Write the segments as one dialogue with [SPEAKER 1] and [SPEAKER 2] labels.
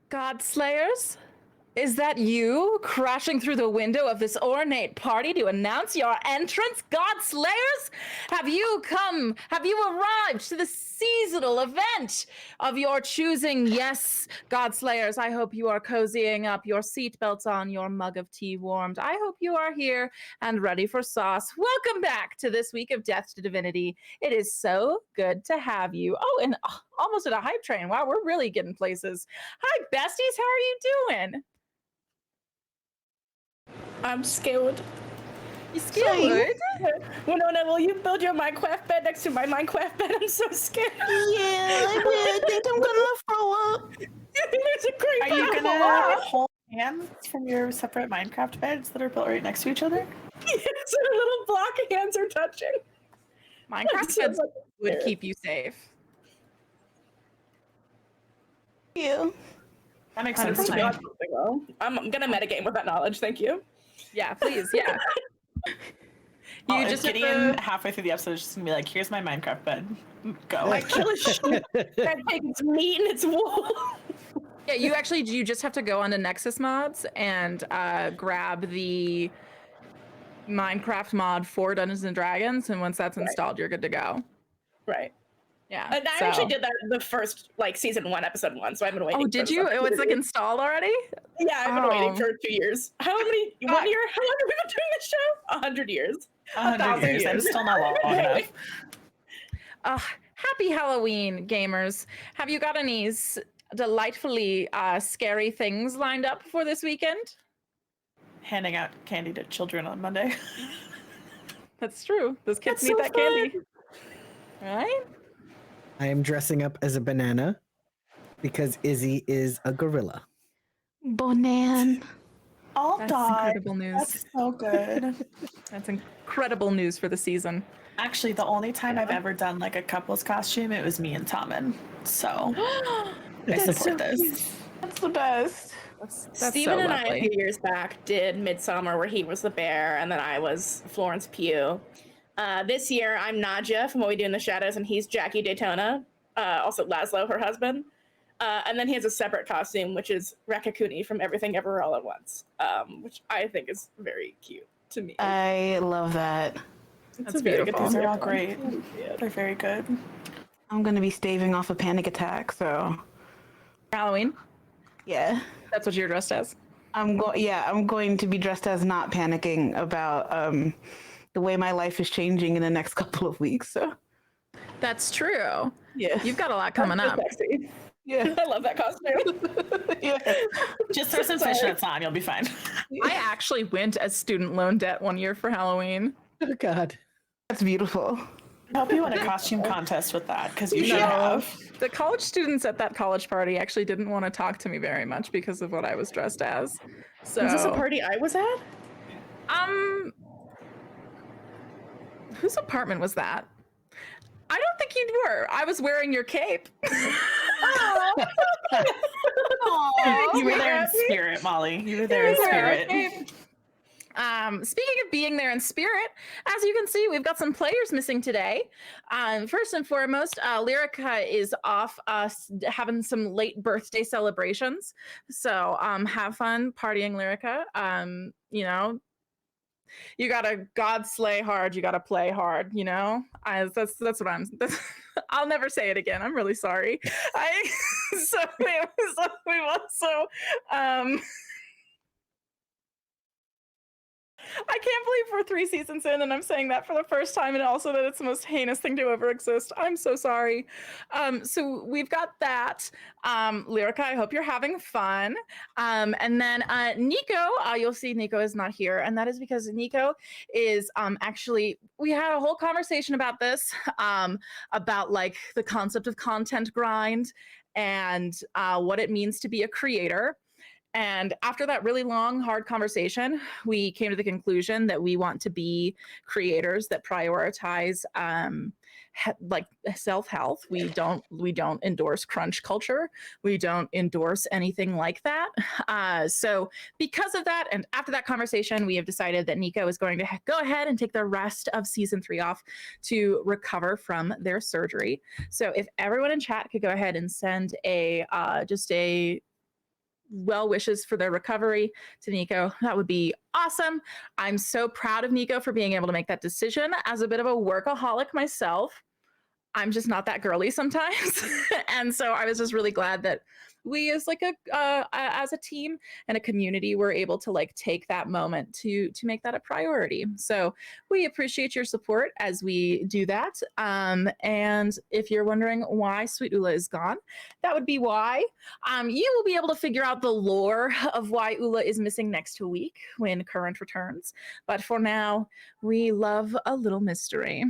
[SPEAKER 1] God Slayers? Is that you crashing through the window of this ornate party to announce your entrance, God Slayers? Have you arrived to the seasonal event of your choosing? Yes, God Slayers, I hope you are cozying up, your seatbelts on, your mug of tea warmed. I hope you are here and ready for sauce. Welcome back to this week of Death2Divinity. It is so good to have you. Oh, and almost at a hype train. Wow, we're really getting places. Hi, besties, how are you doing?
[SPEAKER 2] I'm scared.
[SPEAKER 1] You scared?
[SPEAKER 2] Winona, will you build your Minecraft bed next to my Minecraft bed? I'm so scared.
[SPEAKER 3] Yeah, I think I'm gonna throw up.
[SPEAKER 2] There's a creeper.
[SPEAKER 4] Are you gonna hold hands from your separate Minecraft beds that are built right next to each other?
[SPEAKER 2] Yes, our little block hands are touching.
[SPEAKER 1] Minecraft beds would keep you safe.
[SPEAKER 3] Yeah.
[SPEAKER 4] That makes sense to me.
[SPEAKER 2] I'm gonna metagame with that knowledge. Thank you.
[SPEAKER 1] Yeah, please. Yeah.
[SPEAKER 4] You just Gideon halfway through the episode is just gonna be like, "Here's my Minecraft bed. Go."
[SPEAKER 2] I kill a sheep. I take its meat and its wool.
[SPEAKER 1] Yeah, you just have to go onto Nexus mods and grab the Minecraft mod for Dungeons and Dragons, and once that's installed, you're good to go.
[SPEAKER 2] Right.
[SPEAKER 1] Yeah.
[SPEAKER 2] And I actually did that the first season 1, episode 1, so I've been waiting.
[SPEAKER 1] Oh, did you? It's like installed already?
[SPEAKER 2] Yeah, I've been waiting for 2 years. How long have we been doing this show? 100 years.
[SPEAKER 4] 100 years. I'm still not long enough.
[SPEAKER 1] Happy Halloween, gamers. Have you got any delightfully scary things lined up for this weekend?
[SPEAKER 4] Handing out candy to children on Monday.
[SPEAKER 1] That's true. Those kids need that candy. Right?
[SPEAKER 5] I am dressing up as a banana because Izzy is a gorilla.
[SPEAKER 3] Bonan.
[SPEAKER 4] All
[SPEAKER 1] That's
[SPEAKER 4] died.
[SPEAKER 1] incredible news.
[SPEAKER 4] That's so good.
[SPEAKER 1] That's incredible news for the season.
[SPEAKER 4] Actually, the only time I've ever done like a couple's costume, it was me and Tommen. So I support this.
[SPEAKER 3] That's the best.
[SPEAKER 1] That's
[SPEAKER 2] Steven
[SPEAKER 1] so
[SPEAKER 2] and I
[SPEAKER 1] lovely.
[SPEAKER 2] a few years back did Midsummer, where he was the bear and then I was Florence Pugh. This year I'm Nadja from What We Do in the Shadows, and he's Jackie Daytona, also Laszlo, her husband. And then he has a separate costume, which is Rakakuni from Everything Everywhere All at Once, which I think is very cute to me.
[SPEAKER 3] I love that.
[SPEAKER 1] That's beautiful.
[SPEAKER 4] These are all great. They're very good.
[SPEAKER 3] I'm gonna be staving off a panic attack, so
[SPEAKER 1] Halloween?
[SPEAKER 3] yeah.
[SPEAKER 1] That's what you're dressed as?
[SPEAKER 3] I'm going to be dressed as not panicking about the way my life is changing in the next couple of weeks. So
[SPEAKER 1] That's true.
[SPEAKER 3] yeah.
[SPEAKER 1] You've got a lot coming up.
[SPEAKER 2] Sexy.
[SPEAKER 3] Yeah.
[SPEAKER 2] I love that costume.
[SPEAKER 3] Yeah.
[SPEAKER 4] Just throw some fishnets on, you'll be fine.
[SPEAKER 1] I actually went as student loan debt one year for Halloween.
[SPEAKER 5] Oh God.
[SPEAKER 3] That's beautiful.
[SPEAKER 4] I hope you win a costume contest with that, because you should have.
[SPEAKER 1] The college students at that college party actually didn't want to talk to me very much because of what I was dressed as. So
[SPEAKER 2] Was this a party I was at?
[SPEAKER 1] Whose apartment was that? I don't think you were. I was wearing your cape.
[SPEAKER 3] Aww.
[SPEAKER 4] You were there in spirit, Molly. You were there in spirit.
[SPEAKER 1] Speaking of being there in spirit, as you can see, we've got some players missing today. First and foremost, Lyrica is off having some late birthday celebrations. So have fun partying, Lyrica. You know, you gotta God slay hard, you gotta play hard, you know? That's what I'll never say it again. I'm really sorry. So we've also I can't believe we're 3 seasons in and I'm saying that for the first time, and also that it's the most heinous thing to ever exist. I'm so sorry. So we've got that. Lyrica, I hope you're having fun. And then Nico, you'll see Nico is not here, and that is because Nico is actually, we had a whole conversation about this, about like the concept of content grind and what it means to be a creator. And after that really long, hard conversation, we came to the conclusion that we want to be creators that prioritize like self-health. We don't endorse crunch culture. We don't endorse anything like that. So because of that, and after that conversation, we have decided that Nico is going to go ahead and take the rest of season 3 off to recover from their surgery. So if everyone in chat could go ahead and send a just a well wishes for their recovery to Nico. That would be awesome. I'm so proud of Nico for being able to make that decision. As a bit of a workaholic myself, I'm just not that girly sometimes. And so I was just really glad that we as like as a team and a community were able to like take that moment to make that a priority. So we appreciate your support as we do that. And if you're wondering why Sweet Ula is gone, that would be why. You will be able to figure out the lore of why Ula is missing next week when Current returns. But for now, we love a little mystery.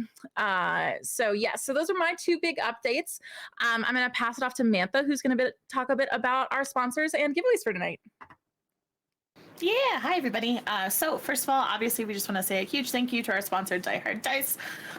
[SPEAKER 1] So those are my two big updates. I'm going to pass it off to Mantha, who's going to talk a bit about our sponsors and giveaways for tonight.
[SPEAKER 4] Yeah, hi everybody. So first of all, obviously we just want to say a huge thank you to our sponsor, Die Hard Dice.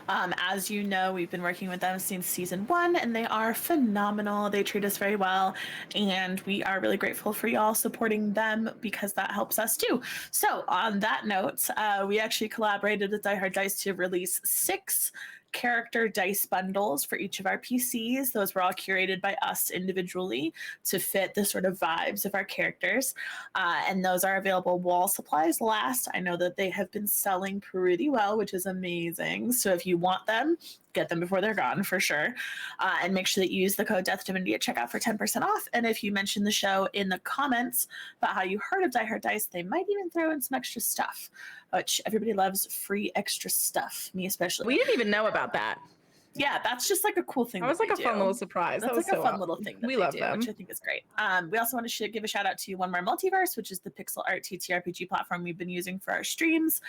[SPEAKER 4] As you know, we've been working with them since season 1 and they are phenomenal. They treat us very well and we are really grateful for y'all supporting them because that helps us too. So on that note, we actually collaborated with Die Hard Dice to release 6 character dice bundles for each of our PCs. Those were all curated by us individually to fit the sort of vibes of our characters. And those are available while supplies last. I know that they have been selling pretty well, which is amazing. So if you want them, get them before they're gone for sure. And make sure that you use the code Death2Divinity at checkout for 10% off. And if you mention the show in the comments about how you heard of Die Hard Dice, they might even throw in some extra stuff, which everybody loves free extra stuff, me especially.
[SPEAKER 1] We didn't even know about that.
[SPEAKER 4] Yeah, that's just like a cool thing.
[SPEAKER 1] That was like a fun little surprise.
[SPEAKER 4] That's
[SPEAKER 1] that was
[SPEAKER 4] like
[SPEAKER 1] so
[SPEAKER 4] a fun little thing that
[SPEAKER 1] we
[SPEAKER 4] they
[SPEAKER 1] love
[SPEAKER 4] do,
[SPEAKER 1] them.
[SPEAKER 4] which I think is great. We also want to give a shout out to One More Multiverse, which is the pixel art TTRPG platform we've been using for our streams.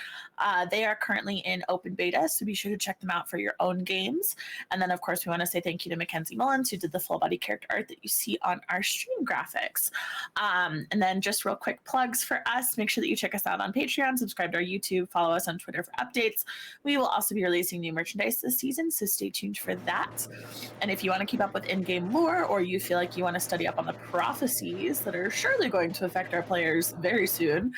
[SPEAKER 4] They are currently in open beta, so be sure to check them out for your own games. And then, of course, we want to say thank you to Mackenzie Mullins, who did the full body character art that you see on our stream graphics. And then just real quick plugs for us. Make sure that you check us out on Patreon, subscribe to our YouTube, follow us on Twitter for updates. We will also be releasing new merchandise this season, so stay tuned for that. And if you want to keep up with in-game lore, or you feel like you want to study up on the prophecies that are surely going to affect our players very soon,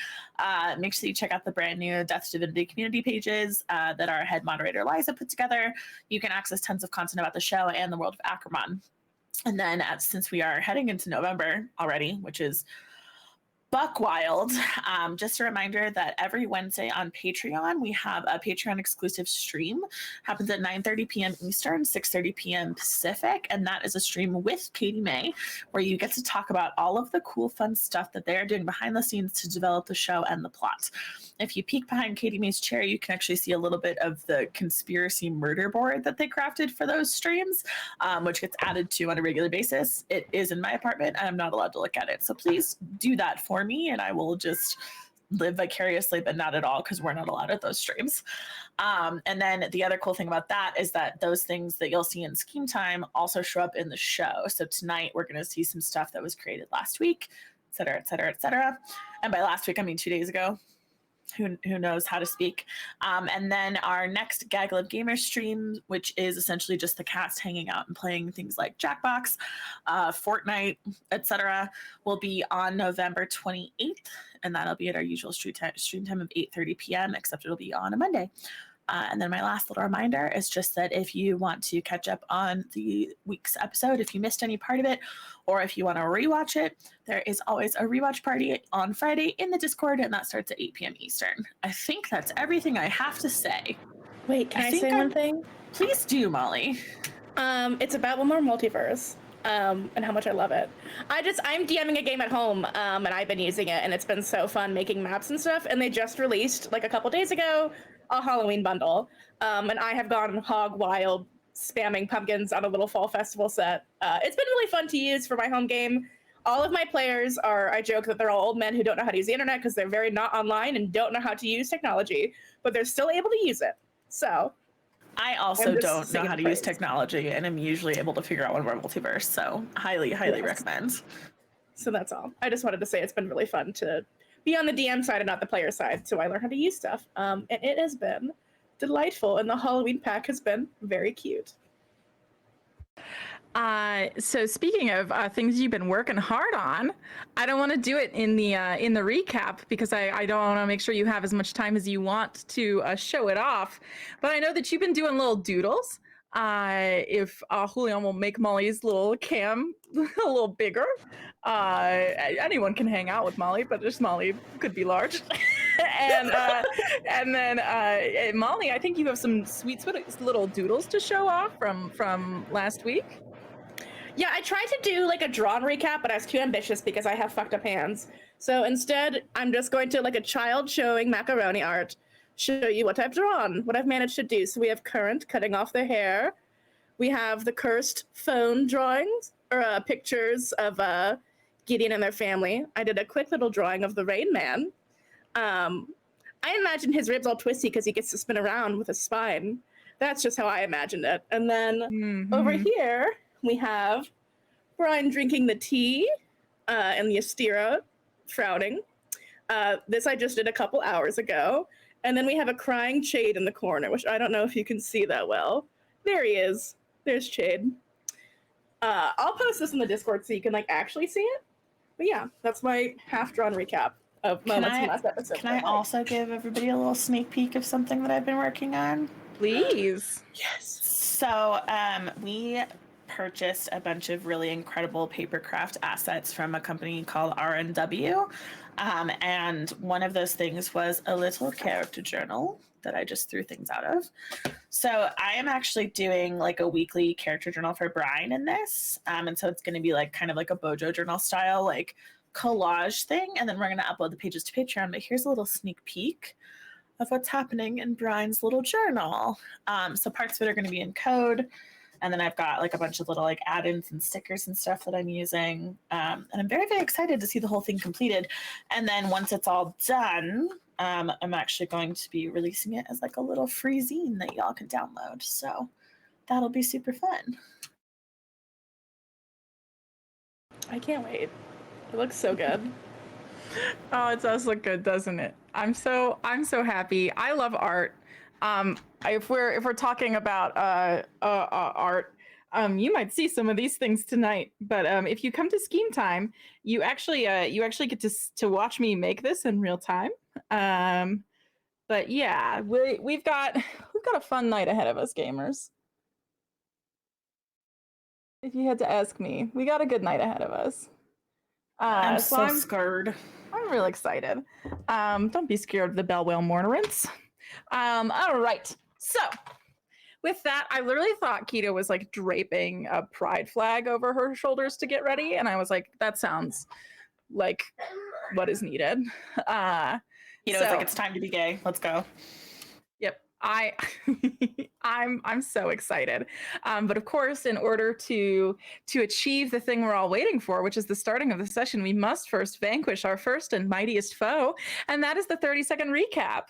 [SPEAKER 4] make sure you check out the brand new Death2Divinity community pages that our head moderator Liza put together. You can access tons of content about the show and the world of Ackerman. And then since we are heading into November already, which is buck wild, just a reminder that every Wednesday on Patreon, we have a Patreon exclusive stream. Happens at 9:30 p.m. Eastern, 6:30 p.m. Pacific. And that is a stream with Katie May, where you get to talk about all of the cool, fun stuff that they're doing behind the scenes to develop the show and the plot. If you peek behind Katie May's chair, you can actually see a little bit of the conspiracy murder board that they crafted for those streams, which gets added to on a regular basis. It is in my apartment, and I'm not allowed to look at it. So please do that for me, and I will just live vicariously, but not at all, because we're not allowed at those streams. And then the other cool thing about that is that those things that you'll see in Scheme Time also show up in the show. So tonight we're going to see some stuff that was created last week, et cetera, et cetera, et cetera. And by last week, I mean 2 days ago. Who knows how to speak. And then our next Gaggle of Gamers stream, which is essentially just the cast hanging out and playing things like Jackbox, Fortnite, etc., will be on November 28th, and that'll be at our usual stream time of 8:30 p.m., except it'll be on a Monday. And then my last little reminder is just that if you want to catch up on the week's episode, if you missed any part of it, or if you want to rewatch it, there is always a rewatch party on Friday in the Discord, and that starts at 8 p.m. Eastern. I think that's everything I have to say.
[SPEAKER 2] Wait, can I say one thing?
[SPEAKER 4] Please do, Molly.
[SPEAKER 2] It's about One More Multiverse. And how much I love it. I'm DMing a game at home, and I've been using it, and it's been so fun making maps and stuff. And they just released, like a couple days ago, a Halloween bundle. And I have gone hog wild, spamming pumpkins on a little fall festival set. It's been really fun to use for my home game. All of my players I joke that they're all old men who don't know how to use the internet because they're very not online and don't know how to use technology, but they're still able to use it. So
[SPEAKER 4] I also don't know how to use technology, and I'm usually able to figure out One More Multiverse, so highly recommend.
[SPEAKER 2] So that's all. I just wanted to say it's been really fun to be on the DM side and not the player side, so I learned how to use stuff. And it has been delightful, and the Halloween pack has been very cute.
[SPEAKER 1] So speaking of things you've been working hard on, I don't want to do it in the recap because I don't want to make sure you have as much time as you want to show it off. But I know that you've been doing little doodles if Julian will make Molly's little cam a little bigger. Anyone can hang out with Molly, but just Molly could be large. and then Molly, I think you have some sweet little doodles to show off from last week.
[SPEAKER 2] Yeah, I tried to do like a drawn recap, but I was too ambitious because I have fucked up hands. So instead, I'm just going to, like a child showing macaroni art, show you what I've drawn, what I've managed to do. So we have Current cutting off their hair. We have the cursed phone drawings, or pictures of Gideon and their family. I did a quick little drawing of the Rain Man. I imagine his ribs all twisty because he gets to spin around with his spine. That's just how I imagined it. And then over here, we have Brian drinking the tea and the Astera frowning. This I just did a couple hours ago. And then we have a crying Chade in the corner, which I don't know if you can see that well. There he is. There's Chade. I'll post this in the Discord so you can like actually see it. But yeah, that's my half-drawn recap of moments from last episode.
[SPEAKER 4] Can I also give everybody a little sneak peek of something that I've been working on?
[SPEAKER 1] Please.
[SPEAKER 2] Yes.
[SPEAKER 4] So we purchased a bunch of really incredible papercraft assets from a company called RNW. And one of those things was a little character journal that I just threw things out of. So I am actually doing like a weekly character journal for Brian in this. And so it's going to be like kind of like a Bojo journal style, like collage thing. And then we're going to upload the pages to Patreon. But here's a little sneak peek of what's happening in Brian's little journal. So parts of it are going to be in code. And then I've got like a bunch of little like add-ins and stickers and stuff that I'm using. And I'm very, very excited to see the whole thing completed. And then once it's all done, I'm actually going to be releasing it as like a little free zine that y'all can download. So that'll be super fun.
[SPEAKER 2] I can't wait. It looks so good.
[SPEAKER 1] Oh, it does look good, doesn't it? I'm so happy. I love art. If we're talking about art, you might see some of these things tonight. But if you come to Scheme Time, you actually get to watch me make this in real time. But yeah, we've got a fun night ahead of us, gamers. If you had to ask me, we got a good night ahead of us.
[SPEAKER 4] I'm so scared.
[SPEAKER 1] I'm real excited. Don't be scared of the Bell Whale Mournerants. All right. So with that, I literally thought Keto was like draping a pride flag over her shoulders to get ready. And I was like, that sounds like what is needed.
[SPEAKER 4] You know, it's like, it's time to be gay. Let's go.
[SPEAKER 1] Yep. I'm so excited. But of course, in order to achieve the thing we're all waiting for, which is the starting of the session, we must first vanquish our first and mightiest foe. And that is the 30-second recap.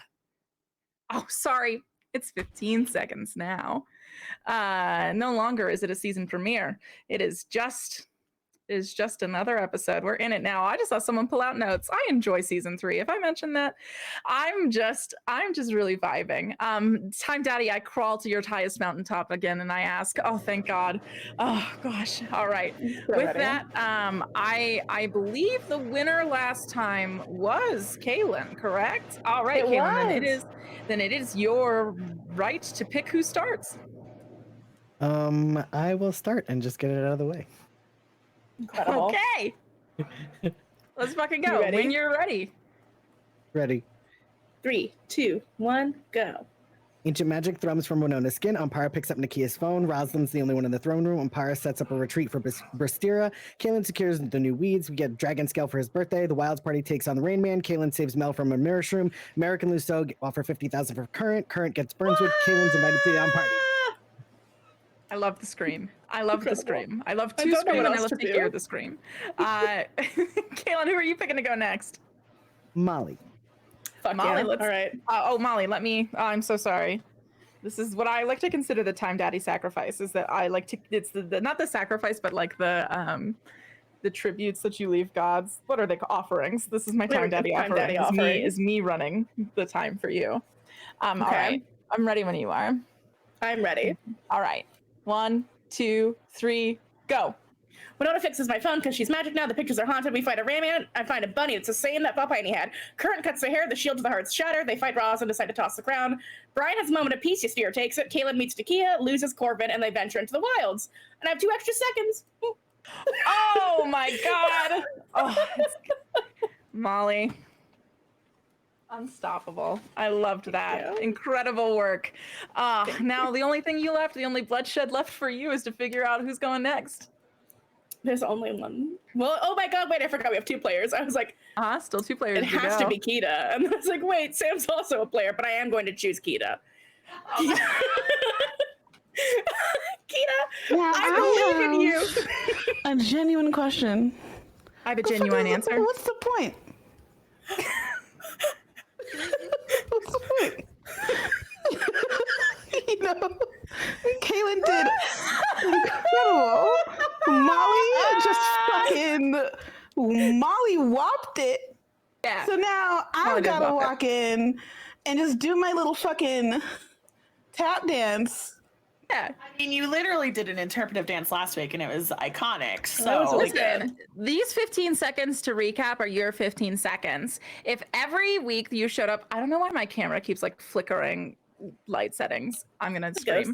[SPEAKER 1] Oh, sorry. It's 15 seconds now. No longer is it a season premiere. It is just another episode. We're in it now. I just saw someone pull out notes. I enjoy season 3. If I mentioned that, I'm just really vibing. Time Daddy, I crawl to your highest mountaintop again and I ask, oh, thank God. Oh gosh. All right. With that, I believe the winner last time was Kaylin, correct? All right, Kaylin, then it is your right to pick who starts.
[SPEAKER 5] I will start and just get it out of the way.
[SPEAKER 2] Incredible.
[SPEAKER 1] Okay. Let's fucking go. When you're ready.
[SPEAKER 5] Ready.
[SPEAKER 2] 3, 2, 1, go.
[SPEAKER 5] Ancient magic thrums from Winona's skin. Umpire picks up Nakia's phone. Roslin's the only one in the throne room. Umpire sets up a retreat for Bristira. Kaylin secures the new weeds. We get Dragon Scale for his birthday. The Wilds party takes on the Rain Man. Kaylin saves Mel from a mirror shroom. Merrick and Lusso offer 50,000 for Current. Current gets Burnswood. Kaylin's invited to the party.
[SPEAKER 1] I love the scream. I love the scream. I love
[SPEAKER 2] I
[SPEAKER 1] to
[SPEAKER 2] don't know
[SPEAKER 1] scream
[SPEAKER 2] what
[SPEAKER 1] and I
[SPEAKER 2] else
[SPEAKER 1] love
[SPEAKER 2] to
[SPEAKER 1] to
[SPEAKER 2] do.
[SPEAKER 1] hear the scream. Kaylin, who are you picking to go next?
[SPEAKER 5] Molly.
[SPEAKER 2] Fuck
[SPEAKER 1] Molly,
[SPEAKER 2] yeah.
[SPEAKER 1] let's.
[SPEAKER 2] All right.
[SPEAKER 1] Molly, let me. I'm so sorry. This is what I like to consider the Time Daddy sacrifice. Is that I like to. It's the not the sacrifice, but like the tributes that you leave gods. What are they offerings? This is my Time Daddy offering. Is me running the time for you. All right. I'm ready when you are.
[SPEAKER 2] I'm ready.
[SPEAKER 1] All right. 1, 2, 3, go.
[SPEAKER 2] Winona fixes my phone because she's magic now. The pictures are haunted. We fight a Rayman. I find a bunny. It's the same that Popeye had. Current cuts the hair. The shield to the hearts shatter. They fight Ross and decide to toss the crown. Brian has a moment of peace. Ystere takes it. Kaylin meets Nakia, loses Corbin, and they venture into the wilds. And I have 2 extra seconds.
[SPEAKER 1] Oh my god. Oh, Molly. Unstoppable. I loved that. Incredible work. Now the only thing you left, the only bloodshed left for you is to figure out who's going next.
[SPEAKER 2] There's only one. Well, oh my god, wait, I forgot we have 2 players. I was like,
[SPEAKER 1] Still 2 players.
[SPEAKER 2] it has to be Kita. And I was like, wait, Sam's also a player, but I am going to choose Kita. Kita,
[SPEAKER 3] Yeah,
[SPEAKER 2] I believe in you.
[SPEAKER 3] A genuine question.
[SPEAKER 1] I have a genuine answer.
[SPEAKER 3] What's the point? What's the point? You know, Kaylin did incredible. Molly whopped it.
[SPEAKER 1] Yeah.
[SPEAKER 3] So now I've got to walk in and just do my little fucking tap dance.
[SPEAKER 1] Yeah.
[SPEAKER 4] I mean, you literally did an interpretive dance last week, and it was iconic. So
[SPEAKER 2] That was really
[SPEAKER 1] Listen, these 15 seconds to recap are your 15 seconds. If every week you showed up, I don't know why my camera keeps like flickering light settings. I'm gonna scream.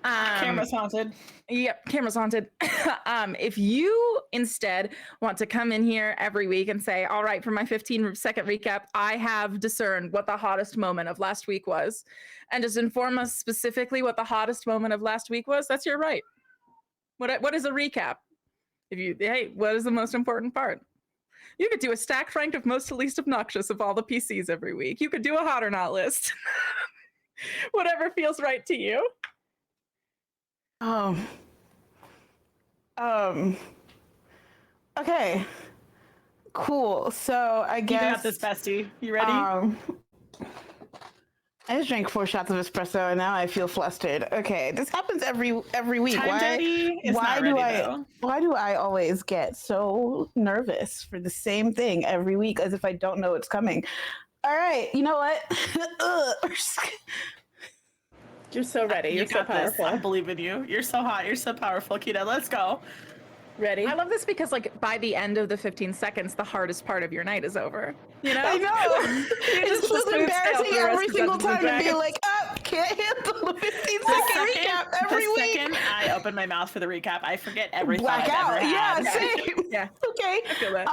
[SPEAKER 4] camera's haunted.
[SPEAKER 1] Yep, camera's haunted. If you instead want to come in here every week and say, all right, for my 15-second recap, I have discerned what the hottest moment of last week was, and just inform us specifically what the hottest moment of last week was, that's your right. What is a recap? Hey, what is the most important part? You could do a stacked rank of most to least obnoxious of all the PCs every week. You could do a hot or not list. Whatever feels right to you.
[SPEAKER 3] Okay. Cool. So I guess
[SPEAKER 4] You got this, bestie. You ready?
[SPEAKER 3] I just drank 4 shots of espresso and now I feel flustered. Okay, this happens every week.
[SPEAKER 4] Time Daddy is not ready, though.
[SPEAKER 3] Why do I always get so nervous for the same thing every week as if I don't know what's coming? All right, you know what?
[SPEAKER 2] You're so ready. You're so
[SPEAKER 4] got this.
[SPEAKER 2] powerful.
[SPEAKER 4] I believe in you. You're so hot. You're so powerful, Kita. Let's go.
[SPEAKER 2] Ready?
[SPEAKER 1] I love this because, like, by the end of the 15 seconds, the hardest part of your night is over. You know?
[SPEAKER 3] I know. It's so embarrassing every single time to be like, can't handle the 15-second recap every week.
[SPEAKER 4] The second I open my mouth for the recap, I forget every thought I've
[SPEAKER 3] Black out.
[SPEAKER 4] ever
[SPEAKER 3] Yeah,
[SPEAKER 4] had.
[SPEAKER 3] same.
[SPEAKER 1] Yeah.
[SPEAKER 3] Okay.
[SPEAKER 1] I feel that.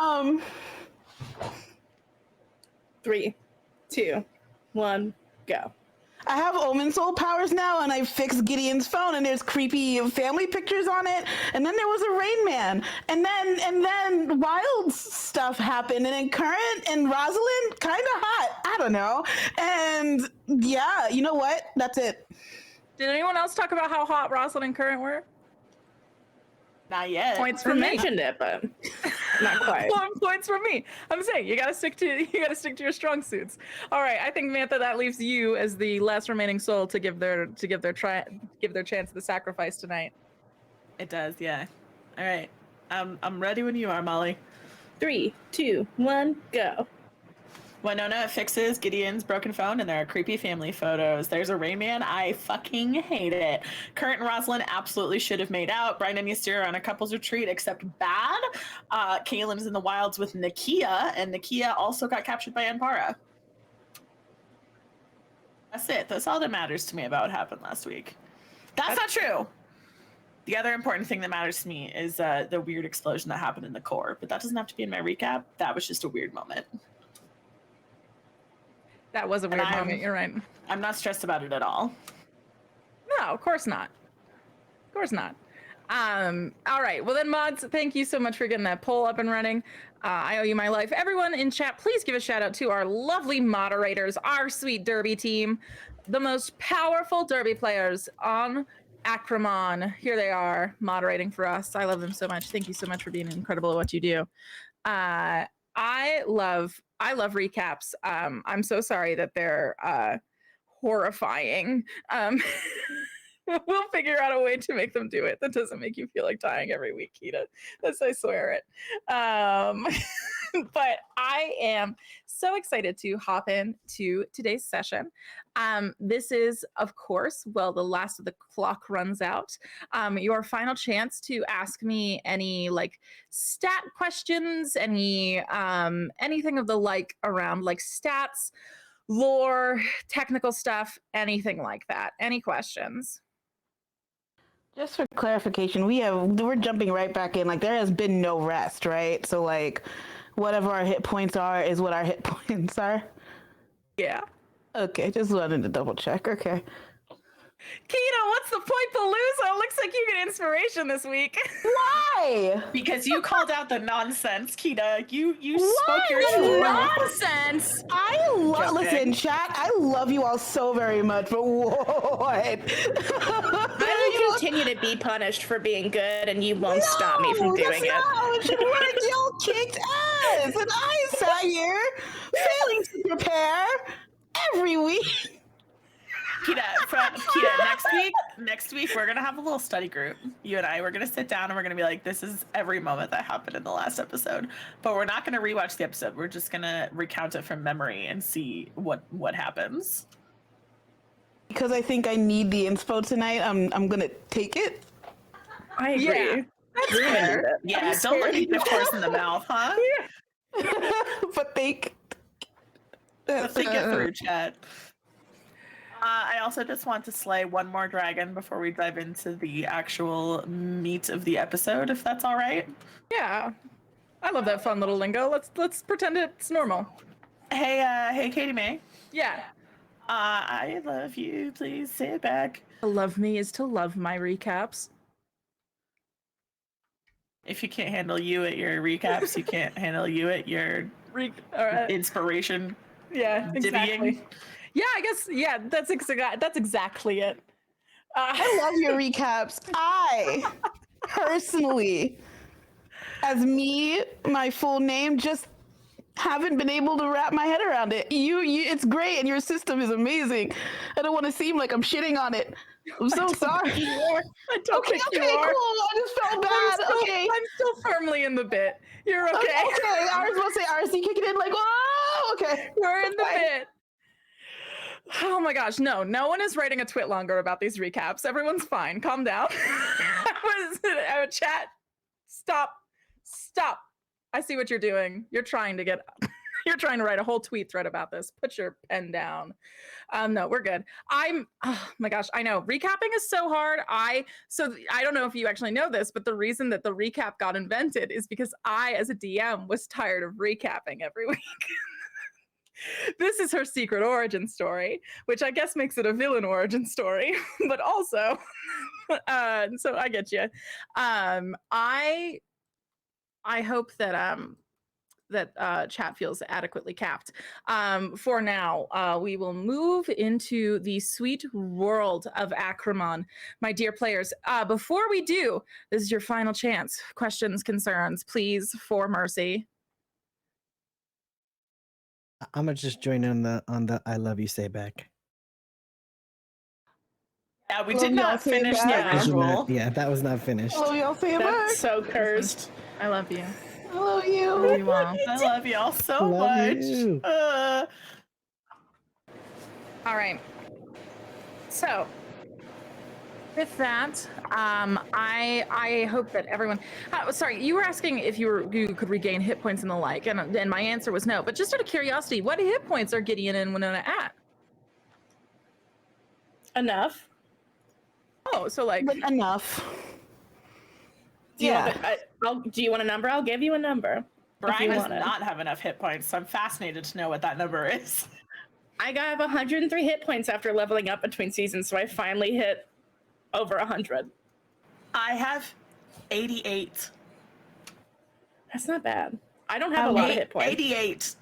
[SPEAKER 2] 3, 2, 1, go.
[SPEAKER 3] I have Omen Soul powers now, and I fixed Gideon's phone, and there's creepy family pictures on it. And then there was a Rain Man, and then Wild stuff happened, and then Current and Rosalind, kind of hot. I don't know. And yeah, you know what? That's it.
[SPEAKER 1] Did anyone else talk about how hot Rosalind and Current were?
[SPEAKER 4] Not yet.
[SPEAKER 1] Points
[SPEAKER 2] I
[SPEAKER 1] from me.
[SPEAKER 2] mentioned it, but not quite.
[SPEAKER 1] Points from me. I'm saying you gotta stick to your strong suits. All right, I think Mantha, that leaves you as the last remaining soul to give their chance at the sacrifice tonight.
[SPEAKER 4] It does, yeah. All right. I'm ready when you are, Molly.
[SPEAKER 2] 3, 2, 1, go.
[SPEAKER 4] Winona fixes Gideon's broken phone, and there are creepy family photos. There's a Rayman. I fucking hate it. Current and Rosalind absolutely should have made out. Brian and Ystere are on a couple's retreat, except bad. Kaylin's in the wilds with Nakia, and Nakia also got captured by Anpara. That's it. That's all that matters to me about what happened last week. That's not true. The other important thing that matters to me is the weird explosion that happened in the core, but that doesn't have to be in my recap. That was just a weird moment.
[SPEAKER 1] That was a weird moment. You're right.
[SPEAKER 4] I'm not stressed about it at all.
[SPEAKER 1] No, of course not. Of course not. All right. Well then, mods, thank you so much for getting that poll up and running. I owe you my life. Everyone in chat, please give a shout out to our lovely moderators, our sweet Derby team, the most powerful Derby players on Acrimon. Here they are moderating for us. I love them so much. Thank you so much for being incredible at what you do. I love recaps. I'm so sorry that they're horrifying. We'll figure out a way to make them do it that doesn't make you feel like dying every week, Kita. That's, I swear it. But I am so excited to hop in to today's session. This is, of course, well, the last of the clock runs out. Your final chance to ask me any like stat questions, any anything of the like around like stats, lore, technical stuff, anything like that. Any questions?
[SPEAKER 3] Just for clarification, we're jumping right back in. Like there has been no rest, right? So like whatever our hit points are is what our hit points are.
[SPEAKER 1] Yeah.
[SPEAKER 3] Okay, just wanted to double check. Okay.
[SPEAKER 1] Keto, what's the point, Palooza? Looks like you get inspiration this week.
[SPEAKER 3] Why?
[SPEAKER 4] Because you called out the nonsense, Kita. You
[SPEAKER 3] Why?
[SPEAKER 4] spoke your truth.
[SPEAKER 1] Nonsense.
[SPEAKER 3] Listen, chat. I love you all so very much, but what?
[SPEAKER 2] I will continue to be punished for being good, and you won't stop me from doing
[SPEAKER 3] that's
[SPEAKER 2] it.
[SPEAKER 3] not how it should work. Y'all kicked ass, and I sat here failing to prepare every week.
[SPEAKER 4] Kita, next week we're gonna have a little study group. You and we're gonna sit down and we're gonna be like, this is every moment that happened in the last episode. But we're not gonna rewatch the episode. We're just gonna recount it from memory and see what happens.
[SPEAKER 3] Because I think I need the inspo tonight. I'm gonna take it.
[SPEAKER 2] I agree.
[SPEAKER 1] Yeah, that's fair.
[SPEAKER 4] Yeah, don't look me of course in the mouth, huh?
[SPEAKER 3] But think
[SPEAKER 4] Let's think it through, chat. I also just want to slay one more dragon before we dive into the actual meat of the episode, if that's all right.
[SPEAKER 1] Yeah. I love that fun little lingo. Let's pretend it's normal.
[SPEAKER 4] Hey, Katie May.
[SPEAKER 1] Yeah.
[SPEAKER 4] I love you. Please say it back.
[SPEAKER 1] To love me is to love my recaps.
[SPEAKER 4] If you can't handle you at your recaps, you can't handle you at your inspiration.
[SPEAKER 1] Yeah, exactly.
[SPEAKER 4] Divvying.
[SPEAKER 1] Yeah, I guess. Yeah, that's exactly it.
[SPEAKER 3] I love your recaps. I personally, as me, my full name, just haven't been able to wrap my head around it. It's great, and your system is amazing. I don't want to seem like I'm shitting on it. I'm so sorry.
[SPEAKER 1] I don't think you
[SPEAKER 3] Okay,
[SPEAKER 1] are.
[SPEAKER 3] cool. I just felt bad.
[SPEAKER 1] I'm still firmly in the bit. You're okay.
[SPEAKER 3] Okay. I was about to say RC kicking in like, oh, okay.
[SPEAKER 1] We're in the bit. Oh my gosh, no one is writing a twit longer about these recaps. Everyone's fine. Calm down. Chat, stop. I see what you're doing. You're trying to write a whole tweet thread about this. Put your pen down. No, we're good. Oh my gosh, I know. Recapping is so hard. I don't know if you actually know this, but the reason that the recap got invented is because I, as a DM, was tired of recapping every week. This is her secret origin story, which I guess makes it a villain origin story, but also, so I get you. I hope that chat feels adequately capped. For now, we will move into the sweet world of Acrimon, my dear players. Before we do, this is your final chance. Questions, concerns, please, for mercy.
[SPEAKER 5] I'm gonna just join in on the I love you say back.
[SPEAKER 4] Yeah, we
[SPEAKER 3] Love
[SPEAKER 4] did
[SPEAKER 3] y'all
[SPEAKER 4] not
[SPEAKER 3] say it
[SPEAKER 4] finish
[SPEAKER 3] back.
[SPEAKER 4] the ritual.
[SPEAKER 5] Yeah, that was not finished.
[SPEAKER 3] Love y'all say it back.
[SPEAKER 2] That's so cursed.
[SPEAKER 1] I love you.
[SPEAKER 3] I love
[SPEAKER 1] I
[SPEAKER 3] you.
[SPEAKER 1] love you all.
[SPEAKER 4] I love y'all so
[SPEAKER 5] Love
[SPEAKER 4] much.
[SPEAKER 5] you.
[SPEAKER 1] All right. So, with that, I hope that everyone. Sorry, you were asking if you could regain hit points and the like, and my answer was no. But just out of curiosity, what hit points are Gideon and Winona at?
[SPEAKER 2] Enough.
[SPEAKER 1] Oh, so like
[SPEAKER 3] But enough.
[SPEAKER 2] Do you
[SPEAKER 3] Yeah.
[SPEAKER 2] do you want a number? I'll give you a number.
[SPEAKER 4] Brian does
[SPEAKER 2] want it.
[SPEAKER 4] not have enough hit points, so I'm fascinated to know what that number is.
[SPEAKER 2] I got 103 hit points after leveling up between seasons, so I finally hit over 100.
[SPEAKER 4] I have 88.
[SPEAKER 2] That's not bad. I don't have a lot of hit points.
[SPEAKER 4] 88.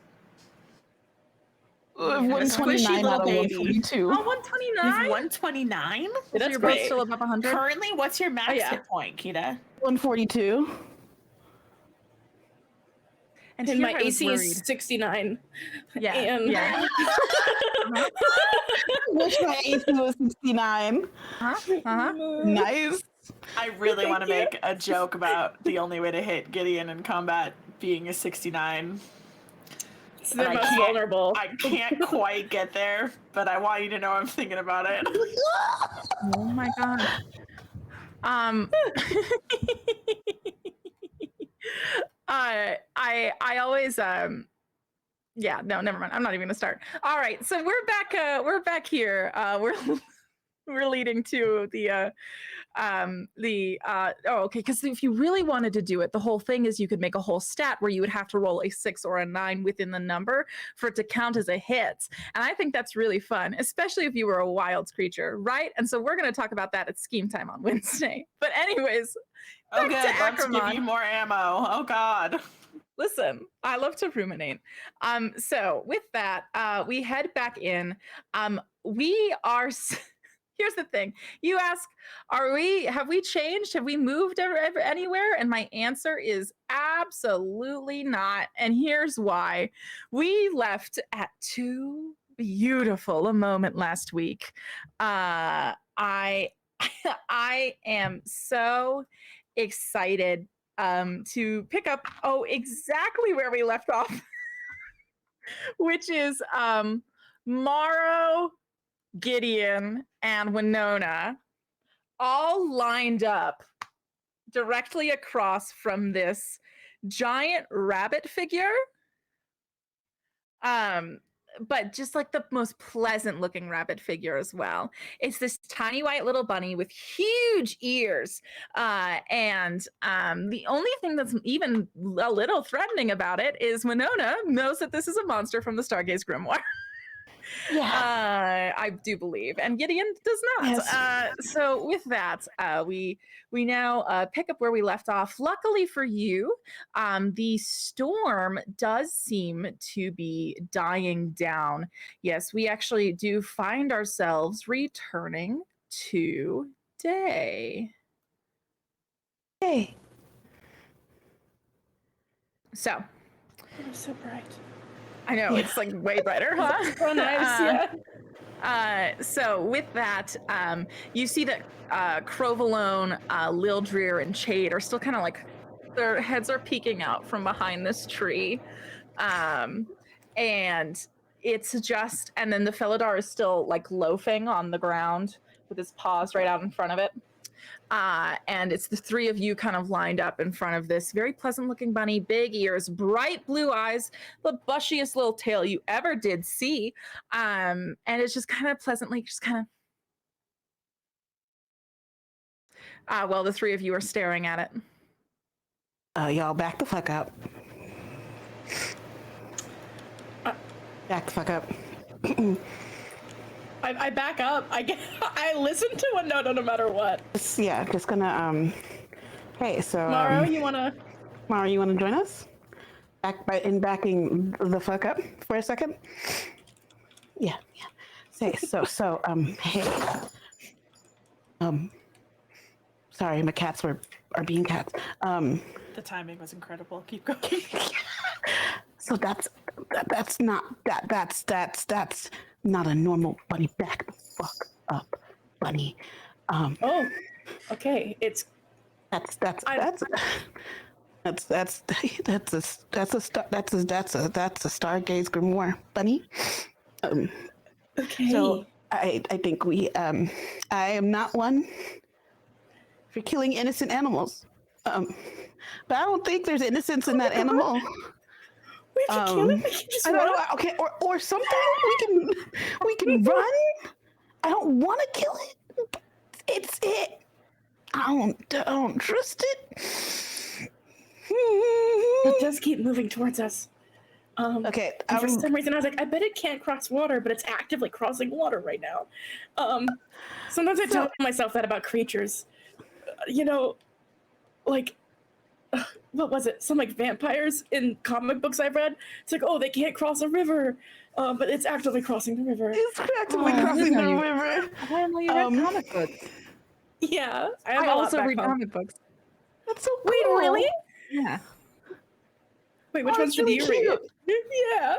[SPEAKER 3] 129 out of
[SPEAKER 4] baby.
[SPEAKER 3] 142.
[SPEAKER 1] oh,
[SPEAKER 4] You have
[SPEAKER 1] 129.
[SPEAKER 4] 129?
[SPEAKER 1] So
[SPEAKER 2] That's
[SPEAKER 1] you're both
[SPEAKER 2] great.
[SPEAKER 1] still above 100.
[SPEAKER 4] Currently, what's your max
[SPEAKER 2] yeah.
[SPEAKER 4] hit point, Kita?
[SPEAKER 3] 142.
[SPEAKER 1] And
[SPEAKER 2] And
[SPEAKER 1] here
[SPEAKER 2] my
[SPEAKER 1] I was
[SPEAKER 2] AC
[SPEAKER 1] worried.
[SPEAKER 2] is 69.
[SPEAKER 1] Yeah,
[SPEAKER 2] and-
[SPEAKER 1] yeah.
[SPEAKER 3] Wish my AC was 69. Nice.
[SPEAKER 4] I really
[SPEAKER 2] Thank
[SPEAKER 4] want to
[SPEAKER 2] you.
[SPEAKER 4] make a joke about the only way to hit Gideon in combat being a 69.
[SPEAKER 2] It's
[SPEAKER 4] And
[SPEAKER 2] the
[SPEAKER 4] I
[SPEAKER 2] most
[SPEAKER 4] can't-
[SPEAKER 2] vulnerable.
[SPEAKER 4] I can't quite get there, but I want you to know I'm thinking about it.
[SPEAKER 1] Oh my god. I always yeah, no, never mind. I'm not even gonna start. All right, so we're back here. We're leading to the okay, because if you really wanted to do it, the whole thing is you could make a whole stat where you would have to roll a 6 or a 9 within the number for it to count as a hit. And I think that's really fun, especially if you were a wild creature, right? And so we're going to talk about that at Scheme Time on Wednesday. But anyways,
[SPEAKER 4] Oh,
[SPEAKER 1] back
[SPEAKER 4] good.
[SPEAKER 1] to
[SPEAKER 4] Let's give
[SPEAKER 1] Acrimon.
[SPEAKER 4] you more ammo. Oh, God.
[SPEAKER 1] Listen, I love to ruminate. So with that, we head back in. We are here's the thing. You ask, have we changed? Have we moved ever anywhere? And my answer is absolutely not. And here's why. We left at too beautiful a moment last week. I I am so excited to pick up exactly where we left off, which is Morrow, Gideon, and Winona all lined up directly across from this giant rabbit figure. But just like the most pleasant looking rabbit figure as well. It's this tiny white little bunny with huge ears. And the only thing that's even a little threatening about it is Winona knows that this is a monster from the Stargaze Grimoire.
[SPEAKER 3] Yeah.
[SPEAKER 1] I do believe, and Gideon does not.
[SPEAKER 3] Yes.
[SPEAKER 1] So with that, we now pick up where we left off. Luckily for you, the storm does seem to be dying down. Yes, we actually do find ourselves returning to day.
[SPEAKER 3] Hey.
[SPEAKER 1] So
[SPEAKER 2] It was so bright.
[SPEAKER 1] I know it's like way brighter, huh?
[SPEAKER 2] So nice, yeah.
[SPEAKER 1] So with that, you see that Crovalone, Lildrir, and Chade are still kind of like their heads are peeking out from behind this tree, and it's just, and then the Felidar is still like loafing on the ground with his paws right out in front of it. And it's the three of you kind of lined up in front of this very pleasant looking bunny, big ears, bright blue eyes, the bushiest little tail you ever did see. And it's just kind of pleasantly, just kind of, well, the three of you are staring at it.
[SPEAKER 3] Y'all back the fuck up. Back the fuck up.
[SPEAKER 2] I back up. I listen to Winona no matter what.
[SPEAKER 3] Yeah, just gonna hey, so
[SPEAKER 2] Morrow, you wanna?
[SPEAKER 3] Mara, you wanna join us? Backing the fuck up for a second? Yeah. Hey, sorry, my cats are being cats.
[SPEAKER 4] The timing was incredible. Keep going.
[SPEAKER 3] So that's not not a normal bunny. Back the fuck up, bunny.
[SPEAKER 2] Oh, okay. It's
[SPEAKER 3] That's a Stargaze Grimoire, bunny.
[SPEAKER 2] okay.
[SPEAKER 3] So I think I am not one for killing innocent animals. But I don't think there's innocence in that animal.
[SPEAKER 2] We have to kill it. We can just
[SPEAKER 3] I don't
[SPEAKER 2] run.
[SPEAKER 3] know. Okay, or something. We can run. I don't want to kill it. But it's it. I don't trust it.
[SPEAKER 2] It does keep moving towards us.
[SPEAKER 3] Okay.
[SPEAKER 2] And for some reason, I was like, I bet it can't cross water, but it's actively crossing water right now. Sometimes I tell myself that about creatures. You know, like, what was it? Some like vampires in comic books I've read. It's like, oh, they can't cross a river, but it's actively crossing the river.
[SPEAKER 3] It's actively crossing the river.
[SPEAKER 1] I didn't know you read comic books.
[SPEAKER 2] Yeah,
[SPEAKER 1] I also read comic books.
[SPEAKER 3] That's so
[SPEAKER 2] Wait,
[SPEAKER 3] cool.
[SPEAKER 2] really?
[SPEAKER 1] Yeah.
[SPEAKER 2] Wait, which
[SPEAKER 3] Oh,
[SPEAKER 2] ones
[SPEAKER 3] it's
[SPEAKER 2] did
[SPEAKER 3] really
[SPEAKER 2] you
[SPEAKER 3] cute.
[SPEAKER 2] read? Yeah.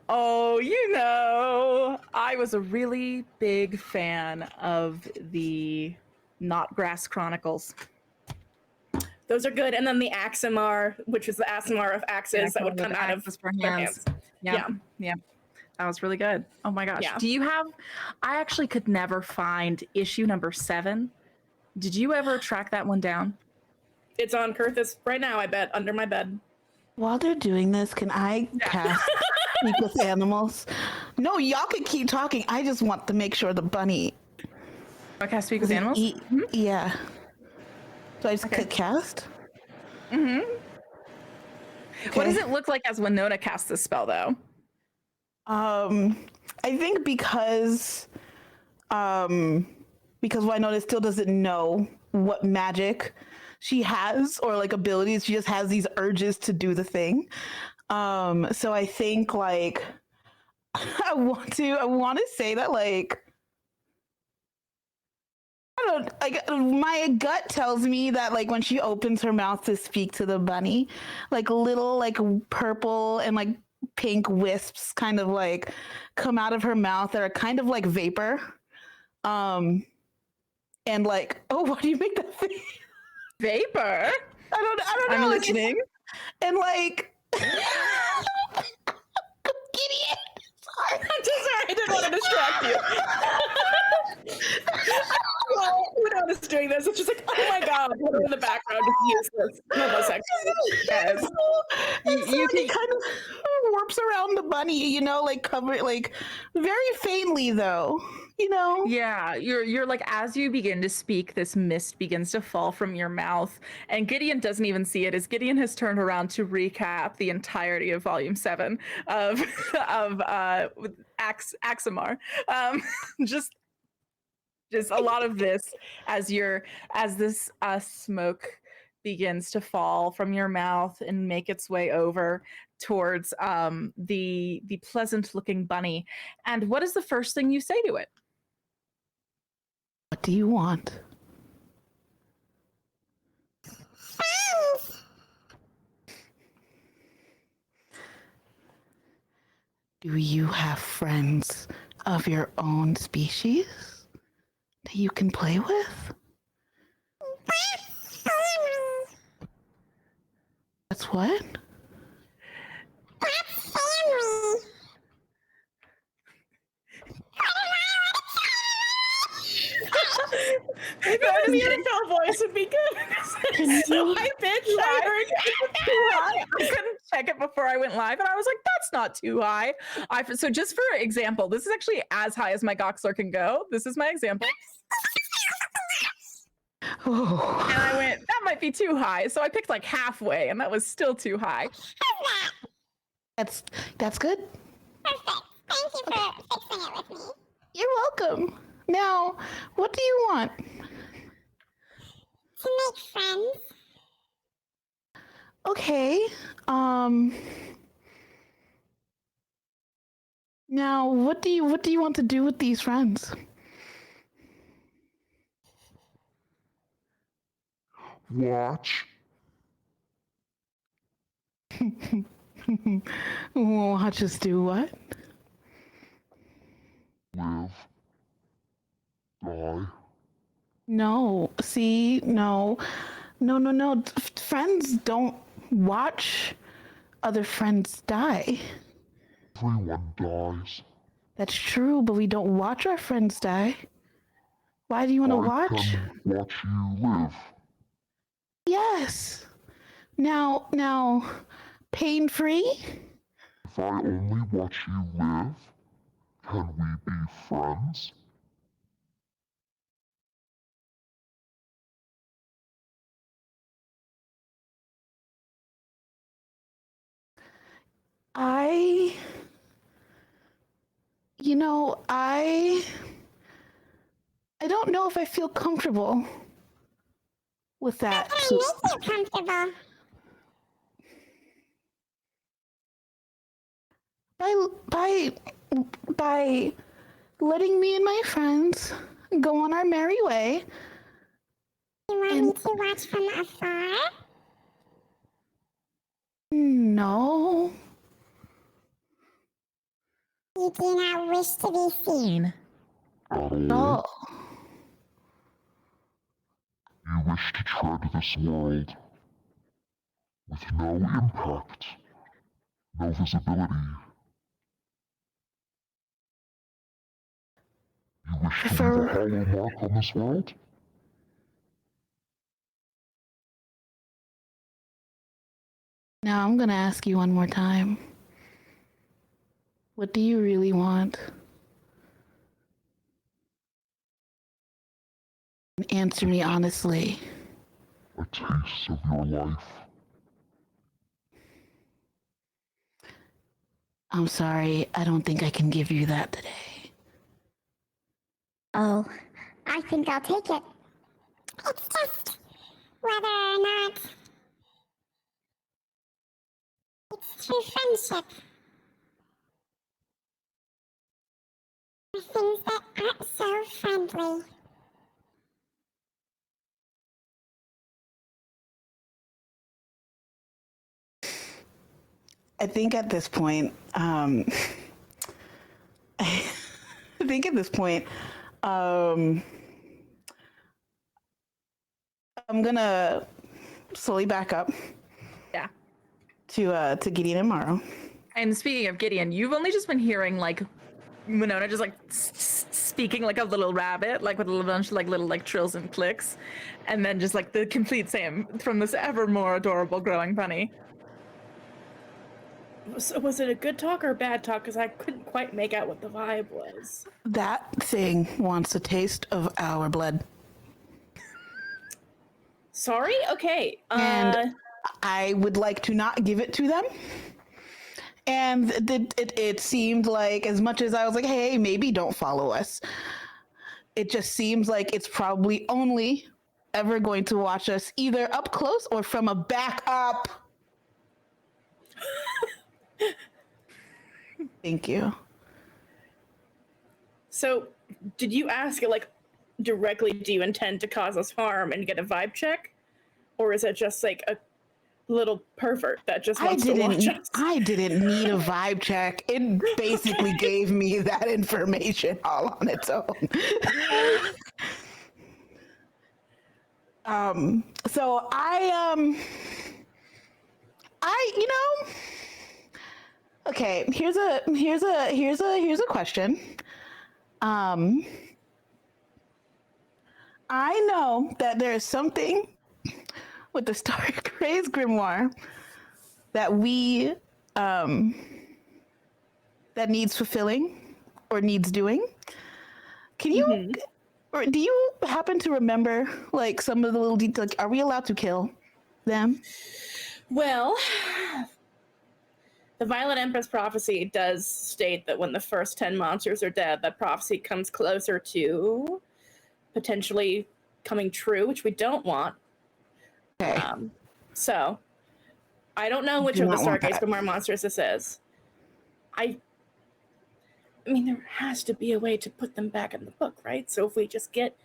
[SPEAKER 1] Oh, you know, I was a really big fan of the Knotgrass Chronicles.
[SPEAKER 2] Those are good. And then the Aximar, which is the Aximar of axes that would come out of
[SPEAKER 1] Axes for
[SPEAKER 2] their
[SPEAKER 1] hands.
[SPEAKER 2] hands.
[SPEAKER 1] Yeah. That was really good. Oh my gosh.
[SPEAKER 2] Yeah.
[SPEAKER 1] Do you have I actually could never find issue number 7. Did you ever track that one down?
[SPEAKER 2] It's on Kurthis right now, I bet, under my bed.
[SPEAKER 3] While they're doing this, can I cast Speak with Animals? No, y'all can keep talking. I just want to make sure the bunny.
[SPEAKER 1] Okay, speak with animals?
[SPEAKER 3] Yeah. So I just click cast?
[SPEAKER 1] Mm-hmm.
[SPEAKER 3] Okay.
[SPEAKER 1] What does it look like as Winona casts this spell, though?
[SPEAKER 3] I think because Winona still doesn't know what magic she has or like abilities. She just has these urges to do the thing. So I think like I want to say that like I don't like my gut tells me that like when she opens her mouth to speak to the bunny, like little like purple and like pink wisps kind of like come out of her mouth that are kind of like vapor. And like, oh, why do you make that face?
[SPEAKER 1] Vapor?
[SPEAKER 3] I don't know.
[SPEAKER 1] I'm
[SPEAKER 3] Like,
[SPEAKER 1] listening.
[SPEAKER 3] and like Gideon.
[SPEAKER 2] I'm just sorry, I didn't want to distract you. Winona's doing this. It's just like, oh my god, we're in the background, just useless. Homosexual.
[SPEAKER 1] Yes.
[SPEAKER 3] You can kind of warps around the bunny, you know, like cover like very faintly though, you know.
[SPEAKER 1] Yeah, you're like as you begin to speak, this mist begins to fall from your mouth, and Gideon doesn't even see it as Gideon has turned around to recap the entirety of Volume 7 of Axamar. Just a lot of this as this smoke begins to fall from your mouth and make its way over towards the pleasant looking bunny. And what is the first thing you say to it?
[SPEAKER 3] What do you want? Do you have friends of your own species that you can play with? That's what?
[SPEAKER 2] Maybe a Neanderthal voice would be good. So high pitch, I heard
[SPEAKER 1] Too high. I couldn't check it before I went live, and I was like, "That's not too high." So, just for example, this is actually as high as my Goxler can go. This is my example,
[SPEAKER 3] Oh.
[SPEAKER 1] and I went, "That might be too high." So I picked like halfway, and that was still too high.
[SPEAKER 3] That's good.
[SPEAKER 6] Perfect. Thank you for fixing it with me.
[SPEAKER 3] You're welcome. Now, what do you want?
[SPEAKER 6] To make friends.
[SPEAKER 3] Okay. Now, what do you want to do with these friends?
[SPEAKER 7] Watch.
[SPEAKER 3] Watch us do what?
[SPEAKER 7] Live. Die.
[SPEAKER 3] No. See, no. Friends don't watch other friends die.
[SPEAKER 7] Everyone dies.
[SPEAKER 3] That's true, but we don't watch our friends die. Why do you want to
[SPEAKER 7] I
[SPEAKER 3] watch?
[SPEAKER 7] can watch you live.
[SPEAKER 3] Yes. Now, pain-free?
[SPEAKER 7] If I only watch you live, can we be friends?
[SPEAKER 3] I don't know if I feel comfortable with that.
[SPEAKER 6] What makes you comfortable?
[SPEAKER 3] By letting me and my friends go on our merry way.
[SPEAKER 6] You want me to watch from afar?
[SPEAKER 3] No.
[SPEAKER 6] You do not wish to be seen.
[SPEAKER 7] At all?
[SPEAKER 3] No.
[SPEAKER 7] You wish to tread this world with no impact, no visibility, wish to leave a hollow mark on this world?
[SPEAKER 3] Now I'm gonna ask you one more time. What do you really want? Answer me honestly.
[SPEAKER 7] A taste of your life.
[SPEAKER 3] I'm sorry, I don't think I can give you that today.
[SPEAKER 6] Oh, I think I'll take it. It's just whether or not it's true friendship. Or things that aren't so friendly.
[SPEAKER 3] I think at this point, I think at this point, I'm gonna slowly back up
[SPEAKER 1] Yeah.
[SPEAKER 3] to Gideon and Morrow.
[SPEAKER 1] And speaking of Gideon, you've only just been hearing like Winona just like speaking like a little rabbit, like with a bunch of like little like trills and clicks, and then just like the complete same from this ever more adorable growing bunny.
[SPEAKER 2] So was it a good talk or a bad talk? Because I couldn't quite make out what the vibe was.
[SPEAKER 3] That thing wants a taste of our blood.
[SPEAKER 2] Sorry? Okay.
[SPEAKER 3] And I would like to not give it to them. And it seemed like, as much as I was like, hey, maybe don't follow us, it just seems like it's probably only ever going to watch us either up close or from a back up. Thank you.
[SPEAKER 2] So, did you ask it like directly, do you intend to cause us harm and get a vibe check? Or is it just like a little pervert that just wants to watch us?
[SPEAKER 3] I didn't need a vibe check. It basically gave me that information all on its own. So you know, okay, here's a question. I know that there is something with the Starry Gray's grimoire that we that needs fulfilling or needs doing. Can you or do you happen to remember like some of the little details? Like, are we allowed to kill them?
[SPEAKER 2] Well, the Violet Empress prophecy does state that when the first 10 monsters are dead, that prophecy comes closer to potentially coming true, which we don't want.
[SPEAKER 3] Okay.
[SPEAKER 2] So, I don't know which
[SPEAKER 3] Do
[SPEAKER 2] of the
[SPEAKER 3] not want
[SPEAKER 2] Stargates
[SPEAKER 3] that.
[SPEAKER 2] Grimoire monsters this is. I mean, there has to be a way to put them back in the book, right? So if we just get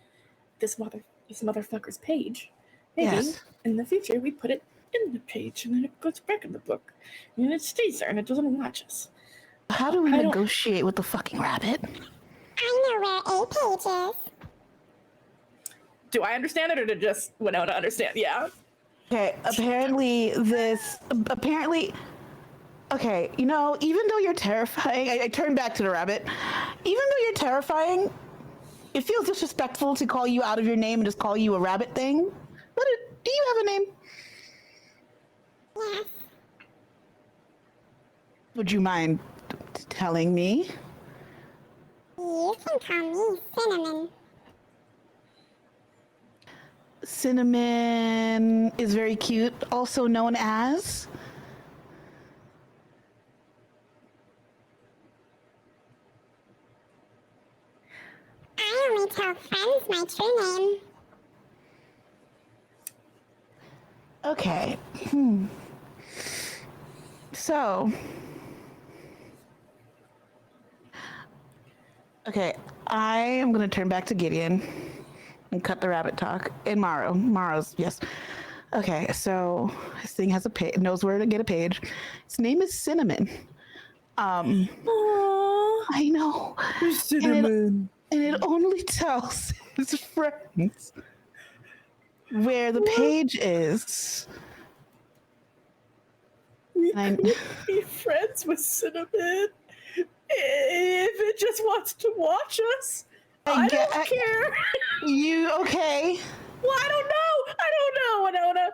[SPEAKER 2] this motherfucker's page, maybe
[SPEAKER 3] Yes.
[SPEAKER 2] in the future we put it in the page and then it goes back in the book. And it stays there and it doesn't watch us.
[SPEAKER 3] How do we
[SPEAKER 2] I don't-
[SPEAKER 3] negotiate with the fucking rabbit?
[SPEAKER 6] I know where a page is.
[SPEAKER 2] Do I understand it or did just Winona understand? Yeah.
[SPEAKER 3] Okay, apparently, okay, you know, even though you're terrifying, I turn back to the rabbit. Even though you're terrifying, it feels disrespectful to call you out of your name and just call you a rabbit thing. Do you have a name?
[SPEAKER 6] Yes.
[SPEAKER 3] Would you mind telling me?
[SPEAKER 6] You can call me Cinnamon.
[SPEAKER 3] Cinnamon is very cute, also known as...
[SPEAKER 6] I only tell friends my true name.
[SPEAKER 3] Okay. So... Okay, I am going to turn back to Gideon and cut the rabbit talk. And Morrow's, yes. Okay, so this thing has a page, knows where to get a page. Its name is Cinnamon.
[SPEAKER 2] Aww,
[SPEAKER 3] I know.
[SPEAKER 2] Cinnamon.
[SPEAKER 3] And it only tells his friends where the page is.
[SPEAKER 2] Be friends with Cinnamon if it just wants to watch us. I don't care.
[SPEAKER 3] You okay?
[SPEAKER 2] Well, I don't know, Winona.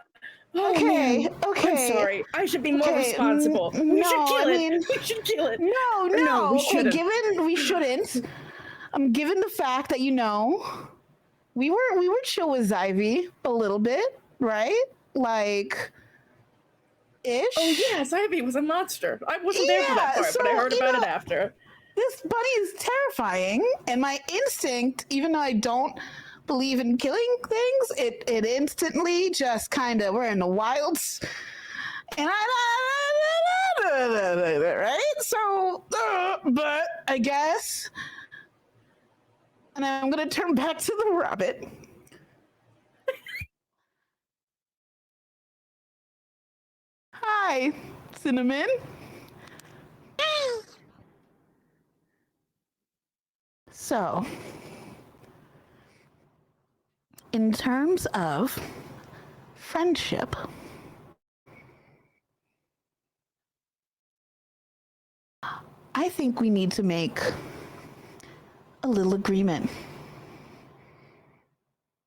[SPEAKER 2] Oh,
[SPEAKER 3] Okay,
[SPEAKER 2] man.
[SPEAKER 3] okay.
[SPEAKER 2] I'm sorry. I should be more
[SPEAKER 3] Okay,
[SPEAKER 2] responsible. We
[SPEAKER 3] no,
[SPEAKER 2] should kill
[SPEAKER 3] I
[SPEAKER 2] it.
[SPEAKER 3] mean-
[SPEAKER 2] We should kill it.
[SPEAKER 3] No,
[SPEAKER 2] Or no, we
[SPEAKER 3] okay,
[SPEAKER 2] shouldn't.
[SPEAKER 3] given we shouldn't. Given the fact that we were chill with Ivy a little bit, right? Like ish.
[SPEAKER 2] Oh yes, Ivy was a monster. I wasn't there for that
[SPEAKER 3] Yeah,
[SPEAKER 2] part, but I
[SPEAKER 3] so,
[SPEAKER 2] heard
[SPEAKER 3] you
[SPEAKER 2] about it
[SPEAKER 3] know-
[SPEAKER 2] after.
[SPEAKER 3] This bunny is terrifying, and my instinct, even though I don't believe in killing things, it instantly just kind of, we're in the wilds, and right? So, but I guess, and I'm gonna turn back to the rabbit. Hi, Cinnamon. So, in terms of friendship, I think we need to make a little agreement.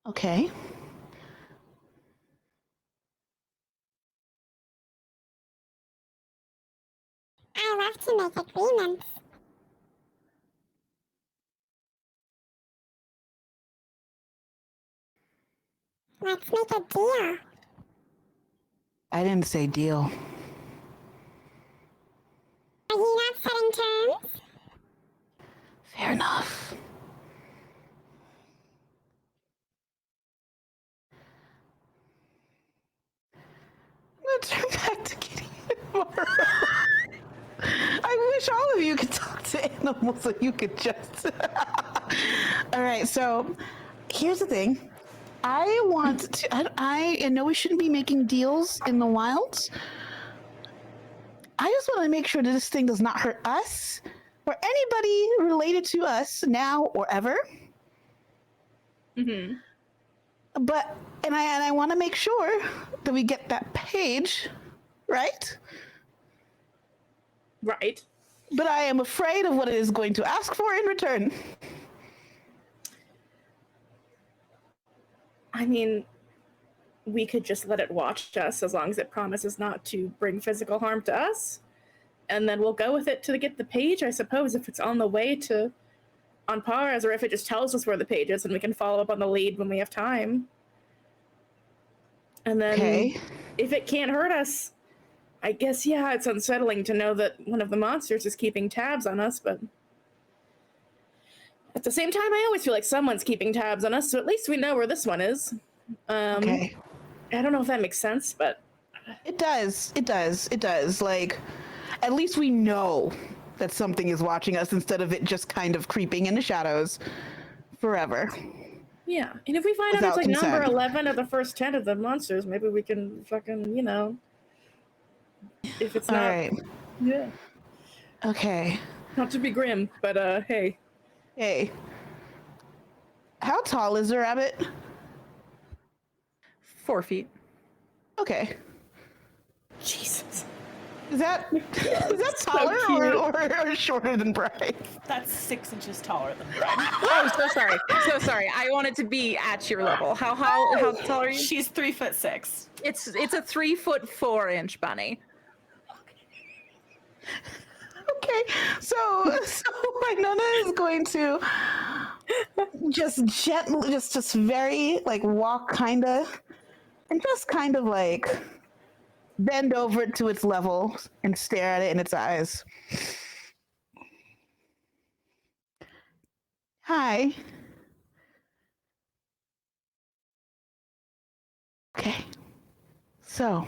[SPEAKER 3] Okay?
[SPEAKER 6] I love to make agreements. Let's make a deal.
[SPEAKER 3] I didn't say deal.
[SPEAKER 6] Are you not setting terms?
[SPEAKER 3] Fair enough. I'm gonna turn back to Kitty tomorrow. I wish all of you could talk to animals so you could just. All right, so here's the thing. I want to. I know we shouldn't be making deals in the wilds. I just want to make sure that this thing does not hurt us or anybody related to us now or ever.
[SPEAKER 2] Mm-hmm.
[SPEAKER 3] But I want to make sure that we get that page right.
[SPEAKER 2] Right.
[SPEAKER 3] But I am afraid of what it is going to ask for in return.
[SPEAKER 2] I mean, we could just let it watch us as long as it promises not to bring physical harm to us. And then we'll go with it to get the page, I suppose, if it's on the way to on Pars, or if it just tells us where the page is and we can follow up on the lead when we have time. And then if it can't hurt us, I guess, yeah, it's unsettling to know that one of the monsters is keeping tabs on us, but at the same time, I always feel like someone's keeping tabs on us, so at least we know where this one is.
[SPEAKER 3] Okay.
[SPEAKER 2] I don't know if that makes sense, but
[SPEAKER 3] It does. It does. It does. Like, at least we know that something is watching us instead of it just kind of creeping in the shadows forever.
[SPEAKER 2] yeah. And if we find out
[SPEAKER 3] Without
[SPEAKER 2] it's like number
[SPEAKER 3] consent.
[SPEAKER 2] 11 of the first 10 of the monsters, maybe we can fucking, if it's
[SPEAKER 3] All
[SPEAKER 2] not,
[SPEAKER 3] right.
[SPEAKER 2] yeah,
[SPEAKER 3] Okay.
[SPEAKER 2] not to be grim, but hey.
[SPEAKER 3] Hey. How tall is the rabbit?
[SPEAKER 1] 4 feet.
[SPEAKER 3] Okay.
[SPEAKER 2] Jesus.
[SPEAKER 3] Is that taller
[SPEAKER 2] cute.
[SPEAKER 3] or shorter than Bryce?
[SPEAKER 4] That's 6 inches taller than Brad.
[SPEAKER 1] Oh, so sorry. So sorry. I wanted to be at your level. How tall are you?
[SPEAKER 4] She's 3'6".
[SPEAKER 1] It's a 3'4" bunny.
[SPEAKER 3] Okay, so Winona is going to just gently, just very like walk kinda, and just kind of like bend over to its level and stare at it in its eyes. Hi. Okay. So,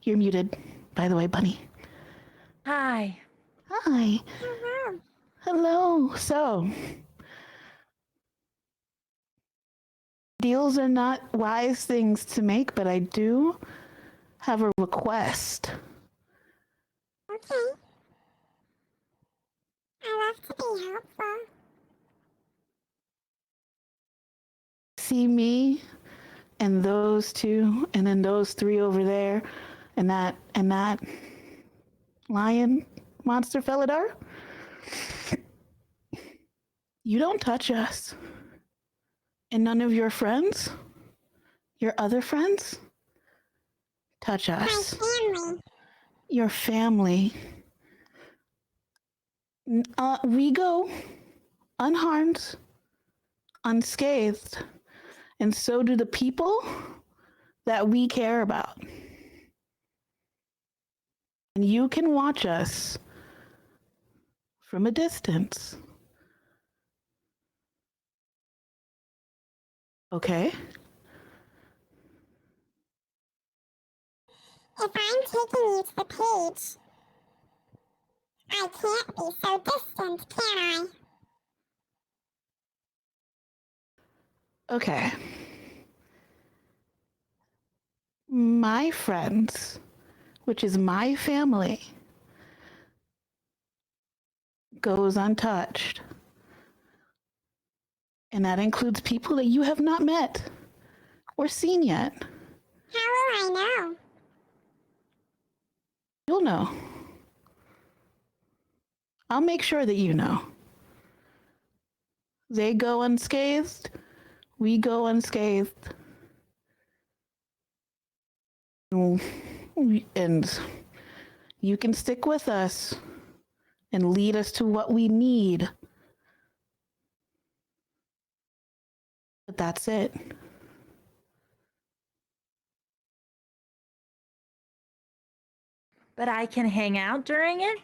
[SPEAKER 3] you're muted, by the way, bunny.
[SPEAKER 1] Hi.
[SPEAKER 3] Hi. Hello. So, deals are not wise things to make, but I do have a request.
[SPEAKER 6] Okay. I love to be helpful.
[SPEAKER 3] See me and those two, and then those three over there, and that lion monster felladar. You don't touch us. And none of your friends, your other friends, touch
[SPEAKER 6] My
[SPEAKER 3] us.
[SPEAKER 6] family.
[SPEAKER 3] Your family. We go unharmed, unscathed, and so do the people that we care about. And you can watch us from a distance. Okay?
[SPEAKER 6] If I'm taking you to the page, I can't be so distant, can I?
[SPEAKER 3] Okay. My friends, which is my family, goes untouched. And that includes people that you have not met or seen yet.
[SPEAKER 6] How will I know?
[SPEAKER 3] You'll know. I'll make sure that you know. They go unscathed, we go unscathed. And you can stick with us and lead us to what we need. But that's it.
[SPEAKER 1] But I can hang out during it?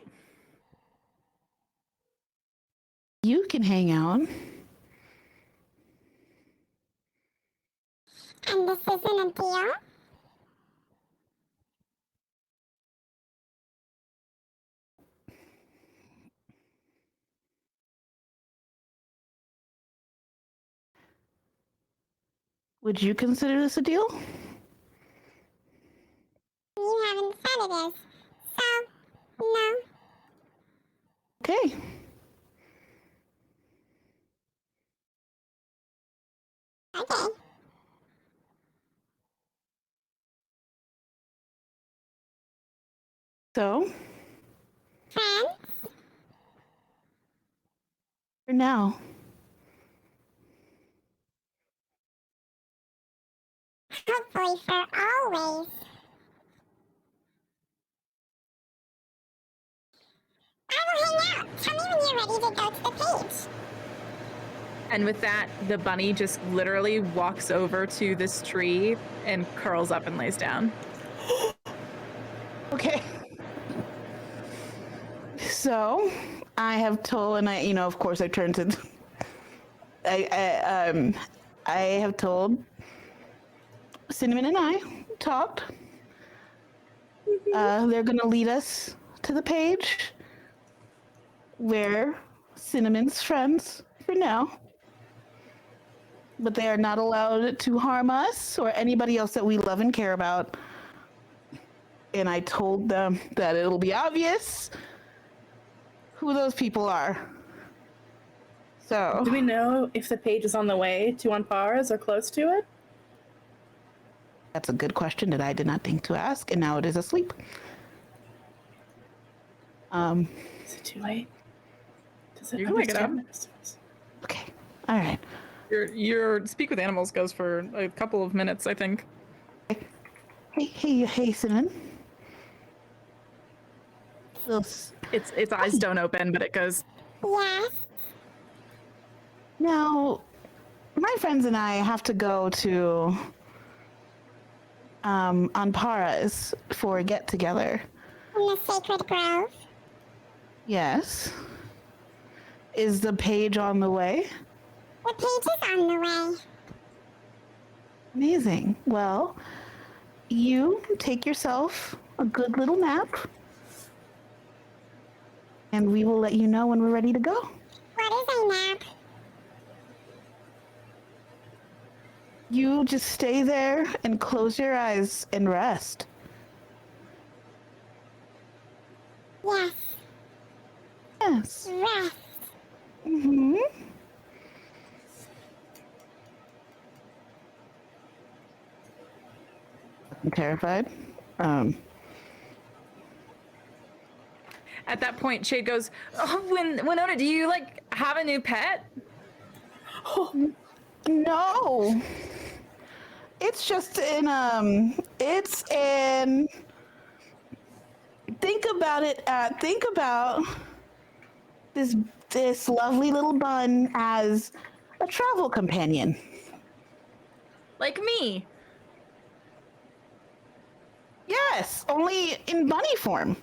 [SPEAKER 3] You can hang out.
[SPEAKER 6] And this isn't a deal?
[SPEAKER 3] Would you consider this a deal?
[SPEAKER 6] You haven't said it is. So, no.
[SPEAKER 3] Okay.
[SPEAKER 6] Okay.
[SPEAKER 3] So,
[SPEAKER 6] Friends?
[SPEAKER 3] for now,
[SPEAKER 6] Hopefully for always. I will hang out. Tell me when you're ready to go to the page.
[SPEAKER 1] And with that, the bunny just literally walks over to this tree and curls up and lays down.
[SPEAKER 3] okay. So, I have told, and I, of course, I turned to, I have told Cinnamon and I talked. They're gonna lead us to the page where Cinnamon's friends for now, but they are not allowed to harm us or anybody else that we love and care about. And I told them that it'll be obvious who those people are. So,
[SPEAKER 2] Do we know if the page is on the way to Anparas or close to it?
[SPEAKER 3] that's a good question that I did not think to ask, and now it is asleep.
[SPEAKER 2] Is it too late? Does it
[SPEAKER 1] You can wake it up.
[SPEAKER 2] understand the distance?
[SPEAKER 3] Okay, all right.
[SPEAKER 1] Your speak with animals goes for a couple of minutes, I think.
[SPEAKER 3] Hey, Cinnamon.
[SPEAKER 1] Its eyes don't open, but it goes.
[SPEAKER 6] Yes.
[SPEAKER 3] Now, my friends and I have to go to Anparas for a get together.
[SPEAKER 6] In the sacred grove.
[SPEAKER 3] Yes. Is the page on the way?
[SPEAKER 6] The page is on the way.
[SPEAKER 3] Amazing. Well, you take yourself a good little nap, and we will let you know when we're ready to go.
[SPEAKER 6] What is a nap?
[SPEAKER 3] You just stay there and close your eyes and rest.
[SPEAKER 6] Yes.
[SPEAKER 3] Yes.
[SPEAKER 6] Rest.
[SPEAKER 3] Mm-hmm. I'm terrified.
[SPEAKER 1] At that point, Shade goes, "Oh, Winona, do you have a new pet?"
[SPEAKER 3] No. It's just it's in think about it think about this lovely little bun as a travel companion.
[SPEAKER 1] Like me.
[SPEAKER 3] Yes, only in bunny form.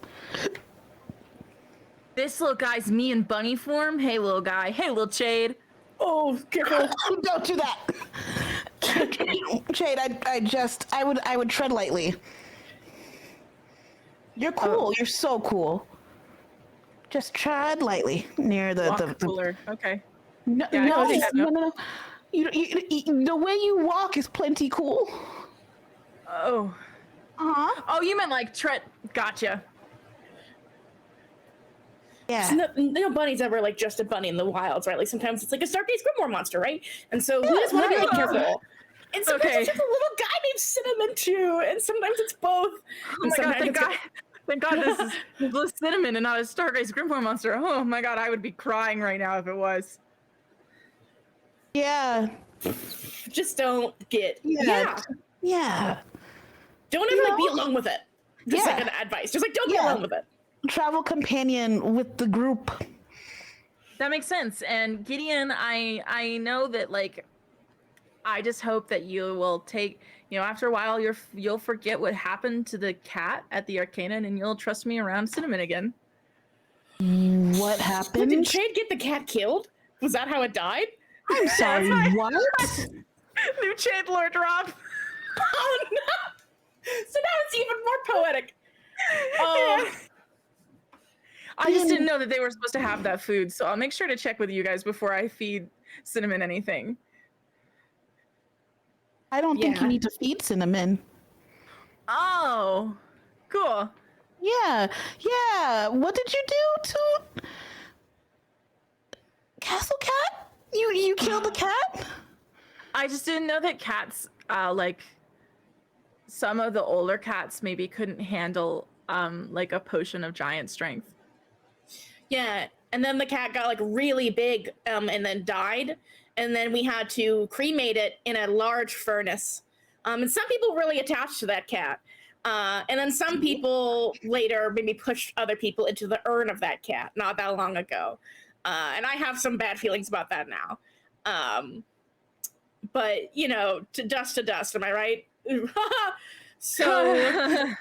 [SPEAKER 1] This little guy's me in bunny form. Hey, little guy. Hey, little Chade.
[SPEAKER 2] Oh, careful.
[SPEAKER 3] Don't do that. Jade, I would tread lightly. You're cool. You're so cool. Just tread lightly near the
[SPEAKER 1] Walk cooler. Okay.
[SPEAKER 3] No,
[SPEAKER 1] Yeah, I
[SPEAKER 3] no,
[SPEAKER 1] totally have
[SPEAKER 3] no, no. The way you walk is plenty cool.
[SPEAKER 1] Oh. Oh, you meant like tread. Gotcha.
[SPEAKER 3] Yeah.
[SPEAKER 2] No bunny's ever like just a bunny in the wilds, right? Like sometimes it's like a Stargaze Grimoire monster, right? And so we just want to be like careful. And sometimes it's just a little guy named Cinnamon too, and sometimes it's both.
[SPEAKER 1] Oh my god, thank God this is Blue Cinnamon and not a Stargaze Grimoire monster. Oh my god, I would be crying right now if it was.
[SPEAKER 3] Yeah.
[SPEAKER 2] Just don't get
[SPEAKER 3] Yeah.
[SPEAKER 2] Don't ever like be alone with it. Just like an advice. Just like don't be alone with it.
[SPEAKER 3] Travel companion with the group.
[SPEAKER 1] That makes sense. And Gideon, I know that like I just hope that you will take, after a while you'll forget what happened to the cat at the Arcanon and you'll trust me around Cinnamon again.
[SPEAKER 3] What happened?
[SPEAKER 2] Did Jade get the cat killed? Was that how it died?
[SPEAKER 3] I'm sorry, what?
[SPEAKER 1] New Jade Lord drop.
[SPEAKER 2] Oh no! So now it's even more poetic.
[SPEAKER 1] I just didn't know that they were supposed to have that food, so I'll make sure to check with you guys before I feed Cinnamon anything.
[SPEAKER 3] I don't think you need to feed Cinnamon.
[SPEAKER 1] Oh, cool.
[SPEAKER 3] Yeah. What did you do to Castle Cat? You killed the cat?
[SPEAKER 1] I just didn't know that cats, like some of the older cats maybe couldn't handle like a potion of giant strength.
[SPEAKER 2] Yeah, and then the cat got like really big and then died, and then we had to cremate it in a large furnace. And some people really attached to that cat. And then some people later maybe pushed other people into the urn of that cat not that long ago. And I have some bad feelings about that now. But, to dust, am I right? So...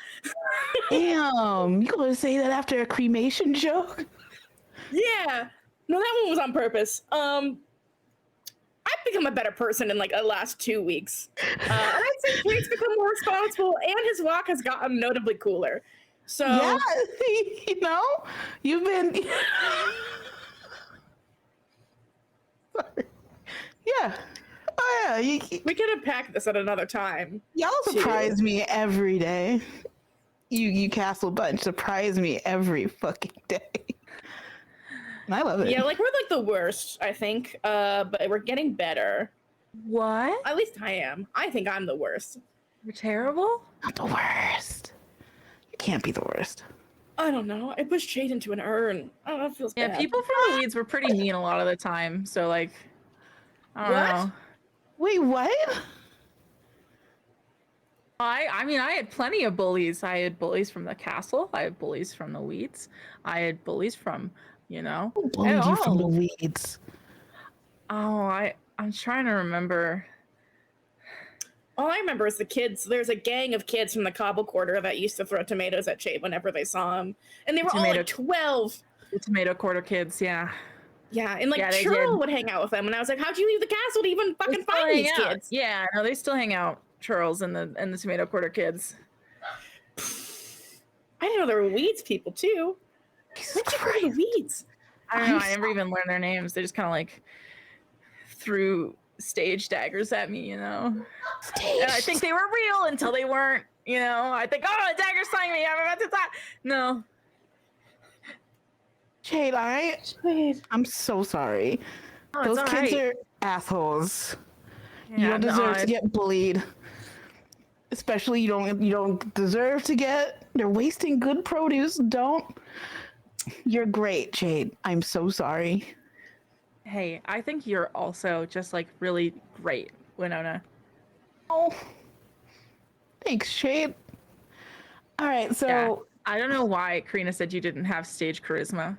[SPEAKER 3] Damn, you gonna say that after a cremation joke?
[SPEAKER 2] Yeah. No, that one was on purpose. I've become a better person in like the last 2 weeks. I'd say Jake's become more responsible and his walk has gotten notably cooler. So
[SPEAKER 3] yeah, you've been sorry. Yeah. Oh yeah,
[SPEAKER 2] we could have packed this at another time.
[SPEAKER 3] Y'all surprise me every day. You Castle Bunch surprise me every fucking day. And I love it.
[SPEAKER 2] Yeah, like we're like the worst, I think. But we're getting better.
[SPEAKER 1] What?
[SPEAKER 2] At least I am. I think I'm the worst.
[SPEAKER 1] You're terrible?
[SPEAKER 3] Not the worst. You can't be the worst.
[SPEAKER 2] I don't know. I pushed Jade into an urn. Oh, that feels bad.
[SPEAKER 1] Yeah, people from the weeds were pretty mean a lot of the time. So like, I don't know.
[SPEAKER 3] Wait, what?
[SPEAKER 1] I mean, I had plenty of bullies. I had bullies from the castle. I had bullies from the weeds. I had bullies from,
[SPEAKER 3] Who bullied you from the weeds?
[SPEAKER 1] Oh, I'm trying to remember.
[SPEAKER 2] All I remember is the kids. There's a gang of kids from the Cobble Quarter that used to throw tomatoes at Jade whenever they saw him. And they were all like 12.
[SPEAKER 1] The Tomato Quarter kids, yeah.
[SPEAKER 2] Yeah, and like Churl would hang out with them. And I was like, how'd you leave the castle to even fucking find these kids?
[SPEAKER 1] Yeah, no, they still hang out. Churls and the Tomato Quarter kids.
[SPEAKER 2] I didn't know there were weeds people too. Where'd you go to the weeds?
[SPEAKER 1] I don't know. I never even learned their names. They just kind of like threw stage daggers at me, And I think they were real until they weren't, I think, oh, a dagger's slaying me. I'm about to die. No.
[SPEAKER 3] Jade, I'm so sorry.
[SPEAKER 1] Oh,
[SPEAKER 3] those kids are assholes.
[SPEAKER 1] Yeah,
[SPEAKER 3] you don't deserve to get bullied. Especially you don't deserve to get. They're wasting good produce. Don't. You're great, Jade. I'm so sorry.
[SPEAKER 1] Hey, I think you're also just like really great, Winona.
[SPEAKER 3] Oh, thanks, Shade. All right,
[SPEAKER 1] Yeah.
[SPEAKER 3] so
[SPEAKER 1] I don't know why Karina said you didn't have stage charisma.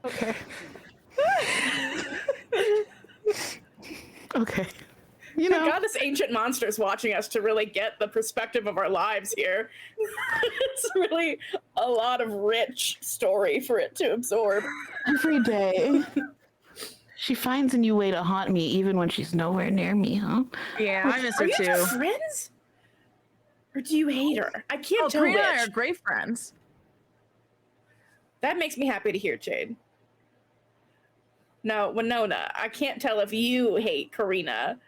[SPEAKER 3] okay. Okay. You
[SPEAKER 2] Thank
[SPEAKER 3] know,
[SPEAKER 2] God this ancient monster is watching us to really get the perspective of our lives here. It's really a lot of rich story for it to absorb.
[SPEAKER 3] every day she finds a new way to haunt me, even when she's nowhere near me, huh?
[SPEAKER 1] Yeah, I miss
[SPEAKER 2] Are
[SPEAKER 1] her
[SPEAKER 2] you two
[SPEAKER 1] too.
[SPEAKER 2] friends? Or do you hate her? I can't
[SPEAKER 1] Oh,
[SPEAKER 2] tell
[SPEAKER 1] Karina
[SPEAKER 2] which.
[SPEAKER 1] and I are great friends.
[SPEAKER 2] That makes me happy to hear, Jade. No, Winona, I can't tell if you hate Karina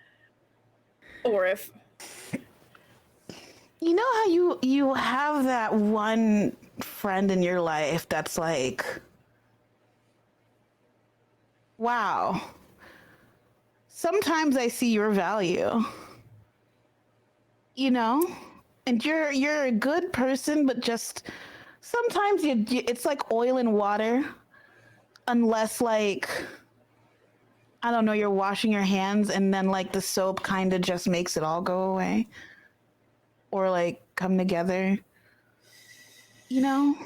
[SPEAKER 2] or if
[SPEAKER 3] You know how you have that one friend in your life that's like, wow. Sometimes I see your value. You know? And you're a good person, but just sometimes it's like oil and water unless like I don't know, you're washing your hands and then like the soap kind of just makes it all go away or like come together. You know?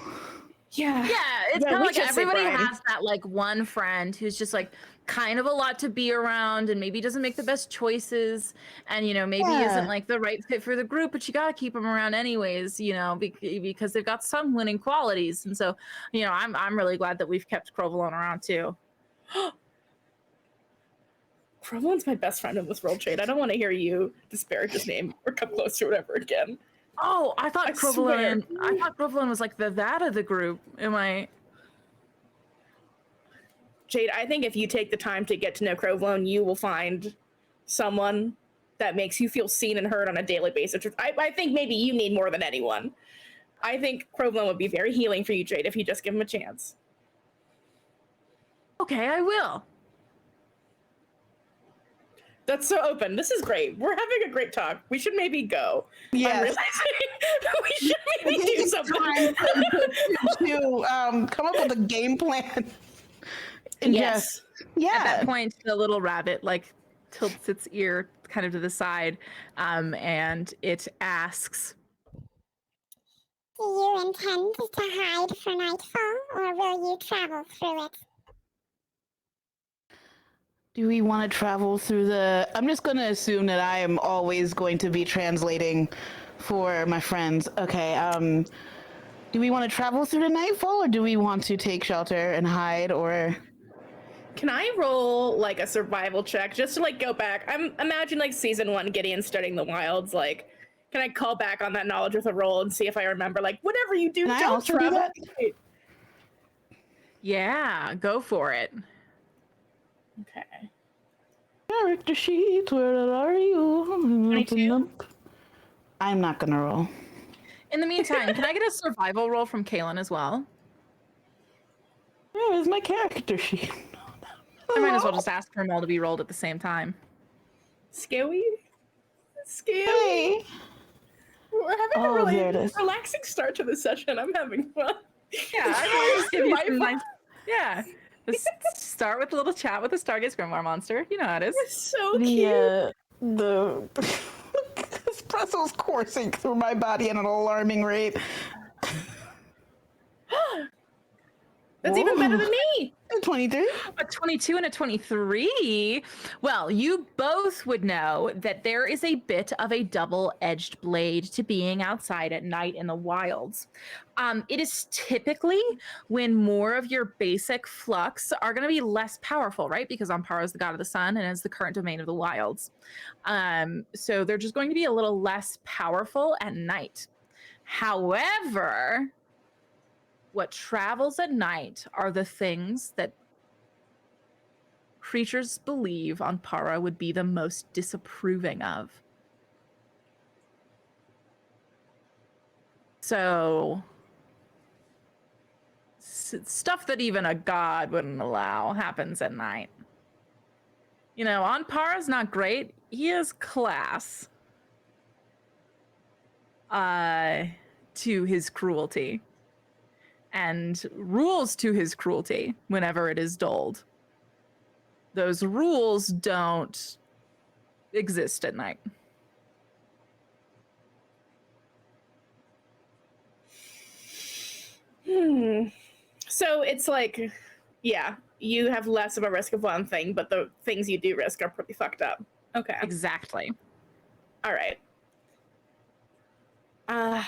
[SPEAKER 2] yeah.
[SPEAKER 1] Yeah, it's
[SPEAKER 2] Yeah,
[SPEAKER 1] kind
[SPEAKER 2] we
[SPEAKER 1] of like
[SPEAKER 2] should say
[SPEAKER 1] everybody
[SPEAKER 2] Brian.
[SPEAKER 1] has that like one friend who's just like kind of a lot to be around and maybe doesn't make the best choices and maybe isn't
[SPEAKER 3] Yeah.
[SPEAKER 1] like the right fit for the group, but you got to keep them around anyways, because they've got some winning qualities. And so, I'm really glad that we've kept Provolone around too.
[SPEAKER 2] Crowbone's my best friend in this world, Jade. I don't want to hear you disparage his name or come close to it ever again.
[SPEAKER 1] Oh, I thought
[SPEAKER 2] I swear.
[SPEAKER 1] Provolone was like the that of the group. Am I?
[SPEAKER 2] Jade, I think if you take the time to get to know Crowlone, you will find someone that makes you feel seen and heard on a daily basis. I think maybe you need more than anyone. I think Crowlone would be very healing for you, Jade, if you just give him a chance.
[SPEAKER 1] Okay, I will.
[SPEAKER 2] That's so open. This is great. We're having a great talk. We should maybe go.
[SPEAKER 3] Yes.
[SPEAKER 2] I'm realizing we should maybe do
[SPEAKER 3] It's
[SPEAKER 2] something.
[SPEAKER 3] time to come up with a game plan. And
[SPEAKER 2] Yes.
[SPEAKER 3] yeah.
[SPEAKER 1] At that point, the little rabbit like tilts its ear kind of to the side, and it asks,
[SPEAKER 6] Do you intend to hide for nightfall, or will you travel through it?
[SPEAKER 3] Do we want to travel through the... I'm just going to assume that I am always going to be translating for my friends. Okay, do we want to travel through the nightfall, or do we want to take shelter and hide, or...
[SPEAKER 2] Can I roll like a survival check just to like go back? I'm imagine like season 1 Gideon studying the wilds. Like, can I call back on that knowledge with a roll and see if I remember? Like, whatever you do,
[SPEAKER 3] Can I
[SPEAKER 2] don't
[SPEAKER 3] also do
[SPEAKER 2] travel.
[SPEAKER 3] that?
[SPEAKER 1] "Yeah, go for it."
[SPEAKER 2] Okay.
[SPEAKER 3] Character sheets, where are you?
[SPEAKER 2] 22.
[SPEAKER 3] I'm not going to roll.
[SPEAKER 1] In the meantime, can I get a survival roll from Kaylin as well?
[SPEAKER 3] Where is my character sheet?
[SPEAKER 1] I might as well just ask for them all to be rolled at the same time.
[SPEAKER 2] Scary.
[SPEAKER 3] Hey.
[SPEAKER 2] We're having a
[SPEAKER 3] Oh,
[SPEAKER 2] really
[SPEAKER 3] there it is.
[SPEAKER 2] relaxing start to the session. I'm having fun.
[SPEAKER 1] Yeah, I just give you some
[SPEAKER 2] Survival.
[SPEAKER 1] nice. Yeah, just start with a little chat with the Stargaze Grimoire monster. You know how it is.
[SPEAKER 2] So cute.
[SPEAKER 3] The espresso's coursing through my body at an alarming rate.
[SPEAKER 2] That's even better than me.
[SPEAKER 3] 23.
[SPEAKER 1] A 22 and a 23. Well, you both would know that there is a bit of a double-edged blade to being outside at night in the wilds. It is typically when more of your basic flux are going to be less powerful, right? Because Amparo is the god of the sun and is the current domain of the wilds. So they're just going to be a little less powerful at night. However, what travels at night are the things that creatures believe Ampara would be the most disapproving of. So, stuff that even a god wouldn't allow happens at night. Ampara's not great. He is class. to his cruelty and rules to his cruelty whenever it is doled. Those rules don't exist at night.
[SPEAKER 2] So it's like, yeah, you have less of a risk of one thing, but the things you do risk are pretty fucked up. Okay.
[SPEAKER 1] Exactly.
[SPEAKER 2] All right. I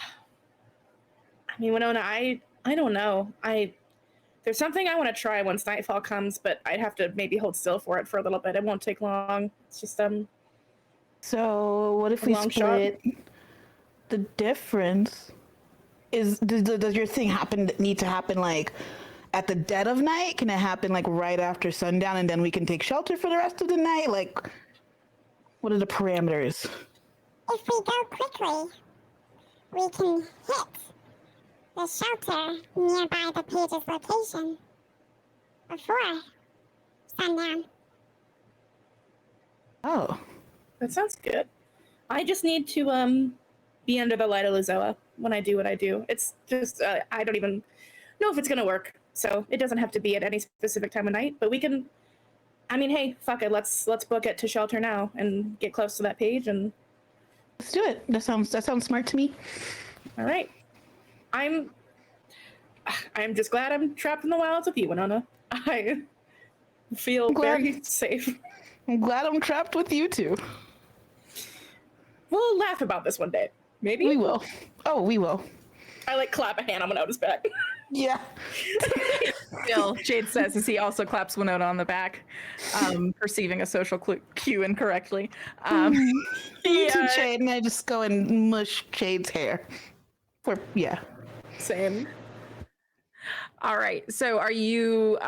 [SPEAKER 2] mean, Winona, I don't know. There's something I want to try once nightfall comes, but I'd have to maybe hold still for it for a little bit. It won't take long. It's just
[SPEAKER 3] So what if
[SPEAKER 2] A
[SPEAKER 3] we
[SPEAKER 2] long shot?
[SPEAKER 3] split the difference? Does your thing need to happen like at the dead of night? Can it happen like right after sundown and then we can take shelter for the rest of the night? Like, what are the parameters?
[SPEAKER 6] If we go quickly, we can hit the shelter nearby the page's location before sundown.
[SPEAKER 3] Oh,
[SPEAKER 2] that sounds good. I just need to be under the light of Lizoa when I do what I do. It's just I don't even know if it's gonna work. So it doesn't have to be at any specific time of night, but we can. I mean, hey, fuck it. Let's book it to shelter now and get close to that page. And
[SPEAKER 3] let's do it. That sounds smart to me.
[SPEAKER 2] all right, I'm just glad I'm trapped in the wilds with you, Winona. I feel very safe.
[SPEAKER 3] I'm glad I'm trapped with you two.
[SPEAKER 2] We'll laugh about this one day. Maybe
[SPEAKER 3] we will. Oh, we will.
[SPEAKER 2] I like clap a hand on Winona's back.
[SPEAKER 3] Yeah.
[SPEAKER 1] Still, Jade says as he also claps Winona on the back, perceiving a social cue incorrectly.
[SPEAKER 3] Me too, Jade, and I just go and mush Jade's hair. Yeah.
[SPEAKER 2] Same.
[SPEAKER 1] All right. So are you,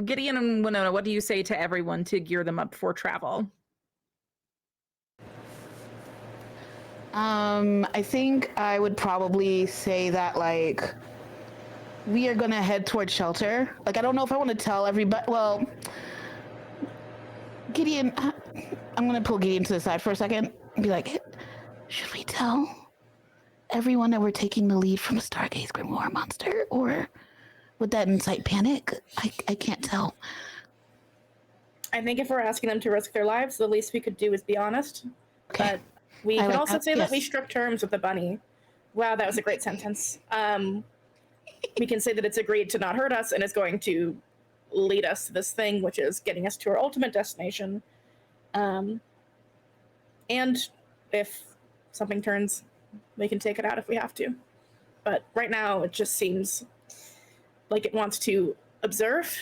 [SPEAKER 1] Gideon and Winona, what do you say to everyone to gear them up for travel?
[SPEAKER 3] I think I would probably say that, like, we are going to head towards shelter. Like, I don't know if I want to tell everybody. Well, Gideon, I'm going to pull Gideon to the side for a second and be like, should we tell everyone that we're taking the lead from a Stargaze Grimoire monster? Or would that incite panic? I can't tell.
[SPEAKER 2] I think if we're asking them to risk their lives, the least we could do is be honest.
[SPEAKER 3] Okay.
[SPEAKER 2] But we could also say that
[SPEAKER 3] yes.
[SPEAKER 2] we struck terms with the bunny. Wow, that was a great sentence. We can say that it's agreed to not hurt us and is going to lead us to this thing, which is getting us to our ultimate destination. And if something turns, we can take it out if we have to. But right now, it just seems like it wants to observe,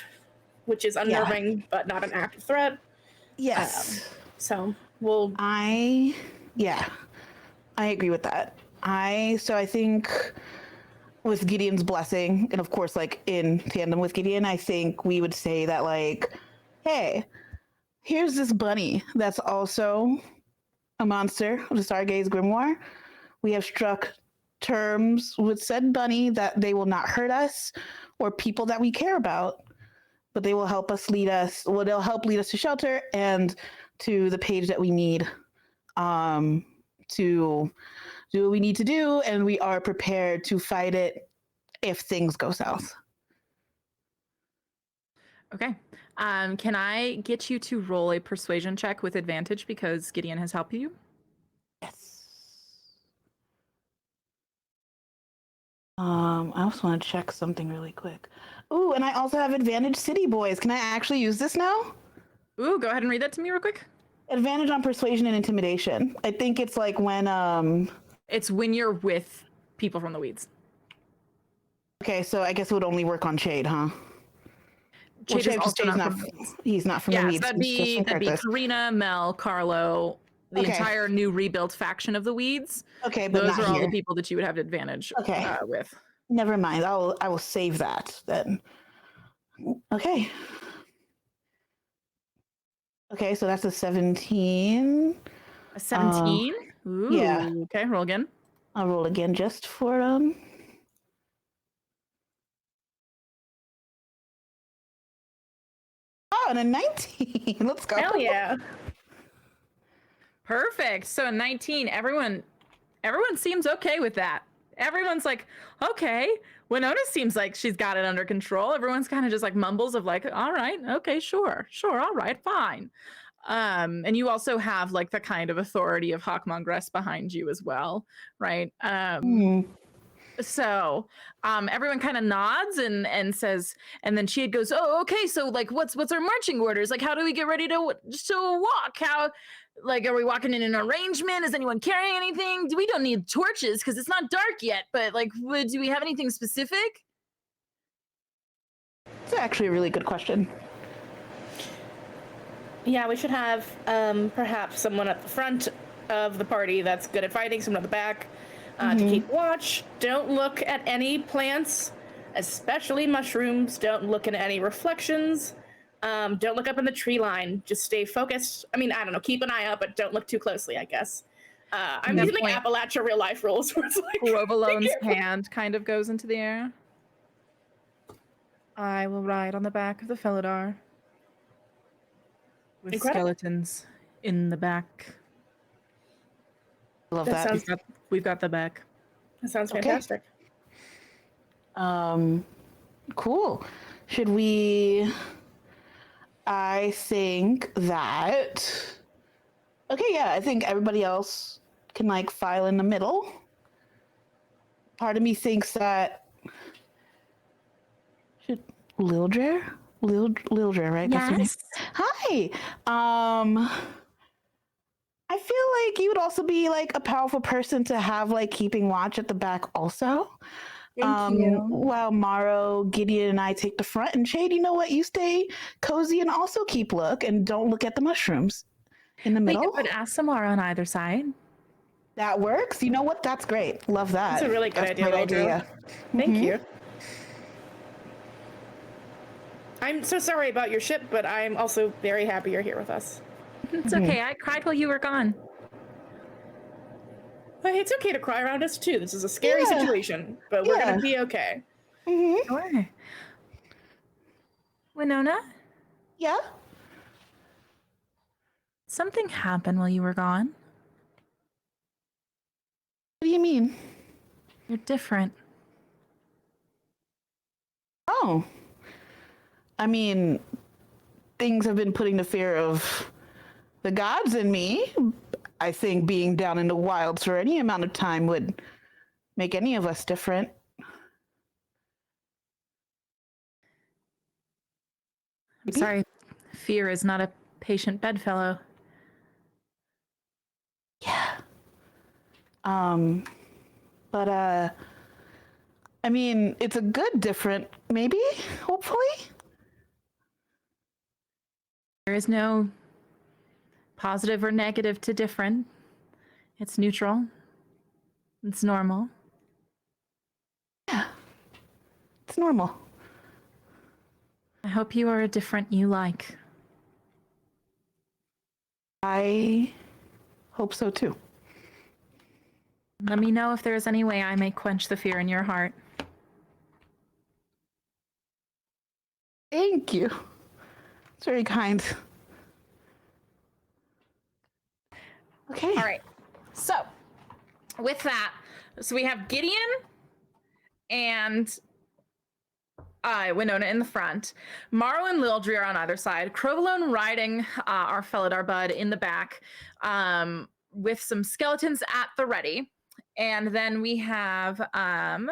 [SPEAKER 2] which is unnerving, but not an active threat.
[SPEAKER 3] Yes.
[SPEAKER 2] So we'll.
[SPEAKER 3] I agree with that. So I think with Gideon's blessing, and of course, like in tandem with Gideon, I think we would say that, like, hey, here's this bunny that's also a monster of the Stargaze Grimoire. We have struck terms with said bunny that they will not hurt us or people that we care about, but they will help us lead us. Well, they'll help lead us to shelter and to the page that we need to do what we need to do, and we are prepared to fight it if things go south.
[SPEAKER 1] Okay. Can I get you to roll a persuasion check with advantage because Gideon has helped you?
[SPEAKER 3] Yes. I also want to check something really quick. Ooh, and I also have advantage city boys. Can I actually use this now?
[SPEAKER 1] Ooh, go ahead and read that to me real quick.
[SPEAKER 3] Advantage on persuasion and intimidation. I think it's like when
[SPEAKER 1] It's when you're with people from the weeds.
[SPEAKER 3] Okay, so I guess it would only work on Shade, huh?
[SPEAKER 1] Jade is also not from
[SPEAKER 3] he's not from the
[SPEAKER 1] Yes,
[SPEAKER 3] weeds.
[SPEAKER 1] that'd be Karina, Mel, Carlo, the entire new rebuilt faction of the weeds.
[SPEAKER 3] Okay, but
[SPEAKER 1] those
[SPEAKER 3] not
[SPEAKER 1] are all
[SPEAKER 3] here.
[SPEAKER 1] the people that you would have advantage with.
[SPEAKER 3] Never mind. I will save that then. Okay. Okay, so that's a 17.
[SPEAKER 1] A 17? Ooh.
[SPEAKER 3] Yeah.
[SPEAKER 1] Okay, roll again.
[SPEAKER 3] I'll roll again just for Oh, and a 19. Let's go.
[SPEAKER 2] Hell yeah.
[SPEAKER 1] Perfect. So 19, everyone everyone seems okay with that. Everyone's like, okay. Winona seems like she's got it under control. Everyone's kind of just like mumbles of like, all right, okay, sure, all right, fine. And you also have like the kind of authority of Hawkmongress behind you as well, right? So everyone kind of nods and says, and then Chiad goes, oh, okay, so like what's our marching orders? Like, how do we get ready to walk? How, like, are we walking in an arrangement? Is anyone carrying anything? We don't need torches because it's not dark yet, but like, do we have anything specific?
[SPEAKER 3] It's actually a really good question.
[SPEAKER 2] Yeah, we should have perhaps someone at the front of the party that's good at fighting, someone at the back to keep watch. Don't look at any plants, especially mushrooms. Don't look at any reflections. Don't look up in the tree line. Just stay focused. I mean, I don't know, keep an eye out, but don't look too closely, I guess. I'm using like Appalachia real life rules where it's like
[SPEAKER 1] Provolone's hand kind of goes into the air. I will ride on the back of the Felidar. With skeletons in the back.
[SPEAKER 3] Love that.
[SPEAKER 1] We've got the back.
[SPEAKER 2] That sounds fantastic.
[SPEAKER 3] Cool. Should we? I think that. Okay, yeah, I think everybody else can like file in the middle. Part of me thinks that. Should Lildre, right? That's her name.
[SPEAKER 1] Yes.
[SPEAKER 3] Hi. I feel like you would also be like a powerful person to have like keeping watch at the back also.
[SPEAKER 1] Thank you.
[SPEAKER 3] While Morrow, Gideon, and I take the front, and Shade, you know what? You stay cozy and also keep look and don't look at the mushrooms in the middle.
[SPEAKER 1] We could put Asamara on either side.
[SPEAKER 3] That works. You know what? That's great. Love that.
[SPEAKER 2] That's a really good idea,
[SPEAKER 3] Great
[SPEAKER 2] Lildre. Thank you. I'm so sorry about your ship, but I'm also very happy you're here with us.
[SPEAKER 1] It's okay. I cried while you were gone.
[SPEAKER 2] But it's okay to cry around us too. This is a scary situation, but we're gonna be okay.
[SPEAKER 1] Sure. Winona?
[SPEAKER 3] Yeah?
[SPEAKER 1] Something happened while you were gone.
[SPEAKER 3] What do you mean?
[SPEAKER 1] You're different.
[SPEAKER 3] Oh. I mean, things have been putting the fear of the gods in me. I think being down in the wilds for any amount of time would make any of us different.
[SPEAKER 1] I'm sorry. Fear is not a patient bedfellow.
[SPEAKER 3] Yeah. But I mean, it's a good different, maybe, hopefully.
[SPEAKER 1] There is no positive or negative to different. It's neutral. It's normal.
[SPEAKER 3] Yeah. It's normal.
[SPEAKER 1] I hope you are a different you like.
[SPEAKER 3] I hope so too.
[SPEAKER 1] Let me know if there is any way I may quench the fear in your heart.
[SPEAKER 3] Thank you. It's very kind. Okay.
[SPEAKER 1] All right. So, with that, so we have Gideon and Winona in the front, Morrow and Lildre are on either side, Provolone riding our Felidar bud in the back, with some skeletons at the ready, and then we have and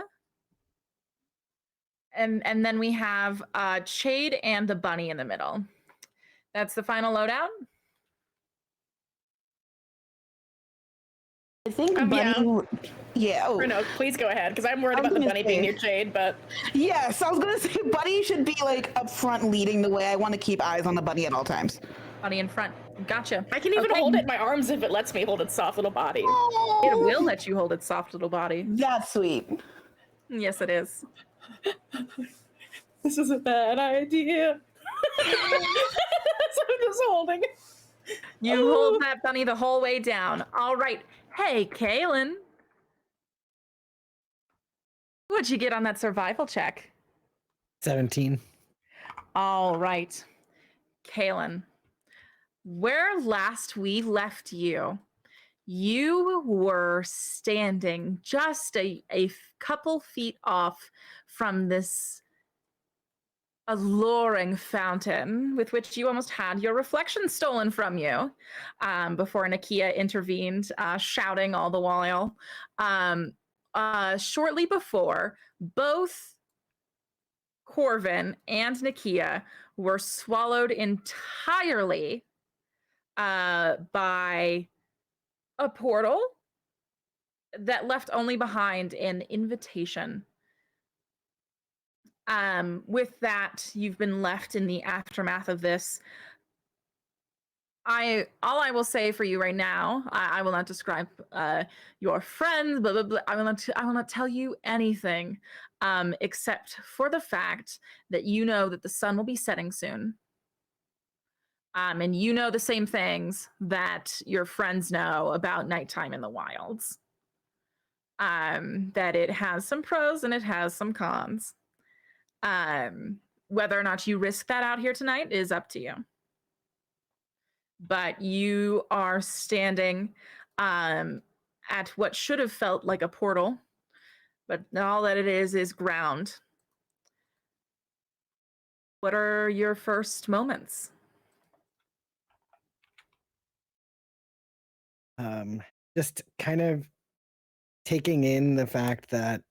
[SPEAKER 1] then we have Chade and the bunny in the middle. That's the final loadout.
[SPEAKER 3] I think Bunny. Yeah. Oh.
[SPEAKER 2] No, please go ahead, because I'm worried about the bunny being near Jade, but
[SPEAKER 3] Yes, I was gonna say Bunny should be like up front leading the way. I want to keep eyes on the bunny at all times.
[SPEAKER 1] Bunny in front. Gotcha.
[SPEAKER 2] I can even hold it in my arms if it lets me hold its soft little body.
[SPEAKER 1] It will let you hold its soft little body.
[SPEAKER 3] That's sweet.
[SPEAKER 1] Yes, it is.
[SPEAKER 2] This is a bad idea. So I'm just holding.
[SPEAKER 1] You hold that bunny the whole way down. All right. Hey, Kaylin. What'd you get on that survival check?
[SPEAKER 5] 17.
[SPEAKER 1] All right. Kaylin, where last we left you, you were standing just a couple feet off from this alluring fountain with which you almost had your reflection stolen from you before Nakia intervened, shouting all the while. Shortly before, both Corvin and Nakia were swallowed entirely by a portal that left only behind an invitation. With that, you've been left in the aftermath of this. All I will say for you right now, I will not describe your friends, blah blah blah. I will not tell you anything, except for the fact that you know that the sun will be setting soon. And you know the same things that your friends know about nighttime in the wilds. That it has some pros and it has some cons. Whether or not you risk that out here tonight is up to you. But you are standing at what should have felt like a portal, but all that it is ground. What are your first moments?
[SPEAKER 5] Just kind of taking in the fact that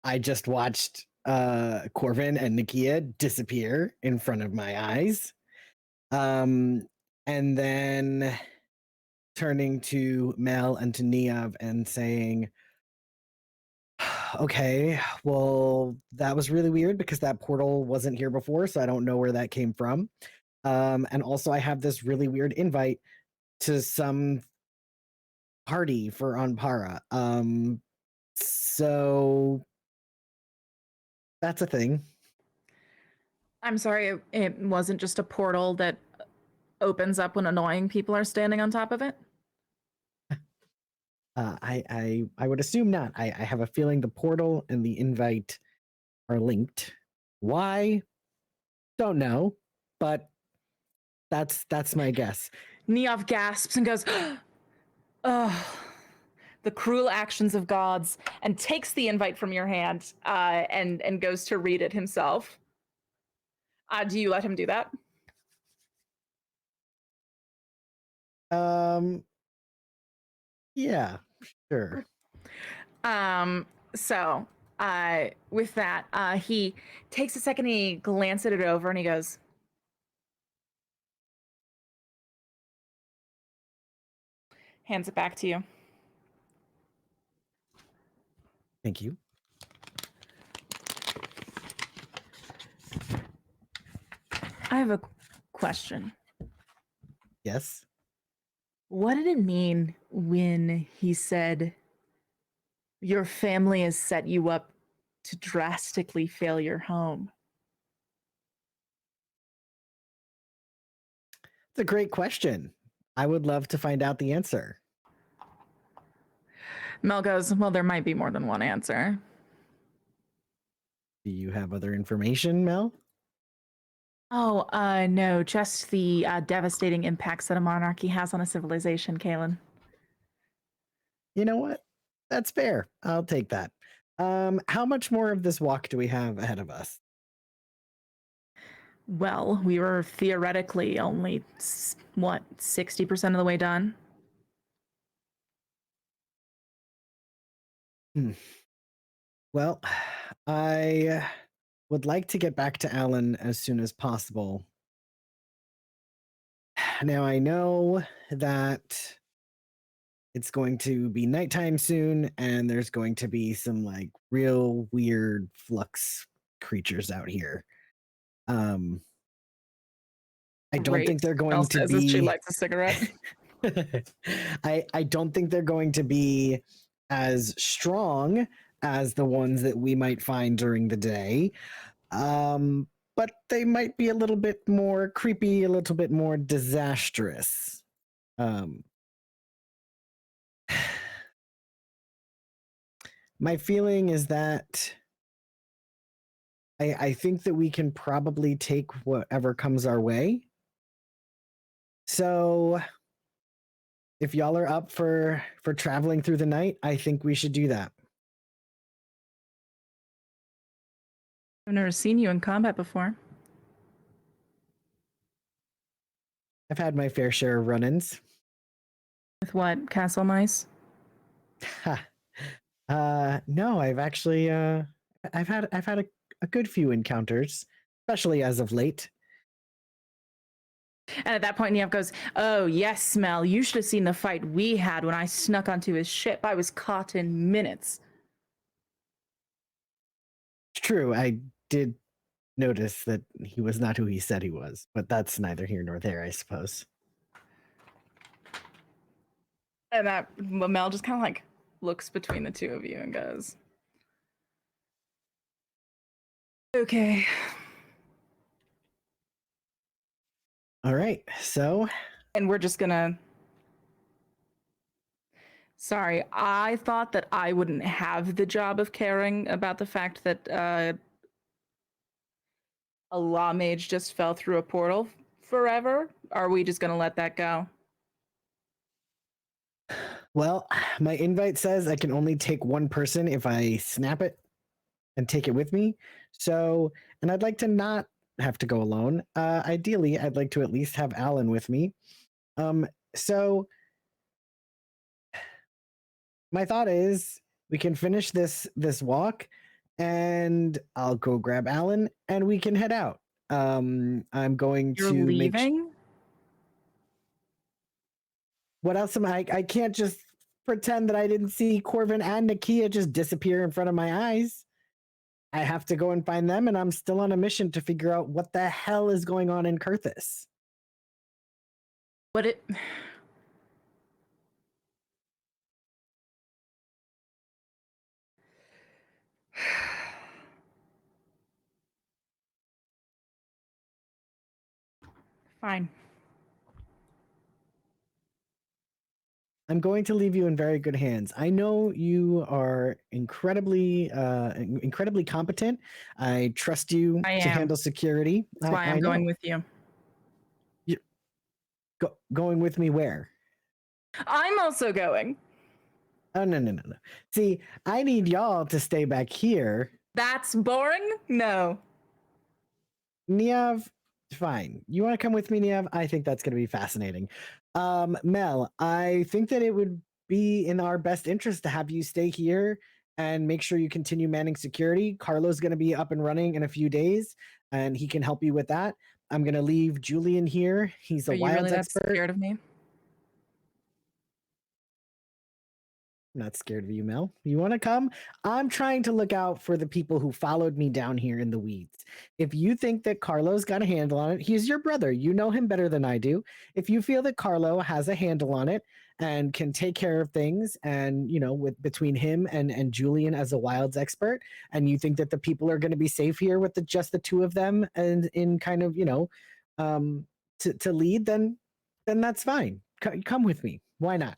[SPEAKER 5] I just watched Corvin and Nakia disappear in front of my eyes. And then turning to Mel and to Neav and saying, okay, well, that was really weird because that portal wasn't here before, so I don't know where that came from. And also I have this really weird invite to some party for Anpara. So that's a thing.
[SPEAKER 1] I'm sorry, it wasn't just a portal that opens up when annoying people are standing on top of it?
[SPEAKER 5] I would assume not. I have a feeling the portal and the invite are linked. Why? Don't know, but that's my guess.
[SPEAKER 1] Neov gasps and goes, oh, the cruel actions of gods, and takes the invite from your hand and goes to read it himself. Do you let him do that?
[SPEAKER 5] Yeah, sure.
[SPEAKER 1] So with that, he takes a second, he glances it over, and he goes, hands it back to you.
[SPEAKER 5] Thank you.
[SPEAKER 1] I have a question.
[SPEAKER 5] Yes.
[SPEAKER 1] What did it mean when he said your family has set you up to drastically fail your home?
[SPEAKER 5] It's a great question. I would love to find out the answer.
[SPEAKER 1] Mel goes, well, there might be more than one answer.
[SPEAKER 5] Do you have other information, Mel?
[SPEAKER 1] Oh, no, just the devastating impacts that a monarchy has on a civilization, Kaylin.
[SPEAKER 5] You know what? That's fair. I'll take that. How much more of this walk do we have ahead of us?
[SPEAKER 1] Well, we were theoretically only, 60% of the way done?
[SPEAKER 5] Well, I would like to get back to Alan as soon as possible. Now, I know that it's going to be nighttime soon, and there's going to be some like real weird flux creatures out here. I don't think they're going to
[SPEAKER 1] says as she
[SPEAKER 5] be.
[SPEAKER 1] lights a cigarette.
[SPEAKER 5] I don't think they're going to be as strong as the ones that we might find during the day. But they might be a little bit more creepy, a little bit more disastrous. My feeling is that I think that we can probably take whatever comes our way. So if y'all are up for traveling through the night, I think we should do that.
[SPEAKER 1] I've never seen you in combat before.
[SPEAKER 5] I've had my fair share of run-ins.
[SPEAKER 1] With what? Castle mice?
[SPEAKER 5] No, I've actually I've had a good few encounters, especially as of late.
[SPEAKER 1] And at that point, Niev goes, "Oh, yes, Mel, you should have seen the fight we had when I snuck onto his ship. I was caught in minutes."
[SPEAKER 5] It's true, I did notice that he was not who he said he was, but that's neither here nor there, I suppose.
[SPEAKER 1] And that Mel just kind of like looks between the two of you and goes, "Okay."
[SPEAKER 5] All right, so
[SPEAKER 1] And we're just gonna. Sorry, I thought that I wouldn't have the job of caring about the fact that a law mage just fell through a portal forever. Are we just gonna let that go?
[SPEAKER 5] well, my invite says I can only take one person if I snap it and take it with me. So, and I'd like to not have to go alone. Ideally, I'd like to at least have Alan with me. So my thought is we can finish this walk and I'll go grab Alan and we can head out. I'm going
[SPEAKER 1] You're
[SPEAKER 5] to
[SPEAKER 1] leaving?
[SPEAKER 5] what else am I can't just pretend that I didn't see Corvin and Nakia just disappear in front of my eyes. I have to go and find them, and I'm still on a mission to figure out what the hell is going on in Kurthis.
[SPEAKER 1] But it. Fine.
[SPEAKER 5] I'm going to leave you in very good hands. I know you are incredibly competent. I trust you
[SPEAKER 1] I
[SPEAKER 5] to
[SPEAKER 1] am.
[SPEAKER 5] handle security.
[SPEAKER 1] That's why I'm going with you.
[SPEAKER 5] Going with me where?
[SPEAKER 1] I'm also going.
[SPEAKER 5] Oh, no. See, I need y'all to stay back here.
[SPEAKER 1] That's boring? No.
[SPEAKER 5] Niev, fine. You want to come with me, Niev? I think that's going to be fascinating. Mel, I think that it would be in our best interest to have you stay here and make sure you continue manning security. Carlo's going to be up and running in a few days, and he can help you with that. I'm going to leave Julian here. He's a
[SPEAKER 1] Are you
[SPEAKER 5] wilds
[SPEAKER 1] really that
[SPEAKER 5] expert.
[SPEAKER 1] scared of me?
[SPEAKER 5] I'm not scared of you, Mel. You want to come? I'm trying to look out for the people who followed me down here in the weeds. If you think that Carlo's got a handle on it, he's your brother. You know him better than I do. If you feel that Carlo has a handle on it and can take care of things, and with between him and Julian as a wilds expert, and you think that the people are going to be safe here with just the two of them, and in kind of to lead, then that's fine. Come with me. Why not?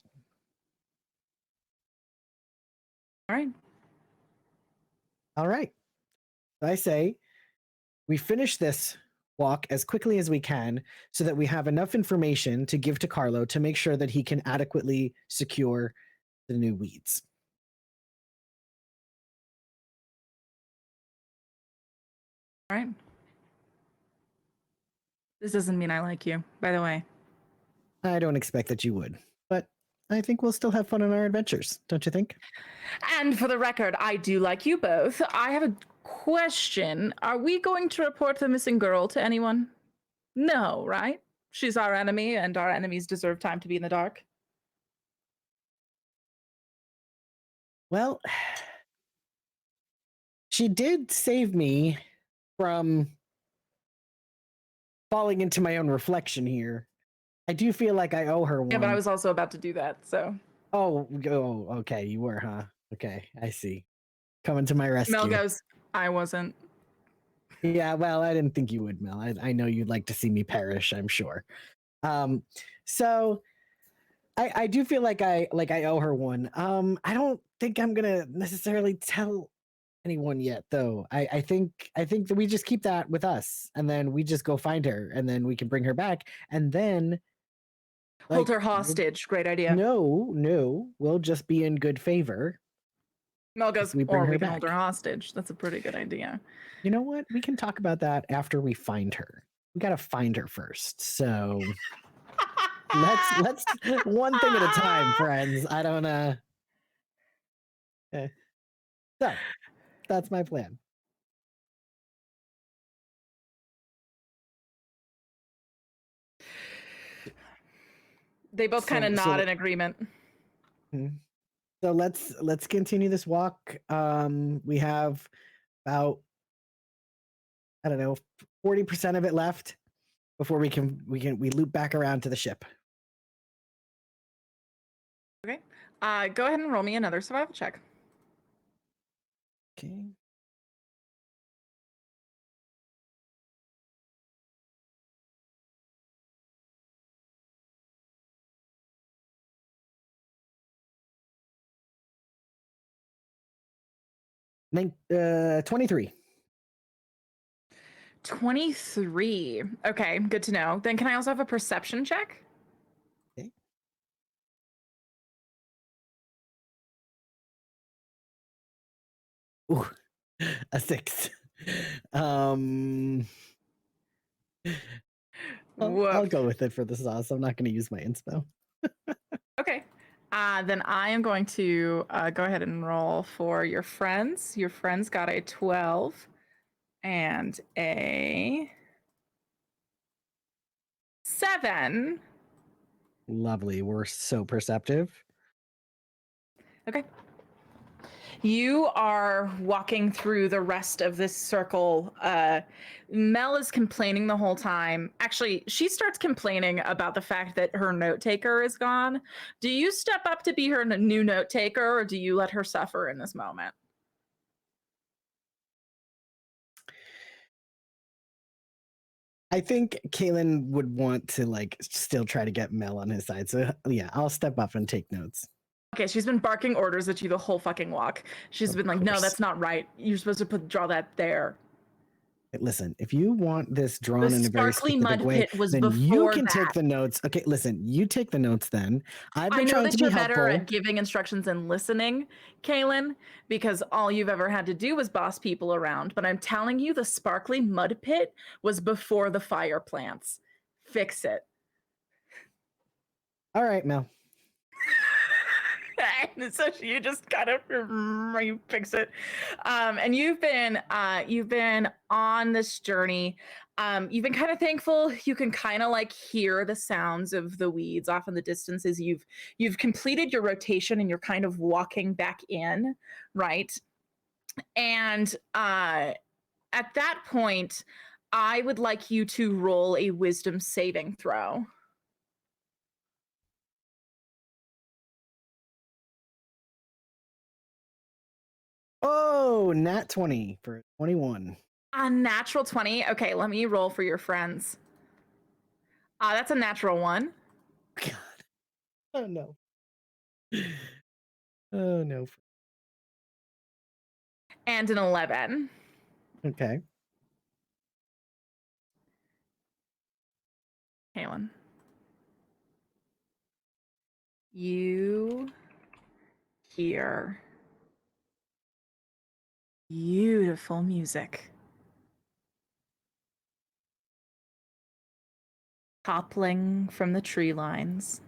[SPEAKER 1] All right.
[SPEAKER 5] All right. I say we finish this walk as quickly as we can so that we have enough information to give to Carlo to make sure that he can adequately secure the new weeds.
[SPEAKER 1] All right. This doesn't mean I like you, by the way.
[SPEAKER 5] I don't expect that you would, but I think we'll still have fun on our adventures, don't you think?
[SPEAKER 1] And for the record, I do like you both. I have a question. Are we going to report the missing girl to anyone? No, right? She's our enemy, and our enemies deserve time to be in the dark.
[SPEAKER 5] Well, she did save me from falling into my own reflection here. I do feel like I owe her one.
[SPEAKER 1] Yeah, but I was also about to do that, so.
[SPEAKER 5] Oh, okay, you were, huh? Okay, I see. Coming to my rescue.
[SPEAKER 1] Mel goes, I wasn't.
[SPEAKER 5] Yeah, well, I didn't think you would, Mel. I know you'd like to see me perish, I'm sure. So I do feel like I owe her one. I don't think I'm gonna necessarily tell anyone yet, though. I think that we just keep that with us, and then we just go find her, and then we can bring her back, and then
[SPEAKER 1] Hold
[SPEAKER 5] Like,
[SPEAKER 1] her hostage. Great idea.
[SPEAKER 5] No, we'll just be in good favor.
[SPEAKER 1] Mel goes,
[SPEAKER 5] we bring
[SPEAKER 1] or
[SPEAKER 5] her
[SPEAKER 1] we can hold her
[SPEAKER 5] back.
[SPEAKER 1] hostage. That's a pretty good idea.
[SPEAKER 5] You know what? We can talk about that after we find her. We gotta find her first. So let's one thing at a time, friends. I don't So that's my plan.
[SPEAKER 1] They both kind of nod in agreement.
[SPEAKER 5] So let's continue this walk. We have about, I don't know, 40% of it left before we loop back around to the ship.
[SPEAKER 1] Okay. Go ahead and roll me another survival check.
[SPEAKER 5] Okay. Nine, 23.
[SPEAKER 1] 23. Okay, good to know. Then can I also have a perception check?
[SPEAKER 5] Okay. Ooh, a 6. I'll go with it for the sauce. I'm not going to use my inspo.
[SPEAKER 1] Okay. Then I am going to go ahead and roll for your friends. Your friends got a 12 and a 7.
[SPEAKER 5] Lovely. We're so perceptive.
[SPEAKER 1] Okay. You are walking through the rest of this circle. Mel is complaining the whole time. Actually, she starts complaining about the fact that her note taker is gone. Do you step up to be her new note taker, or do you let her suffer in this moment?
[SPEAKER 5] I think Kaylin would want to like still try to get Mel on his side. So yeah, I'll step up and take notes.
[SPEAKER 1] Okay, she's been barking orders at you the whole fucking walk. She's been like, no, that's not right. You're supposed to draw that there.
[SPEAKER 5] Listen, if you want this drawn in a very
[SPEAKER 1] sparkly
[SPEAKER 5] specific
[SPEAKER 1] mud
[SPEAKER 5] way,
[SPEAKER 1] pit was
[SPEAKER 5] then you
[SPEAKER 1] before
[SPEAKER 5] can
[SPEAKER 1] that.
[SPEAKER 5] take the notes. Okay, listen, you take the notes then. I've been
[SPEAKER 1] I know
[SPEAKER 5] trying
[SPEAKER 1] that
[SPEAKER 5] to be
[SPEAKER 1] you're
[SPEAKER 5] helpful.
[SPEAKER 1] better at giving instructions and listening, Kaylin, because all you've ever had to do was boss people around. But I'm telling you, the sparkly mud pit was before the fire plants. Fix it.
[SPEAKER 5] All right, Mel.
[SPEAKER 1] And so you just kind of you fix it, and you've been on this journey. You've been kind of thankful. You can kind of like hear the sounds of the weeds off in the distance as you've completed your rotation and you're kind of walking back in, right? And at that point, I would like you to roll a wisdom saving throw.
[SPEAKER 5] Oh, nat 20 for 21.
[SPEAKER 1] A natural 20. Okay, let me roll for your friends. That's a natural 1.
[SPEAKER 5] God. Oh no. Oh no.
[SPEAKER 1] And an 11.
[SPEAKER 5] Okay.
[SPEAKER 1] Halen. You hear beautiful music. Toppling from the tree lines.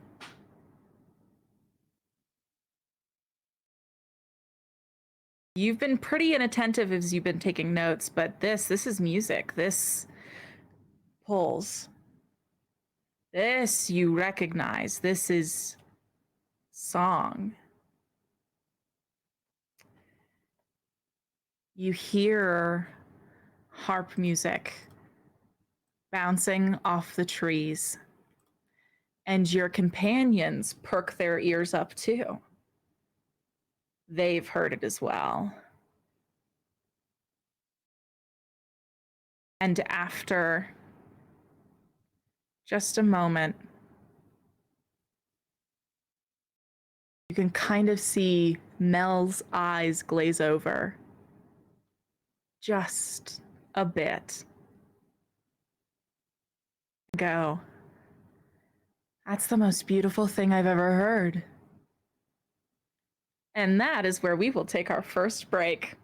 [SPEAKER 1] You've been pretty inattentive as you've been taking notes, but this is music. This pulls. This you recognize. This is song. You hear harp music bouncing off the trees, and your companions perk their ears up too. They've heard it as well. And after just a moment, you can kind of see Mel's eyes glaze over. Just a bit. Go. That's the most beautiful thing I've ever heard. And that is where we will take our first break.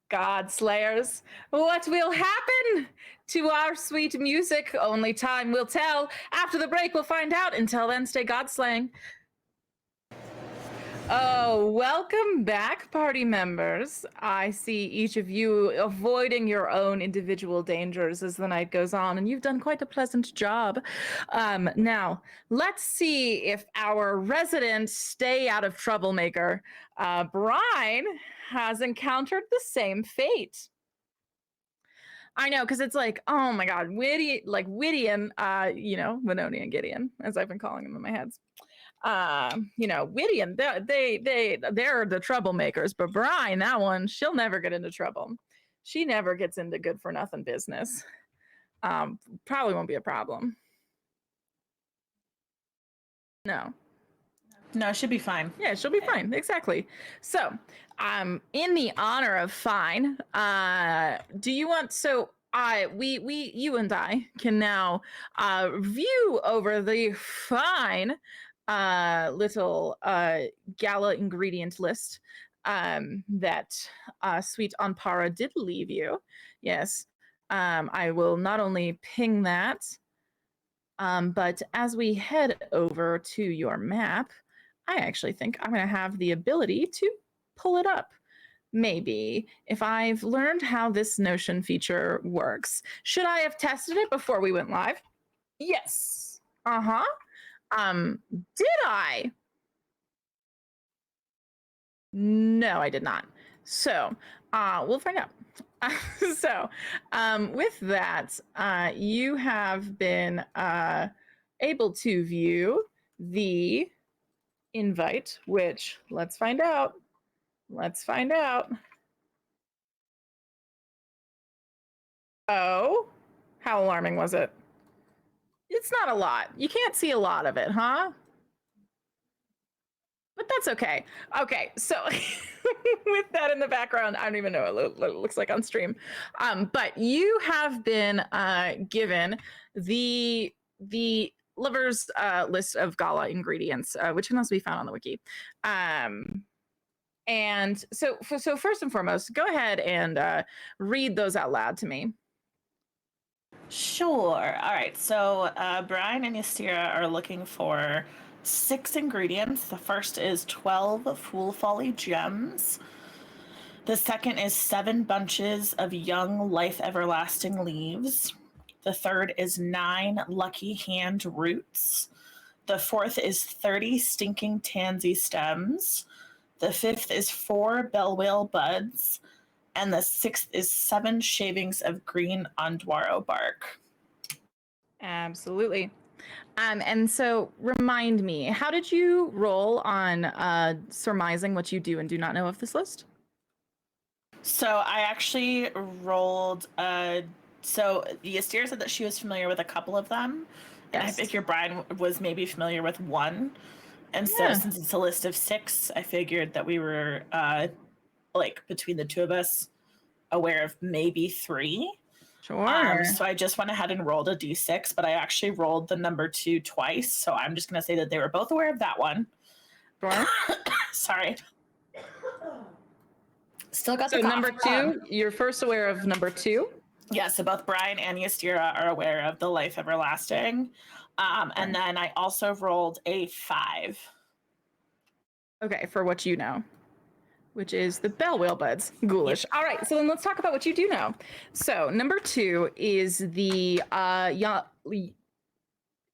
[SPEAKER 1] God Slayers, what will happen to our sweet music? Only time will tell. After the break, we'll find out. Until then, stay God slaying. Oh, welcome back, party members. I see each of you avoiding your own individual dangers as the night goes on, and you've done quite a pleasant job. Now, let's see if our resident stay out of troublemaker, Brine, has encountered the same fate. I know, because it's like, oh my God, Whittian, Winoni and Gideon, as I've been calling them in my head. Whittian, they're the troublemakers, but Brine, that one, she'll never get into trouble. She never gets into good for nothing business. Probably won't be a problem. No,
[SPEAKER 4] it should be fine.
[SPEAKER 1] Yeah, she'll be fine. Exactly. So, in the honor of fine, do you want? So, you and I can now view over the fine little gala ingredient list that Sweet Anpara did leave you. Yes, I will not only ping that, but as we head over to your map, I actually think I'm going to have the ability to pull it up. Maybe if I've learned how this Notion feature works. Should I have tested it before we went live? Yes. Did I? No, I did not. So, we'll find out. With that, you have been able to view the invite, which let's find out. Oh, how alarming was it? It's not a lot. You can't see a lot of it, huh? But that's okay. Okay, so with that in the background, I don't even know what it looks like on stream. But you have been given the lover's list of gala ingredients, which can also be found on the wiki. And so first and foremost, go ahead and read those out loud to me.
[SPEAKER 4] Sure. All right. So Brian and Ystira are looking for 6 ingredients. The first is 12 Fool Folly gems. The second is 7 bunches of young life everlasting leaves. The third is 9 lucky hand roots. The fourth is 30 stinking tansy stems. The fifth is 4 bellwhale buds. And the 6th is 7 shavings of green Andwaro bark.
[SPEAKER 1] Absolutely. And so remind me, how did you roll on surmising what you do and do not know of this list?
[SPEAKER 4] So I actually rolled, so Ystira said that she was familiar with a couple of them. And I figure Brian was maybe familiar with one. And so since it's a list of 6, I figured that we were, between the two of us, aware of maybe 3.
[SPEAKER 1] Sure.
[SPEAKER 4] So I just went ahead and rolled a d6, but I actually rolled the number 2 twice. So I'm just going to say that they were both aware of that one.
[SPEAKER 1] Sure.
[SPEAKER 4] Sorry. Still got
[SPEAKER 1] so
[SPEAKER 4] the cough.
[SPEAKER 1] Number 2, you're first aware of number 2?
[SPEAKER 4] Yeah, so both Brian and Ystira are aware of the life everlasting. And then I also rolled a 5.
[SPEAKER 1] Okay, for what you know, which is the bellwhale buds. Ghoulish. Yep. All right, so then let's talk about what you do know. So number 2 is the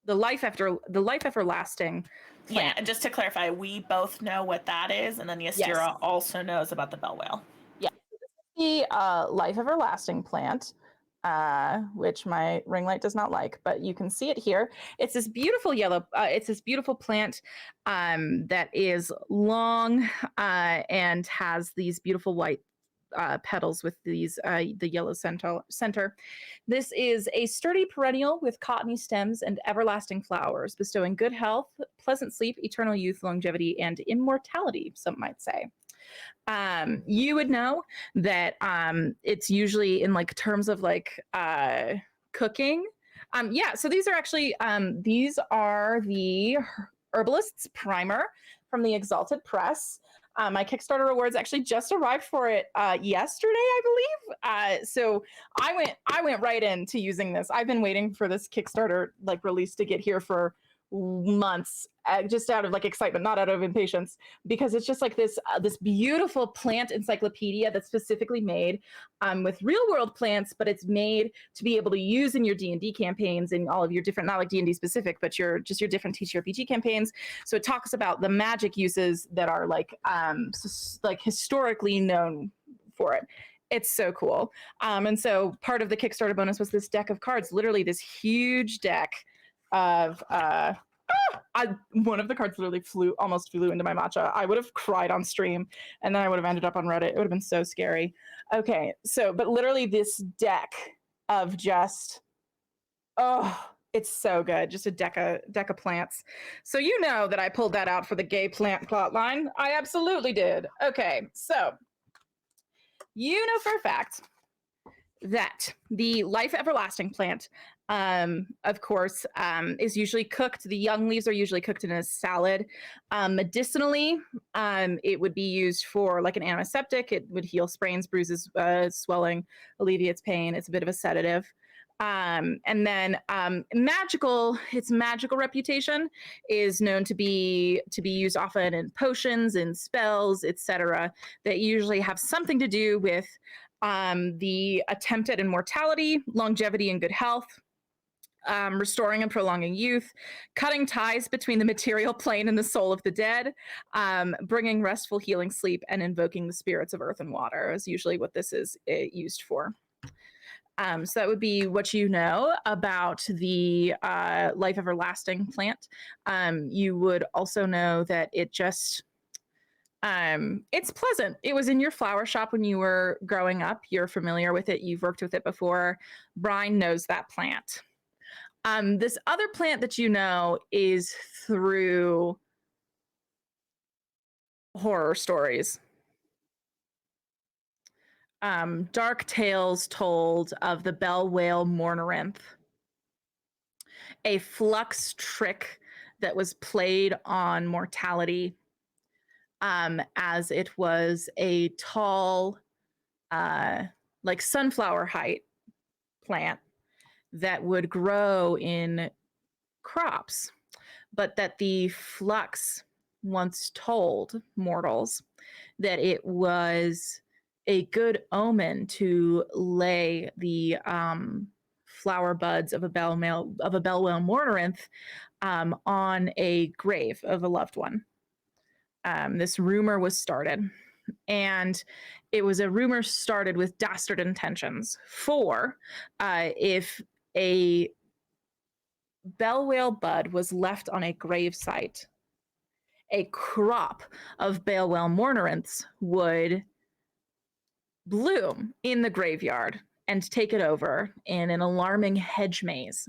[SPEAKER 1] life everlasting plant.
[SPEAKER 4] Yeah, and just to clarify, we both know what that is, and then Ystira also knows about the bellwhale.
[SPEAKER 1] Yeah, the life everlasting plant, which my ring light does not like, but you can see it here. It's this beautiful yellow, it's this beautiful plant that is long and has these beautiful white petals with these the yellow center. This is a sturdy perennial with cottony stems and everlasting flowers, bestowing good health, pleasant sleep, eternal youth, longevity, and immortality, some might say. You would know that it's usually in like terms of like cooking. Yeah, so these are actually these are the Herbalist's Primer from the Exalted Press. My Kickstarter rewards actually just arrived for it yesterday, I believe. So I went right into using this. I've been waiting for this Kickstarter like release to get here for months, just out of like excitement, not out of impatience, because it's just like this beautiful plant encyclopedia that's specifically made with real world plants, but it's made to be able to use in your D&D campaigns and all of your different, not like D&D specific, but your different TTRPG campaigns. So it talks about the magic uses that are like historically known for it. It's so cool. And so part of the Kickstarter bonus was this deck of cards, literally this huge deck of one of the cards literally almost flew into my matcha. I would have cried on stream, and then I would have ended up on Reddit. It would have been so scary. Okay, so but literally this deck of just it's so good. Just a deck of plants. So you know that I pulled that out for the gay plant plot line. I absolutely did. Okay, so you know for a fact that the Life Everlasting plant, of course, is usually cooked. The young leaves are usually cooked in a salad. Medicinally, it would be used for like an antiseptic. It would heal sprains, bruises, swelling, alleviates pain. It's a bit of a sedative. And then its magical reputation is known to be used often in potions and spells, etc., that usually have something to do with the attempt at immortality, longevity, and good health, restoring and prolonging youth, cutting ties between the material plane and the soul of the dead, bringing restful, healing sleep, and invoking the spirits of earth and water is usually what this is used for. So that would be what you know about the Life Everlasting plant. You would also know that it just it's pleasant. It was in your flower shop when you were growing up. You're familiar with it. You've worked with it before. Brian knows that plant. This other plant that you know is through horror stories. Dark tales told of the bell whale Mornarinth, a flux trick that was played on mortality, as it was a tall, like sunflower height plant that would grow in crops, but that the flux once told mortals that it was a good omen to lay the flower buds of a bell whale Mornarinth on a grave of a loved one. This rumor was started, and it was a rumor started with dastard intentions. For if a bell whale bud was left on a grave site, a crop of bell whale Mornarinths would bloom in the graveyard and take it over in an alarming hedge maze.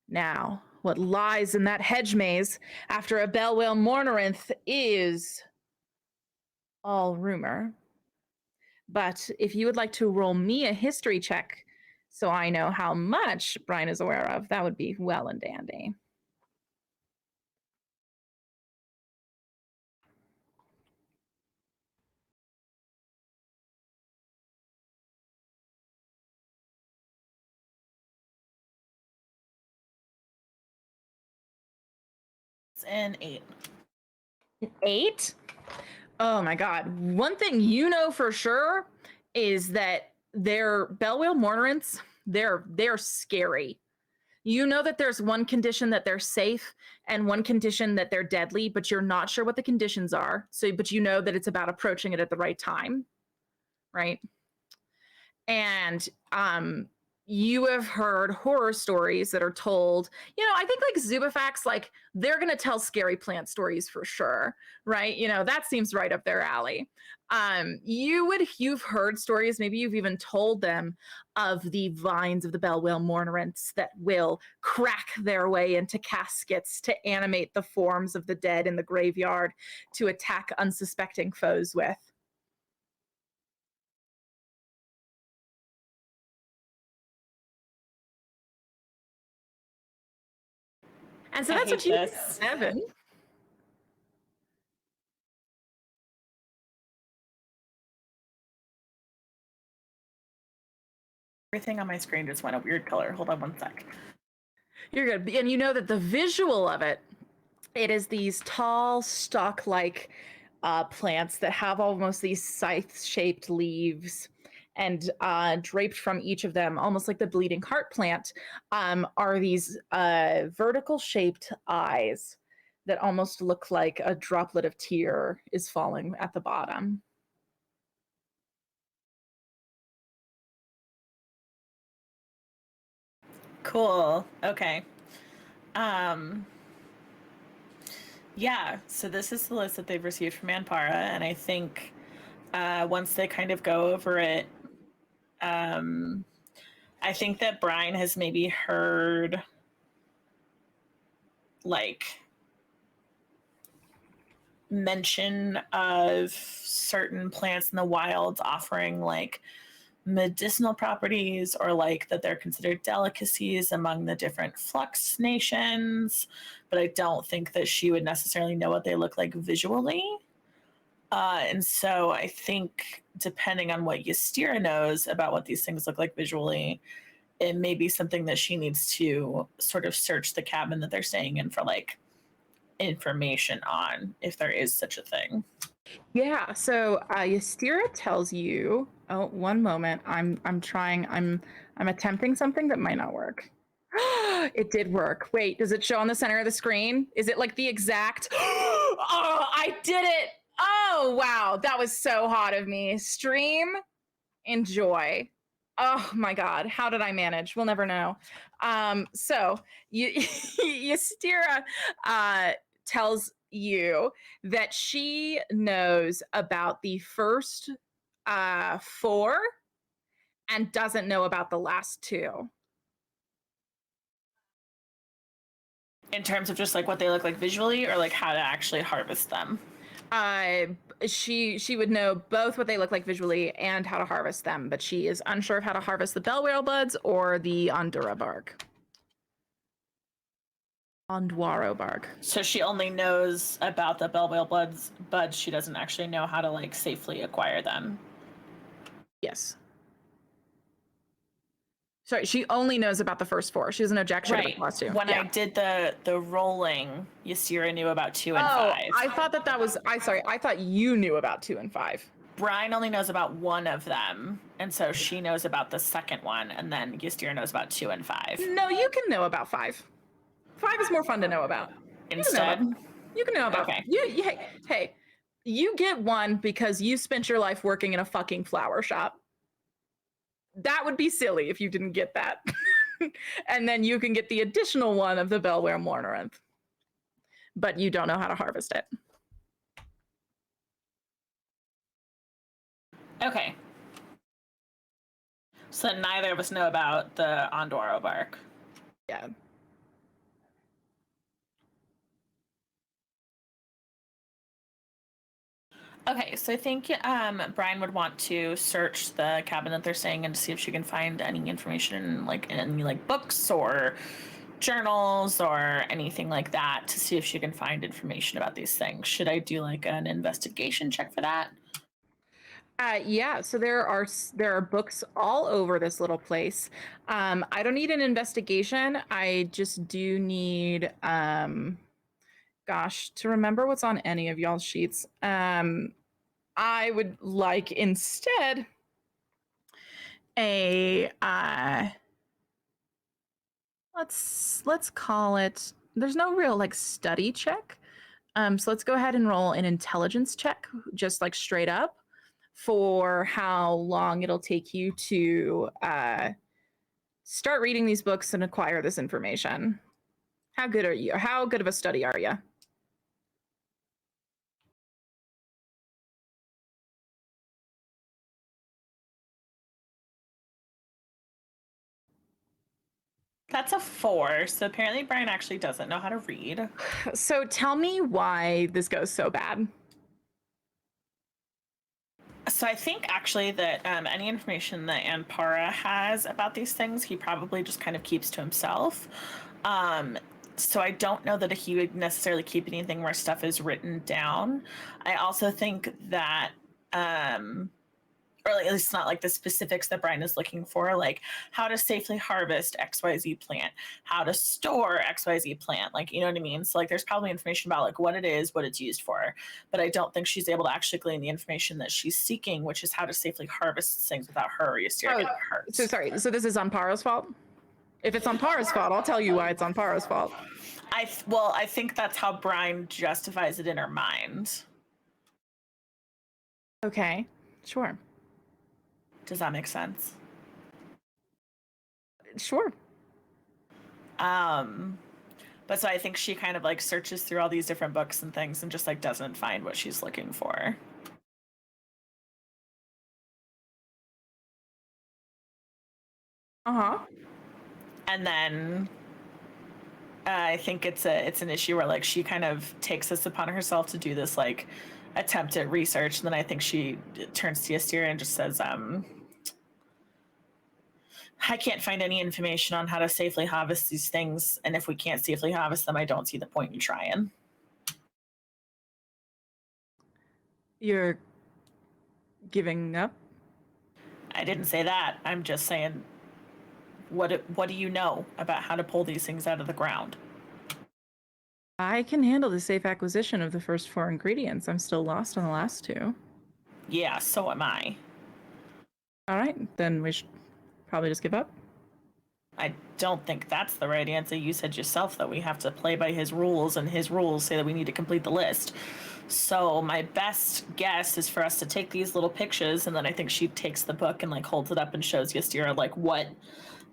[SPEAKER 1] Now, what lies in that hedge maze after a bell whale Mornarinth is all rumor. But if you would like to roll me a history check so I know how much Brian is aware of, that would be well and dandy.
[SPEAKER 4] It's an 8.
[SPEAKER 1] 8? Oh my god. One thing you know for sure is that their bell whale Mornarinths, they're scary. You know that there's one condition that they're safe and one condition that they're deadly, but you're not sure what the conditions are. So, but you know that it's about approaching it at the right time, right? And you have heard horror stories that are told, I think like Zubifax, like they're going to tell scary plant stories for sure, right? That seems right up their alley. You've heard stories, maybe you've even told them of the vines of the bell whale Mornarinths that will crack their way into caskets to animate the forms of the dead in the graveyard to attack unsuspecting foes with. And so
[SPEAKER 4] I
[SPEAKER 1] that's what
[SPEAKER 4] hate
[SPEAKER 1] you
[SPEAKER 4] this.
[SPEAKER 1] 7.
[SPEAKER 4] Everything on my screen just went a weird color. Hold on one sec.
[SPEAKER 1] You're good. And you know that the visual of it is these tall, stalk-like plants that have almost these scythe-shaped leaves, and draped from each of them, almost like the bleeding heart plant, are these vertical-shaped eyes that almost look like a droplet of tear is falling at the bottom.
[SPEAKER 4] Cool. Okay. Yeah, so this is the list that they've received from Anpara, and I think once they kind of go over it, I think that Brian has maybe heard like mention of certain plants in the wild offering like medicinal properties, or like that they're considered delicacies among the different flux nations, but I don't think that she would necessarily know what they look like visually. And so I think depending on what Ystira knows about what these things look like visually, it may be something that she needs to sort of search the cabin that they're staying in for like information on, if there is such a thing.
[SPEAKER 1] Yeah, so Ystira tells you, oh, one moment. I'm attempting something that might not work. It did work. Wait, does it show on the center of the screen? Is it like the exact Oh, I did it. Oh, wow. That was so hot of me. Stream, enjoy. Oh my god, how did I manage? We'll never know. So Ystira tells you that she knows about the first 4 and doesn't know about the last 2.
[SPEAKER 4] In terms of just like what they look like visually, or like how to actually harvest them?
[SPEAKER 1] She would know both what they look like visually and how to harvest them, but she is unsure of how to harvest the bellwhale buds or the Andura bark. Onduaro bark.
[SPEAKER 4] So she only knows about the bellwhale buds, but she doesn't actually know how to like safely acquire them.
[SPEAKER 1] Yes. Sorry, she only knows about the first 4. She doesn't know jack shit about the last 2.
[SPEAKER 4] When I did the rolling, Ystira knew about 2 and 5.
[SPEAKER 1] I thought that was I thought you knew about 2 and 5.
[SPEAKER 4] Brian only knows about one of them, and so she knows about the second one, and then Ystira knows about 2 and 5.
[SPEAKER 1] No, you can know about 5. 5 is more fun to know about.
[SPEAKER 4] Instead,
[SPEAKER 1] you can know about.
[SPEAKER 4] Okay.
[SPEAKER 1] Hey, you get 1 because you spent your life working in a fucking flower shop. That would be silly if you didn't get that. And then you can get the additional 1 of the bellwhale mourneranth. But you don't know how to harvest it.
[SPEAKER 4] Okay. So neither of us know about the Onduaro bark.
[SPEAKER 1] Yeah.
[SPEAKER 4] Okay, so I think Brian would want to search the cabin that they're staying in to see if she can find any information, like in any like books or journals or anything like that, to see if she can find information about these things. Should I do like an investigation check for that?
[SPEAKER 1] Yeah, so there are books all over this little place. I don't need an investigation. I just do need gosh, to remember what's on any of y'all's sheets. I would like instead a let's call it, there's no real like study check. So let's go ahead and roll an intelligence check, just like straight up, for how long it'll take you to start reading these books and acquire this information. How good are you? How good of a study are you?
[SPEAKER 4] That's a 4. So apparently Brian actually doesn't know how to read.
[SPEAKER 1] So tell me why this goes so bad.
[SPEAKER 4] So I think actually that any information that Anpara has about these things, he probably just kind of keeps to himself. So I don't know that he would necessarily keep anything where stuff is written down. I also think that or at least not like the specifics that Brian is looking for, like how to safely harvest XYZ plant, how to store XYZ plant, like, you know what I mean? So like there's probably information about like what it is, what it's used for, but I don't think she's able to actually glean the information that she's seeking, which is how to safely harvest things without her or Ystere getting hurt.
[SPEAKER 1] So sorry. So this is Ampara's fault? If it's Ampara's fault, I'll tell you why it's Ampara's fault.
[SPEAKER 4] I think that's how Brian justifies it in her mind.
[SPEAKER 1] Okay, sure.
[SPEAKER 4] Does that make sense?
[SPEAKER 1] Sure.
[SPEAKER 4] But so I think she kind of like searches through all these different books and things and just like doesn't find what she's looking for.
[SPEAKER 1] Uh-huh.
[SPEAKER 4] And then I think it's an issue where like she kind of takes this upon herself to do this like attempt at research, and then I think she turns to Ystere and just says, I can't find any information on how to safely harvest these things, and if we can't safely harvest them, I don't see the point in trying.
[SPEAKER 1] You're giving up?
[SPEAKER 4] I didn't say that. I'm just saying, what do you know about how to pull these things out of the ground?
[SPEAKER 1] I can handle the safe acquisition of the first 4 ingredients. I'm still lost on the last 2.
[SPEAKER 4] Yeah, so am I.
[SPEAKER 1] All right, then we should probably just give up.
[SPEAKER 4] I don't think that's the right answer. You said yourself that we have to play by his rules, and his rules say that we need to complete the list. So my best guess is for us to take these little pictures, and then I think she takes the book and like holds it up and shows Ystere like what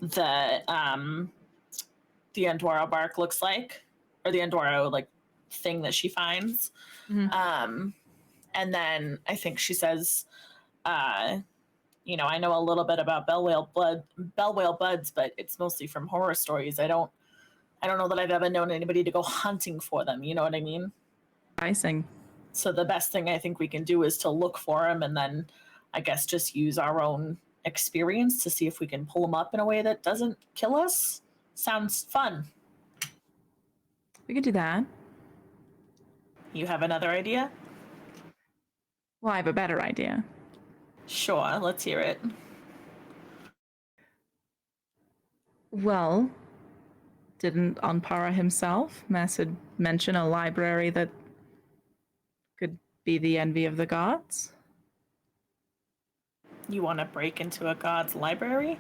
[SPEAKER 4] the Andorra bark looks like, or the Andorra like thing that she finds.
[SPEAKER 1] Mm-hmm.
[SPEAKER 4] And then I think she says, you know, I know a little bit about bell whale buds, but it's mostly from horror stories. I don't know that I've ever known anybody to go hunting for them. You know what I mean?
[SPEAKER 1] Icing.
[SPEAKER 4] So the best thing I think we can do is to look for them, and then I guess just use our own experience to see if we can pull them up in a way that doesn't kill us. Sounds fun.
[SPEAKER 1] We could do that.
[SPEAKER 4] You have another idea?
[SPEAKER 1] Well, I have a better idea.
[SPEAKER 4] Sure, let's hear it.
[SPEAKER 1] Well, didn't Anpara himself mention a library that could be the envy of the gods?
[SPEAKER 4] You want to break into a god's library?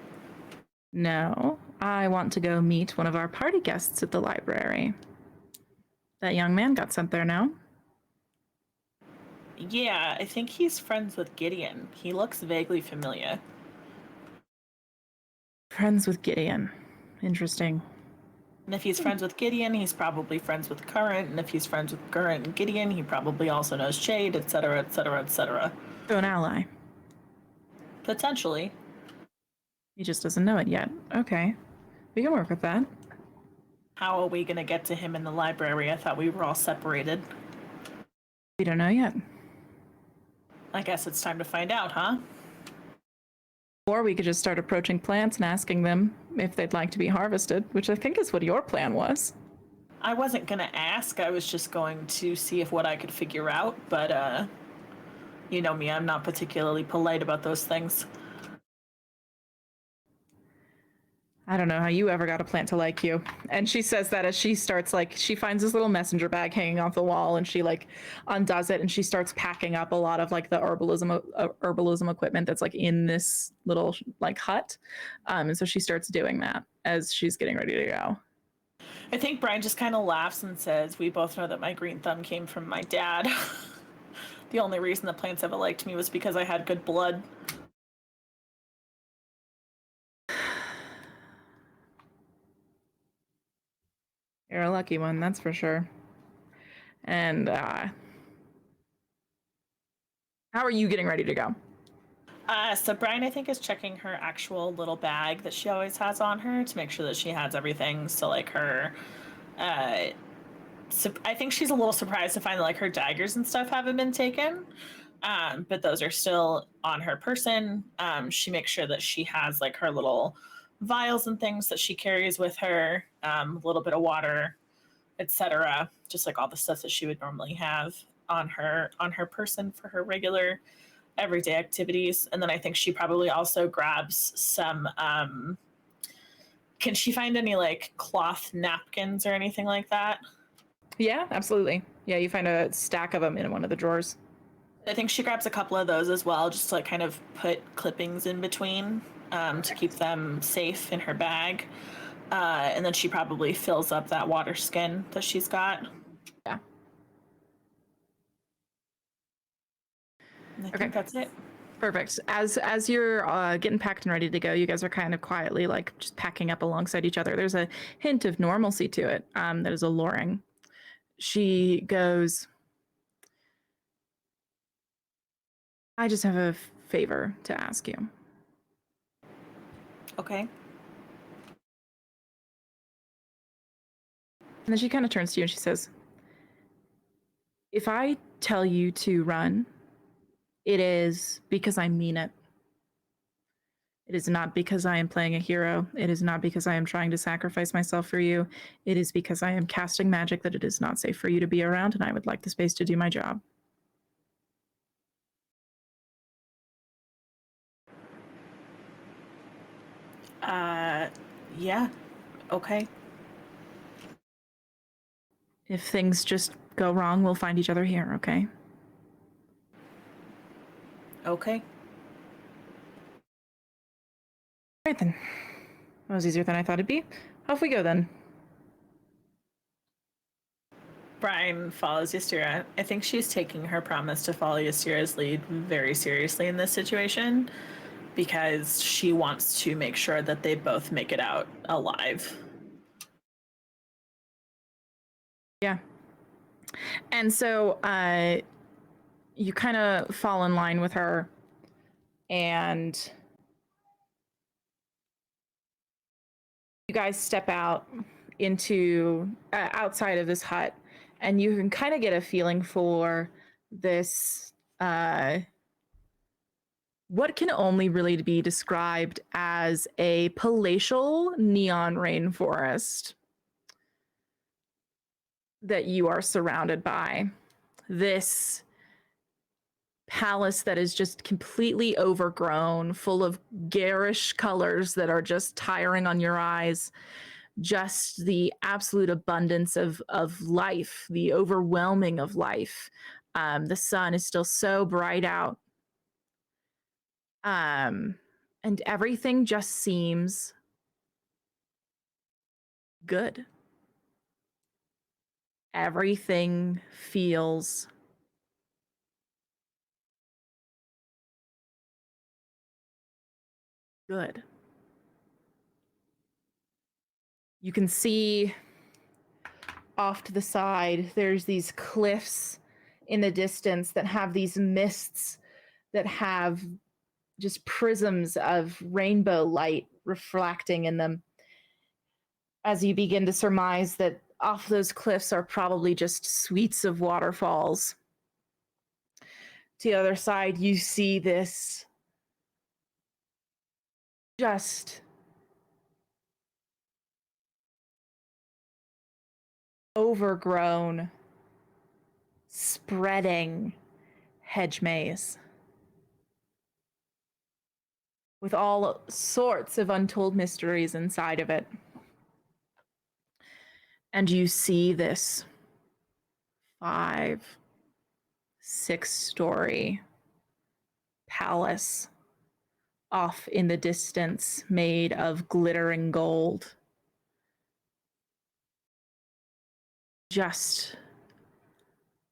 [SPEAKER 1] No, I want to go meet one of our party guests at the library. That young man got sent there now.
[SPEAKER 4] Yeah, I think he's friends with Gideon. He looks vaguely familiar.
[SPEAKER 1] Friends with Gideon. Interesting.
[SPEAKER 4] And if he's friends with Gideon, he's probably friends with Current. And if he's friends with Current and Gideon, he probably also knows Shade, etc., etc., etc.
[SPEAKER 1] So an ally.
[SPEAKER 4] Potentially.
[SPEAKER 1] He just doesn't know it yet. Okay. We can work with that.
[SPEAKER 4] How are we going to get to him in the library? I thought we were all separated.
[SPEAKER 1] We don't know yet.
[SPEAKER 4] I guess it's time to find out, huh?
[SPEAKER 1] Or we could just start approaching plants and asking them if they'd like to be harvested, which I think is what your plan was.
[SPEAKER 4] I wasn't going to ask. I was just going to see if what I could figure out. But, you know me, I'm not particularly polite about those things.
[SPEAKER 1] I don't know how you ever got a plant to like you. And she says that as she starts, like, she finds this little messenger bag hanging off the wall, and she, like, undoes it, and she starts packing up a lot of, like, the herbalism equipment that's, like, in this little, like, hut. And so she starts doing that as she's getting ready to go.
[SPEAKER 4] I think Brian just kind of laughs and says, we both know that my green thumb came from my dad. The only reason the plants ever liked me was because I had good blood.
[SPEAKER 1] You're a lucky one, that's for sure. And how are you getting ready to go?
[SPEAKER 4] So Brian, I think, is checking her actual little bag that she always has on her to make sure that she has everything. So like her, I think she's a little surprised to find that like her daggers and stuff haven't been taken. But those are still on her person. She makes sure that she has like her little vials and things that she carries with her, a little bit of water, etc. Just like all the stuff that she would normally have on her person for her regular everyday activities. And then I think she probably also grabs some can she find any like cloth napkins or anything like that?
[SPEAKER 1] Yeah, absolutely. Yeah, you find a stack of them in one of the drawers.
[SPEAKER 4] I think she grabs a couple of those as well, just to like kind of put clippings in between to keep them safe in her bag. And then she probably fills up that water skin that she's got.
[SPEAKER 1] Yeah.
[SPEAKER 4] And I
[SPEAKER 1] Okay.
[SPEAKER 4] think that's it.
[SPEAKER 1] Perfect. As you're getting packed and ready to go, you guys are kind of quietly like just packing up alongside each other. There's a hint of normalcy to it that is alluring. She goes, I just have a favor to ask you.
[SPEAKER 4] Okay.
[SPEAKER 1] And then she kind of turns to you and she says, if I tell you to run, it is because I mean it. It is not because I am playing a hero. It is not because I am trying to sacrifice myself for you. It is because I am casting magic that it is not safe for you to be around, and I would like the space to do my job.
[SPEAKER 4] Yeah. Okay.
[SPEAKER 1] If things just go wrong, we'll find each other here, okay?
[SPEAKER 4] Okay.
[SPEAKER 1] All right, then. That was easier than I thought it'd be. Off we go, then.
[SPEAKER 4] Brian follows Ystira. I think she's taking her promise to follow Ystira's lead very seriously in this situation because she wants to make sure that they both make it out alive.
[SPEAKER 1] Yeah. And so you kind of fall in line with her, and you guys step out into outside of this hut, and you can kind of get a feeling for this what can only really be described as a palatial neon rainforest that you are surrounded by. This palace that is just completely overgrown, full of garish colors that are just tiring on your eyes. Just the absolute abundance of life, the overwhelming of life. The sun is still so bright out. And everything just seems good. Everything feels good. You can see off to the side, there's these cliffs in the distance that have these mists that have just prisms of rainbow light reflecting in them. As you begin to surmise that off those cliffs are probably just suites of waterfalls. To the other side, you see this just overgrown, spreading hedge maze with all sorts of untold mysteries inside of it. And you see this 5, 6-story palace off in the distance, made of glittering gold. Just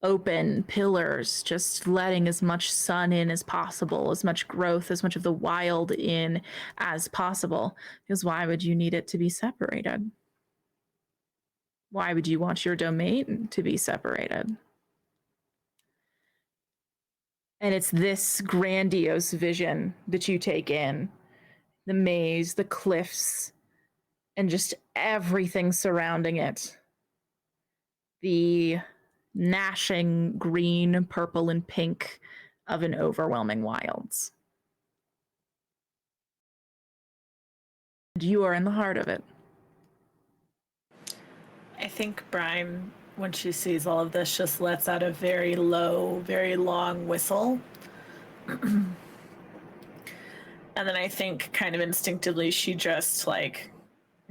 [SPEAKER 1] open pillars, just letting as much sun in as possible, as much growth, as much of the wild in as possible. Because why would you need it to be separated? Why would you want your domain to be separated? And it's this grandiose vision that you take in. The maze, the cliffs, and just everything surrounding it. The gnashing green, purple, and pink of an overwhelming wilds. And you are in the heart of it.
[SPEAKER 4] I think Brian, when she sees all of this, just lets out a very low, very long whistle. And then I think kind of instinctively she just like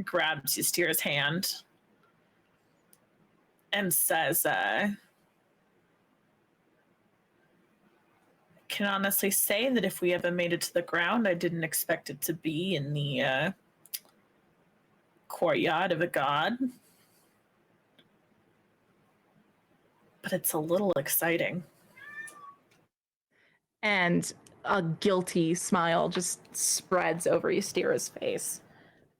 [SPEAKER 4] grabs Ystira's hand and says, can honestly say that if we ever made it to the ground, I didn't expect it to be in the courtyard of a god. But it's a little exciting.
[SPEAKER 1] And a guilty smile just spreads over Ystira's face.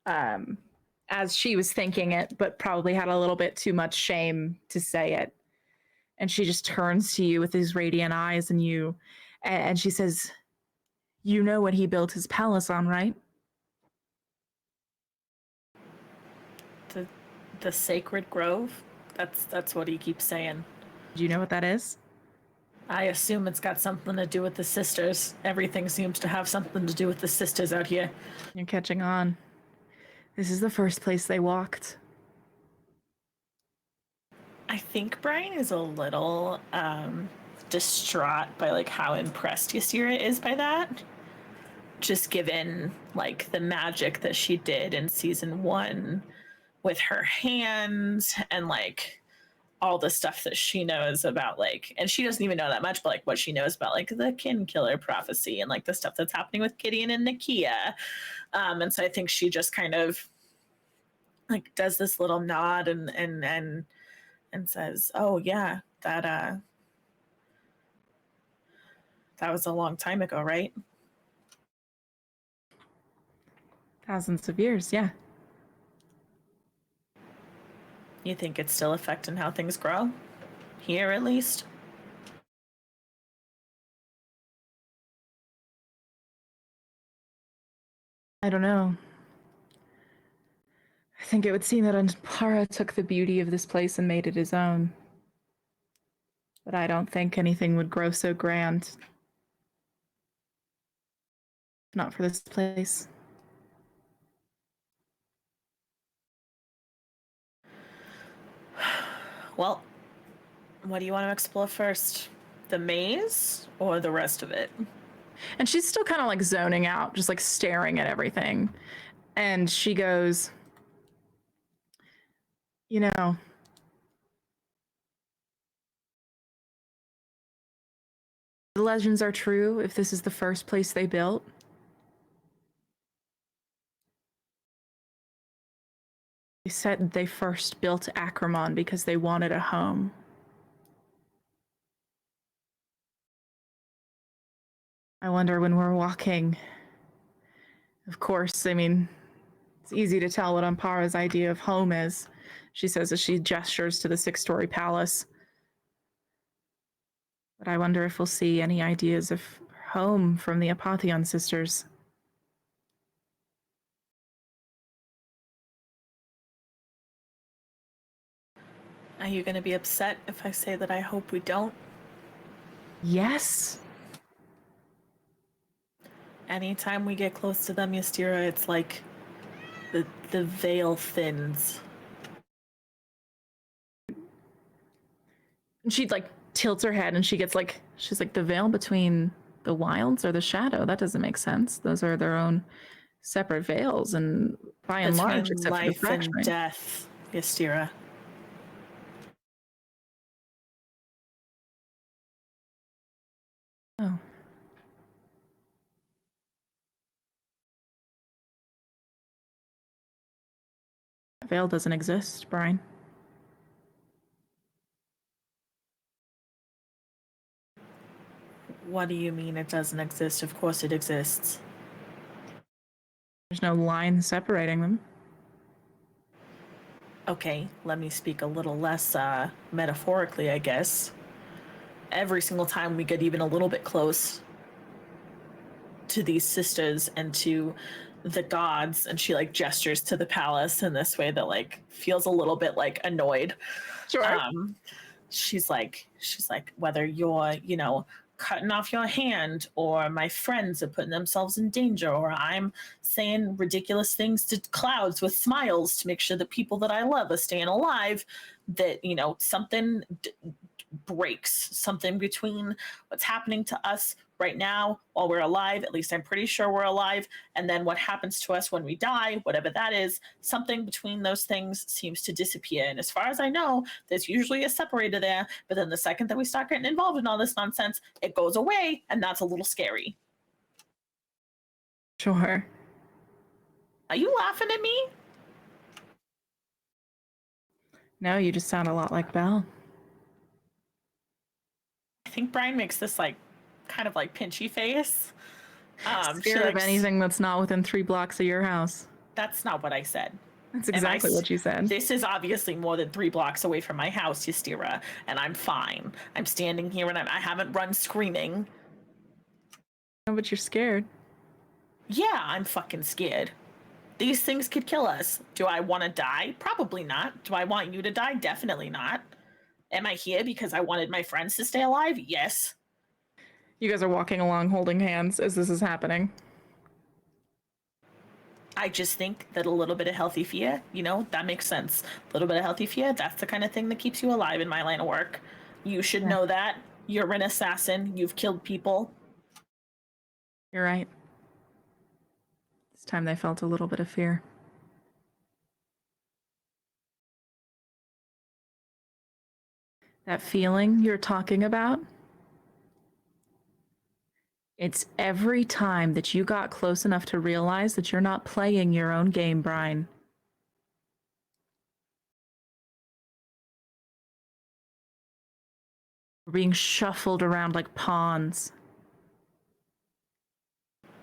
[SPEAKER 1] As she was thinking it, but probably had a little bit too much shame to say it. And she just turns to you with these radiant eyes and she says, you know what he built his palace on, right?
[SPEAKER 4] The sacred grove? That's what he keeps saying.
[SPEAKER 1] Do you know what that is?
[SPEAKER 4] I assume it's got something to do with the sisters. Everything seems to have something to do with the sisters out here.
[SPEAKER 1] You're catching on. This is the first place they walked.
[SPEAKER 4] I think Brian is a little distraught by like how impressed Ystira is by that. Just given like the magic that she did in season 1 with her hands and like all the stuff that she knows about, like, and she doesn't even know that much, but like what she knows about like the kin killer prophecy and like the stuff that's happening with Gideon and Nakia. And so I think she just kind of like does this little nod and says, oh yeah, that was a long time ago, right?
[SPEAKER 1] Thousands of years, yeah.
[SPEAKER 4] You think it's still affecting how things grow? Here, at least?
[SPEAKER 1] I don't know. I think it would seem that Ampara took the beauty of this place and made it his own. But I don't think anything would grow so grand. Not for this place.
[SPEAKER 4] Well, what do you want to explore first? The maze or the rest of it?
[SPEAKER 1] And she's still kind of like zoning out, just like staring at everything. And she goes, you know, the legends are true if this is the first place they built. They said they first built Acramon because they wanted a home. I wonder when we're walking. Of course, I mean, it's easy to tell what Ampara's idea of home is, she says as she gestures to the 6-story palace. But I wonder if we'll see any ideas of home from the Apotheon sisters.
[SPEAKER 4] Are you going to be upset if I say that I hope we don't?
[SPEAKER 1] Yes.
[SPEAKER 4] Anytime we get close to them, Ystira, it's like the veil thins.
[SPEAKER 1] And she like tilts her head and she's like, the veil between the wilds or the shadow? That doesn't make sense. Those are their own separate veils, and by and large,
[SPEAKER 4] Between
[SPEAKER 1] except
[SPEAKER 4] life
[SPEAKER 1] for the
[SPEAKER 4] and
[SPEAKER 1] fracturing.
[SPEAKER 4] death, Ystira.
[SPEAKER 1] Oh. That veil doesn't exist, Brian.
[SPEAKER 4] What do you mean it doesn't exist? Of course it exists.
[SPEAKER 1] There's no line separating them.
[SPEAKER 4] Okay, let me speak a little less metaphorically, I guess. Every single time we get even a little bit close to these sisters and to the gods, and she like gestures to the palace in this way that like feels a little bit like annoyed.
[SPEAKER 1] Sure.
[SPEAKER 4] She's like, whether you're, cutting off your hand, or my friends are putting themselves in danger, or I'm saying ridiculous things to clouds with smiles to make sure the people that I love are staying alive, that, you know, something breaks, something between what's happening to us right now while we're alive, at least I'm pretty sure we're alive, and then what happens to us when we die, whatever that is, something between those things seems to disappear. And as far as I know, there's usually a separator there, but then the second that we start getting involved in all this nonsense, it goes away, and that's a little scary.
[SPEAKER 1] Sure.
[SPEAKER 4] Are you laughing at me?
[SPEAKER 1] No, you just sound a lot like Belle.
[SPEAKER 4] I think Brian makes this like kind of like pinchy face.
[SPEAKER 1] Scared of anything that's not within 3 blocks of your house.
[SPEAKER 4] That's not what I said.
[SPEAKER 1] That's exactly what you said.
[SPEAKER 4] This is obviously more than 3 blocks away from my house, Ystira, and I'm fine. I'm standing here and I haven't run screaming.
[SPEAKER 1] No, but you're scared.
[SPEAKER 4] Yeah, I'm fucking scared. These things could kill us. Do I want to die? Probably not. Do I want you to die? Definitely not. Am I here because I wanted my friends to stay alive? Yes.
[SPEAKER 1] You guys are walking along holding hands as this is happening.
[SPEAKER 4] I just think that a little bit of healthy fear, you know, that makes sense. A little bit of healthy fear, that's the kind of thing that keeps you alive in my line of work. You should know that. You're an assassin. You've killed people.
[SPEAKER 1] You're right. This time they felt a little bit of fear. That feeling you're talking about, it's every time that you got close enough to realize that you're not playing your own game, Brian. We're being shuffled around like pawns.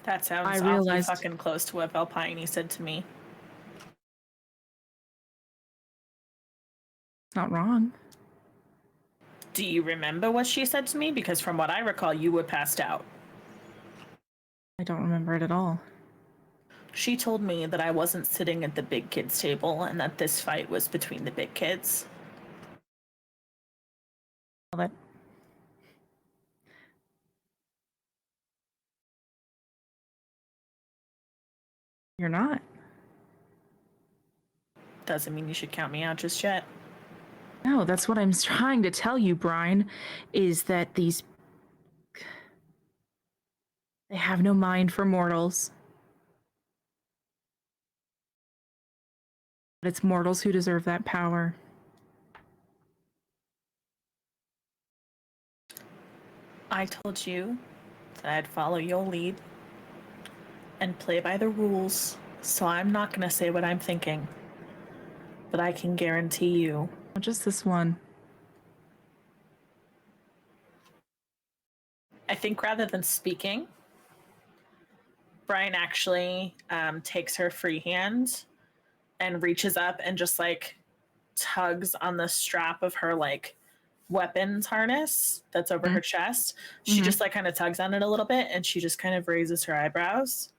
[SPEAKER 4] That sounds awfully fucking close to what Valpine said to me.
[SPEAKER 1] It's not wrong.
[SPEAKER 4] Do you remember what she said to me? Because from what I recall, you were passed out.
[SPEAKER 1] I don't remember it at all.
[SPEAKER 4] She told me that I wasn't sitting at the big kids table and that this fight was between the big kids.
[SPEAKER 1] Well, you're not.
[SPEAKER 4] Doesn't mean you should count me out just yet.
[SPEAKER 1] No, that's what I'm trying to tell you, Brian, is that they have no mind for mortals. But it's mortals who deserve that power.
[SPEAKER 4] I told you that I'd follow your lead and play by the rules, so I'm not going to say what I'm thinking. But I can guarantee you.
[SPEAKER 1] Just this one.
[SPEAKER 4] I think rather than speaking, Brian actually takes her free hand and reaches up and just like tugs on the strap of her like weapons harness that's over her chest. She just like kind of tugs on it a little bit and she just kind of raises her eyebrows.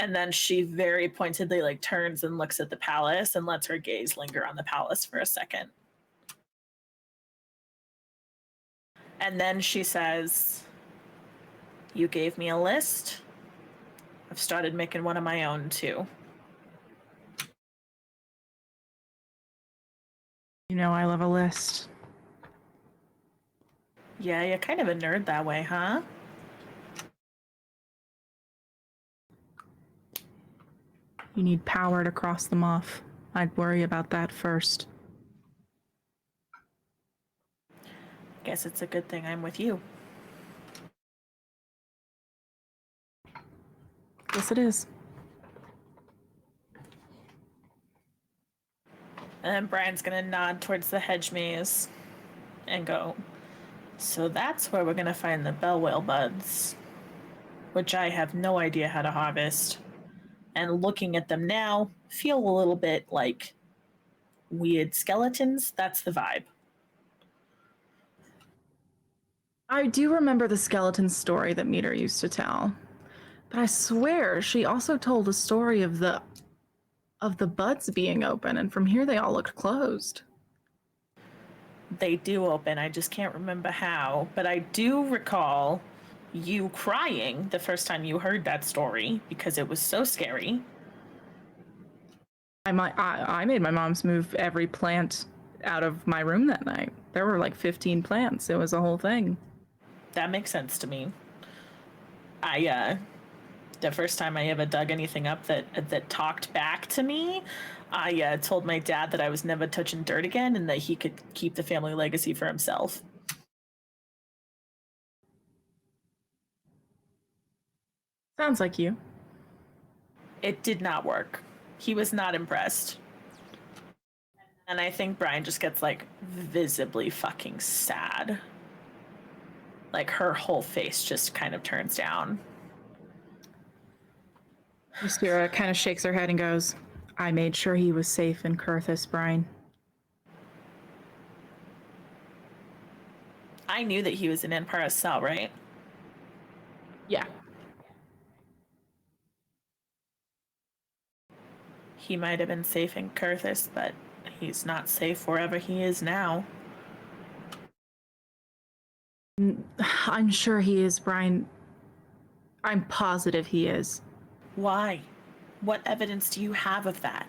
[SPEAKER 4] And then she very pointedly like turns and looks at the palace and lets her gaze linger on the palace for a second. And then she says, "You gave me a list. I've started making one of my own too."
[SPEAKER 1] You know, I love a list.
[SPEAKER 4] Yeah, you're kind of a nerd that way, huh?
[SPEAKER 1] You need power to cross them off. I'd worry about that first.
[SPEAKER 4] Guess it's a good thing I'm with you.
[SPEAKER 1] Yes, it is.
[SPEAKER 4] And then Brian's gonna nod towards the hedge maze and go, "So that's where we're gonna find the bell whale buds, which I have no idea how to harvest. And looking at them now, feel a little bit like weird skeletons. That's the vibe."
[SPEAKER 1] I do remember the skeleton story that Meter used to tell. But I swear she also told a story of the buds being open, and from here they all looked closed.
[SPEAKER 4] They do open. I just can't remember how. But I do recall you crying the first time you heard that story because it was so scary.
[SPEAKER 1] I made my mom's move every plant out of my room that night. There were like 15 plants. It was a whole thing.
[SPEAKER 4] That makes sense to me. The first time I ever dug anything up that talked back to me, I told my dad that I was never touching dirt again and that he could keep the family legacy for himself.
[SPEAKER 1] Sounds like you.
[SPEAKER 4] It did not work. He was not impressed. And I think Brian just gets like visibly fucking sad. Like her whole face just kind of turns down.
[SPEAKER 1] Ystera kind of shakes her head and goes, I made sure he was safe in Kurthis, Brian.
[SPEAKER 4] I knew that he was in Empara's cell, right?
[SPEAKER 1] Yeah.
[SPEAKER 4] He might have been safe in Kurthis, but he's not safe wherever he is now.
[SPEAKER 1] I'm sure he is, Brian. I'm positive he is.
[SPEAKER 4] Why? What evidence do you have of that?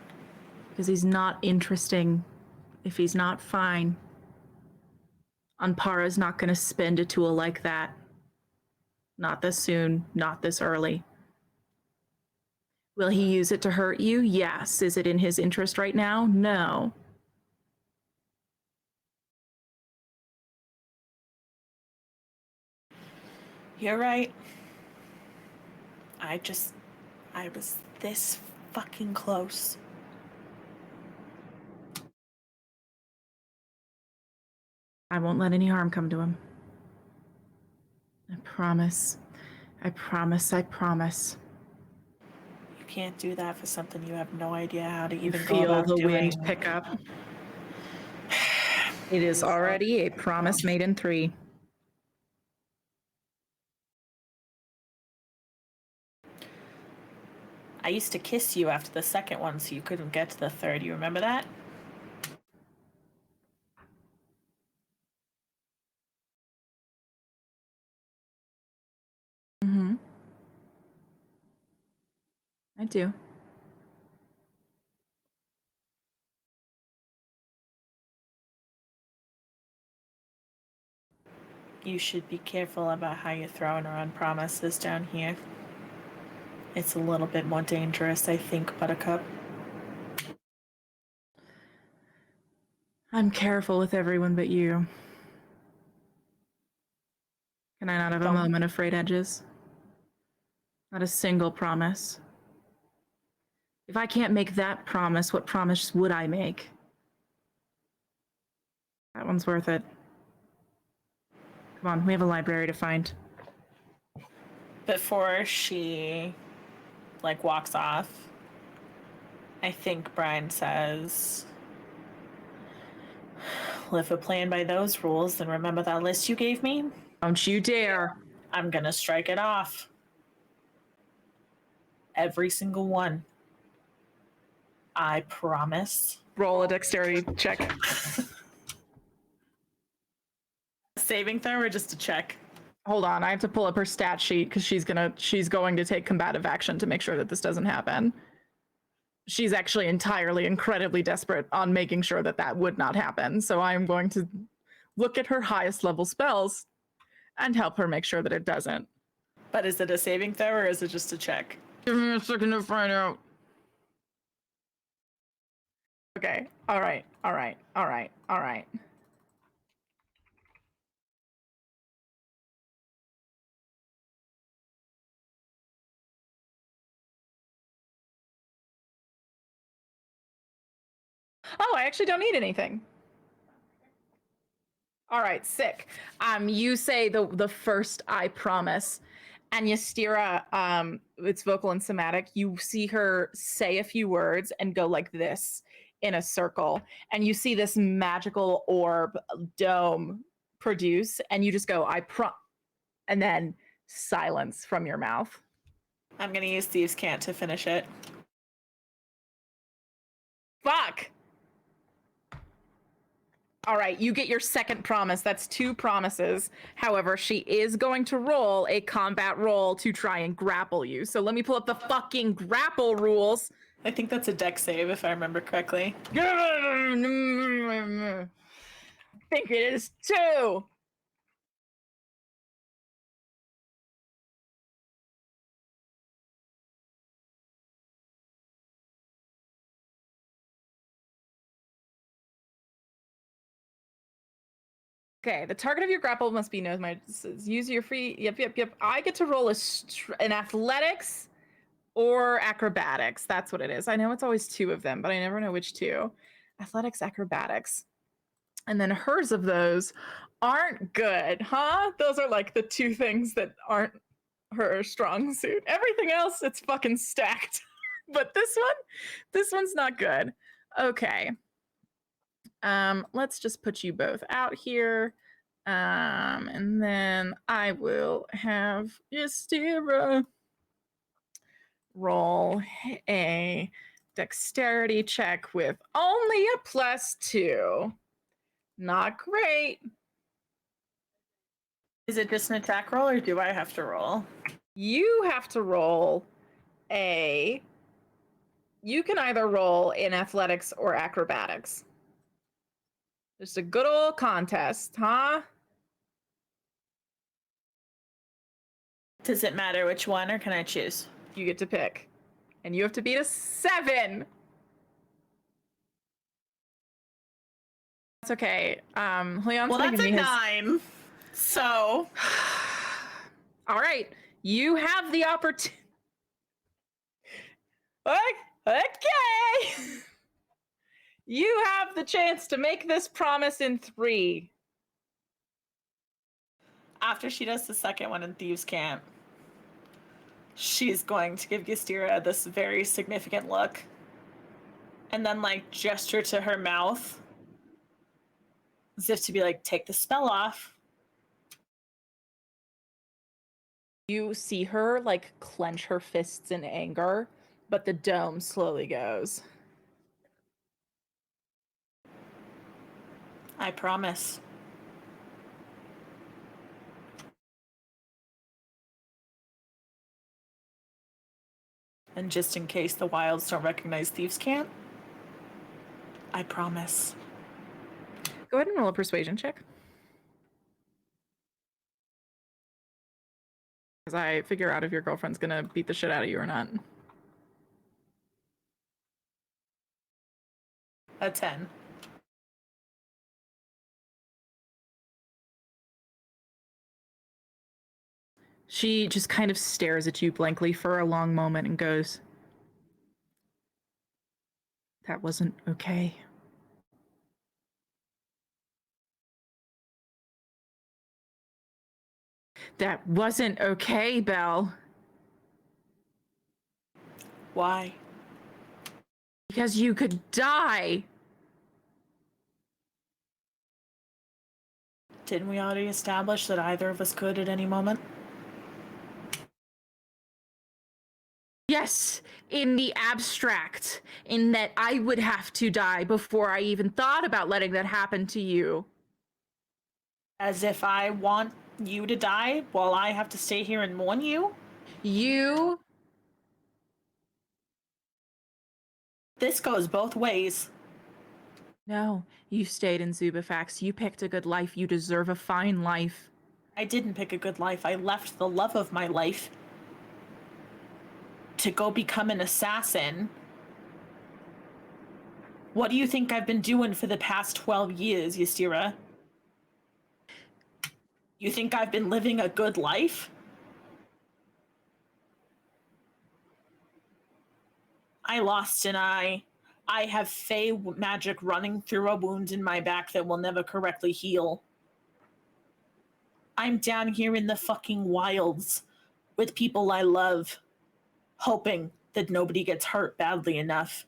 [SPEAKER 1] Because he's not interesting if he's not fine. Anpara's not going to spend a tool like that. Not this soon, not this early. Will he use it to hurt you? Yes. Is it in his interest right now? No.
[SPEAKER 4] You're right. I was this fucking close.
[SPEAKER 1] I won't let any harm come to him. I promise. I promise. I promise.
[SPEAKER 4] You can't do that for something you have no idea how to even go
[SPEAKER 1] Feel
[SPEAKER 4] about
[SPEAKER 1] the
[SPEAKER 4] doing.
[SPEAKER 1] wind pick up. It is already a promise made in 3.
[SPEAKER 4] I used to kiss you after the second one so you couldn't get to the third. You remember that?
[SPEAKER 1] Mm-hmm. I do.
[SPEAKER 4] You should be careful about how you're throwing around promises down here. It's a little bit more dangerous, I think, Buttercup.
[SPEAKER 1] I'm careful with everyone but you. Can I not have a moment of frayed edges? Not a single promise. If I can't make that promise, what promise would I make? That one's worth it. Come on, we have a library to find.
[SPEAKER 4] Before she, walks off, I think Brian says, well, if we're playing by those rules, then remember that list you gave me?
[SPEAKER 1] Don't you dare.
[SPEAKER 4] I'm gonna strike it off. Every single one. I promise.
[SPEAKER 1] Roll a dexterity check.
[SPEAKER 4] Saving throw or just a check?
[SPEAKER 1] Hold on, I have to pull up her stat sheet because she's going to take combative action to make sure that this doesn't happen. She's actually incredibly desperate on making sure that that would not happen. So I am going to look at her highest level spells and help her make sure that it doesn't.
[SPEAKER 4] But is it a saving throw or is it just a check?
[SPEAKER 1] Give me a second to find out. Okay, all right. Oh, I actually don't need anything. All right, sick. You say the first I promise, and Ystera, it's vocal and somatic. You see her say a few words and go like this in a circle, and you see this magical orb dome produce, and you just go and then silence from your mouth.
[SPEAKER 4] I'm gonna use Thieves' Cant to finish it.
[SPEAKER 1] Fuck. All right, you get your second promise. That's 2 promises. However, she is going to roll a combat roll to try and grapple you. So let me pull up the fucking grapple rules.
[SPEAKER 4] I think that's a deck save, if I remember correctly.
[SPEAKER 1] I think it is 2. Okay, the target of your grapple must be use your free. Yep. I get to roll an athletics or acrobatics. That's what it is. I know it's always 2 of them, but I never know which 2. Athletics, acrobatics. And then hers of those aren't good, huh? Those are like the 2 things that aren't her strong suit. Everything else, it's fucking stacked. But this one's not good. Okay. Let's just put you both out here. And then I will have Ystira roll a dexterity check with only a +2. Not great.
[SPEAKER 4] Is it just an attack roll, or do I have to roll?
[SPEAKER 1] You have to roll you can either roll in athletics or acrobatics. Just a good old contest, huh?
[SPEAKER 4] Does it matter which one, or can I choose?
[SPEAKER 1] You get to pick. And you have to beat a 7. That's okay. Leon's
[SPEAKER 4] Well,
[SPEAKER 1] gonna
[SPEAKER 4] that's
[SPEAKER 1] give
[SPEAKER 4] a
[SPEAKER 1] me his...
[SPEAKER 4] 9. So...
[SPEAKER 1] All right. You have the opportunity... Okay! You have the chance to make this promise in 3.
[SPEAKER 4] After she does the second one in Thieves' Camp, she's going to give Ystira this very significant look. And then, like, gesture to her mouth. As if to be like, take the spell off.
[SPEAKER 1] You see her, like, clench her fists in anger, but the dome slowly goes.
[SPEAKER 4] I promise. And just in case the wilds don't recognize Thieves' Camp, I promise.
[SPEAKER 1] Go ahead and roll a persuasion check. As I figure out if your girlfriend's gonna beat the shit out of you or not.
[SPEAKER 4] A 10.
[SPEAKER 1] She just kind of stares at you blankly for a long moment and goes, "That wasn't okay." That wasn't okay, Belle.
[SPEAKER 4] Why?
[SPEAKER 1] Because you could die.
[SPEAKER 4] Didn't we already establish that either of us could at any moment?
[SPEAKER 1] Yes, in the abstract, in that I would have to die before I even thought about letting that happen to you.
[SPEAKER 4] As if I want you to die while I have to stay here and mourn you?
[SPEAKER 1] You...
[SPEAKER 4] This goes both ways.
[SPEAKER 1] No, you stayed in Zubifax. You picked a good life. You deserve a fine life.
[SPEAKER 4] I didn't pick a good life. I left the love of my life to go become an assassin. What do you think I've been doing for the past 12 years, Ystira? You think I've been living a good life? I lost an eye. I have fey magic running through a wound in my back that will never correctly heal. I'm down here in the fucking wilds with people I love, hoping that nobody gets hurt badly enough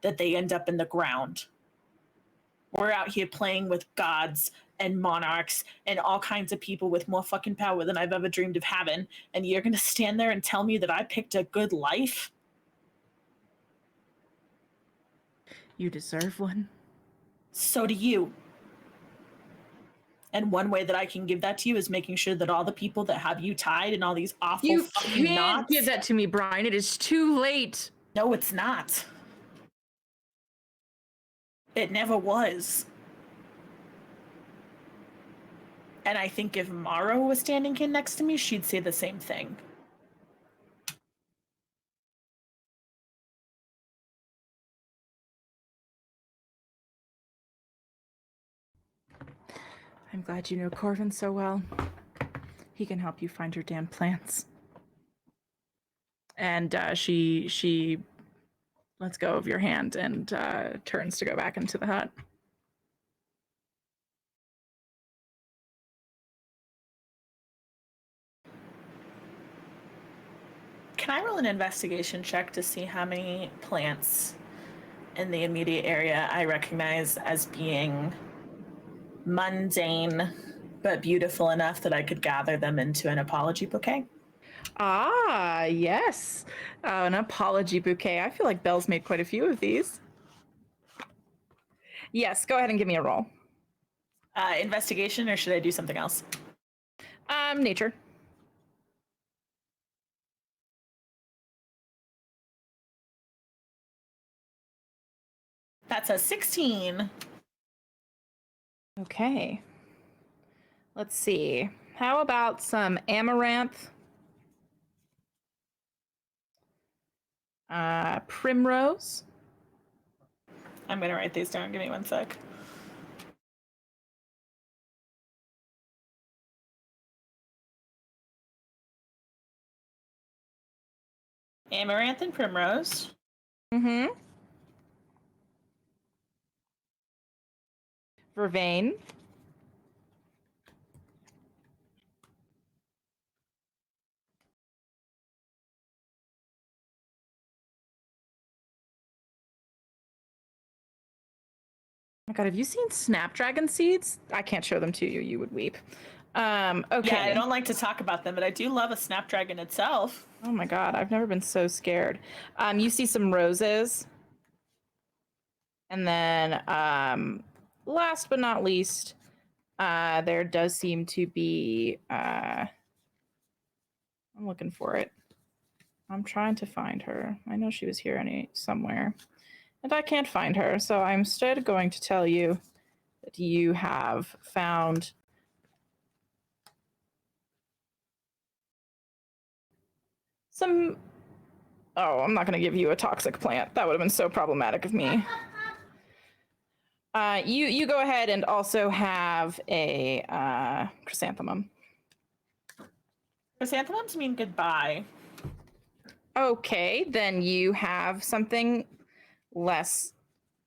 [SPEAKER 4] that they end up in the ground. We're out here playing with gods and monarchs and all kinds of people with more fucking power than I've ever dreamed of having, and you're gonna stand there and tell me that I picked a good life?
[SPEAKER 1] You deserve one.
[SPEAKER 4] So do you. And one way that I can give that to you is making sure that all the people that have you tied in all these awful
[SPEAKER 1] You
[SPEAKER 4] fucking
[SPEAKER 1] can't
[SPEAKER 4] knots.
[SPEAKER 1] give that to me, Brian. It is too late.
[SPEAKER 4] No, it's not. It never was. And I think if Mara was standing here next to me, she'd say the same thing.
[SPEAKER 1] I'm glad you know Corvin so well. He can help you find your damn plants. And she lets go of your hand and turns to go back into the hut.
[SPEAKER 4] Can I roll an investigation check to see how many plants in the immediate area I recognize as being mundane but beautiful enough that I could gather them into an apology bouquet?
[SPEAKER 1] Ah, yes. An apology bouquet. I feel like Belle's made quite a few of these. Yes, go ahead and give me a roll.
[SPEAKER 4] Investigation, or should I do something else?
[SPEAKER 1] Nature.
[SPEAKER 4] That's a 16.
[SPEAKER 1] Okay. Let's see. How about some amaranth? Primrose.
[SPEAKER 4] I'm going to write these down. Give me one sec. Amaranth and primrose.
[SPEAKER 1] Mm-hmm. Vervain. Oh my god, have you seen snapdragon seeds? I can't show them to you. You would weep. Okay.
[SPEAKER 4] Yeah, I don't like to talk about them, but I do love a snapdragon itself.
[SPEAKER 1] Oh my god, I've never been so scared. You see some roses. And then last but not least, there does seem to be I'm looking for it. I'm trying to find her. I know she was here somewhere. And I can't find her, so I'm instead going to tell you that you have found some. Oh, I'm not going to give you a toxic plant. That would have been so problematic of me. You go ahead and also have a chrysanthemum.
[SPEAKER 4] Chrysanthemums mean goodbye.
[SPEAKER 1] Okay, then you have something less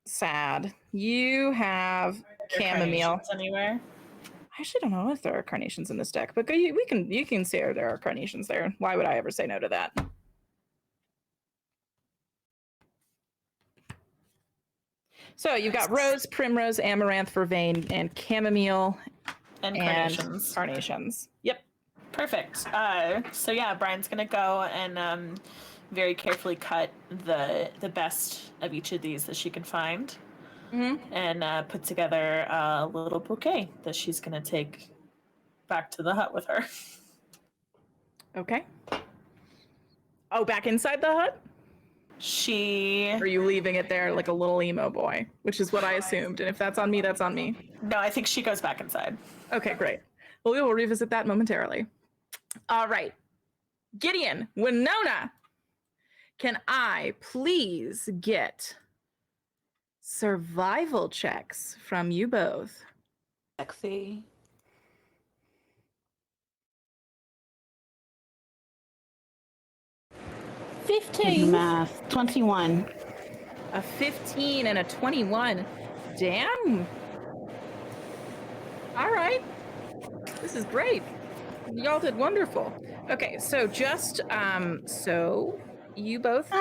[SPEAKER 1] sad. You have chamomile.
[SPEAKER 4] Anywhere?
[SPEAKER 1] I actually don't know if there are carnations in this deck, but you can say there are carnations there. Why would I ever say no to that? So you've got rose, primrose, amaranth, vervain, and chamomile,
[SPEAKER 4] And carnations.
[SPEAKER 1] Carnations. Yep.
[SPEAKER 4] Perfect. So yeah, Brian's gonna go and very carefully cut the best of each of these that she can find, and put together a little bouquet that she's gonna take back to the hut with her.
[SPEAKER 1] Okay. Oh, back inside the hut? Or are you leaving it there like a little emo boy? Which is what I assumed. And if that's on me, that's on me.
[SPEAKER 4] No, I think she goes back inside.
[SPEAKER 1] Okay, great. Well, we will revisit that momentarily. All right. Gideon, Winona, can I please get survival checks from you both?
[SPEAKER 3] Sexy. Good
[SPEAKER 2] 15.
[SPEAKER 3] math. 21.
[SPEAKER 1] A 15 and a 21. Damn. All right. This is great. Y'all did wonderful. Okay, so just so you both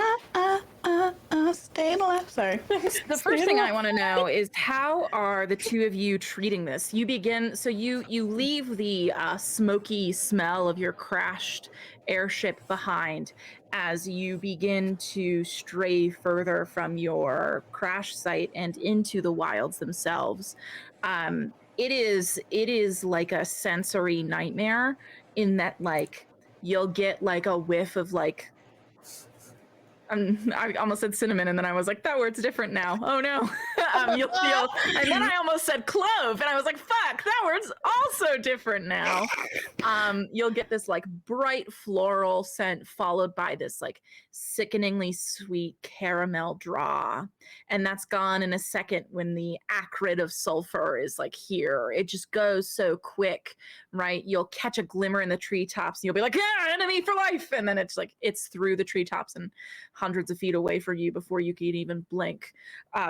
[SPEAKER 3] Staying alive. Sorry.
[SPEAKER 1] the first thing I want to know is how are the two of you treating this? You begin, so you leave the smoky smell of your crashed airship behind, as you begin to stray further from your crash site and into the wilds themselves. It is like a sensory nightmare in that like you'll get like a whiff of like I almost said cinnamon, and then I was like, that word's different now. Oh no. You'll feel, and then I almost said clove, and I was like, fuck, that word's also different now. You'll get this like bright floral scent followed by this like sickeningly sweet caramel draw. And that's gone in a second when the acrid of sulfur is like here. It just goes so quick, right? You'll catch a glimmer in the treetops and you'll be like, yeah, enemy for life. And then it's like, it's through the treetops and hundreds of feet away from you before you can even blink.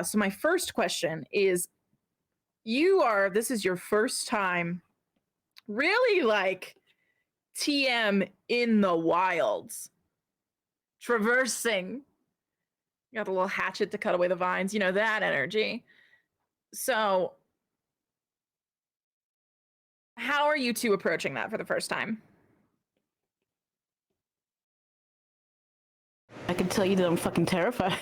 [SPEAKER 1] So my first question is, this is your first time really like TM in the wilds, traversing. You got the little hatchet to cut away the vines, you know, that energy. So how are you two approaching that for the first time?
[SPEAKER 3] I can tell you that I'm fucking terrified.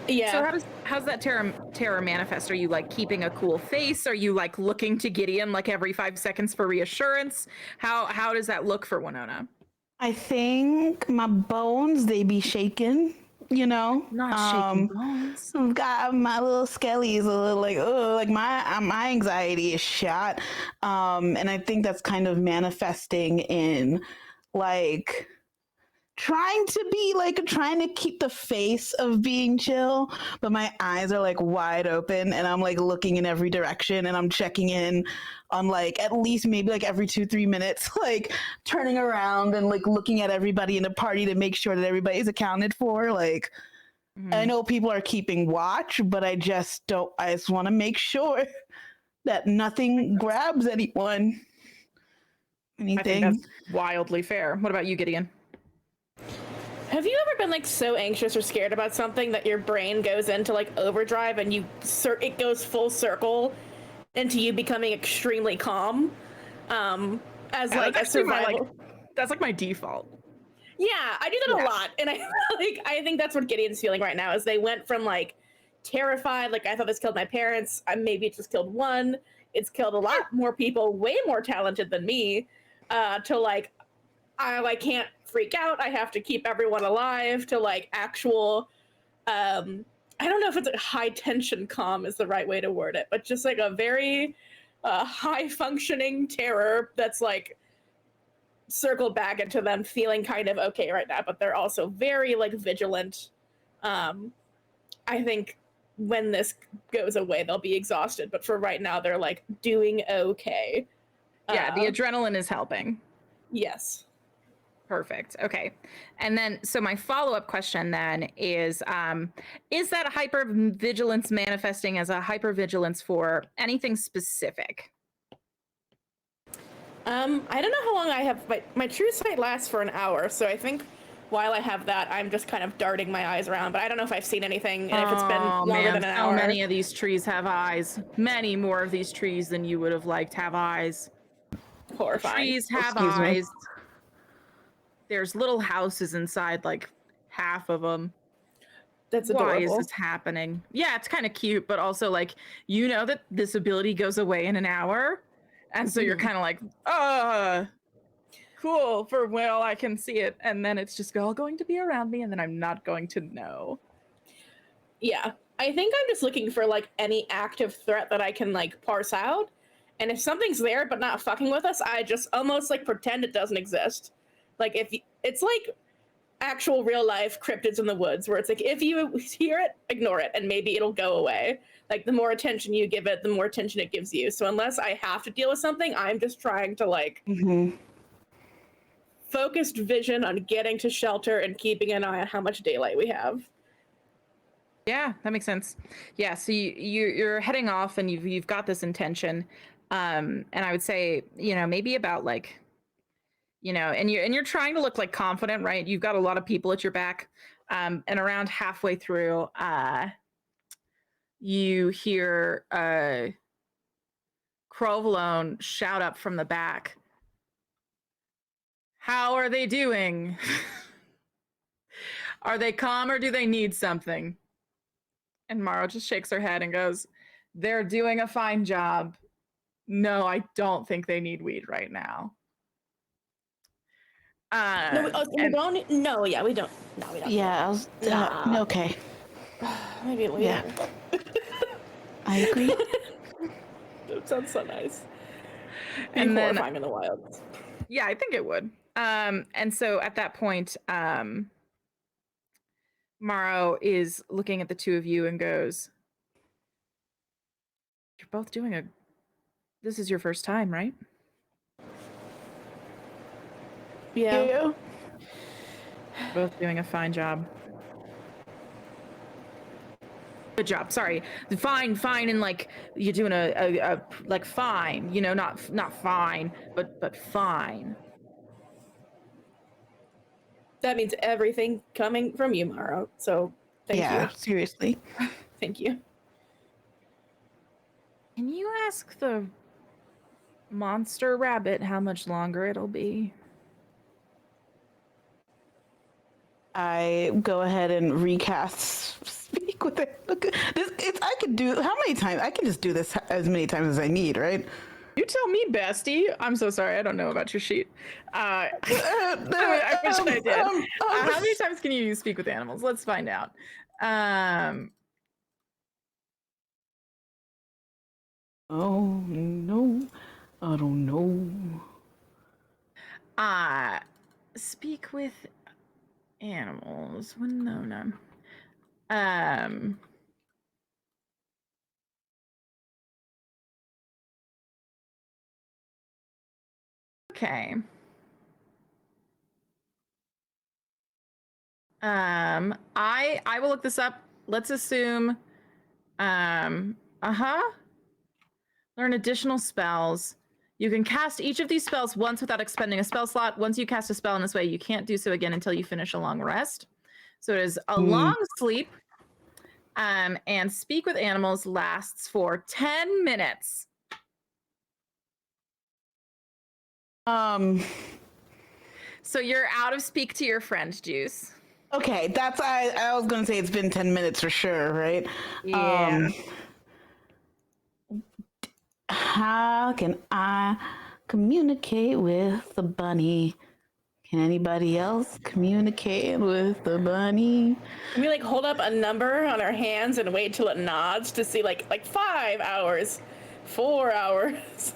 [SPEAKER 2] Yeah.
[SPEAKER 1] So how's that terror manifest? Are you like keeping a cool face? Are you like looking to Gideon like every 5 seconds for reassurance? How does that look for Winona?
[SPEAKER 3] I think my bones, they be shaking, you know?
[SPEAKER 1] Not shaking bones.
[SPEAKER 3] I've got my little skellies a little like, oh, like my anxiety is shot. And I think that's kind of manifesting in like trying to keep the face of being chill, but my eyes are like wide open and I'm like looking in every direction and I'm checking in on like at least maybe like every 2-3 minutes, like turning around and like looking at everybody in the party to make sure that everybody's accounted for. Like, I know people are keeping watch, but I just want to make sure that nothing grabs anyone. Anything.
[SPEAKER 1] I think that's wildly fair. What about you, Gideon?
[SPEAKER 2] Have you ever been like so anxious or scared about something that your brain goes into like overdrive and it goes full circle into you becoming extremely calm? As
[SPEAKER 1] Yeah,
[SPEAKER 2] like a survival.
[SPEAKER 1] That's like my default.
[SPEAKER 2] Yeah, I do that a lot, and I think that's what Gideon's feeling right now. Is they went from like terrified, like I thought this killed my parents. Maybe it just killed one. It's killed a lot more people, way more talented than me. To like, I can't freak out. I have to keep everyone alive. To like actual, I don't know if it's a high tension calm is the right way to word it, but just like a very high functioning terror that's like circled back into them feeling kind of okay right now, but they're also very like vigilant. I think when this goes away, they'll be exhausted, but for right now, they're like doing okay.
[SPEAKER 1] Yeah, the adrenaline is helping.
[SPEAKER 2] Yes.
[SPEAKER 1] Perfect. Okay. And then, so my follow-up question then is that a hypervigilance manifesting as a hypervigilance for anything specific?
[SPEAKER 2] I don't know how long I have. My true sight lasts for an hour, so I think while I have that, I'm just kind of darting my eyes around, but I don't know if I've seen anything, and if it's been longer than an hour.
[SPEAKER 1] How many of these trees have eyes? Many more of these trees than you would have liked have eyes.
[SPEAKER 2] Horrifying.
[SPEAKER 1] Trees have
[SPEAKER 3] Excuse me.
[SPEAKER 1] eyes. There's little houses inside, like half of them.
[SPEAKER 2] That's adorable.
[SPEAKER 1] Why is this happening? Yeah, it's kind of cute, but also like, you know that this ability goes away in an hour, and so you're kind of like, cool, for well I can see it, and then it's just all going to be around me, and then I'm not going to know.
[SPEAKER 2] Yeah, I think I'm just looking for like any active threat that I can like parse out, and if something's there but not fucking with us, I just almost like pretend it doesn't exist. Like it's like actual real life cryptids in the woods, where it's like if you hear it, ignore it, and maybe it'll go away. Like the more attention you give it, the more attention it gives you. So unless I have to deal with something, I'm just trying to like focused vision on getting to shelter and keeping an eye on how much daylight we have.
[SPEAKER 1] Yeah, that makes sense. Yeah, so you're heading off, and you've got this intention, and I would say, you know, maybe about like, you know, and you're trying to look like confident, right? You've got a lot of people at your back, and around halfway through, you hear Crovalone shout up from the back. How are they doing? Are they calm or do they need something? And Maro just shakes her head and goes, they're doing a fine job. No, I don't think they need weed right now.
[SPEAKER 2] No, we don't. No, yeah, we don't. No, we don't.
[SPEAKER 3] Yeah, I was.
[SPEAKER 2] Nah.
[SPEAKER 3] Okay,
[SPEAKER 2] Maybe later.
[SPEAKER 3] Yeah. I agree.
[SPEAKER 2] That sounds so nice.
[SPEAKER 1] And then
[SPEAKER 2] horrifying in the wild.
[SPEAKER 1] Yeah, I think it would. And so at that point, Maro is looking at the two of you and goes, you're both doing this is your first time, right?
[SPEAKER 2] Yeah.
[SPEAKER 1] Both doing a fine job. Good job. Sorry. Fine, and like you're doing a like fine, you know, not fine, but fine.
[SPEAKER 2] That means everything coming from you, Maro. So thank you.
[SPEAKER 3] Seriously.
[SPEAKER 2] Thank you.
[SPEAKER 1] Can you ask the monster rabbit how much longer it'll be?
[SPEAKER 3] I go ahead and recast speak with it. Look, I could do how many times? I can just do this as many times as I need, right?
[SPEAKER 1] You tell me, bestie. I'm so sorry. I don't know about your sheet. I wish I did. How many times can you speak with animals? Let's find out.
[SPEAKER 3] Oh no, I don't know.
[SPEAKER 1] Speak with animals. No. Okay. I will look this up. Let's assume learn additional spells. You can cast each of these spells once without expending a spell slot. Once you cast a spell in this way, you can't do so again until you finish a long rest. So it is a long sleep. And speak with animals lasts for 10 minutes. So you're out of speak to your friend, Juice.
[SPEAKER 3] Okay, that's I was gonna say it's been 10 minutes for sure, right?
[SPEAKER 1] Yeah.
[SPEAKER 3] How can I communicate with the bunny? Can anybody else communicate with the bunny?
[SPEAKER 2] Can we like hold up a number on our hands and wait till it nods to see like 5 hours, 4 hours,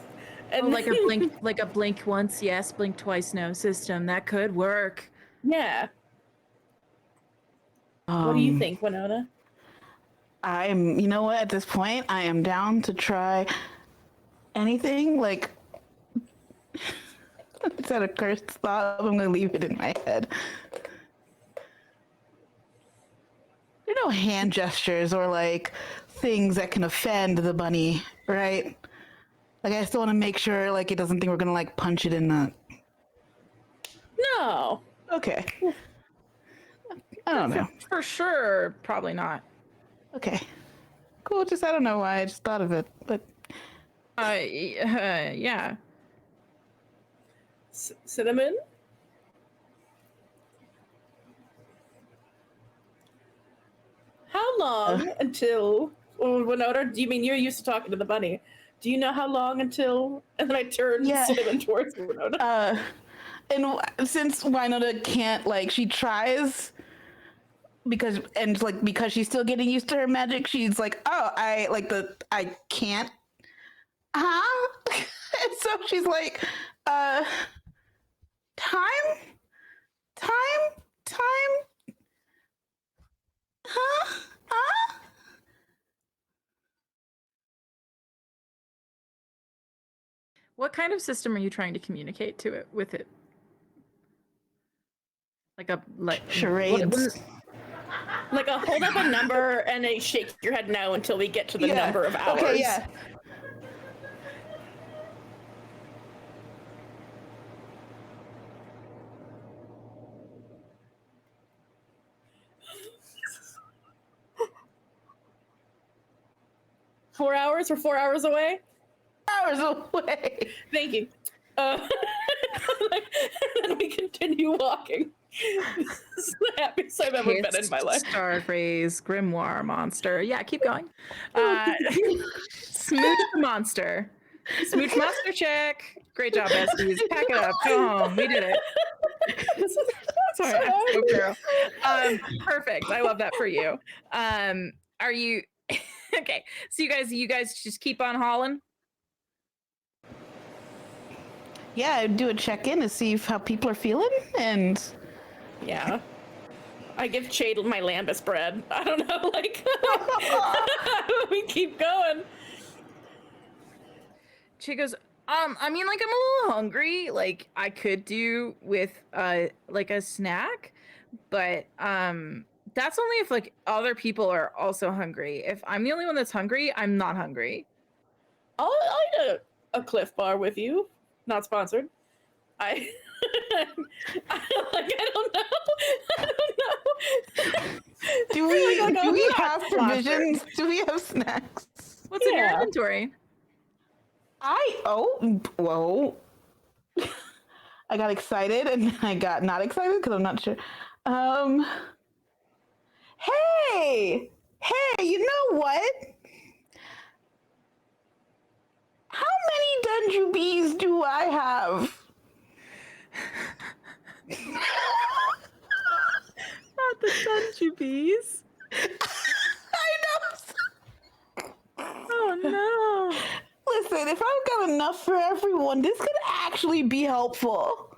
[SPEAKER 2] and
[SPEAKER 1] like a blink once yes, blink twice no system. That could work.
[SPEAKER 2] Yeah. What do you think, Winona?
[SPEAKER 3] You know what? At this point, I am down to try anything. Like, is that a cursed thought? I'm gonna leave it in my head. There are no hand gestures or like things that can offend the bunny, right? Like, I still want to make sure like it doesn't think we're gonna like punch it in the.
[SPEAKER 2] No.
[SPEAKER 3] Okay. I don't know.
[SPEAKER 1] For sure, probably not.
[SPEAKER 3] Okay. Cool. Just I don't know why I just thought of it, but.
[SPEAKER 1] Yeah.
[SPEAKER 2] Cinnamon? How long until Winona, do you mean you're used to talking to the bunny? Do you know how long until and then I turn Cinnamon towards Winona?
[SPEAKER 3] And since Winona can't she tries because she's still getting used to her magic, she's like, oh, I can't. Huh? And so she's like, time? Huh?
[SPEAKER 1] What kind of system are you trying to communicate to it with it?
[SPEAKER 3] Charades.
[SPEAKER 2] Like a hold up a number and then shake your head no until we get to the number of hours.
[SPEAKER 3] Okay, yeah.
[SPEAKER 2] Four hours? We're 4 hours away?
[SPEAKER 3] Hours away.
[SPEAKER 2] Thank you. And then we continue walking. This is the happiest I've ever been in my life.
[SPEAKER 1] Stargraze, Grimoire monster. Yeah, keep going. Smooch the monster. Smooch monster check. Great job, besties. Pack it up. Go home. We did it. Sorry, I'm so girl. Perfect. I love that for you. Are you okay? So you guys just keep on hauling.
[SPEAKER 3] Yeah, I'd do a check-in to see how people are feeling, and
[SPEAKER 2] Yeah. I give Chade my lambus bread. I don't know, like we keep going.
[SPEAKER 1] She goes, I mean, like, I'm a little hungry. Like, I could do with like a snack, but that's only if like other people are also hungry. If I'm the only one that's hungry, I'm not hungry.
[SPEAKER 2] I'll eat a Cliff Bar with you. Not sponsored. I don't know.
[SPEAKER 3] do we
[SPEAKER 1] not
[SPEAKER 3] have provisions? Do we have snacks?
[SPEAKER 1] What's in your inventory?
[SPEAKER 3] Whoa. I got excited and I got not excited because I'm not sure. Hey, you know what? How many Dungeon Bees do I have?
[SPEAKER 1] Not the Dungeon Bees.
[SPEAKER 3] I know.
[SPEAKER 1] Oh no.
[SPEAKER 3] Listen, if I've got enough for everyone, this could actually be helpful.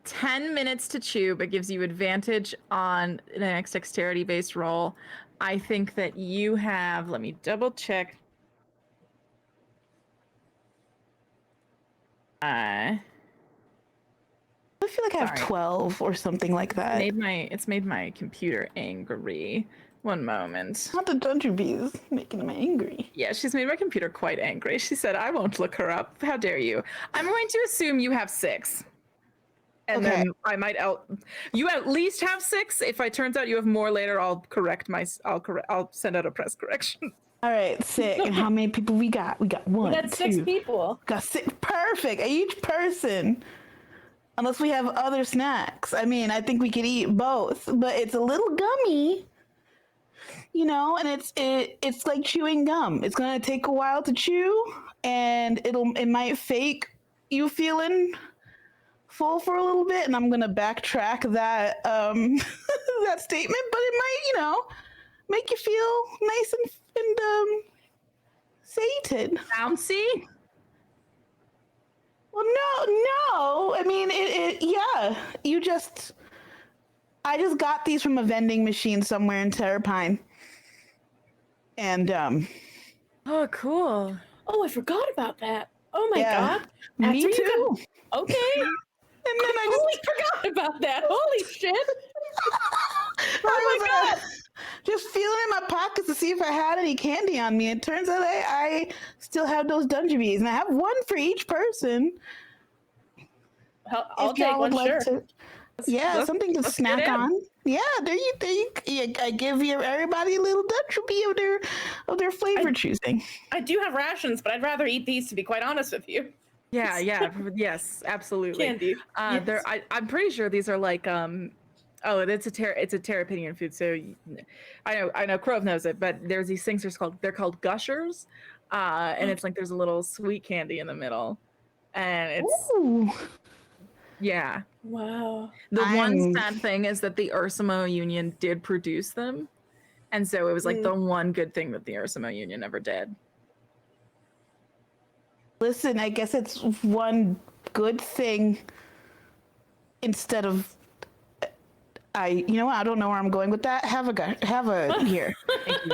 [SPEAKER 1] 10 minutes to chew, but gives you advantage on the next dexterity-based roll. I think that you have, let me double check.
[SPEAKER 3] I feel like I have 12 or something like that.
[SPEAKER 1] It's made my computer angry. One moment.
[SPEAKER 3] Not the Dungeon Bees making them angry.
[SPEAKER 1] Yeah, she's made my computer quite angry. She said, I won't look her up. How dare you? I'm going to assume you have 6. And
[SPEAKER 3] Okay.
[SPEAKER 1] then I might you at least have 6. If it turns out you have more later, I'll send out a press correction.
[SPEAKER 3] All right, sick. And how many people we got? We got 1,
[SPEAKER 2] We got 6
[SPEAKER 3] 2.
[SPEAKER 2] people.
[SPEAKER 3] Got 6. Perfect. Each person. Unless we have other snacks. I mean, I think we could eat both, but it's a little gummy, you know, and it's like chewing gum. It's gonna take a while to chew, and it might fake you feeling full for a little bit, and I'm gonna backtrack that that statement, but it might, you know, make you feel nice and sated.
[SPEAKER 1] Bouncy?
[SPEAKER 3] Well, no. I mean, yeah. I just got these from a vending machine somewhere in Terrapine. And,
[SPEAKER 1] Oh, cool.
[SPEAKER 2] Oh, I forgot about that. Oh my
[SPEAKER 3] Yeah.
[SPEAKER 2] god.
[SPEAKER 3] Me
[SPEAKER 2] After you
[SPEAKER 3] too.
[SPEAKER 2] got- okay.
[SPEAKER 3] And then I
[SPEAKER 2] Totally forgot about that. Holy shit.
[SPEAKER 3] I was just feeling in my pockets to see if I had any candy on me. It turns out I still have those Dungeon Bees, and I have 1 for each person.
[SPEAKER 2] I'll
[SPEAKER 3] If
[SPEAKER 2] take
[SPEAKER 3] y'all
[SPEAKER 2] one,
[SPEAKER 3] would
[SPEAKER 2] sure.
[SPEAKER 3] like to. Yeah, something to
[SPEAKER 1] let's
[SPEAKER 3] snack
[SPEAKER 1] get in.
[SPEAKER 3] on. Yeah, there you think. I give everybody a little Dungeon Bee of their flavor choosing.
[SPEAKER 2] I do have rations, but I'd rather eat these, to be quite honest with you.
[SPEAKER 1] Yeah, yes, absolutely.
[SPEAKER 2] Candy. Yes.
[SPEAKER 1] I'm pretty sure these are like it's a Terrapinian food. So I know Crove knows it, but there's these things they're called gushers, and it's like there's a little sweet candy in the middle, and it's
[SPEAKER 3] Ooh.
[SPEAKER 1] yeah.
[SPEAKER 2] Wow.
[SPEAKER 1] The one
[SPEAKER 3] I'm-
[SPEAKER 1] sad thing is that the Ursimo Union did produce them, and so it was like the one good thing that the Ursimo Union ever did.
[SPEAKER 3] Listen, I guess it's one good thing instead of you know what? I don't know where I'm going with that. Have a here.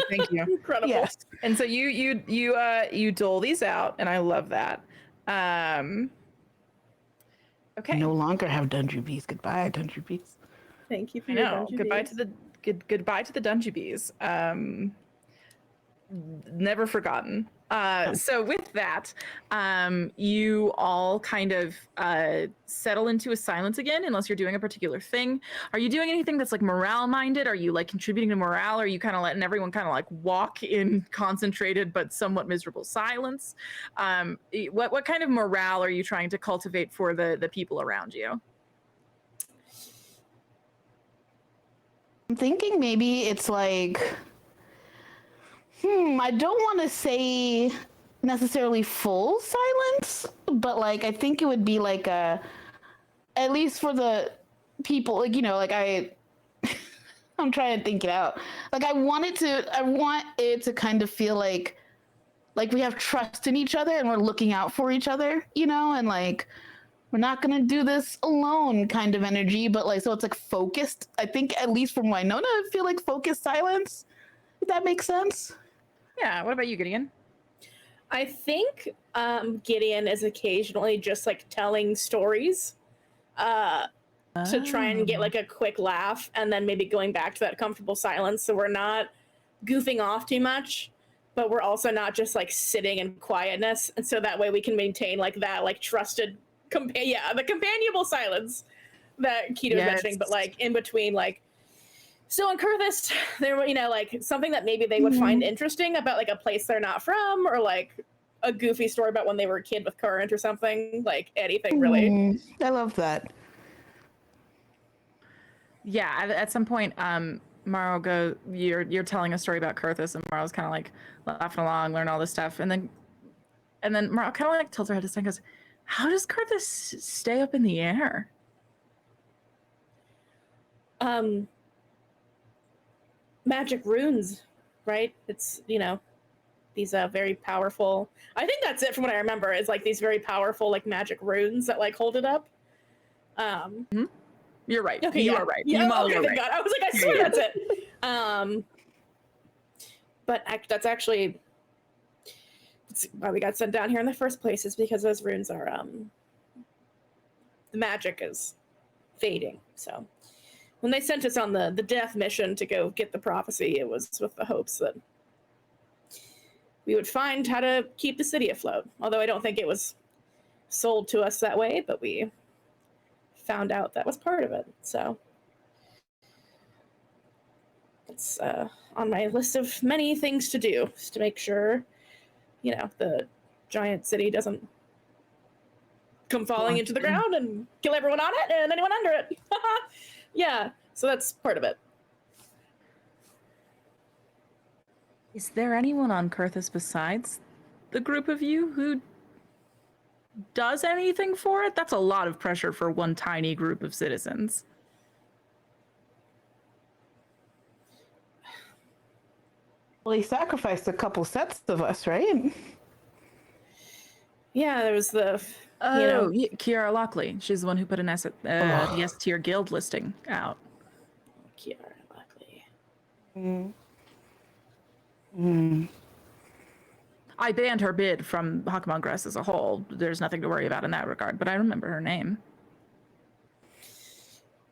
[SPEAKER 1] Thank you.
[SPEAKER 2] Incredible.
[SPEAKER 3] Yes.
[SPEAKER 1] And so you dole these out, and I love that. Okay.
[SPEAKER 3] No longer have Dungeon Bees. Goodbye, Dungeon Bees.
[SPEAKER 2] Thank you for
[SPEAKER 1] I
[SPEAKER 2] your
[SPEAKER 1] know.
[SPEAKER 2] Dungeon
[SPEAKER 1] Goodbye
[SPEAKER 2] Bees.
[SPEAKER 1] to the goodbye to the Dungeon Bees. Never forgotten. So with that, you all kind of settle into a silence again, unless you're doing a particular thing. Are you doing anything that's like morale minded? Are you like contributing to morale? Are you kind of letting everyone kind of like walk in concentrated but somewhat miserable silence? What kind of morale are you trying to cultivate for the people around you?
[SPEAKER 3] I'm thinking maybe it's like, I don't want to say necessarily full silence, but like I think it would be like at least for the people, like, like I'm trying to think it out. Like I want it to kind of feel like we have trust in each other and we're looking out for each other, and like we're not gonna do this alone kind of energy, but like so it's like focused. I think at least from Winona, I feel like focused silence. If that makes sense.
[SPEAKER 1] Yeah. What about you, Gideon?
[SPEAKER 2] I think Gideon is occasionally just like telling stories to try and get like a quick laugh, and then maybe going back to that comfortable silence, so we're not goofing off too much, but we're also not just like sitting in quietness, and so that way we can maintain like that like trusted the companionable silence that Keto was mentioning, but like in between, like so in Kurthis, there were, like something that maybe they would find interesting about like a place they're not from, or like a goofy story about when they were a kid with Current or something, like anything really.
[SPEAKER 3] I love that.
[SPEAKER 1] Yeah, at some point, Maro you're telling a story about Kurthis, and Maro's kind of like laughing along, learn all this stuff, and then Maro kind of like tilts her head to side and goes, "How does Kurthis stay up in the air?"
[SPEAKER 2] Magic runes, right? It's these very powerful. I think that's it from what I remember. Is like these very powerful like magic runes that like hold it up.
[SPEAKER 1] You're right.
[SPEAKER 2] Okay,
[SPEAKER 1] you
[SPEAKER 2] yeah.
[SPEAKER 1] are right.
[SPEAKER 2] Yeah,
[SPEAKER 1] You're right.
[SPEAKER 2] God. I was like, I swear that's it. But that's actually why we got sent down here in the first place, is because those runes are the magic is fading. So when they sent us on the death mission to go get the prophecy, it was with the hopes that we would find how to keep the city afloat. Although I don't think it was sold to us that way, but we found out that was part of it. So it's on my list of many things to do, is to make sure, the giant city doesn't come falling into the ground and kill everyone on it and anyone under it. Yeah, so that's part of it.
[SPEAKER 1] Is there anyone on Kurthis besides the group of you who does anything for it? That's a lot of pressure for one tiny group of citizens.
[SPEAKER 3] Well, he sacrificed a couple sets of us, right?
[SPEAKER 2] Yeah, there was the
[SPEAKER 1] Kiara Lockley. She's the one who put an the S tier guild listing out.
[SPEAKER 2] Kiara Lockley.
[SPEAKER 1] I banned her bid from Hakamongress as a whole. There's nothing to worry about in that regard, but I remember her name.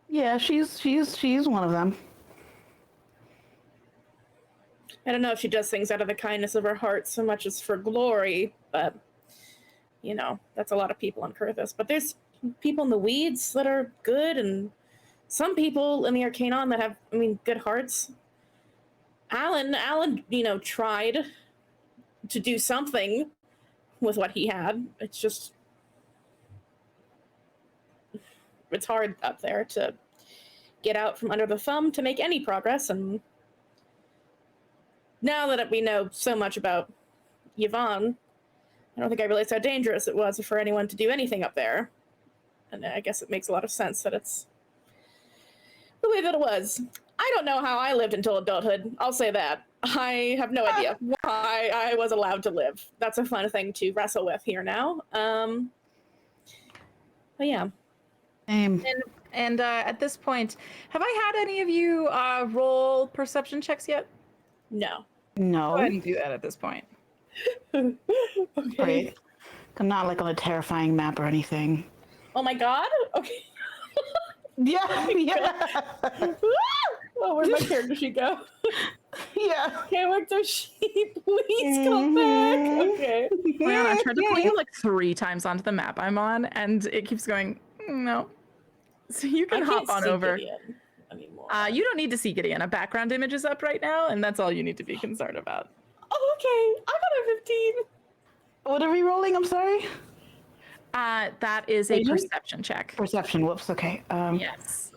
[SPEAKER 3] Yeah, she's one of them.
[SPEAKER 2] I don't know if she does things out of the kindness of her heart so much as for glory, but that's a lot of people on Kurthis. But there's people in the weeds that are good, and some people in the Arcanon that have, good hearts. Alan, tried to do something with what he had. It's just, it's hard up there to get out from under the thumb to make any progress. And now that we know so much about Yvonne, I don't think I realized how dangerous it was for anyone to do anything up there. And I guess it makes a lot of sense that it's the way that it was. I don't know how I lived until adulthood. I'll say that. I have no idea why I was allowed to live. That's a fun thing to wrestle with here now. But yeah.
[SPEAKER 1] And at this point, have I had any of you roll perception checks yet?
[SPEAKER 2] No.
[SPEAKER 3] No.
[SPEAKER 1] Go ahead and do that at this point.
[SPEAKER 2] Okay.
[SPEAKER 3] Right. I'm not like on a terrifying map or anything.
[SPEAKER 2] Oh my god? Okay.
[SPEAKER 3] Yeah.
[SPEAKER 2] Oh, where'd my character sheet go?
[SPEAKER 3] Yeah.
[SPEAKER 2] Character sheep, please come back. Okay.
[SPEAKER 1] Oh my God, I tried to pull you like 3 times onto the map I'm on, and it keeps going, no. So you
[SPEAKER 2] I
[SPEAKER 1] can
[SPEAKER 2] can't
[SPEAKER 1] hop on
[SPEAKER 2] see
[SPEAKER 1] over.
[SPEAKER 2] Gideon anymore.
[SPEAKER 1] You don't need to see Gideon. A background image is up right now, and that's all you need to be concerned about.
[SPEAKER 2] Oh, okay. I got a 15.
[SPEAKER 3] What are we rolling? I'm sorry.
[SPEAKER 1] That is a
[SPEAKER 3] Agent?
[SPEAKER 1] perception check.
[SPEAKER 3] Perception. Whoops. Okay.
[SPEAKER 1] Yes.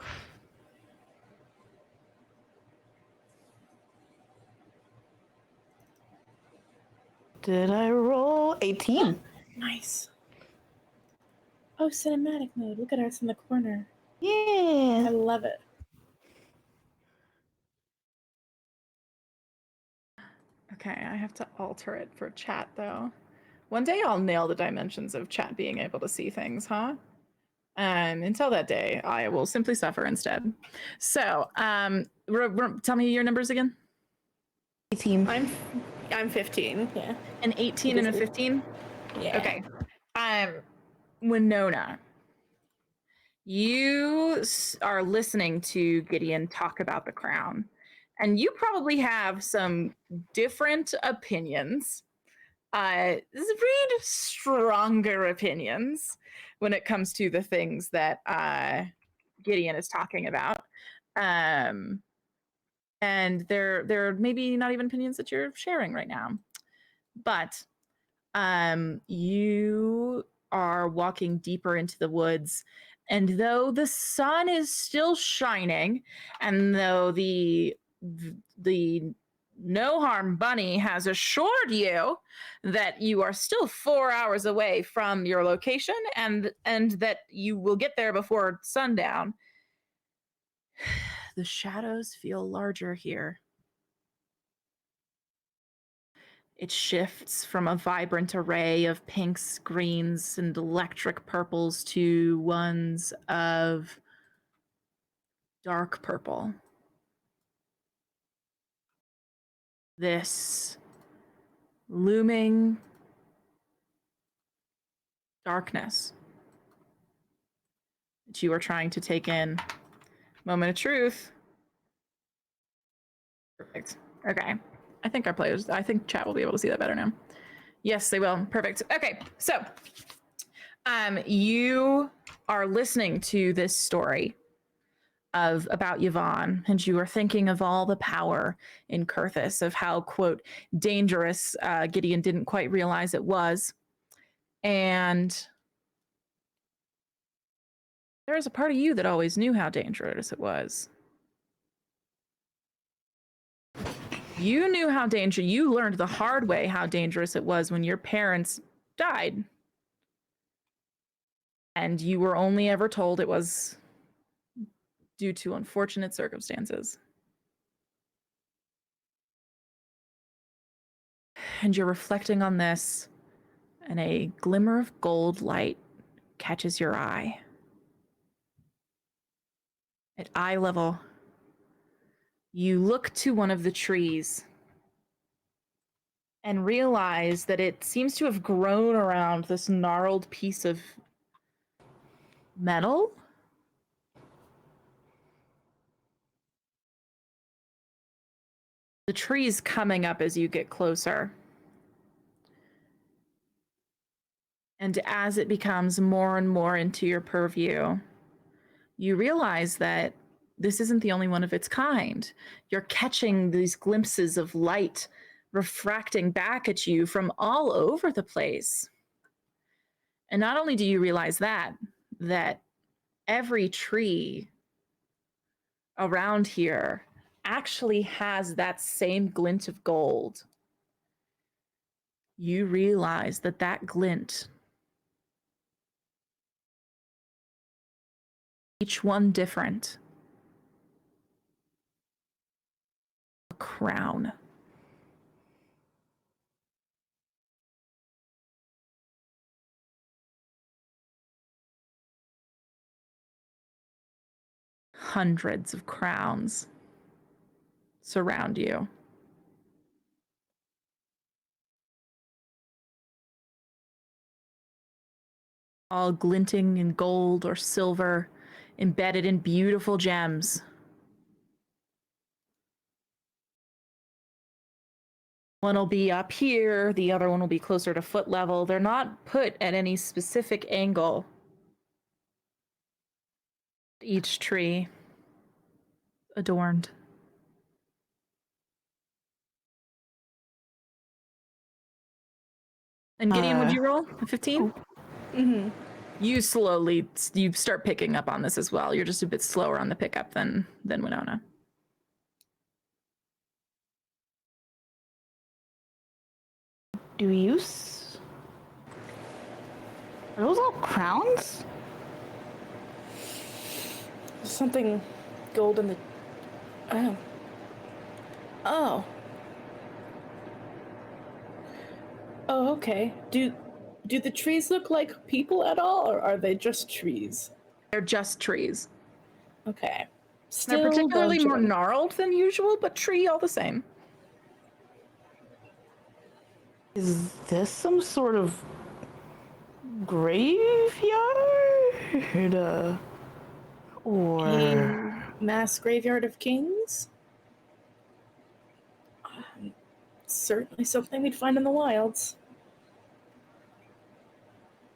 [SPEAKER 3] Did I roll 18?
[SPEAKER 2] Nice. Oh, cinematic mode. Look at us in the corner.
[SPEAKER 3] Yeah.
[SPEAKER 2] I love it.
[SPEAKER 1] Okay, I have to alter it for chat though. One day I'll nail the dimensions of chat being able to see things, huh? Until that day, I will simply suffer instead. So, tell me your numbers again.
[SPEAKER 3] 18.
[SPEAKER 2] I'm 15. Yeah.
[SPEAKER 1] An 18 and a 15?
[SPEAKER 2] Yeah.
[SPEAKER 1] Okay. Winona, you are listening to Gideon talk about the crown, and you probably have some different opinions. Read stronger opinions when it comes to the things that Gideon is talking about. And they're maybe not even opinions that you're sharing right now. But you are walking deeper into the woods, and though the sun is still shining, and though the no harm bunny has assured you that you are still 4 hours away from your location and that you will get there before sundown, the shadows feel larger here. It shifts from a vibrant array of pinks, greens, and electric purples to ones of dark purple. This looming darkness that you are trying to take in. Moment of truth. Perfect. Okay. I think chat will be able to see that better now. Yes, they will. Perfect. Okay. So, you are listening to this story about Yvonne, and you are thinking of all the power in Kurthis, of how, quote, dangerous Gideon didn't quite realize it was. And there is a part of you that always knew how dangerous it was. You knew how dangerous, you learned the hard way how dangerous it was when your parents died. And you were only ever told it was due to unfortunate circumstances. And you're reflecting on this, and a glimmer of gold light catches your eye. At eye level, you look to one of the trees and realize that it seems to have grown around this gnarled piece of metal. The tree's coming up as you get closer. And as it becomes more and more into your purview, you realize that this isn't the only one of its kind. You're catching these glimpses of light refracting back at you from all over the place. And not only do you realize that every tree around here actually has that same glint of gold. You realize that glint, each one different, a crown. Hundreds of crowns surround you. All glinting in gold or silver, embedded in beautiful gems. One will be up here, the other one will be closer to foot level. They're not put at any specific angle. Each tree adorned. And Gideon, would you roll a 15?
[SPEAKER 2] Mm-hmm.
[SPEAKER 1] You start picking up on this as well. You're just a bit slower on the pickup than Winona.
[SPEAKER 3] Do you? Are those all crowns?
[SPEAKER 2] Something gold in the. Oh. Oh. Oh, okay. Do the trees look like people at all, or are they just trees?
[SPEAKER 1] They're just trees.
[SPEAKER 2] Okay.
[SPEAKER 1] They're particularly more
[SPEAKER 2] Belgian.
[SPEAKER 1] gnarled than usual, but tree all the same.
[SPEAKER 3] Is this some sort of graveyard? Or
[SPEAKER 2] A mass graveyard of kings? Certainly something we'd find in the wilds.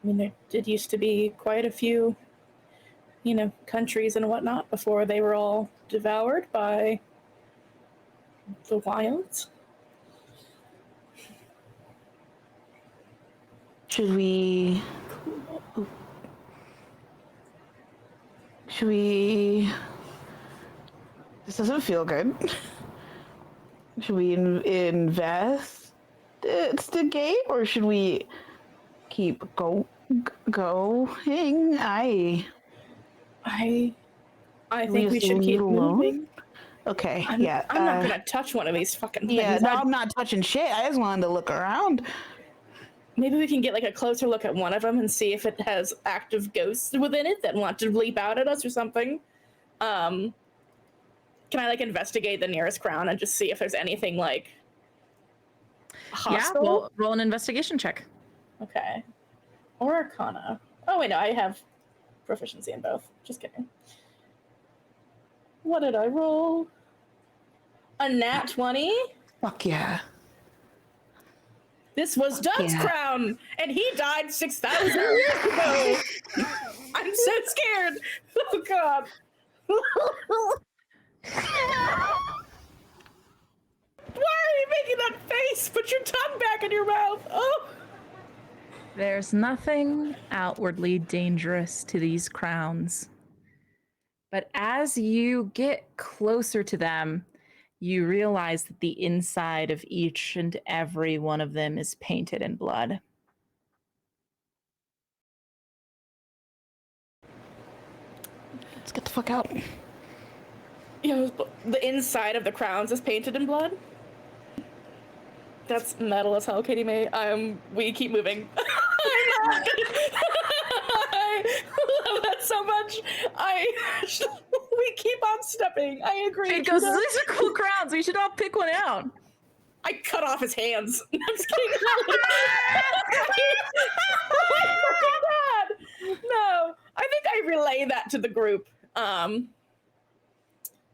[SPEAKER 2] I mean, there did used to be quite a few, countries and whatnot before they were all devoured by the wilds.
[SPEAKER 3] should we? This doesn't feel good. Should we investigate, or should we keep going?
[SPEAKER 2] I think we
[SPEAKER 3] just
[SPEAKER 2] should
[SPEAKER 3] leave
[SPEAKER 2] keep
[SPEAKER 3] it alone?
[SPEAKER 2] moving.
[SPEAKER 3] Okay,
[SPEAKER 2] I'm
[SPEAKER 3] yeah.
[SPEAKER 2] not gonna touch one of these fucking things.
[SPEAKER 3] Yeah, no, I'm not touching shit. I just wanted to look around.
[SPEAKER 2] Maybe we can get like a closer look at one of them and see if it has active ghosts within it that want to leap out at us or something. Can I like investigate the nearest crown and just see if there's anything like hostile?
[SPEAKER 1] Yeah, roll an investigation check.
[SPEAKER 2] Okay. Or Arcana. Oh wait, no, I have proficiency in both. Just kidding. What did I roll? A nat 20?
[SPEAKER 3] Fuck yeah.
[SPEAKER 2] This was Doug's
[SPEAKER 3] Yeah.
[SPEAKER 2] crown, and he died 6,000 years ago. I'm so scared. Oh god. Why are you making that face? Put your tongue back in your mouth. Oh.
[SPEAKER 1] There's nothing outwardly dangerous to these crowns. But as you get closer to them, you realize that the inside of each and every one of them is painted in blood.
[SPEAKER 3] Let's get the fuck out.
[SPEAKER 2] The inside of the crowns is painted in blood. That's metal as hell, Katie May. We keep moving. I love that so much. We keep on stepping. I agree.
[SPEAKER 1] It goes, these are cool crowns. We should all pick one out.
[SPEAKER 2] I cut off his hands. I'm just kidding. No, I think I relay that to the group. I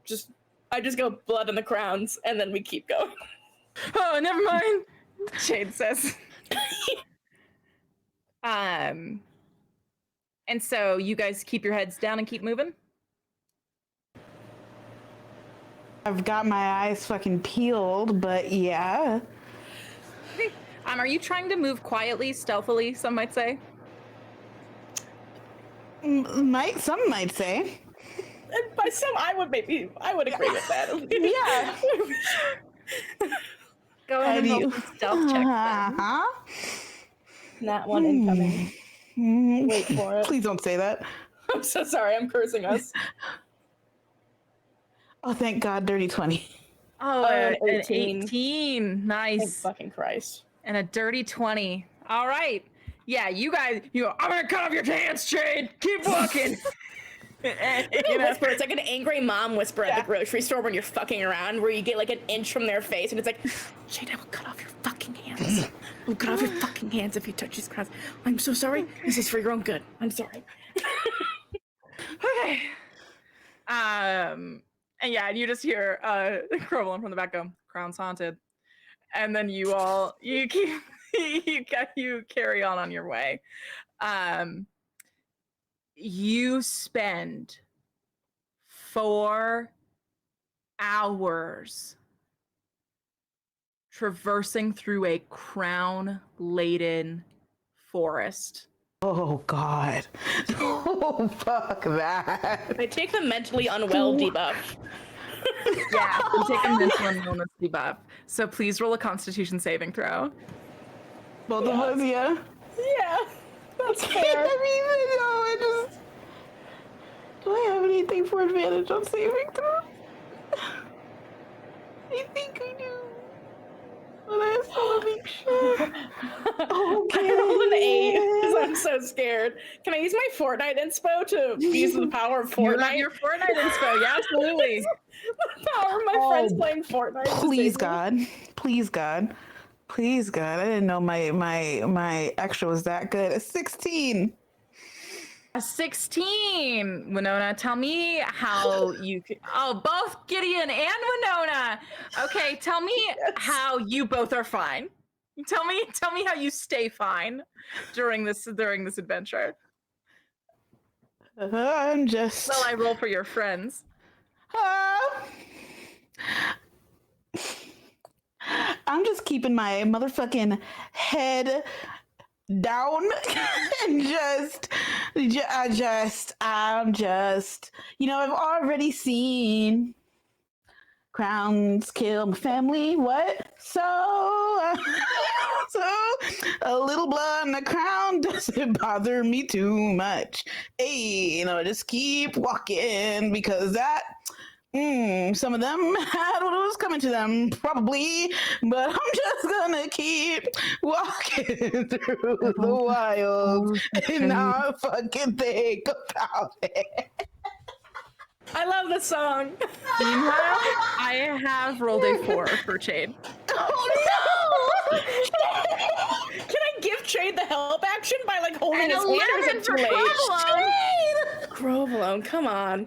[SPEAKER 2] just go blood in the crowns, and then we keep going.
[SPEAKER 1] Oh, never mind. Shade says. And so you guys keep your heads down and keep moving?
[SPEAKER 3] I've got my eyes fucking peeled, but yeah.
[SPEAKER 1] Okay. Are you trying to move quietly, stealthily, some might say?
[SPEAKER 3] Some might say.
[SPEAKER 2] And by some, I would agree with that.
[SPEAKER 3] Yeah.
[SPEAKER 1] Go ahead and roll some stealth check.
[SPEAKER 2] Nat 1 incoming. Wait for it.
[SPEAKER 3] Please don't say that.
[SPEAKER 2] I'm so sorry, I'm cursing us.
[SPEAKER 3] Oh, thank God, dirty 20.
[SPEAKER 1] Oh,
[SPEAKER 2] an
[SPEAKER 1] an
[SPEAKER 2] 18.
[SPEAKER 1] 18. Nice.
[SPEAKER 2] Thank fucking Christ.
[SPEAKER 1] And a dirty 20. All right. Yeah, you guys, I'm going to cut off your hands, Shade. Keep walking.
[SPEAKER 2] Whisper. It's like an angry mom whisper at the grocery store when you're fucking around, where you get like an inch from their face, and it's like, Shade, I will cut off your fucking hands. I will cut off your fucking hands if you touch these crowns. I'm so sorry. This is for your own good. I'm sorry.
[SPEAKER 1] Okay. And yeah, and you just hear Crovelin from the back go, "Crown's haunted." and then you all you keep you carry on your way. You spend 4 hours traversing through a crown-laden forest.
[SPEAKER 3] Oh God. Oh fuck that.
[SPEAKER 2] I take the mentally unwell debuff.
[SPEAKER 1] Yeah, you take a mental and illness debuff. So please roll a Constitution saving throw.
[SPEAKER 3] Both of us, yeah.
[SPEAKER 2] Yeah, that's
[SPEAKER 3] I
[SPEAKER 2] fair.
[SPEAKER 3] mean, no, I just. Do I have anything for advantage on saving throw? I think I do. But I just want to make sure. Okay.
[SPEAKER 2] I rolled an 8 because I'm so scared. Can I use my Fortnite inspo to use the power of
[SPEAKER 1] You have
[SPEAKER 2] Fortnite?
[SPEAKER 1] your Fortnite inspo, yeah, absolutely.
[SPEAKER 2] The power of my friends playing Fortnite.
[SPEAKER 3] Please,
[SPEAKER 2] disabled.
[SPEAKER 3] God. Please, God. Please, God. I didn't know my extra was that good. A 16.
[SPEAKER 1] A 16. Winona, tell me how you can. Oh, both Gideon and Winona. Okay, tell me how you both are fine. Tell me how you stay fine during this adventure.
[SPEAKER 3] I'm just.
[SPEAKER 1] Well, I roll for your friends.
[SPEAKER 3] I'm just keeping my motherfucking head down and I'm just, I've already seen crowns kill my family. What? So a little blood on the crown doesn't bother me too much. Hey, just keep walking because that. Some of them had what was coming to them, probably, but I'm just gonna keep walking through the wilds and not fucking think about it.
[SPEAKER 2] I love this song.
[SPEAKER 1] Meanwhile, I have rolled a 4 for Chade.
[SPEAKER 3] Oh no!
[SPEAKER 2] Can I give Chade the help action by holding
[SPEAKER 1] And
[SPEAKER 2] his hand, or is
[SPEAKER 1] 11
[SPEAKER 2] it
[SPEAKER 1] for
[SPEAKER 2] too late?
[SPEAKER 1] Provolone.
[SPEAKER 2] Provolone, come on.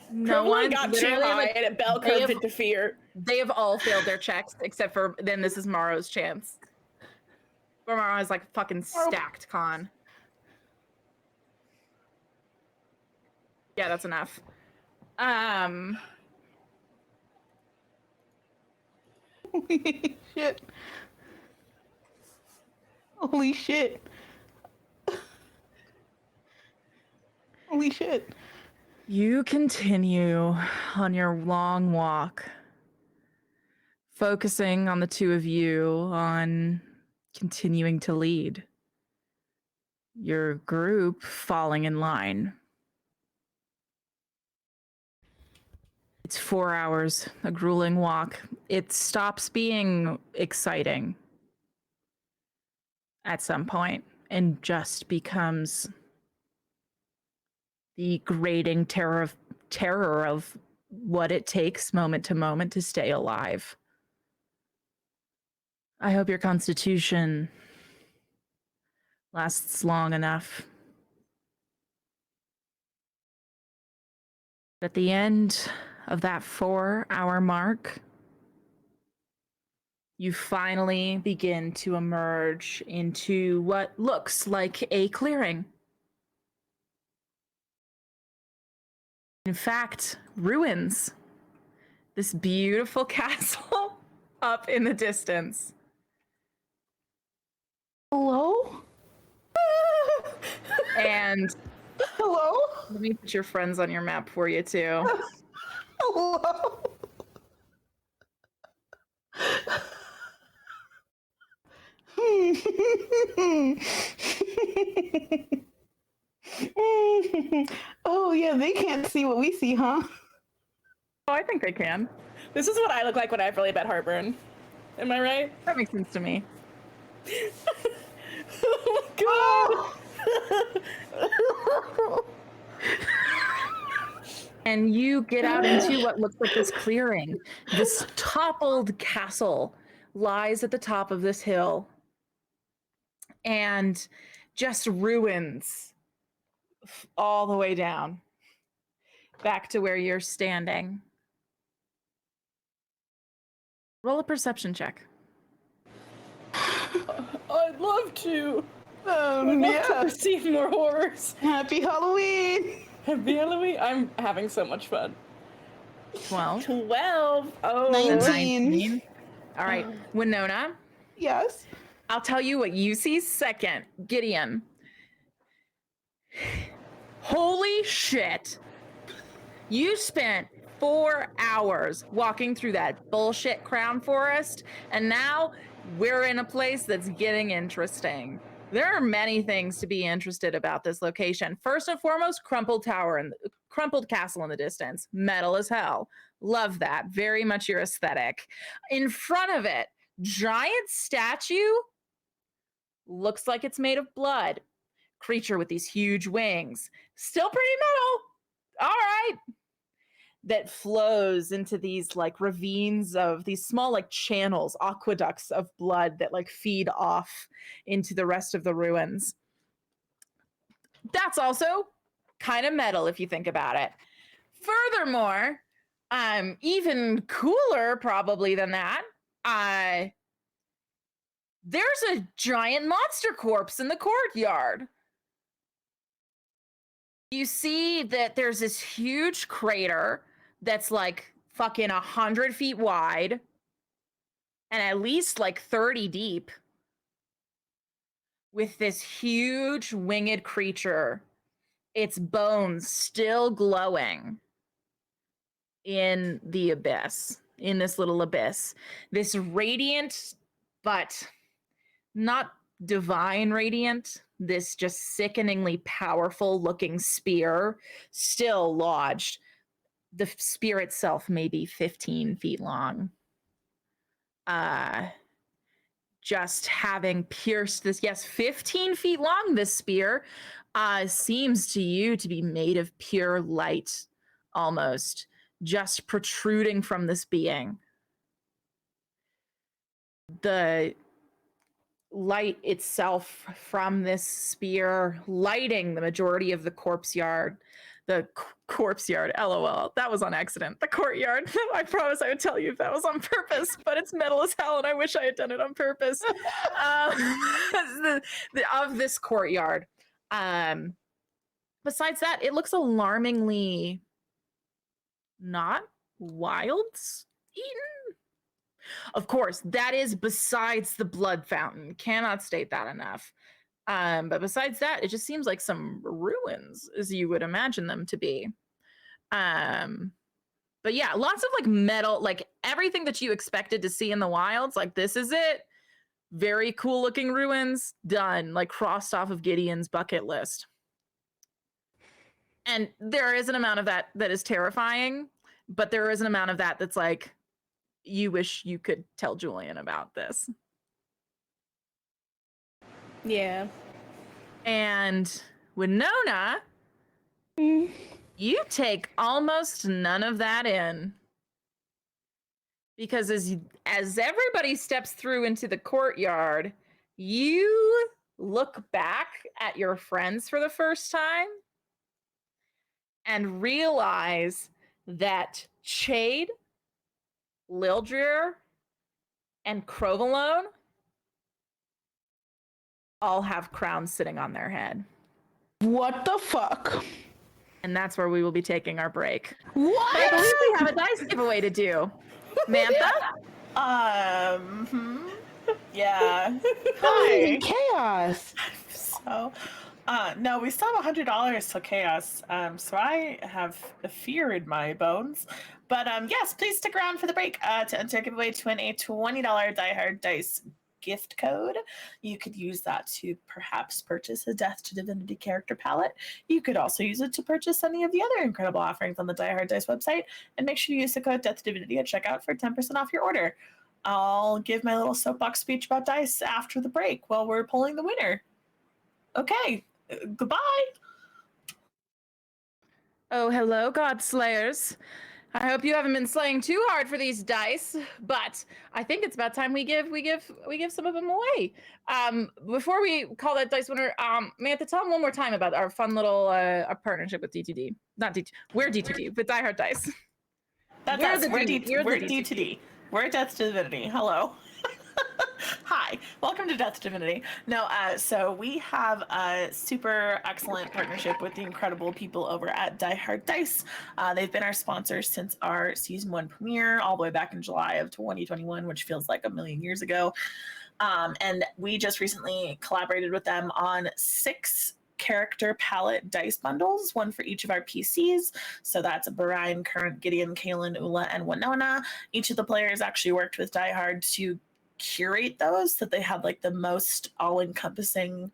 [SPEAKER 1] No
[SPEAKER 2] Provolone
[SPEAKER 1] one
[SPEAKER 2] got too high and it bell curved into fear.
[SPEAKER 1] They have all failed their checks except for then this is Maro's chance. Where Maro has fucking stacked con. Yeah, that's enough.
[SPEAKER 3] Holy shit. Holy shit. Holy shit.
[SPEAKER 1] You continue on your long walk, focusing on the two of you on continuing to lead. Your group falling in line. It's 4 hours, a grueling walk. It stops being exciting at some point and just becomes the grating terror of what it takes moment to moment to stay alive. I hope your constitution lasts long enough. At the end of that 4-hour mark, you finally begin to emerge into what looks like a clearing. In fact, ruins. This beautiful castle up in the distance.
[SPEAKER 3] Hello?
[SPEAKER 1] And
[SPEAKER 3] Hello?
[SPEAKER 1] let me put your friends on your map for you too.
[SPEAKER 3] Hello? Oh yeah, they can't see what we see, huh?
[SPEAKER 1] Oh, I think they can.
[SPEAKER 2] This is what I look like when I have really bad heartburn. Am I right?
[SPEAKER 1] That makes sense to me.
[SPEAKER 2] Oh God.
[SPEAKER 1] And you get out into what looks like this clearing. This toppled castle lies at the top of this hill. And just ruins all the way down. Back to where you're standing. Roll a perception check.
[SPEAKER 2] I'd love to. I'd love to
[SPEAKER 3] Yeah.
[SPEAKER 2] receive more horrors.
[SPEAKER 3] Happy Halloween.
[SPEAKER 2] Happy Halloween. I'm having so much fun.
[SPEAKER 1] 12.
[SPEAKER 2] 12. Oh.
[SPEAKER 3] 19.
[SPEAKER 1] All right, Winona,
[SPEAKER 3] Yes.
[SPEAKER 1] I'll tell you what you see second. Gideon. Holy shit. You spent 4 hours walking through that bullshit crown forest, and now we're in a place that's getting interesting. There are many things to be interested about this location. First and foremost, crumpled castle in the distance. Metal as hell. Love that. Very much your aesthetic. In front of it, giant statue. Looks like it's made of blood. Creature with these huge wings. Still pretty metal. All right. That flows into these like ravines of these small like channels, aqueducts of blood that like feed off into the rest of the ruins. That's also kind of metal if you think about it. Furthermore, even cooler probably than that, there's a giant monster corpse in the courtyard. You see that there's this huge crater that's like fucking 100 feet wide and at least like 30 deep, with this huge winged creature, its bones still glowing in the abyss, in this little abyss. This radiant, but not divine radiant, this just sickeningly powerful looking spear still lodged. The spear itself may be 15 feet long. Just having pierced this, yes, 15 feet long, this spear seems to you to be made of pure light, almost, just protruding from this being. The light itself from this spear lighting the majority of the corpse yard. The corpse yard, lol, that was on accident. The courtyard, I promise I would tell you if that was on purpose, but it's metal as hell and I wish I had done it on purpose. Of this courtyard. Besides that, it looks alarmingly not wilds eaten. Of course, that is besides the blood fountain. Cannot state that enough. But besides that, it just seems like some ruins, as you would imagine them to be. But yeah, lots of like metal, like everything that you expected to see in the wilds. Like, this is it. Very cool looking ruins, done, like crossed off of Gideon's bucket list. And there is an amount of that that is terrifying, but there is an amount of that that's like, you wish you could tell Julian about this.
[SPEAKER 2] Yeah.
[SPEAKER 1] And Winona, you take almost none of that in. Because as everybody steps through into the courtyard, you look back at your friends for the first time and realize that Chade, Lildrir, and Crovalone all have crowns sitting on their head.
[SPEAKER 3] What the fuck?
[SPEAKER 1] And that's where we will be taking our break.
[SPEAKER 3] What?
[SPEAKER 1] But I believe we have a dice giveaway to do. Mantha?
[SPEAKER 4] Yeah.
[SPEAKER 3] Hi. Chaos.
[SPEAKER 4] So, no, we still have $100 till chaos. So I have a fear in my bones. But yes, please stick around for the break to enter a giveaway to win a $20 Die Hard Dice gift code. You could use that to perhaps purchase a Death2Divinity character palette. You could also use it to purchase any of the other incredible offerings on the Die Hard Dice website. And make sure you use the code Death2Divinity at checkout for 10% off your order. I'll give my little soapbox speech about dice after the break while we're pulling the winner. Okay, goodbye.
[SPEAKER 1] Oh, hello, God Slayers. I hope you haven't been slaying too hard for these dice, but I think it's about time we give some of them away. Before we call that dice winner, Mantha, tell them one more time about our fun little our partnership with D2D. Not D2D. We're D2D, but Die Hard Dice.
[SPEAKER 4] That's us. We're D2D. We're Death2Divinity. Hello. Hi, welcome to Death2Divinity. No, so we have a super excellent partnership with the incredible people over at Die Hard Dice. They've been our sponsors since our season 1 premiere, all the way back in July of 2021, which feels like a million years ago. And we just recently collaborated with them on 6 character palette dice bundles, one for each of our PCs. So that's Brian, Current, Gideon, Kaylin, Ula, and Winona. Each of the players actually worked with Die Hard to curate those so that they had like the most all-encompassing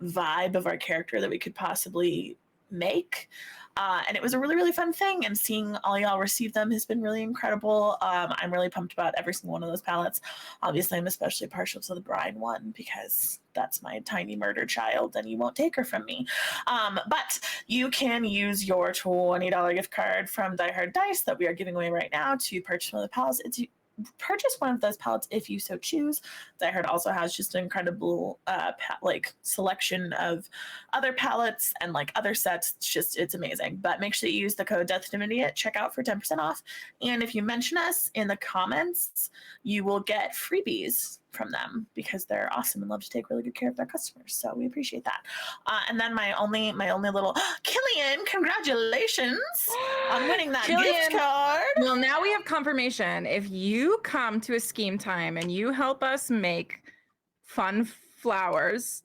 [SPEAKER 4] vibe of our character that we could possibly make. And it was a really, really fun thing. And seeing all y'all receive them has been really incredible. I'm really pumped about every single one of those palettes. Obviously, I'm especially partial to the Brian one because that's my tiny murder child and you won't take her from me. But you can use your $20 gift card from Die Hard Dice that we are giving away right now to purchase one of the palettes. Purchase one of those palettes if you so choose. Die Hard also has just an incredible selection of other palettes and like other sets. It's amazing. But make sure you use the code Death2Divinity at checkout for 10% off. And if you mention us in the comments, you will get freebies from them because they're awesome and love to take really good care of their customers. So we appreciate that. And then my only little Killian, congratulations on winning that gift card.
[SPEAKER 1] Well, now we have confirmation. If you come to a scheme time and you help us make fun flowers,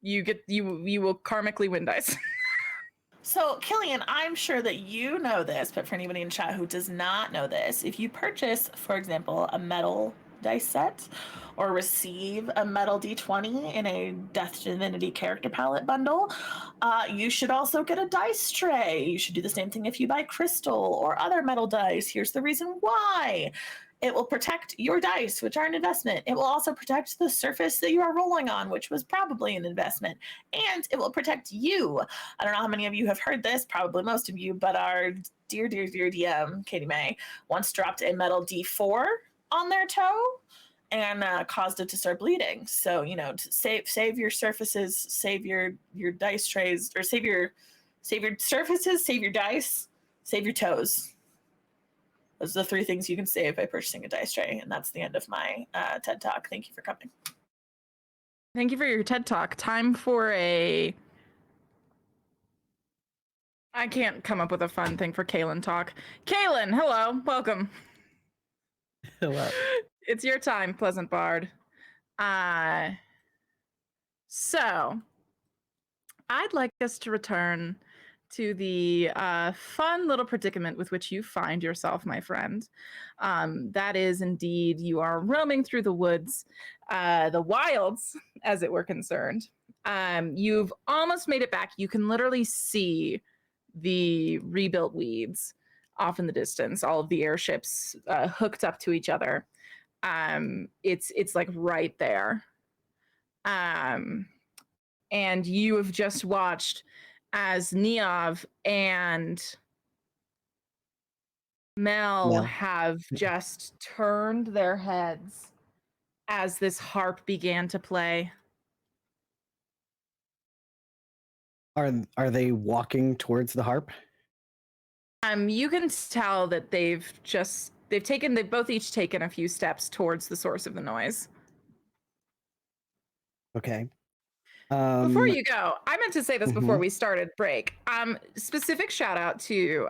[SPEAKER 1] you will karmically win dice.
[SPEAKER 4] So, Killian, I'm sure that you know this, but for anybody in chat who does not know this, if you purchase, for example, a metal dice set or receive a metal D20 in a Death2Divinity character palette bundle, you should also get a dice tray. You should do the same thing if you buy crystal or other metal dice. Here's the reason why. It will protect your dice, which are an investment. It will also protect the surface that you are rolling on, which was probably an investment. And it will protect you. I don't know how many of you have heard this, probably most of you, but our dear DM, Katie May, once dropped a metal D4 on their toe and caused it to start bleeding. So, you know, to save your surfaces, save your dice trays, or save your surfaces, save your dice, save your toes. Those are the 3 things you can save by purchasing a dice tray. And that's the end of my TED Talk. Thank you for coming.
[SPEAKER 1] Thank you for your TED Talk. Time for I can't come up with a fun thing for Kaylin talk. Kaylin, hello. Welcome.
[SPEAKER 5] Hello.
[SPEAKER 1] It's your time, Pleasant Bard. So, I'd like us to return to the fun little predicament with which you find yourself, my friend. That is indeed, you are roaming through the woods, the wilds, as it were concerned. You've almost made it back. You can literally see the rebuilt weeds off in the distance, all of the airships hooked up to each other. It's like right there. And you have just watched as Neov and Mel have just turned their heads as this harp began to play.
[SPEAKER 5] Are they walking towards the harp?
[SPEAKER 1] You can tell that they've both each taken a few steps towards the source of the noise.
[SPEAKER 5] Okay.
[SPEAKER 1] Before you go, I meant to say this before we started break. Specific shout out to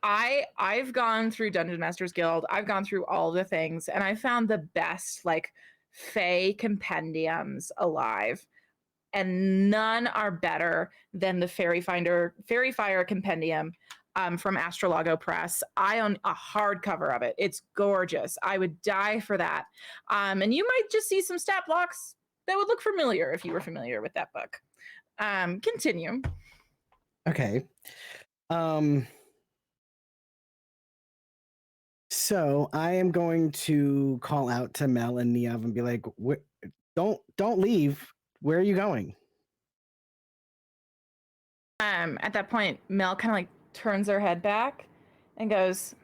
[SPEAKER 1] I've gone through Dungeon Masters Guild. I've gone through all the things, and I found the best like Fae compendiums alive, and none are better than the Fairy Fire compendium from Astrologo Press. I own a hardcover of it. It's gorgeous. I would die for that. And you might just see some stat blocks that would look familiar if you were familiar with that book. Continue.
[SPEAKER 5] Okay. So I am going to call out to Mel and Neov and be like, don't leave. Where are you going?
[SPEAKER 1] At that point, Mel kind of like turns her head back and goes,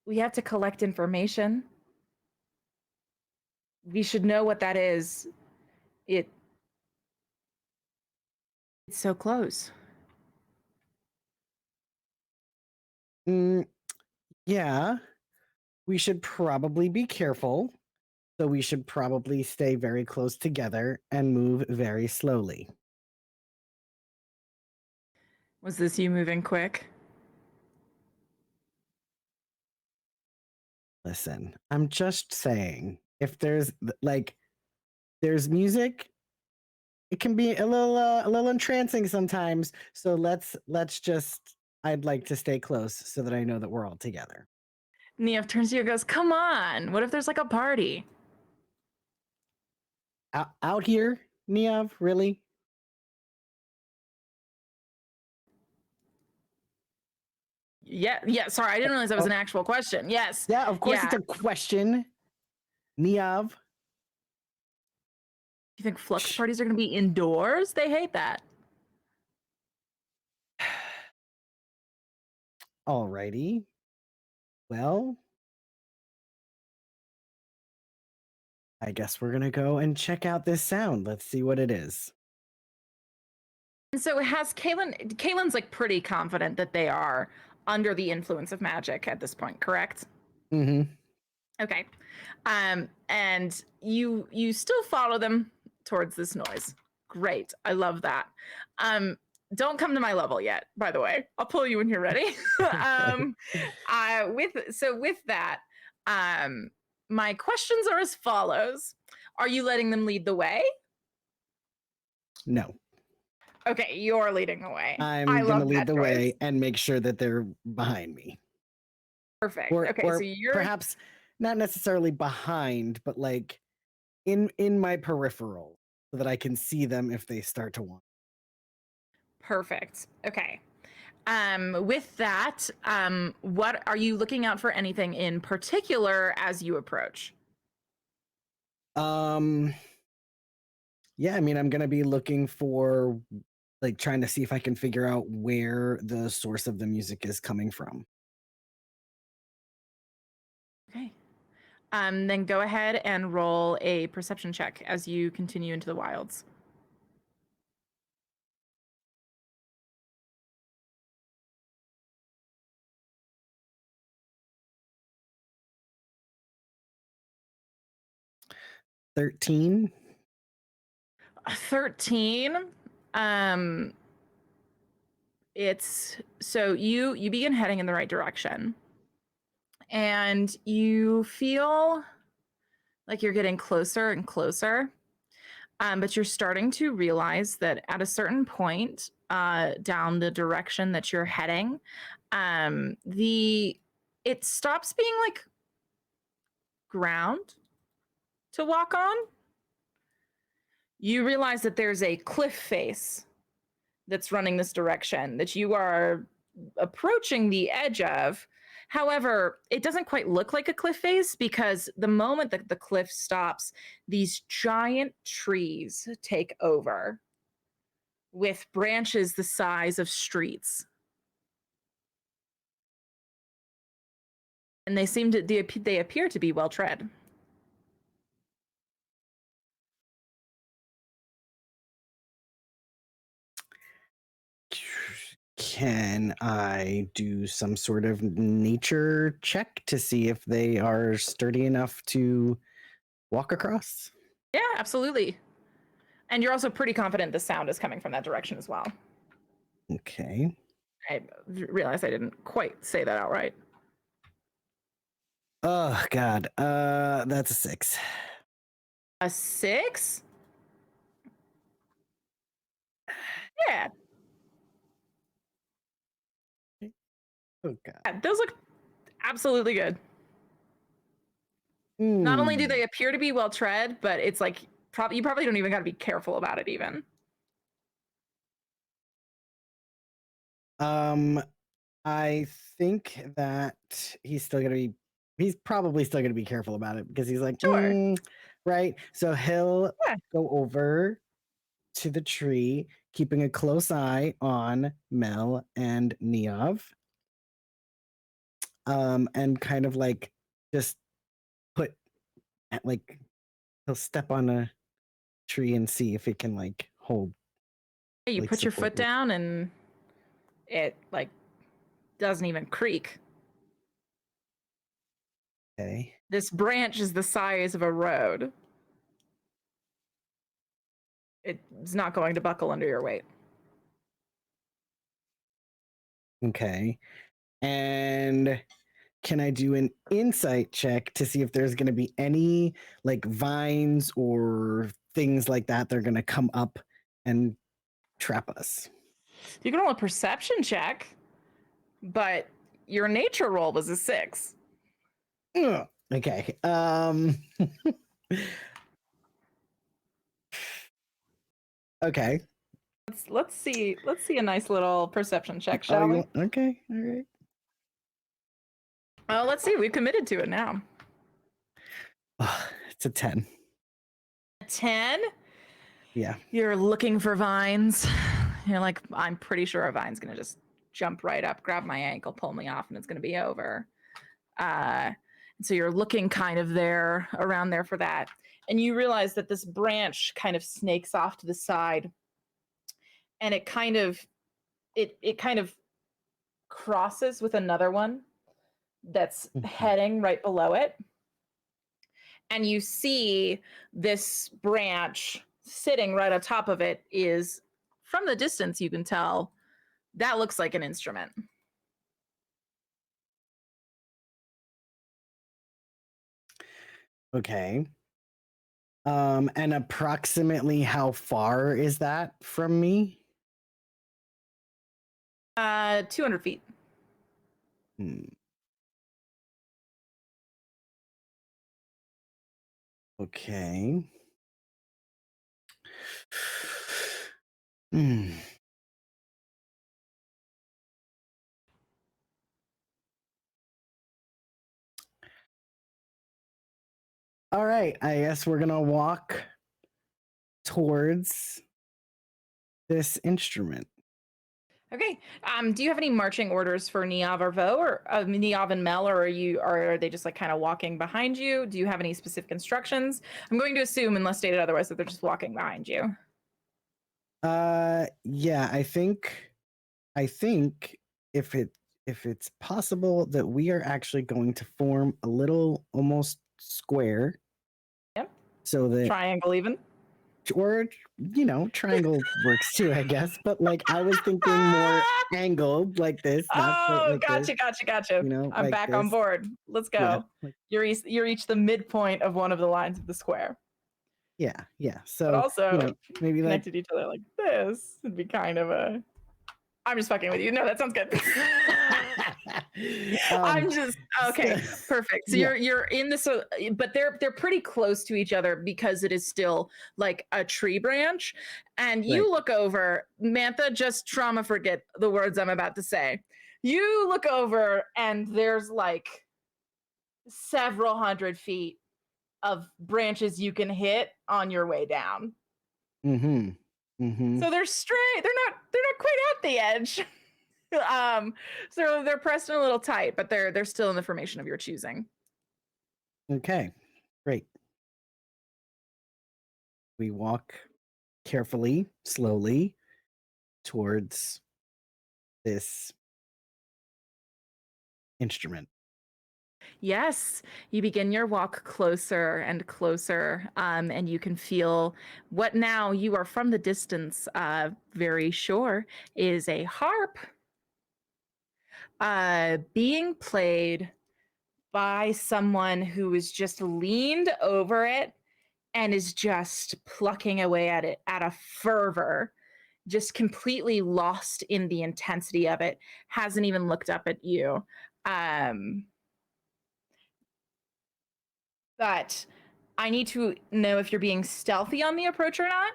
[SPEAKER 1] "We have to collect information. We should know what that is. It's so close."
[SPEAKER 5] Yeah, we should probably be careful. So we should probably stay very close together and move very slowly.
[SPEAKER 1] Was this you moving quick?
[SPEAKER 5] Listen, I'm just saying, if there's there's music, it can be a little entrancing sometimes. So let's just. I'd like to stay close so that I know that we're all together.
[SPEAKER 1] Niev turns to you and goes, "Come on! What if there's like a party?"
[SPEAKER 5] Out here, Niev, really?
[SPEAKER 1] Yeah. Sorry, I didn't realize that was an actual question. Yes.
[SPEAKER 5] Yeah, of course it's
[SPEAKER 1] Yeah.
[SPEAKER 5] a question. Niev.
[SPEAKER 1] You think flux parties are going to be indoors? They hate that.
[SPEAKER 5] Alrighty. Well, I guess we're gonna go and check out this sound. Let's see what it is.
[SPEAKER 1] And so has Kaylin's like pretty confident that they are under the influence of magic at this point, correct?
[SPEAKER 5] Mm-hmm.
[SPEAKER 1] Okay. And you still follow them towards this noise. Great. I love that. Don't come to my level yet, by the way. I'll pull you when you're ready. With that, my questions are as follows. Are you letting them lead the way?
[SPEAKER 5] No.
[SPEAKER 1] Okay, you're leading the way.
[SPEAKER 5] I'm
[SPEAKER 1] I
[SPEAKER 5] gonna
[SPEAKER 1] love
[SPEAKER 5] lead
[SPEAKER 1] that
[SPEAKER 5] the
[SPEAKER 1] choice.
[SPEAKER 5] way and make sure that they're behind me.
[SPEAKER 1] Perfect.
[SPEAKER 5] Or,
[SPEAKER 1] okay,
[SPEAKER 5] or
[SPEAKER 1] so you're
[SPEAKER 5] perhaps not necessarily behind, but like in my peripheral, so that I can see them if they start to want.
[SPEAKER 1] perfect. Okay. With that, what are you looking out for anything in particular as you approach?
[SPEAKER 5] Yeah, I mean, I'm gonna be looking for like trying to see if I can figure out where the source of the music is coming from.
[SPEAKER 1] Okay. Then go ahead and roll a perception check as you continue into the wilds.
[SPEAKER 5] $13.
[SPEAKER 1] 13. It's so you begin heading in the right direction. And you feel like you're getting closer and closer. But you're starting to realize that at a certain point down the direction that you're heading, it stops being like ground to walk on. You realize that there's a cliff face that's running this direction that you are approaching the edge of. However, it doesn't quite look like a cliff face because the moment that the cliff stops, these giant trees take over with branches the size of streets. And they appear to be well tread.
[SPEAKER 5] Can I do some sort of nature check to see if they are sturdy enough to walk across?
[SPEAKER 1] Yeah, absolutely. And you're also pretty confident the sound is coming from that direction as well.
[SPEAKER 5] Okay.
[SPEAKER 1] I realized I didn't quite say that outright.
[SPEAKER 5] Oh God. That's a 6.
[SPEAKER 1] A 6? Yeah.
[SPEAKER 5] Oh God.
[SPEAKER 1] Yeah, those look absolutely good. Not only do
[SPEAKER 5] Hmm.
[SPEAKER 1] they appear to be well tread, but it's like you probably don't even got to be careful about it even.
[SPEAKER 5] I think that he's probably still gonna be careful about it because he's like,
[SPEAKER 1] Sure.
[SPEAKER 5] right. So he'll
[SPEAKER 1] Yeah.
[SPEAKER 5] go over to the tree, keeping a close eye on Mel and Neov. And kind of like just put like he'll step on a tree and see if it can like hold.
[SPEAKER 1] You
[SPEAKER 5] like,
[SPEAKER 1] put your
[SPEAKER 5] support
[SPEAKER 1] foot
[SPEAKER 5] it.
[SPEAKER 1] down and it like doesn't even creak.
[SPEAKER 5] Okay.
[SPEAKER 1] This branch is the size of a road. It's not going to buckle under your weight.
[SPEAKER 5] Okay. And can I do an insight check to see if there's going to be any like vines or things like that that are going to come up and trap us?
[SPEAKER 1] You can roll a perception check, but your nature roll was a 6.
[SPEAKER 5] Ugh. Okay. Okay.
[SPEAKER 1] Let's see a nice little perception check, shall we?
[SPEAKER 5] Okay. All right.
[SPEAKER 1] Let's see. We've committed to it now.
[SPEAKER 5] Oh, it's a 10.
[SPEAKER 1] 10?
[SPEAKER 5] Yeah.
[SPEAKER 1] You're looking for vines. You're like, I'm pretty sure a vine's gonna just jump right up, grab my ankle, pull me off, and it's gonna be over. So you're looking kind of there, around there for that. And you realize that this branch kind of snakes off to the side, and it kind of crosses with another one that's heading right below it. And you see this branch sitting right on top of it is, from the distance, you can tell that looks like an instrument.
[SPEAKER 5] Okay. And approximately how far is that from me?
[SPEAKER 1] 200 feet.
[SPEAKER 5] Okay. All right, I guess we're gonna walk towards this instrument.
[SPEAKER 1] Okay. Do you have any marching orders for Niav or Vo, or Niav and Mel, or are they just like kind of walking behind you? Do you have any specific instructions? I'm going to assume, unless stated otherwise, that they're just walking behind you.
[SPEAKER 5] Yeah, I think if it's possible that we are actually going to form a little almost square.
[SPEAKER 1] Yep.
[SPEAKER 5] So that
[SPEAKER 1] Triangle even.
[SPEAKER 5] Or triangle works too, I guess. But like I was thinking more angled like this.
[SPEAKER 1] Oh,
[SPEAKER 5] like
[SPEAKER 1] gotcha. I'm
[SPEAKER 5] like
[SPEAKER 1] back on
[SPEAKER 5] this.
[SPEAKER 1] board. Let's go.
[SPEAKER 5] Yeah, like,
[SPEAKER 1] You're each the midpoint of one of the lines of the square.
[SPEAKER 5] yeah. So
[SPEAKER 1] But also,
[SPEAKER 5] maybe like
[SPEAKER 1] connected to each other like this would be kind of a. I'm just fucking with you. No, that sounds good. I'm just okay. Perfect. So
[SPEAKER 5] yeah.
[SPEAKER 1] you're in this, but they're pretty close to each other because it is still like a tree branch. And you look over, Mantha, just trauma forget the words I'm about to say. You look over, and there's like several hundred feet of branches you can hit on your way down. So they're straight. They're not quite at the edge. So they're pressed in a little tight, but they're still in the formation of your choosing.
[SPEAKER 5] Okay, great. We walk carefully, slowly towards this instrument.
[SPEAKER 1] Yes, you begin your walk closer and closer, and you can feel what now you are from the distance very sure is a harp being played by someone who is just leaned over it and is just plucking away at it at a fervor, just completely lost in the intensity of it, hasn't even looked up at you. But I need to know if you're being stealthy on the approach or not.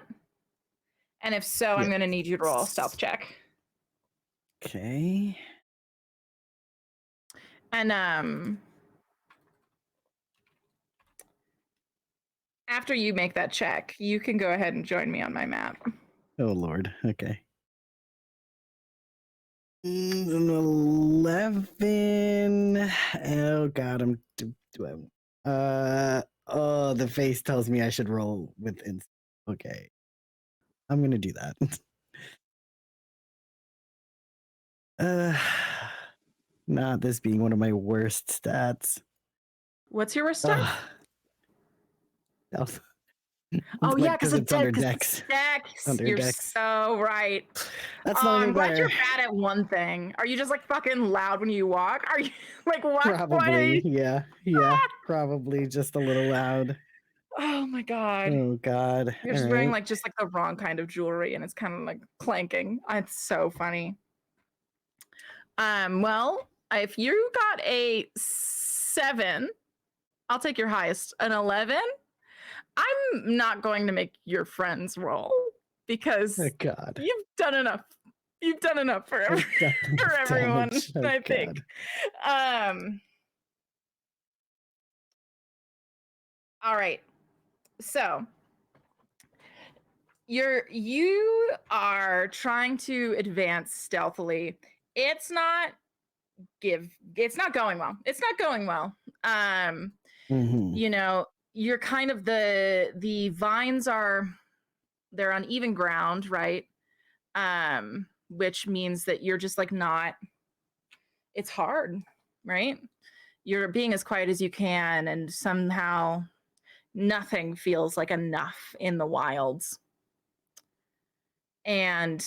[SPEAKER 1] And if so, I'm going to need you to roll a stealth check.
[SPEAKER 5] Okay.
[SPEAKER 1] And after you make that check, you can go ahead and join me on my map.
[SPEAKER 5] Oh Lord. Okay. An 11. Oh God, oh, the face tells me I should roll with okay. I'm gonna do that. Not this being one of my worst stats.
[SPEAKER 1] What's your worst stat?
[SPEAKER 5] Stealth.
[SPEAKER 1] Oh yeah,
[SPEAKER 5] because
[SPEAKER 1] because
[SPEAKER 5] it's under
[SPEAKER 1] Dex.
[SPEAKER 5] Dex. Under
[SPEAKER 1] You're
[SPEAKER 5] Dex.
[SPEAKER 1] so right.
[SPEAKER 5] That's not any
[SPEAKER 1] I'm glad
[SPEAKER 5] better.
[SPEAKER 1] you're bad at one thing. Are you just like fucking loud when you walk? Are you like what?
[SPEAKER 5] Probably, yeah, probably just a little loud.
[SPEAKER 1] Oh my god.
[SPEAKER 5] Oh god.
[SPEAKER 1] You're just wearing like just like the wrong kind of jewelry and it's kind of like clanking. It's so funny. Well, if you got a 7, I'll take your highest. An 11? I'm not going to make your friends roll because
[SPEAKER 5] Oh god.
[SPEAKER 1] you've done enough. You've done enough for, for everyone,
[SPEAKER 5] Oh,
[SPEAKER 1] I think. All right. So you are trying to advance stealthily. It's not going well. It's not going well. You know, you're kind of the vines they're on even ground, right? Which means that you're just like not, it's hard, right? You're being as quiet as you can, and somehow nothing feels like enough in the wilds. And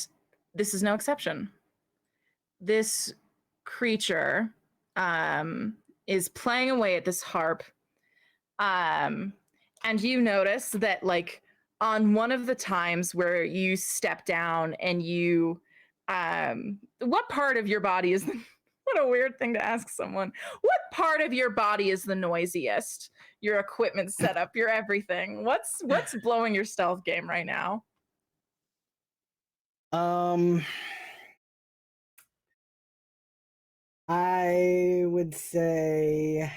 [SPEAKER 1] this is no exception. This creature is playing away at this harp. And you notice that like on one of the times where you step down and you what part of your body is what a weird thing to ask someone. What part of your body is the noisiest? Your equipment setup, your everything. What's blowing your stealth game right now?
[SPEAKER 5] I would say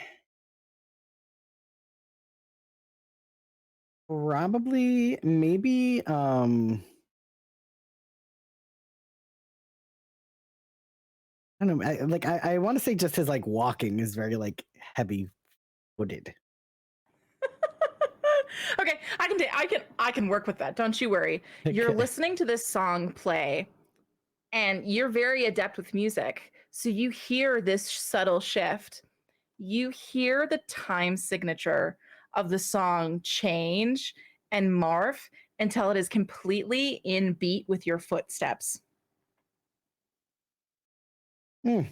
[SPEAKER 5] probably maybe I don't know. I want to say just his like walking is very like heavy footed.
[SPEAKER 1] Okay, I can work with that. Don't you worry. You're
[SPEAKER 5] Okay.
[SPEAKER 1] listening to this song play and you're very adept with music. So you hear this subtle shift. You hear the time signature of the song change and morph until it is completely in beat with your footsteps. And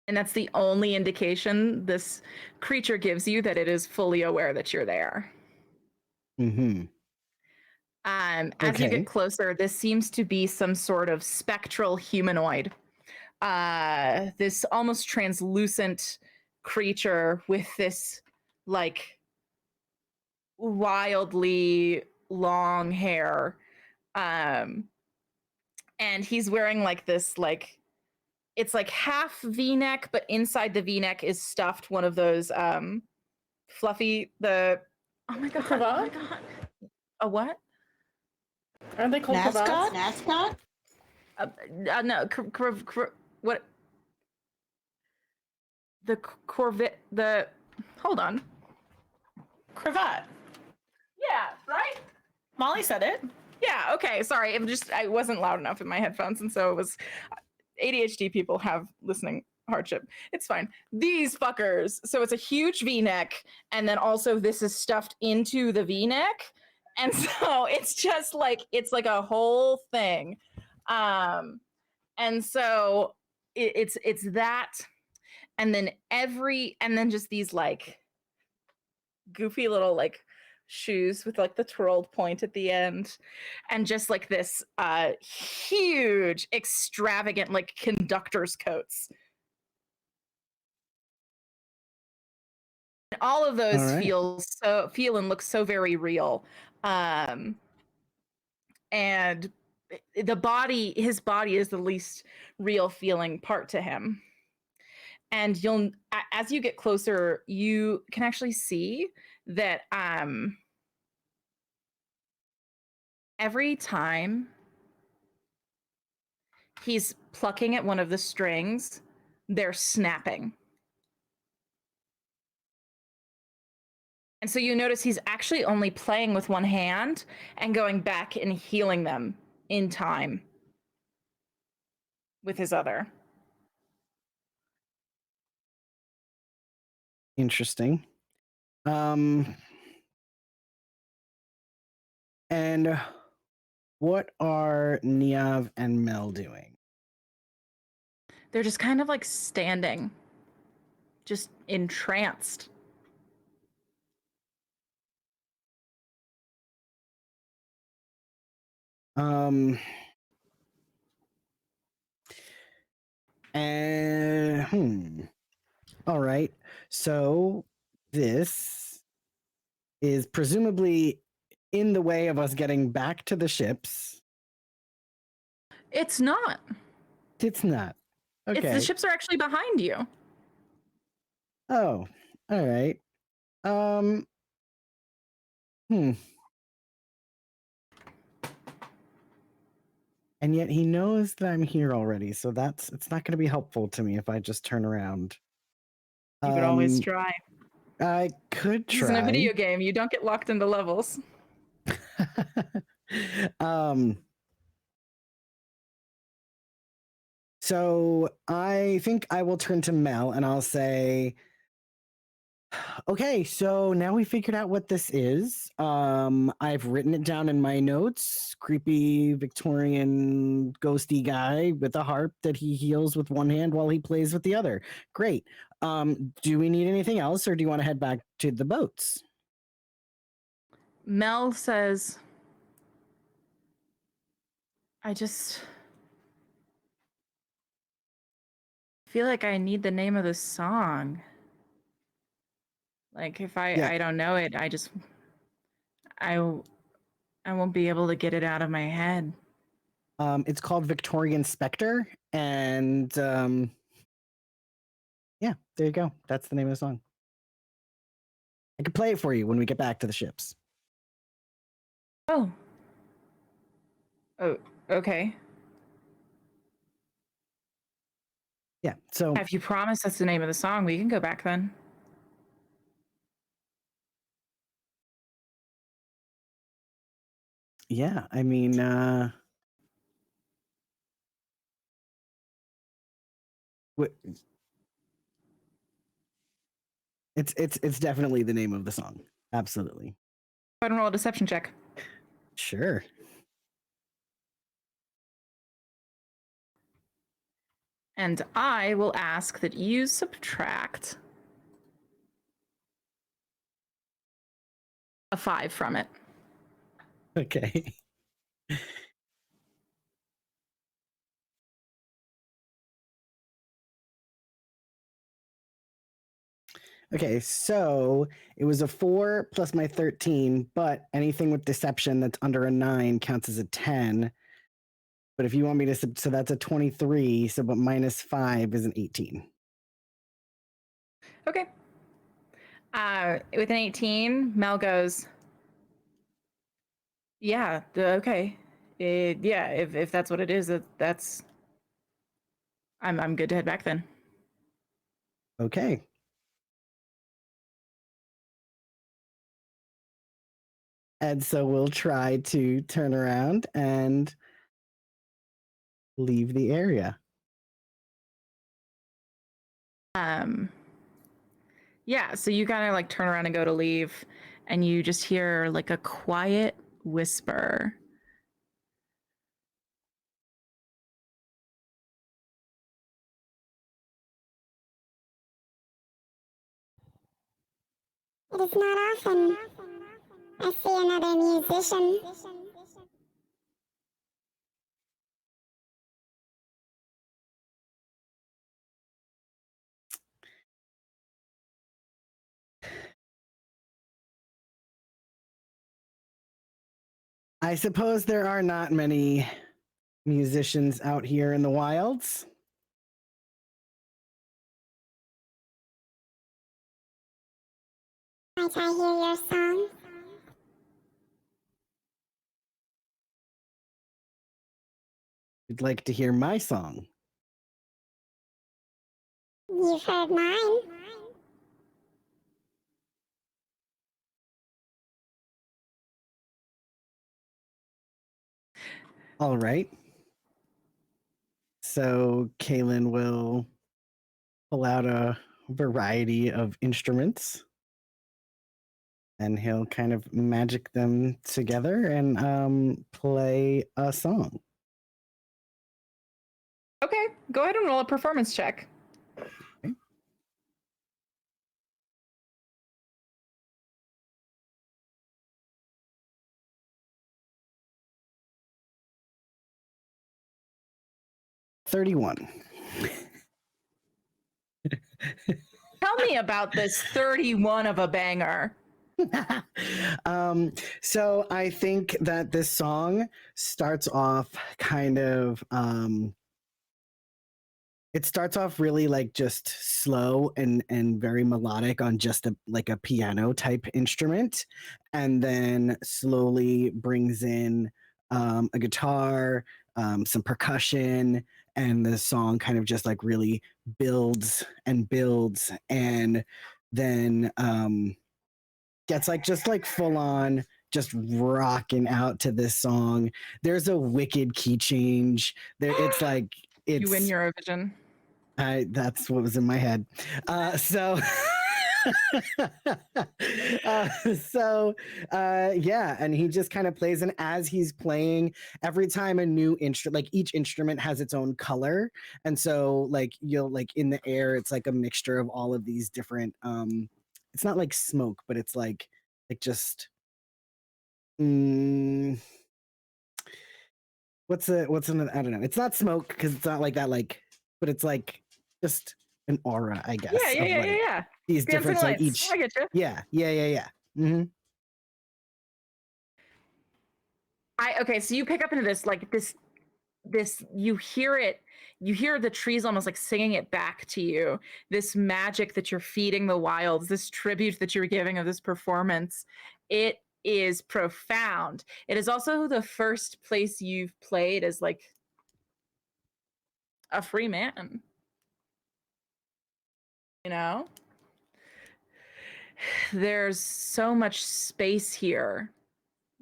[SPEAKER 1] that's the only indication this creature gives you that it is fully aware that you're there. As you get closer, this seems to be some sort of spectral humanoid. This almost translucent creature with this like wildly long hair. And he's wearing like this like it's like half V-neck, but inside the V-neck is stuffed one of those fluffy oh my god,
[SPEAKER 2] cravat?
[SPEAKER 1] oh my god. A what?
[SPEAKER 2] Aren't they called cravats?
[SPEAKER 3] Mascot?
[SPEAKER 1] No, what? The Corvette, hold on.
[SPEAKER 4] Cravat.
[SPEAKER 1] Yeah, right?
[SPEAKER 4] Molly said it.
[SPEAKER 1] Yeah, okay, sorry. I wasn't loud enough in my headphones, and so it was ADHD people have listening hardship. It's fine. These fuckers. So it's a huge V-neck, and then also this is stuffed into the V-neck. And so it's just like it's like a whole thing. And so it's that, and then just these like goofy little like shoes with like the twirled point at the end, and just like this huge extravagant like conductor's coats. And all of those feel and look so very real. And his body is the least real feeling part to him. And as you get closer, you can actually see that every time he's plucking at one of the strings, they're snapping. And so you notice he's actually only playing with one hand and going back and healing them in time with his other.
[SPEAKER 5] Interesting. And what are Niav and Mel doing?
[SPEAKER 1] They're just kind of like standing, just entranced.
[SPEAKER 5] And all right. So this is presumably in the way of us getting back to the ships.
[SPEAKER 1] It's not.
[SPEAKER 5] It's not. Okay.
[SPEAKER 1] It's the ships are actually behind you.
[SPEAKER 5] Oh, all right. And yet he knows that I'm here already, so it's not going to be helpful to me if I just turn around.
[SPEAKER 1] You could always try.
[SPEAKER 5] I could
[SPEAKER 1] This isn't a
[SPEAKER 5] try.
[SPEAKER 1] video game. You don't get locked into levels.
[SPEAKER 5] So I think I will turn to Mel and I'll say, okay, so now we figured out what this is. I've written it down in my notes. Creepy Victorian ghosty guy with a harp that he heals with one hand while he plays with the other. Great. Do we need anything else, or do you want to head back to the boats?
[SPEAKER 1] Mel says, I just feel like I need the name of the song. Like if I don't know it, I won't be able to get it out of my head.
[SPEAKER 5] It's called Victorian Spectre, and yeah, there you go. That's the name of the song. I can play it for you when we get back to the ships.
[SPEAKER 1] Oh, okay.
[SPEAKER 5] Yeah, so
[SPEAKER 1] If you promise that's the name of the song, we can go back then.
[SPEAKER 5] yeah, I mean, it's definitely the name of the song. Absolutely.
[SPEAKER 1] Go ahead and roll a deception check.
[SPEAKER 5] Sure.
[SPEAKER 1] And I will ask that you subtract a 5 from it.
[SPEAKER 5] Okay. Okay, so it was a 4 plus my 13, but anything with deception that's under a 9 counts as a 10. But if you want me to, so that's a 23, so but minus 5 is an 18.
[SPEAKER 1] Okay. With an 18, Mel goes, yeah, okay. Yeah, if that's what it is, that's I'm good to head back then.
[SPEAKER 5] Okay. And so we'll try to turn around and leave the area.
[SPEAKER 1] Yeah, so you kind of like turn around and go to leave, and you just hear like a quiet whisper.
[SPEAKER 6] It is not often I see another musician.
[SPEAKER 5] I suppose there are not many musicians out here in the wilds.
[SPEAKER 6] Might I hear your song?
[SPEAKER 5] You'd like to hear my song.
[SPEAKER 6] You've heard mine.
[SPEAKER 5] All right. So Kaylin will pull out a variety of instruments. And he'll kind of magic them together and play a song.
[SPEAKER 1] Okay, go ahead and roll a performance check.
[SPEAKER 5] Okay. $31.
[SPEAKER 1] Tell me about this 31 of a banger.
[SPEAKER 5] So I think that this song starts off kind of it starts off really like just slow and very melodic on just a piano type instrument, and then slowly brings in a guitar, some percussion, and the song kind of just like really builds and builds, and then gets like just like full on just rocking out to this song. There's a wicked key change there. It's like
[SPEAKER 1] You win
[SPEAKER 5] it's
[SPEAKER 1] Eurovision.
[SPEAKER 5] that's what was in my head. So yeah, and he just kind of plays, and as he's playing, every time a new instrument, like each instrument has its own color, and so like you'll like in the air, it's like a mixture of all of these different it's not like smoke, but it's like just what's an I don't know. It's not smoke because it's not like that, like, but it's like just an aura, I guess.
[SPEAKER 1] Yeah.
[SPEAKER 5] These
[SPEAKER 1] Dancing
[SPEAKER 5] different like
[SPEAKER 1] lights.
[SPEAKER 5] each.
[SPEAKER 1] I get you.
[SPEAKER 5] Yeah. Mm-hmm.
[SPEAKER 1] Okay, so you pick up into this like this you hear it, you hear the trees almost like singing it back to you, this magic that you're feeding the wilds, this tribute that you're giving of this performance. It is profound. It is also the first place you've played as like a free man, you know. There's so much space here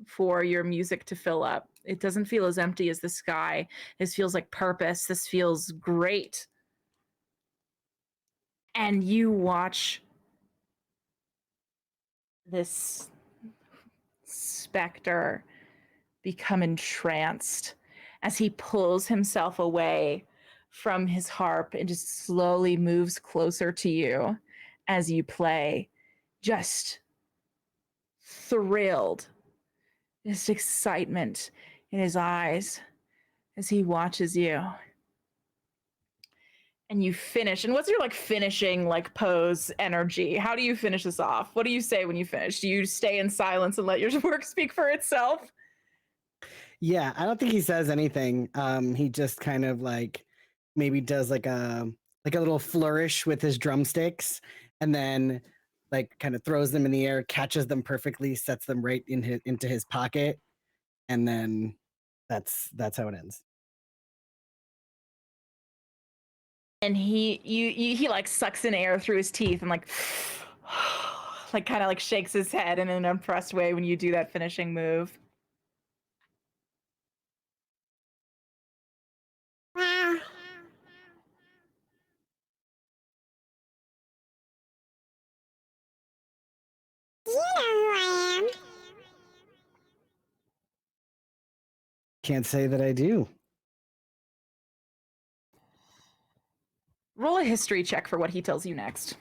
[SPEAKER 1] for your music to fill up. It doesn't feel as empty as the sky. This feels like purpose. This feels great. And you watch this specter become entranced as he pulls himself away from his harp and just slowly moves closer to you as you play, just thrilled, just excitement in his eyes as he watches you. And you finish. And what's your like finishing like pose energy? How do you finish this off? What do you say when you finish? Do you stay in silence and let your work speak for itself?
[SPEAKER 5] Yeah, I don't think he says anything. He just kind of like maybe does like a little flourish with his drumsticks, and then like kind of throws them in the air, catches them perfectly, sets them right into his pocket, and then that's how it ends.
[SPEAKER 1] And he like sucks in air through his teeth and like like kind of like shakes his head in an impressed way when you do that finishing move.
[SPEAKER 6] Wow. Do you know who I am?
[SPEAKER 5] Can't say that I do.
[SPEAKER 1] Roll a history check for what he tells you next.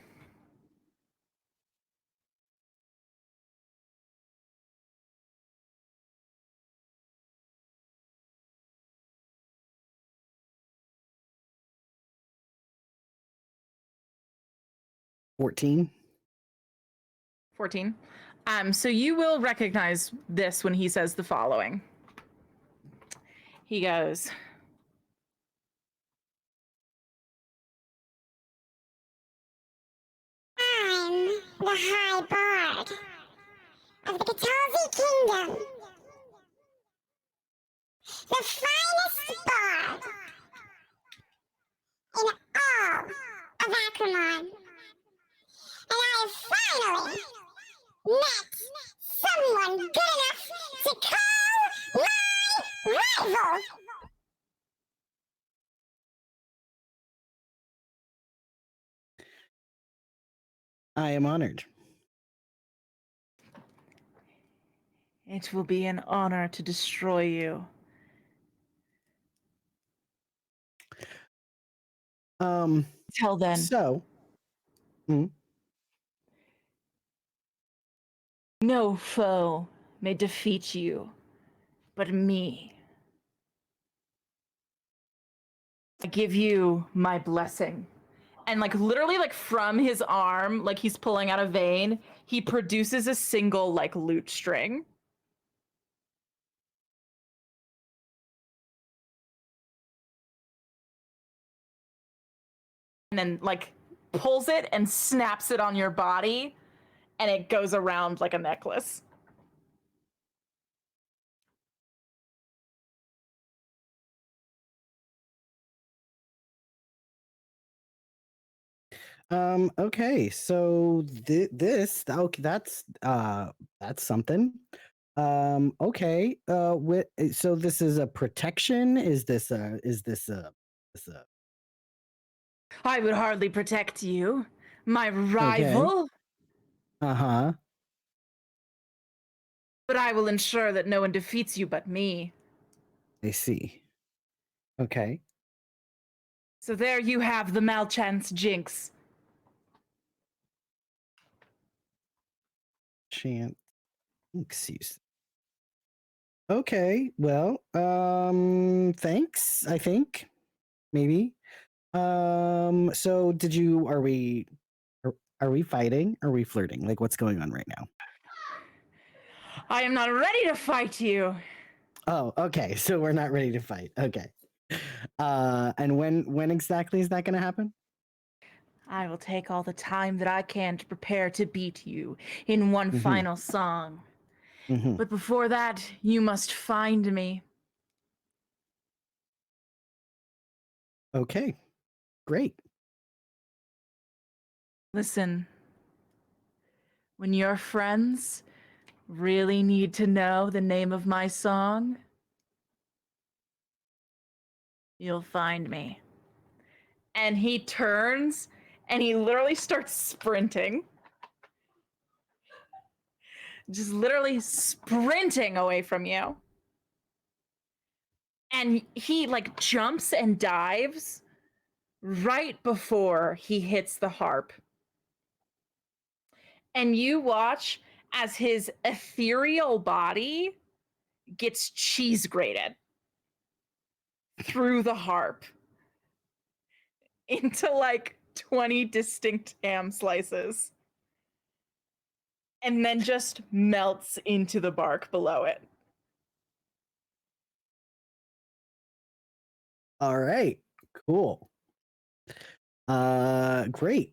[SPEAKER 5] $14.
[SPEAKER 1] 14. So you will recognize this when he says the following. He goes,
[SPEAKER 6] I'm the High Bard of the Catalzi Kingdom. The finest bard in all of Acrimon. And I have finally met someone good enough to call my rival.
[SPEAKER 5] I am honored.
[SPEAKER 1] It will be an honor to destroy you. Till then,
[SPEAKER 5] So,
[SPEAKER 1] no foe may defeat you, but me. I give you my blessing. And like literally like from his arm, like he's pulling out a vein, he produces a single like lute string. And then like pulls it and snaps it on your body, and it goes around like a necklace.
[SPEAKER 5] okay, so this okay, that's something. Okay. So this is a protection? Is this a
[SPEAKER 1] I would hardly protect you, my
[SPEAKER 5] okay?
[SPEAKER 1] rival,
[SPEAKER 5] Uh-huh.
[SPEAKER 1] but I will ensure that no one defeats you but me.
[SPEAKER 5] I see. Okay.
[SPEAKER 1] So there you have the malchance jinx.
[SPEAKER 5] Chance. Excuse. Okay. Well, thanks, I think. Maybe. So are we fighting? Are we flirting? Like what's going on right now?
[SPEAKER 1] I am not ready to fight you.
[SPEAKER 5] Oh, okay. So we're not ready to fight. Okay. And when exactly is that going to happen?
[SPEAKER 1] I will take all the time that I can to prepare to beat you in one final song.
[SPEAKER 5] Mm-hmm.
[SPEAKER 1] But before that, you must find me.
[SPEAKER 5] Okay. Great.
[SPEAKER 1] Listen, when your friends really need to know the name of my song, you'll find me. And he turns and he literally starts sprinting. Just literally sprinting away from you. And he like jumps and dives right before he hits the harp. And you watch as his ethereal body gets cheese grated through the harp into like 20 distinct ham slices, and then just melts into the bark below it.
[SPEAKER 5] All right. Cool. Great.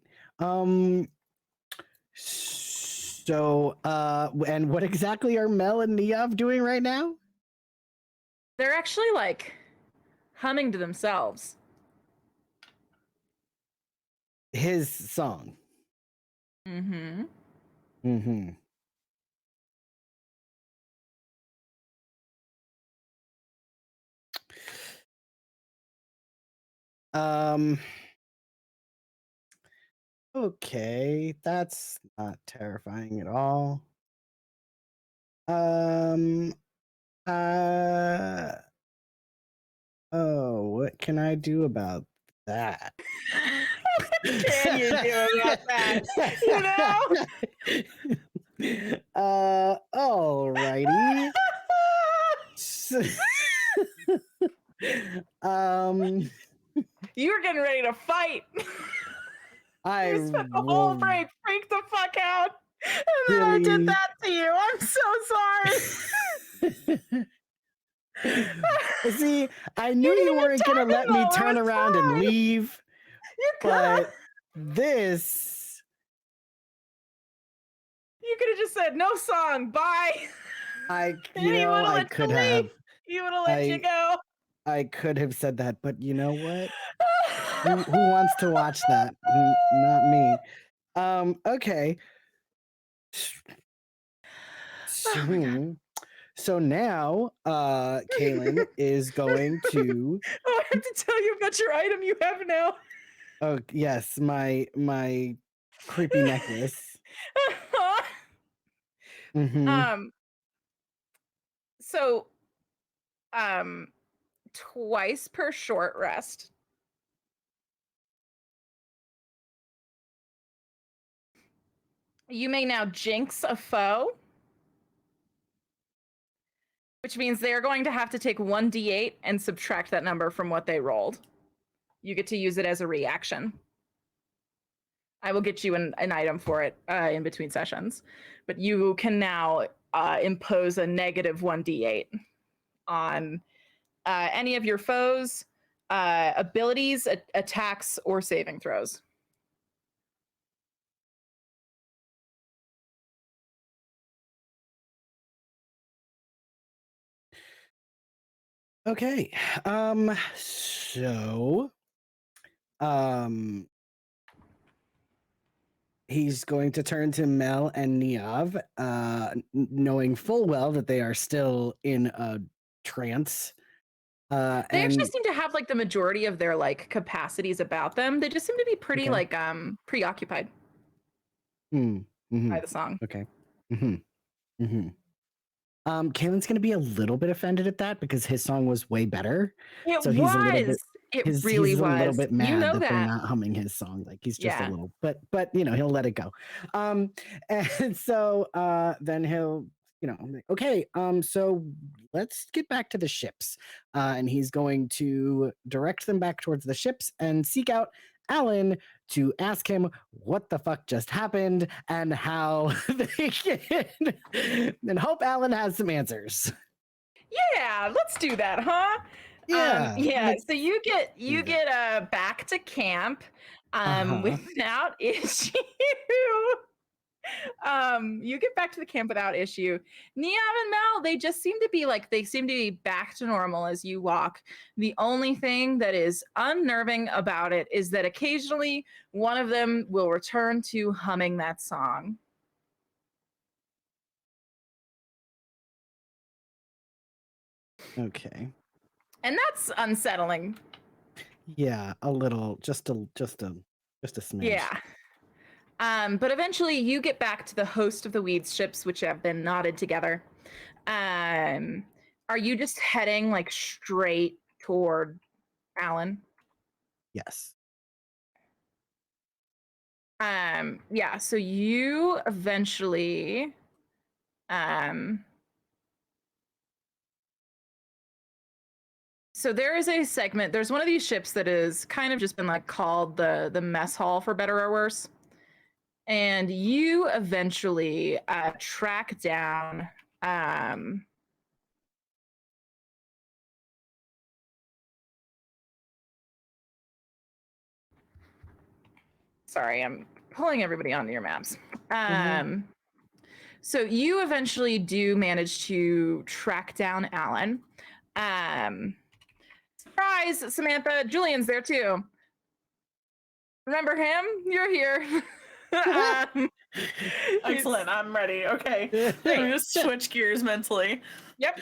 [SPEAKER 5] So and what exactly are Mel and Neov doing right now?
[SPEAKER 1] They're actually like humming to themselves.
[SPEAKER 5] His song.
[SPEAKER 1] Mm-hmm.
[SPEAKER 5] Mm-hmm. Okay, that's not terrifying at all. Oh, what can I do about that?
[SPEAKER 1] What can you do about that? You know?
[SPEAKER 5] Alrighty.
[SPEAKER 1] You were getting ready to fight.
[SPEAKER 5] I
[SPEAKER 1] You spent the whole break freaked the fuck out. And then I
[SPEAKER 5] really
[SPEAKER 1] did that to you. I'm so sorry.
[SPEAKER 5] See, I knew you weren't gonna let me turn around and leave, but this.
[SPEAKER 1] You could have just said no song, bye.
[SPEAKER 5] I
[SPEAKER 1] He
[SPEAKER 5] could have.
[SPEAKER 1] He would have let you go.
[SPEAKER 5] I could have said that, but you know what? Who wants to watch that? Not me. Okay. So now, Kaylin is going to.
[SPEAKER 1] Oh, I have to tell you about your item you have now.
[SPEAKER 5] Oh yes, my creepy necklace. Mm-hmm.
[SPEAKER 1] So twice per short rest. You may now jinx a foe, which means they're going to have to take 1d8 and subtract that number from what they rolled. You get to use it as a reaction. I will get you an item for it in between sessions, but you can now impose a negative 1d8 on any of your foes' abilities, attacks, or saving throws.
[SPEAKER 5] Okay. So he's going to turn to Mel and Niav, knowing full well that they are still in a trance.
[SPEAKER 1] They
[SPEAKER 5] and
[SPEAKER 1] actually seem to have like the majority of their like capacities about them. They just seem to be pretty
[SPEAKER 5] Okay.
[SPEAKER 1] like preoccupied
[SPEAKER 5] mhm.
[SPEAKER 1] by the song.
[SPEAKER 5] Okay. Kalen's going to be a little bit offended at that because his song was way better.
[SPEAKER 1] It
[SPEAKER 5] So he's a little bit.
[SPEAKER 1] It
[SPEAKER 5] He's
[SPEAKER 1] really
[SPEAKER 5] a little
[SPEAKER 1] was.
[SPEAKER 5] bit mad
[SPEAKER 1] You know
[SPEAKER 5] that they're
[SPEAKER 1] that.
[SPEAKER 5] not humming his song. Like he's just
[SPEAKER 1] Yeah.
[SPEAKER 5] a little, but he'll let it go. And so then he'll, okay. So let's get back to the ships. And he's going to direct them back towards the ships and seek out Alan to ask him what the fuck just happened and how they can, and hope Alan has some answers.
[SPEAKER 1] Yeah, let's do that, huh?
[SPEAKER 5] Yeah.
[SPEAKER 1] Yeah. So you get
[SPEAKER 5] do that.
[SPEAKER 1] back to camp
[SPEAKER 5] Uh-huh.
[SPEAKER 1] without issue. You get back to the camp without issue. Niamh and Mel, they just seem to be back to normal as you walk. The only thing that is unnerving about it is that occasionally one of them will return to humming that song.
[SPEAKER 5] Okay.
[SPEAKER 1] And that's unsettling.
[SPEAKER 5] Yeah, a little, just a smidge.
[SPEAKER 1] Yeah. But eventually you get back to the host of the Weeds ships, which have been knotted together. Are you just heading like straight toward Alan?
[SPEAKER 5] Yes.
[SPEAKER 1] Yeah, so you eventually so there is a segment, there's one of these ships that is kind of just been like called the mess hall, for better or worse. And you eventually track down sorry, I'm pulling everybody onto your maps. So you eventually do manage to track down Alan. Surprise, Samantha, Julian's there too. Remember him? You're here.
[SPEAKER 4] Excellent. I'm ready. Okay. Let me just switch gears mentally.
[SPEAKER 1] Yep.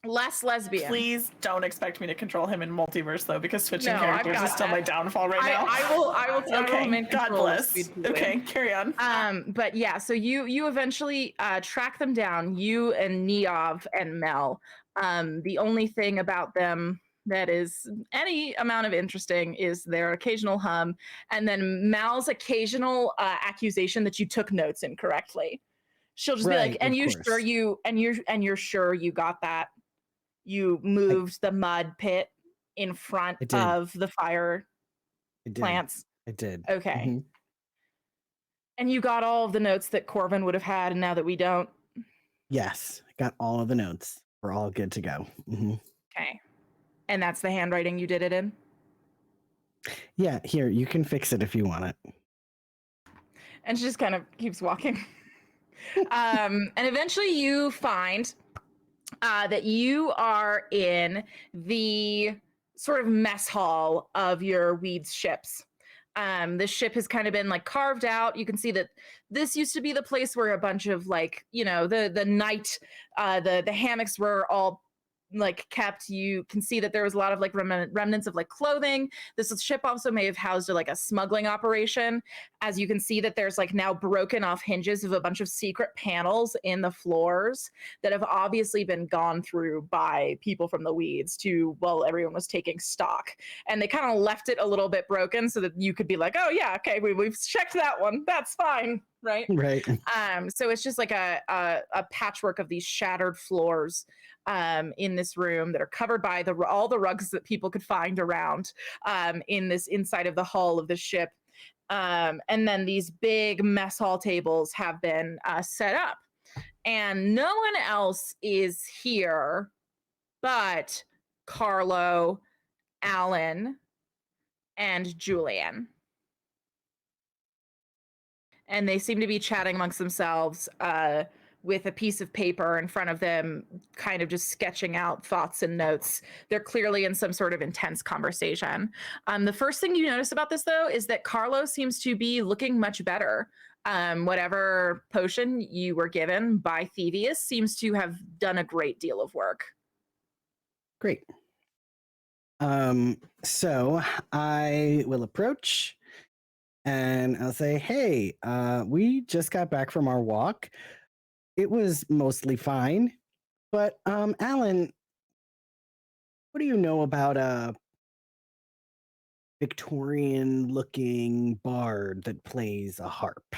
[SPEAKER 1] Less lesbian.
[SPEAKER 4] Please don't expect me to control him in multiverse though, because switching
[SPEAKER 1] No,
[SPEAKER 4] characters is still my downfall right now.
[SPEAKER 1] I will
[SPEAKER 4] Okay. God bless. Okay, carry on.
[SPEAKER 1] But yeah, so you eventually track them down, you and Niamh and Mel. The only thing about them that is any amount of interesting is their occasional hum, and then Mal's occasional accusation that you took notes incorrectly. She'll just be like, "And you're sure you got that? You moved the mud pit in front of the fire plants."
[SPEAKER 5] I did.
[SPEAKER 1] Okay.
[SPEAKER 5] Mm-hmm.
[SPEAKER 1] And you got all of the notes that Corvin would have had, and now that we don't.
[SPEAKER 5] Yes, I got all of the notes. We're all good to go. Mm-hmm.
[SPEAKER 1] Okay. And that's the handwriting you did it in?
[SPEAKER 5] Yeah, here, you can fix it if you want it.
[SPEAKER 1] And she just kind of keeps walking. And eventually you find that you are in the sort of mess hall of your Weeds ships. The ship has kind of been like carved out. You can see that this used to be the place where a bunch of like, the night, the hammocks were all like kept. You can see that there was a lot of like remnants of like clothing. This ship also may have housed like a smuggling operation. As you can see that there's like now broken off hinges of a bunch of secret panels in the floors that have obviously been gone through by people from the weeds to, well, everyone was taking stock, and they kind of left it a little bit broken so that you could be like, oh yeah, okay, we've checked that one, that's fine, right?
[SPEAKER 5] Right.
[SPEAKER 1] So it's just like a patchwork of these shattered floors in this room that are covered by all the rugs that people could find around in this inside of the hull of the ship. And then these big mess hall tables have been set up, and no one else is here but Carlo, Alan, and Julian. And they seem to be chatting amongst themselves with a piece of paper in front of them, kind of just sketching out thoughts and notes. They're clearly in some sort of intense conversation. The first thing you notice about this, though, is that Carlo seems to be looking much better. Whatever potion you were given by Thievius seems to have done a great deal of work.
[SPEAKER 5] Great. So I will approach and I'll say, hey, we just got back from our walk. It was mostly fine. But Alan, what do you know about a Victorian looking bard that plays a harp?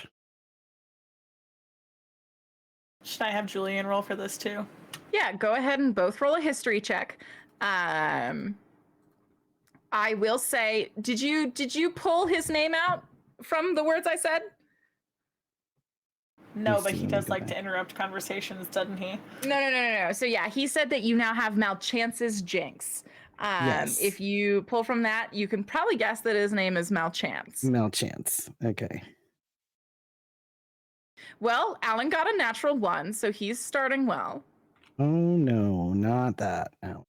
[SPEAKER 4] Should I have Julian roll for this too?
[SPEAKER 1] Yeah, go ahead and both roll a history check. I will say, did you pull his name out from the words I said?
[SPEAKER 4] No, but he does like to interrupt conversations, doesn't he?
[SPEAKER 1] No. So yeah, he said that you now have Malchance's Jinx.
[SPEAKER 5] Yes.
[SPEAKER 1] If you pull from that, you can probably guess that his name is Malchance.
[SPEAKER 5] Malchance. Okay.
[SPEAKER 1] Well, Alan got a natural 1, so he's starting well.
[SPEAKER 5] Oh no, not that. No.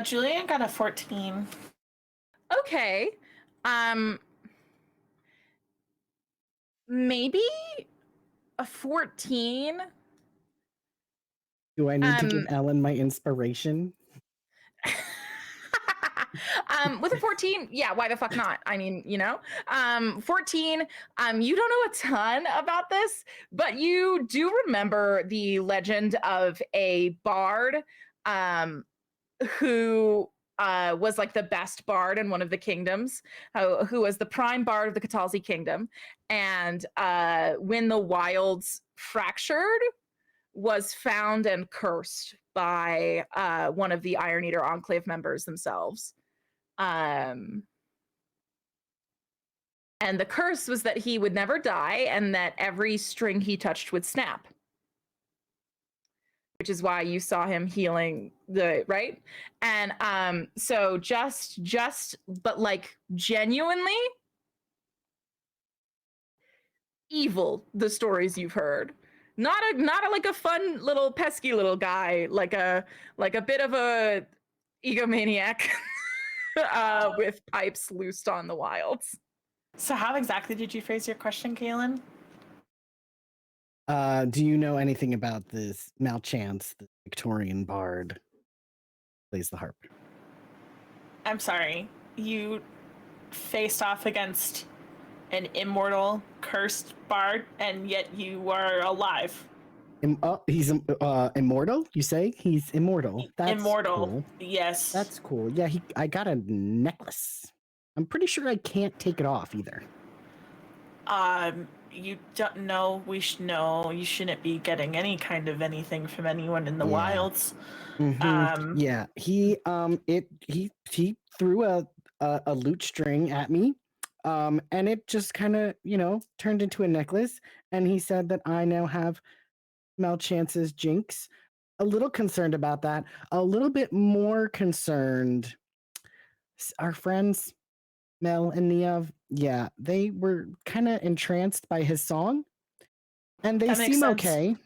[SPEAKER 4] Julian got a 14.
[SPEAKER 1] Okay. Maybe a 14.
[SPEAKER 5] Do I need to give Alan my inspiration?
[SPEAKER 1] With a 14, yeah, why the fuck not? I mean, 14, you don't know a ton about this, but you do remember the legend of a bard who was like the best bard in one of the kingdoms, who was the prime bard of the Catalzi kingdom, and when the wilds fractured, was found and cursed by one of the Iron Eater Enclave members themselves. And the curse was that he would never die and that every string he touched would snap. Which is why you saw him healing right? And so just but like genuinely evil, the stories you've heard. Not like a fun little pesky little guy, like a bit of a egomaniac with pipes loosed on the wilds.
[SPEAKER 4] So how exactly did you phrase your question, Kaylin?
[SPEAKER 5] Do you know anything about this Malchance, the Victorian bard plays the harp?
[SPEAKER 4] I'm sorry. You faced off against an immortal, cursed bard, and yet you are alive.
[SPEAKER 5] He's immortal, you say? He's immortal. That's
[SPEAKER 4] immortal.
[SPEAKER 5] Cool.
[SPEAKER 4] Yes.
[SPEAKER 5] That's cool. Yeah, I got a necklace. I'm pretty sure I can't take it off either.
[SPEAKER 4] You don't know. We should know. You shouldn't be getting any kind of anything from anyone in the wilds.
[SPEAKER 5] Mm-hmm. Yeah, he threw a lute string at me, and it just kind of turned into a necklace. And he said that I now have Malchance's Jinx. A little concerned about that. A little bit more concerned. Our friends Mel and Neov, yeah, they were kind of entranced by his song, and they seem okay.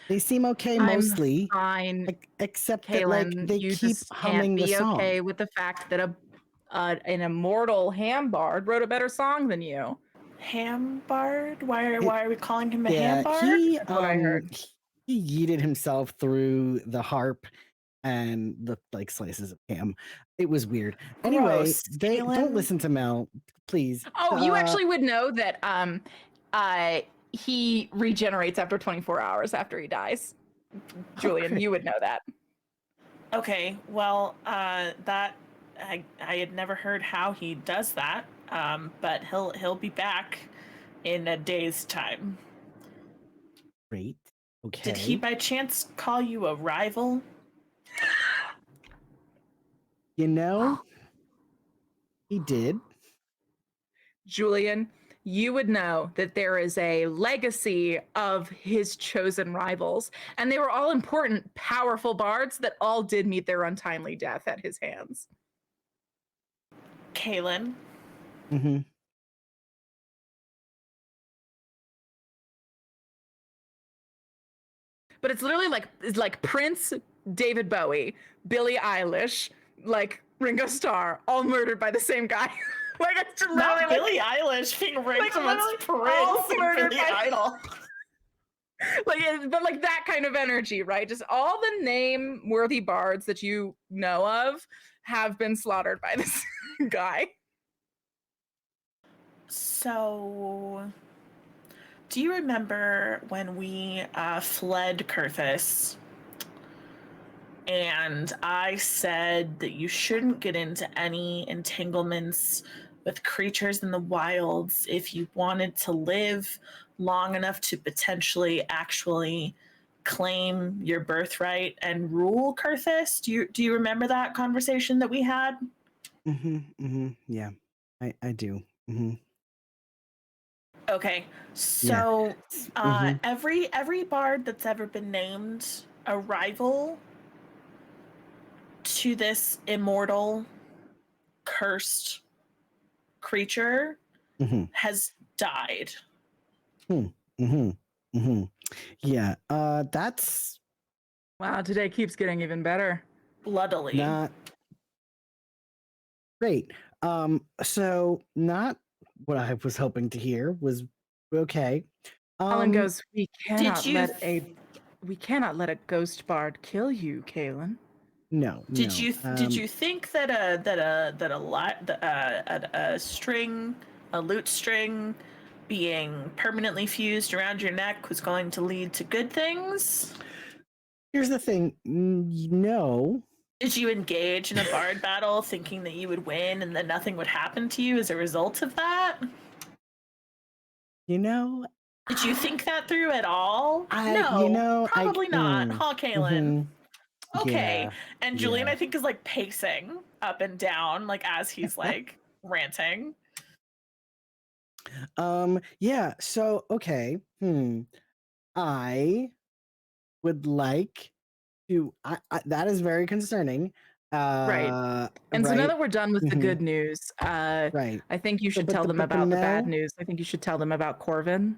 [SPEAKER 5] They seem okay mostly.
[SPEAKER 1] Fine,
[SPEAKER 5] except
[SPEAKER 1] Kaylin,
[SPEAKER 5] that like they
[SPEAKER 1] you
[SPEAKER 5] keep
[SPEAKER 1] just
[SPEAKER 5] humming
[SPEAKER 1] can't
[SPEAKER 5] the
[SPEAKER 1] be
[SPEAKER 5] song.
[SPEAKER 1] okay with the fact that an immortal ham bard wrote a better song than you.
[SPEAKER 4] Ham bard? Why are we calling him a ham bard?
[SPEAKER 1] That's what I heard.
[SPEAKER 5] he yeeted himself through the harp and looked like slices of ham. It was weird. Anyway,
[SPEAKER 4] Gross,
[SPEAKER 5] they don't
[SPEAKER 4] Kaylin.
[SPEAKER 5] listen to Mel, please.
[SPEAKER 1] Oh, you actually would know that he regenerates after 24 hours after he dies. Julian,
[SPEAKER 5] great.
[SPEAKER 1] you would know that.
[SPEAKER 4] Okay, well, that I had never heard how he does that, but he'll be back in a day's time.
[SPEAKER 5] Great. Okay.
[SPEAKER 4] Did he by chance call you a rival?
[SPEAKER 5] You know, he did.
[SPEAKER 1] Julian, you would know that there is a legacy of his chosen rivals, and they were all important, powerful bards that all did meet their untimely death at his hands.
[SPEAKER 4] Kaylin,
[SPEAKER 5] Mm-hmm.
[SPEAKER 1] But it's literally like Prince, David Bowie, Billie Eilish, like Ringo Starr, all murdered by the same guy. Like it's literally
[SPEAKER 4] not
[SPEAKER 1] like,
[SPEAKER 4] Billie Eilish being ranked amongst
[SPEAKER 1] literally all
[SPEAKER 4] Prince and
[SPEAKER 1] murdered
[SPEAKER 4] Billy
[SPEAKER 1] by-
[SPEAKER 4] Idol.
[SPEAKER 1] but like that kind of energy, right? Just all the name-worthy bards that you know of have been slaughtered by this guy.
[SPEAKER 4] So, do you remember when we fled Kurthus? And I said that you shouldn't get into any entanglements with creatures in the wilds if you wanted to live long enough to potentially actually claim your birthright and rule Kurthus. Do you remember that conversation that we had?
[SPEAKER 5] Mm-hmm. Mm-hmm. Yeah, I do. Mm-hmm.
[SPEAKER 4] Okay, so
[SPEAKER 5] Mhm.
[SPEAKER 4] every bard that's ever been named a rival to this immortal cursed creature
[SPEAKER 5] Mhm.
[SPEAKER 4] has died.
[SPEAKER 5] Mm-hmm. Mm-hmm. Yeah. That's
[SPEAKER 1] Wow, today keeps getting even better.
[SPEAKER 4] Bloodily.
[SPEAKER 5] not great. So not what I was hoping to hear was okay.
[SPEAKER 1] Helen goes, we cannot
[SPEAKER 4] you-
[SPEAKER 1] let a ghost bard kill you, Kaylin.
[SPEAKER 5] No.
[SPEAKER 4] Did
[SPEAKER 5] no.
[SPEAKER 4] you think that a string, a lute string, being permanently fused around your neck was going to lead to good things?
[SPEAKER 5] Here's the thing. No.
[SPEAKER 4] Did you engage in a bard battle thinking that you would win and that nothing would happen to you as a result of that?
[SPEAKER 5] You know.
[SPEAKER 4] Did you think that through at all?
[SPEAKER 5] You know,
[SPEAKER 4] probably not, huh, Kaylin?
[SPEAKER 5] Mm-hmm.
[SPEAKER 4] Okay.
[SPEAKER 5] Yeah,
[SPEAKER 4] And Julian,
[SPEAKER 5] yeah.
[SPEAKER 4] I think, is like pacing up and down, like as he's like ranting.
[SPEAKER 5] Yeah. So okay. I would like to. That is very concerning.
[SPEAKER 1] Right. And so now that we're done with the good news,
[SPEAKER 5] right.
[SPEAKER 1] I think you should tell them about the bad news. I think you should tell them about Corvin.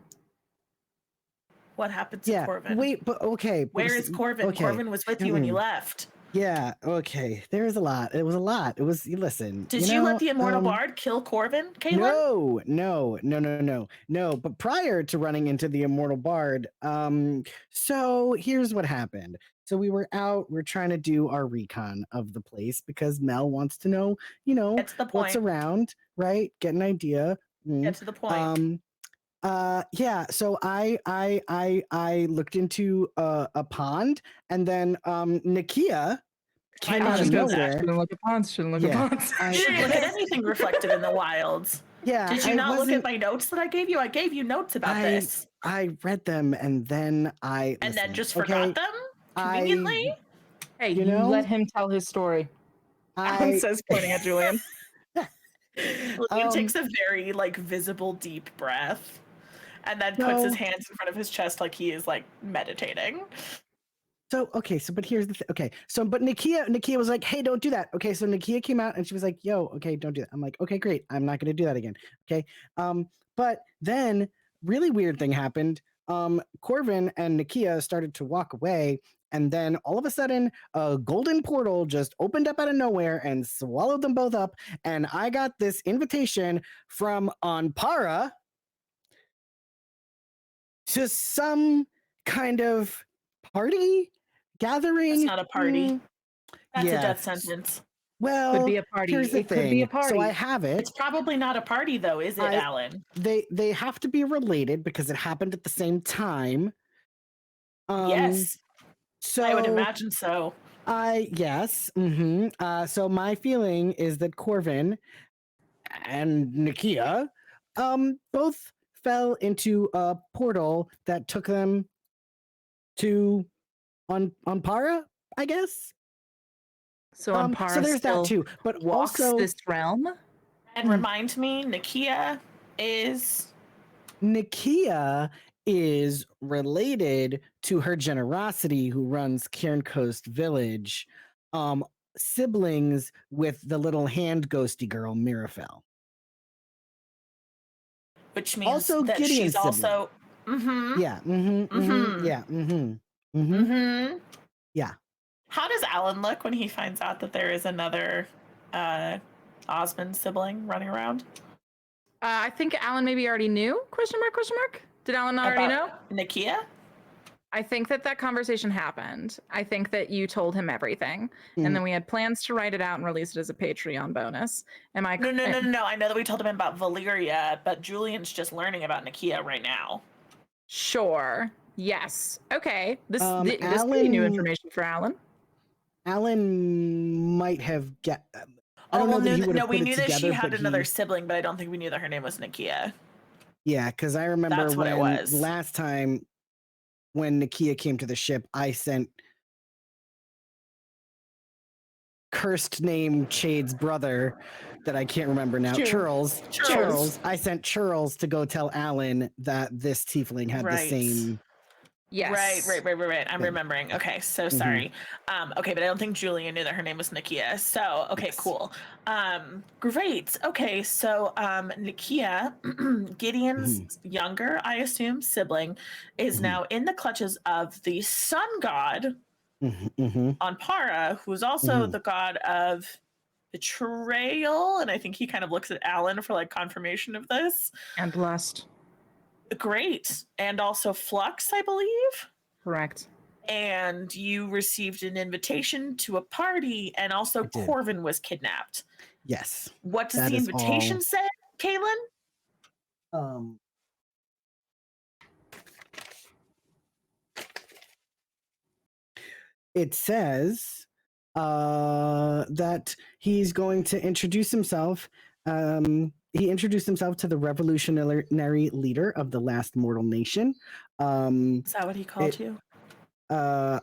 [SPEAKER 4] What happened to Corvin?
[SPEAKER 5] Wait, but okay.
[SPEAKER 4] Where is Corvin?
[SPEAKER 5] Okay.
[SPEAKER 4] Corvin was with you when you left.
[SPEAKER 5] Yeah. Okay. There was a lot. It was a lot. It was. Listen.
[SPEAKER 4] Did you let the immortal bard kill Corvin, Caitlin?
[SPEAKER 5] No. But prior to running into the immortal bard, so here's what happened. So we were out. We're trying to do our recon of the place because Mel wants to know,
[SPEAKER 4] Get to the point.
[SPEAKER 5] what's around, right? Get an idea.
[SPEAKER 4] Get to the point.
[SPEAKER 5] Yeah. So I looked into a pond, and then Nakia came out of nowhere.
[SPEAKER 1] Shouldn't look at ponds. Shouldn't look at ponds.
[SPEAKER 4] You didn't look at anything reflective in the wilds.
[SPEAKER 5] Yeah.
[SPEAKER 4] Did you not look at my notes that I gave you? I gave you notes about this.
[SPEAKER 5] I read them, and then
[SPEAKER 4] then just forgot them conveniently.
[SPEAKER 1] Hey, you let him tell his story. Alan says, pointing at Julian.
[SPEAKER 4] Julian takes a very visible deep breath, and then puts his hands in front of his chest like he is meditating.
[SPEAKER 5] So but here's the thing. Okay, but Nakia was like, "Hey, don't do that." Okay, so Nakia came out and she was like, "Yo, okay, don't do that." I'm like, "Okay, great. I'm not going to do that again." Okay, but then really weird thing happened. Corvin and Nakia started to walk away, and then all of a sudden, a golden portal just opened up out of nowhere and swallowed them both up. And I got this invitation from Anpara to some kind of Party? Gathering?
[SPEAKER 4] It's not a party.
[SPEAKER 5] Mm,
[SPEAKER 4] That's
[SPEAKER 5] yeah.
[SPEAKER 4] a death sentence.
[SPEAKER 5] Well,
[SPEAKER 1] Could be a party.
[SPEAKER 5] here's the
[SPEAKER 1] It
[SPEAKER 5] thing.
[SPEAKER 1] could be a party.
[SPEAKER 5] So I have it.
[SPEAKER 4] It's probably not a party, though, is it, Alan?
[SPEAKER 5] They have to be related because it happened at the same time.
[SPEAKER 4] Yes,
[SPEAKER 5] So
[SPEAKER 4] I would imagine so.
[SPEAKER 5] yes. So my feeling is that Corvin and Nakia, both fell into a portal that took them to Para, I guess.
[SPEAKER 1] So Ampara
[SPEAKER 5] so there's
[SPEAKER 1] still
[SPEAKER 5] that too. But
[SPEAKER 1] walks
[SPEAKER 5] also
[SPEAKER 1] this realm.
[SPEAKER 4] And remind me, Nakia is
[SPEAKER 5] Nakia is related to her generosity who runs Cairn Coast Village, siblings with the little hand ghosty girl Mirafel.
[SPEAKER 4] which means
[SPEAKER 5] Also
[SPEAKER 4] that
[SPEAKER 5] Gideon's
[SPEAKER 4] she's also
[SPEAKER 5] Yeah. Yeah. Yeah.
[SPEAKER 4] How does Alan look when he finds out that there is another Osmond sibling running around?
[SPEAKER 1] I think Alan maybe already knew? Question mark? Question mark? Did Alan not already know?
[SPEAKER 4] About Nakia?
[SPEAKER 1] I think that conversation happened. I think that you told him everything, and then we had plans to write it out and release it as a Patreon bonus. Am I?
[SPEAKER 4] No. I know that we told him about Valyria, but Julian's just learning about Nakia right now.
[SPEAKER 1] Sure. Yes. Okay. This could be
[SPEAKER 5] Alan-
[SPEAKER 1] new information for Alan.
[SPEAKER 5] Alan might have I don't know that he would have
[SPEAKER 4] we
[SPEAKER 5] put
[SPEAKER 4] knew
[SPEAKER 5] it
[SPEAKER 4] that she
[SPEAKER 5] together,
[SPEAKER 4] had
[SPEAKER 5] but
[SPEAKER 4] another sibling, but I don't think we knew that her name was Nakia.
[SPEAKER 5] Yeah, because I remember
[SPEAKER 4] That's what it
[SPEAKER 5] when
[SPEAKER 4] was.
[SPEAKER 5] last time when Nakia came to the ship, I sent cursed name Chade's brother that I can't remember now. Churls. I sent Churls to go tell Alan that this tiefling had the same.
[SPEAKER 1] Yes.
[SPEAKER 4] Right. I'm remembering. Okay, so sorry. Okay, but I don't think Julian knew that her name was Nakia. So, okay,
[SPEAKER 5] Yes.
[SPEAKER 4] cool. Great. Okay, so Nakia, Gideon's younger, I assume, sibling, is now in the clutches of the sun god on Para, who's also the god of betrayal. And I think he kind of looks at Alan for like confirmation of this.
[SPEAKER 1] And lust.
[SPEAKER 4] Great. And also Flux, I believe.
[SPEAKER 1] Correct.
[SPEAKER 4] And you received an invitation to a party, and also
[SPEAKER 5] I did.
[SPEAKER 4] Corvin was kidnapped.
[SPEAKER 5] Yes.
[SPEAKER 4] What does
[SPEAKER 5] That
[SPEAKER 4] the
[SPEAKER 5] is
[SPEAKER 4] invitation
[SPEAKER 5] all.
[SPEAKER 4] say, Kaylin?
[SPEAKER 5] It says that he's going to introduce himself. He introduced himself to the revolutionary leader of the last mortal nation.
[SPEAKER 4] Is that what he called you?
[SPEAKER 5] Yeah,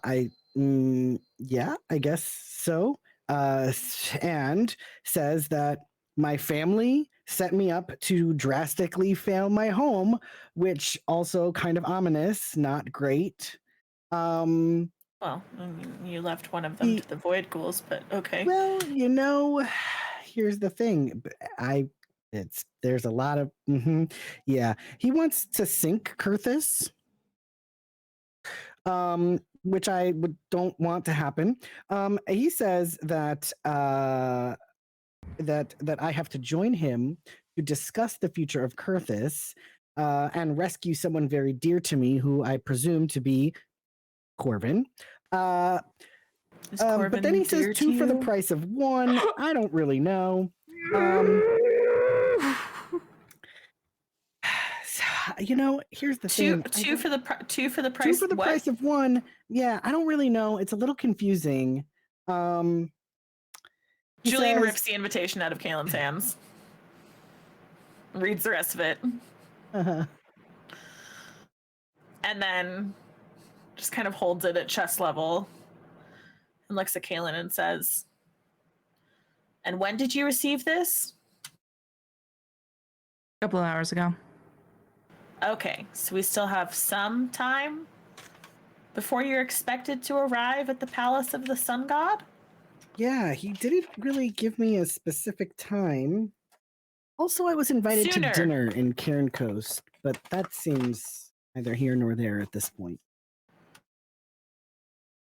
[SPEAKER 5] I guess so. And says that my family set me up to drastically fail my home, which also kind of ominous, not great.
[SPEAKER 4] Well, I mean, you left one of them to the Void Ghouls, but okay.
[SPEAKER 5] Well, here's the thing. There's a lot of yeah. He wants to sink Kurthus, which I don't want to happen. He says that that I have to join him to discuss the future of Kurthus and rescue someone very dear to me, who I presume to be Corvin. But then he says 2 for the price of 1. I don't really know. Here's the thing.
[SPEAKER 4] Two for the price.
[SPEAKER 5] 2 for the price of 1. Yeah, I don't really know. It's a little confusing.
[SPEAKER 4] Julian rips the invitation out of Kaylin's hands. Reads the rest of it.
[SPEAKER 5] Uh-huh.
[SPEAKER 4] And then just kind of holds it at chest level and looks at Kaylin and says, "And when did you receive this?"
[SPEAKER 1] A couple of hours ago.
[SPEAKER 4] Okay, so we still have some time before you're expected to arrive at the Palace of the Sun God?
[SPEAKER 5] Yeah, he didn't really give me a specific time. Also, I was invited
[SPEAKER 4] Sooner.
[SPEAKER 5] to dinner in Cairn Coast, but that seems neither here nor there at this point.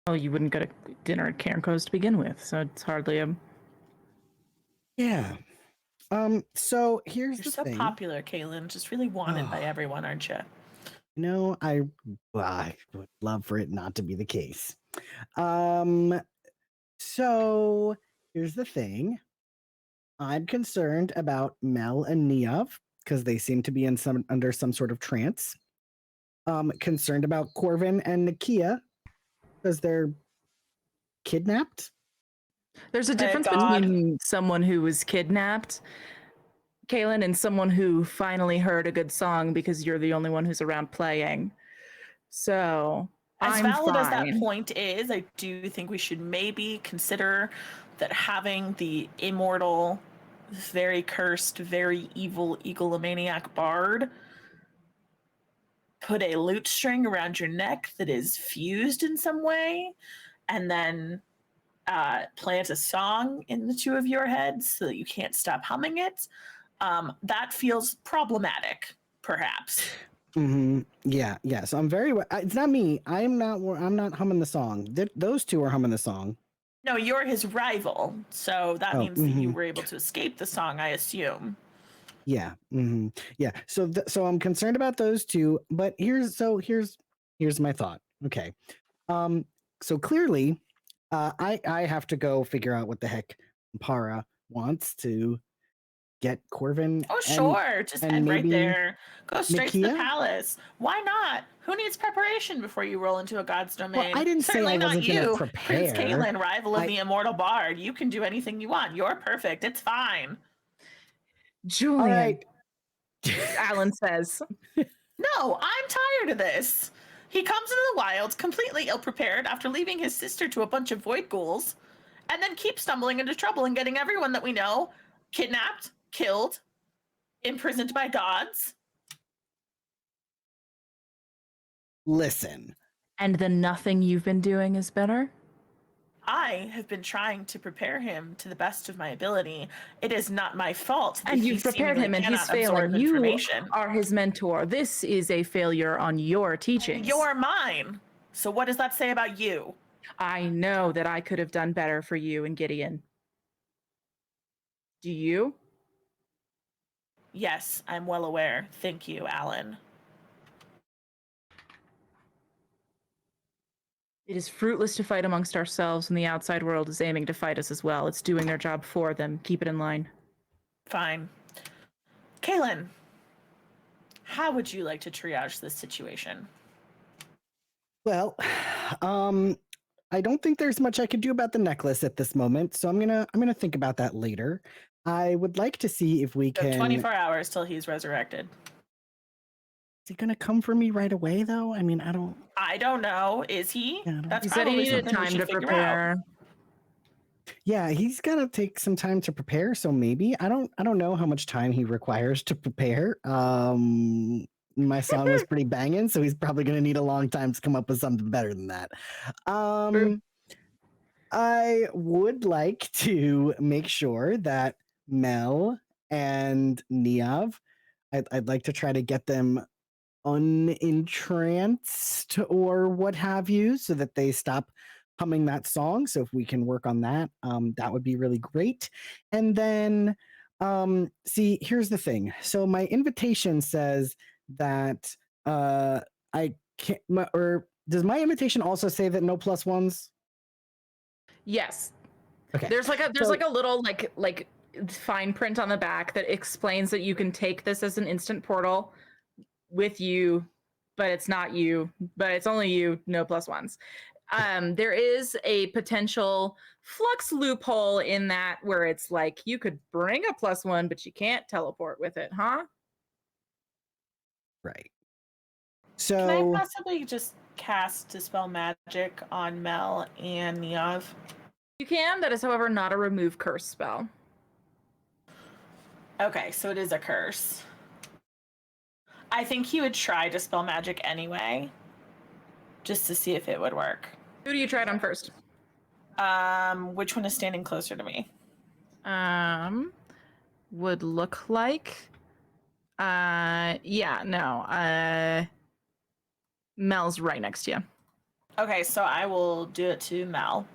[SPEAKER 1] Oh, you wouldn't go to dinner at Cairn Coast to begin with, so it's hardly a...
[SPEAKER 5] Yeah. So here's
[SPEAKER 4] You're
[SPEAKER 5] the
[SPEAKER 4] so
[SPEAKER 5] thing.
[SPEAKER 4] popular, Kaylin. Just really wanted by everyone, aren't you?
[SPEAKER 5] I would love for it not to be the case. So here's the thing. I'm concerned about Mel and Neov because they seem to be under some sort of trance. Concerned about Corvin and Nakia because they're kidnapped.
[SPEAKER 1] There's a difference
[SPEAKER 4] God.
[SPEAKER 1] between someone who was kidnapped, Kaylin, and someone who finally heard a good song because you're the only one who's around playing. So
[SPEAKER 4] As
[SPEAKER 1] I'm
[SPEAKER 4] valid as that
[SPEAKER 1] fine.
[SPEAKER 4] point is, I do think we should maybe consider that having the immortal, very cursed, very evil egomaniac bard put a lute string around your neck that is fused in some way, and then plant a song in the two of your heads so that you can't stop humming it. That feels problematic, perhaps.
[SPEAKER 5] Yeah. So I'm very. It's not me. I'm not humming the song. Those two are humming the song.
[SPEAKER 4] No, you're his rival, so that
[SPEAKER 5] Oh,
[SPEAKER 4] means that you were able to escape the song, I assume.
[SPEAKER 5] Yeah. Yeah. So I'm concerned about those two. But here's my thought. Okay. So clearly, I have to go figure out what the heck Para wants to get Corvin.
[SPEAKER 4] Oh, sure. Just
[SPEAKER 5] and
[SPEAKER 4] head right
[SPEAKER 5] maybe
[SPEAKER 4] there. Go straight to the
[SPEAKER 5] Nakia?
[SPEAKER 4] palace. Why not? Who needs preparation before you roll into a god's domain?
[SPEAKER 5] I didn't say
[SPEAKER 4] Certainly
[SPEAKER 5] I
[SPEAKER 4] not
[SPEAKER 5] wasn't gonna
[SPEAKER 4] you,
[SPEAKER 5] prepare.
[SPEAKER 4] Prince Caitlin, rival of the immortal bard. You can do anything you want. You're perfect. It's fine.
[SPEAKER 1] Julian,
[SPEAKER 5] All right.
[SPEAKER 1] Alan says.
[SPEAKER 4] No, I'm tired of this. He comes into the wilds completely ill-prepared after leaving his sister to a bunch of void ghouls, and then keeps stumbling into trouble and getting everyone that we know kidnapped, killed, imprisoned by gods.
[SPEAKER 5] Listen.
[SPEAKER 1] And the nothing you've been doing is better?
[SPEAKER 4] I have been trying to prepare him to the best of my ability. It is not my fault that
[SPEAKER 1] And
[SPEAKER 4] he
[SPEAKER 1] you've prepared
[SPEAKER 4] seemingly
[SPEAKER 1] him and he's
[SPEAKER 4] cannot absorb
[SPEAKER 1] failing. You
[SPEAKER 4] information.
[SPEAKER 1] are his mentor. This is a failure on your teachings.
[SPEAKER 4] You're mine. So what does that say about you?
[SPEAKER 1] I know that I could have done better for you and Gideon. Do you?
[SPEAKER 4] Yes, I'm well aware. Thank you, Alan.
[SPEAKER 1] It is fruitless to fight amongst ourselves when the outside world is aiming to fight us as well. It's doing their job for them. Keep it in line.
[SPEAKER 4] Fine. Kaylin, how would you like to triage this situation?
[SPEAKER 5] Well, I don't think there's much I could do about the necklace at this moment, so I'm gonna think about that later. I would like to see if we
[SPEAKER 4] You have
[SPEAKER 5] can.
[SPEAKER 4] 24 hours till he's resurrected.
[SPEAKER 5] Is he gonna come for me right away, though? I mean, I don't
[SPEAKER 4] know. Is he?
[SPEAKER 5] Yeah, I don't-
[SPEAKER 4] That's
[SPEAKER 1] He said he
[SPEAKER 4] probably
[SPEAKER 1] needed
[SPEAKER 4] something we
[SPEAKER 1] time
[SPEAKER 4] should
[SPEAKER 1] to
[SPEAKER 4] figure out.
[SPEAKER 1] prepare.
[SPEAKER 5] Yeah, he's gotta take some time to prepare. So maybe I don't know how much time he requires to prepare. My song was pretty banging, so he's probably gonna need a long time to come up with something better than that.
[SPEAKER 1] True.
[SPEAKER 5] I would like to make sure that Mel and Neov, I'd like to try to get them unentranced or what have you, so that they stop humming that song. So if we can work on that, that would be really great. And then, see, here's the thing. So my invitation says that I can't, or does my invitation also say that no plus ones?
[SPEAKER 1] Yes.
[SPEAKER 5] Okay.
[SPEAKER 1] There's like a little like fine print on the back that explains that you can take this as an instant portal with you, but it's not you, but it's only you, no plus ones. There is a potential flux loophole in that where it's like you could bring a plus one, but you can't teleport with it, huh?
[SPEAKER 5] Right.
[SPEAKER 4] Can I
[SPEAKER 5] So
[SPEAKER 4] possibly just cast Dispel Magic on Mel and Neov?
[SPEAKER 1] You can. That is, however, not a remove curse spell.
[SPEAKER 4] Okay, so it is a curse. I think he would try Dispel Magic anyway, just to see if it would work.
[SPEAKER 1] Who do you try it on first?
[SPEAKER 4] Which one is standing closer to me?
[SPEAKER 1] Would look like. Mel's right next to you.
[SPEAKER 4] Okay, so I will do it to Mel.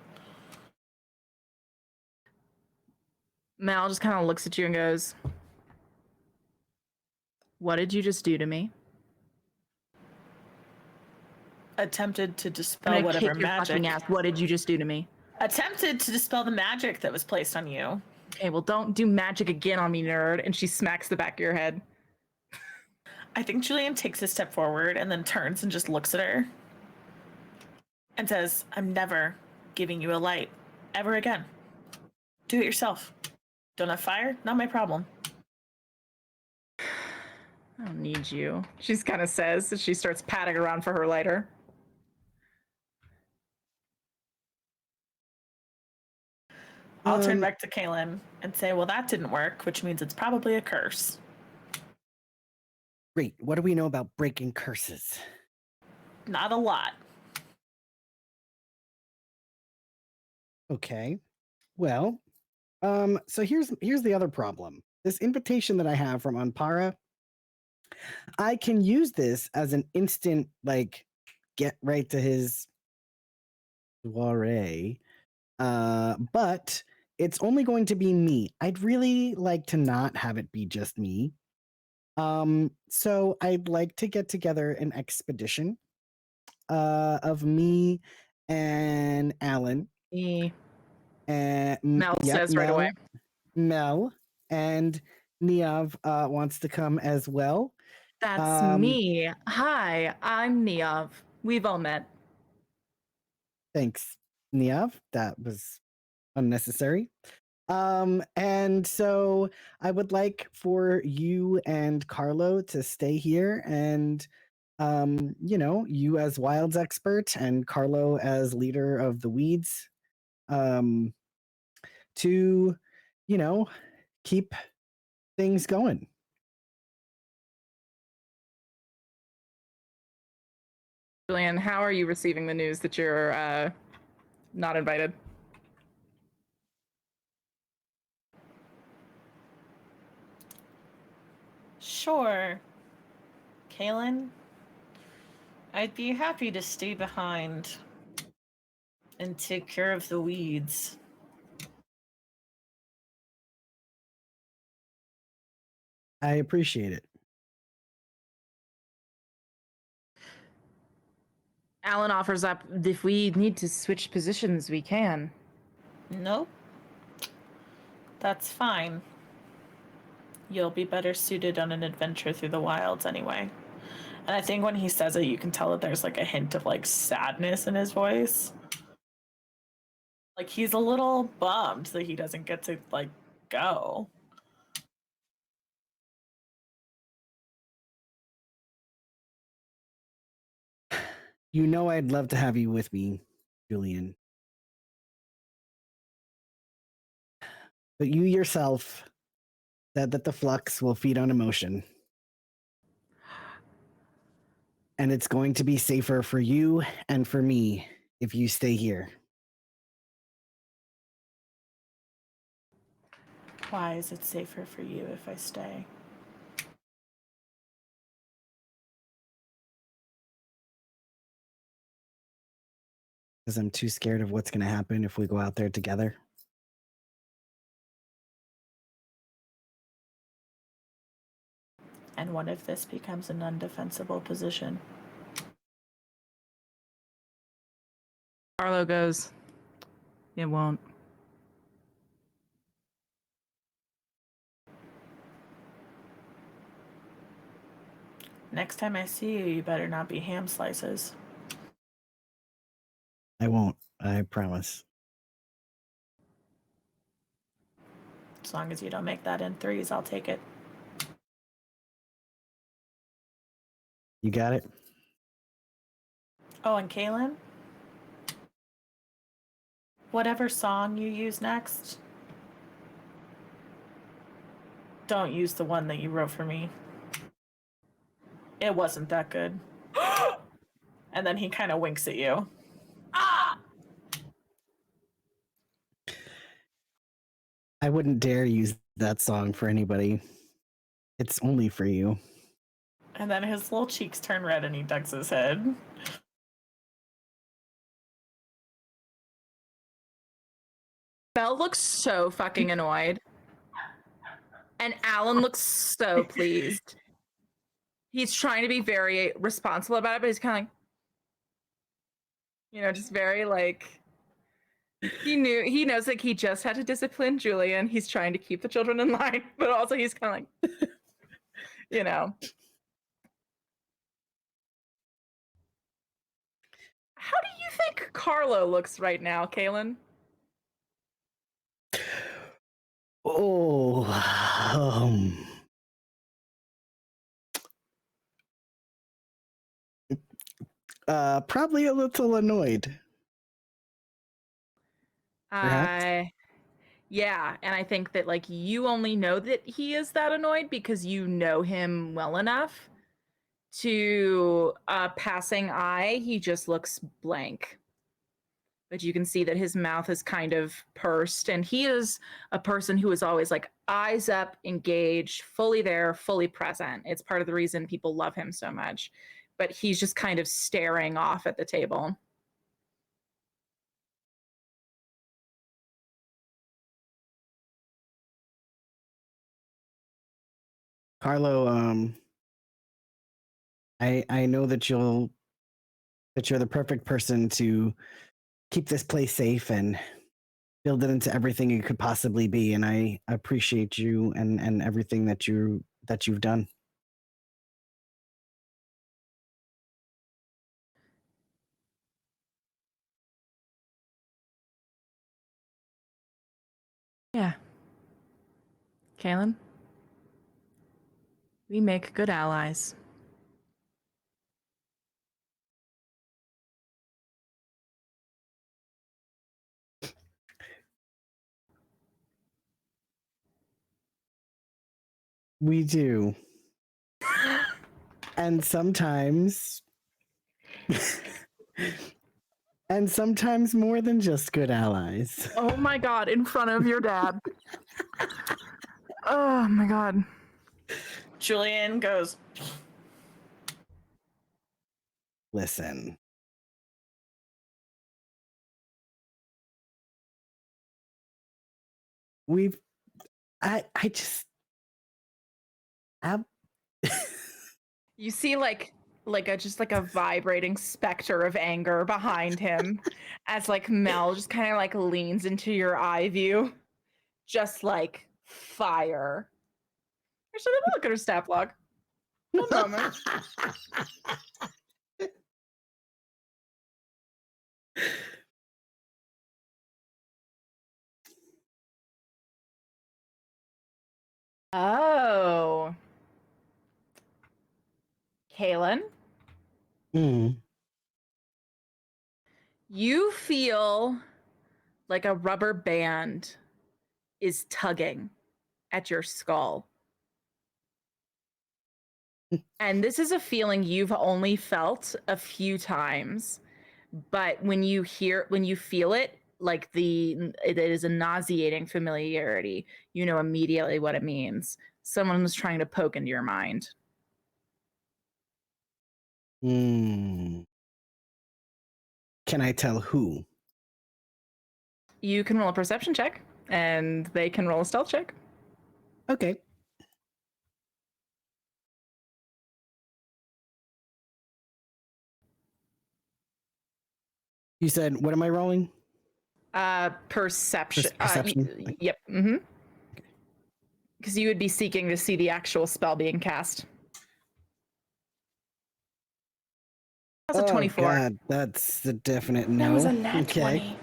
[SPEAKER 1] Mel just kind of looks at you and goes, "What did you just do to me?"
[SPEAKER 4] attempted to
[SPEAKER 1] I'm
[SPEAKER 4] dispel
[SPEAKER 1] gonna
[SPEAKER 4] whatever
[SPEAKER 1] kick your
[SPEAKER 4] magic.
[SPEAKER 1] fucking ass. What did you just do to me?
[SPEAKER 4] Attempted to dispel the magic that was placed on you.
[SPEAKER 1] Okay, well, don't do magic again on me, nerd. And she smacks the back of your head.
[SPEAKER 4] I think Julian takes a step forward and then turns and just looks at her and says, I'm never giving you a light ever again. Do it yourself. Don't have fire? Not my problem.
[SPEAKER 1] I don't need you. She kind of says as she starts patting around for her lighter.
[SPEAKER 4] I'll turn back to Kaylin and say, well, that didn't work, which means it's probably a curse.
[SPEAKER 5] Great. What do we know about breaking curses?
[SPEAKER 4] Not a lot.
[SPEAKER 5] Okay. Well, so here's the other problem. This invitation that I have from Anpara, I can use this as an instant, like, get right to his soiree. But it's only going to be me. I'd really like to not have it be just me. So I'd like to get together an expedition of me and Alan.
[SPEAKER 1] Mel says right away.
[SPEAKER 5] Mel and Niav wants to come as well.
[SPEAKER 1] That's me. Hi, I'm Niav. We've all met.
[SPEAKER 5] Thanks, Niav. That was unnecessary. And so I would like for you and Carlo to stay here and you as wilds expert and Carlo as leader of the weeds to keep things going.
[SPEAKER 1] Julian, how are you receiving the news that you're not invited?
[SPEAKER 4] Sure. Kaylin, I'd be happy to stay behind and take care of the weeds.
[SPEAKER 5] I appreciate it.
[SPEAKER 1] Alan offers up, if we need to switch positions, we can.
[SPEAKER 4] Nope. That's fine. You'll be better suited on an adventure through the wilds anyway. And I think when he says it, you can tell that there's like a hint of like sadness in his voice. Like he's a little bummed that he doesn't get to like go.
[SPEAKER 5] You know I'd love to have you with me, Julian. But you yourself said that the flux will feed on emotion. And it's going to be safer for you and for me if you stay here.
[SPEAKER 4] Why is it safer for you if I stay?
[SPEAKER 5] Because I'm too scared of what's going to happen if we go out there together.
[SPEAKER 4] And what if this becomes an undefensible position?
[SPEAKER 1] Carlo goes, it won't.
[SPEAKER 4] Next time I see you, you better not be ham slices.
[SPEAKER 5] I won't. I promise.
[SPEAKER 4] As long as you don't make that in threes, I'll take it.
[SPEAKER 5] You got it?
[SPEAKER 4] Oh, and Kaylin? Whatever song you use next, don't use the one that you wrote for me. It wasn't that good. And then he kind of winks at you. Ah!
[SPEAKER 5] I wouldn't dare use that song for anybody. It's only for you.
[SPEAKER 4] And then his little cheeks turn red and he ducks his head.
[SPEAKER 1] Belle looks so fucking annoyed. And Alan looks so pleased. He's trying to be very responsible about it, but he's kind of like, Just very like he knows like he just had to discipline Julian. He's trying to keep the children in line, but also he's kind of like, How do you think Carlo looks right now, Kaylin?
[SPEAKER 5] Oh, probably a little annoyed. Perhaps?
[SPEAKER 1] Yeah, and I think that like you only know that he is that annoyed because you know him well enough to passing eye, he just looks blank. But you can see that his mouth is kind of pursed, and he is a person who is always like eyes up, engaged, fully there, fully present. It's part of the reason people love him so much. But he's just kind of staring off at the table.
[SPEAKER 5] Carlo, I know that you're the perfect person to keep this place safe and build it into everything it could possibly be, and I appreciate you and everything that you've done.
[SPEAKER 1] Yeah. Kaylin, we make good allies.
[SPEAKER 5] We do. And sometimes more than just good allies.
[SPEAKER 1] Oh my god, in front of your dad. Oh my god.
[SPEAKER 4] Julian goes,
[SPEAKER 5] Listen. I just
[SPEAKER 1] You see like a vibrating specter of anger behind him as like Mel just kind of like leans into your eye view, just like fire. Actually, let me look at her stat log. One moment. Oh. Kaylin, you feel like a rubber band is tugging at your skull. And this is a feeling you've only felt a few times, but when you feel it, like it is a nauseating familiarity. You know immediately what it means. Someone was trying to poke into your mind.
[SPEAKER 5] Can I tell who?
[SPEAKER 1] You can roll a perception check, and they can roll a stealth check.
[SPEAKER 5] Okay. You said, what am I rolling?
[SPEAKER 1] Perception.
[SPEAKER 5] Perception.
[SPEAKER 1] Yep. Mm-hmm. Because you would be seeking to see the actual spell being cast. That's a 24.
[SPEAKER 5] God, that's a definite no.
[SPEAKER 2] That was a nat 20.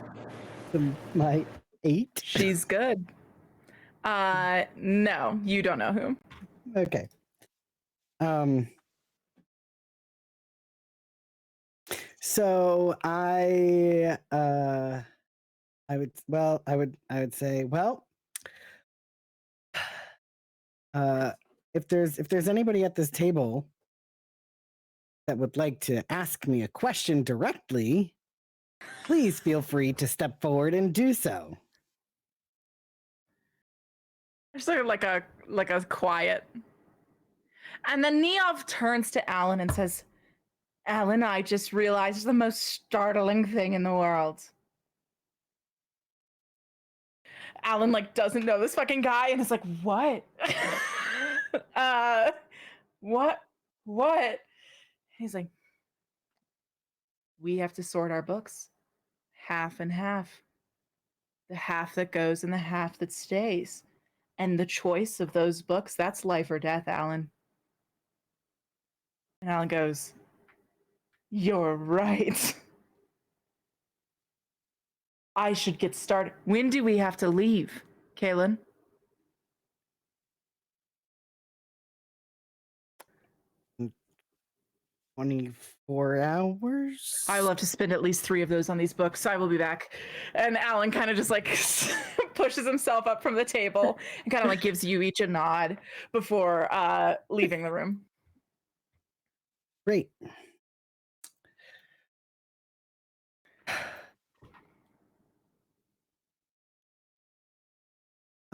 [SPEAKER 5] My 8?
[SPEAKER 1] She's good. No, you don't know who.
[SPEAKER 5] Okay. So I would say, well, if there's anybody at this table that would like to ask me a question directly, please feel free to step forward and do so.
[SPEAKER 1] There's sort of like a quiet. And then Neov turns to Alan and says, Alan, I just realized the most startling thing in the world. Alan like doesn't know this fucking guy and is like, what? What? He's like, we have to sort our books half and half. The half that goes and the half that stays. And the choice of those books, that's life or death, Alan. And Alan goes, you're right. I should get started. When do we have to leave, Kaylin?
[SPEAKER 5] Mm, 24 hours?
[SPEAKER 1] I love to spend at least 3 of those on these books, so I will be back. And Alan kind of just like pushes himself up from the table and kind of like gives you each a nod before leaving the room.
[SPEAKER 5] Great.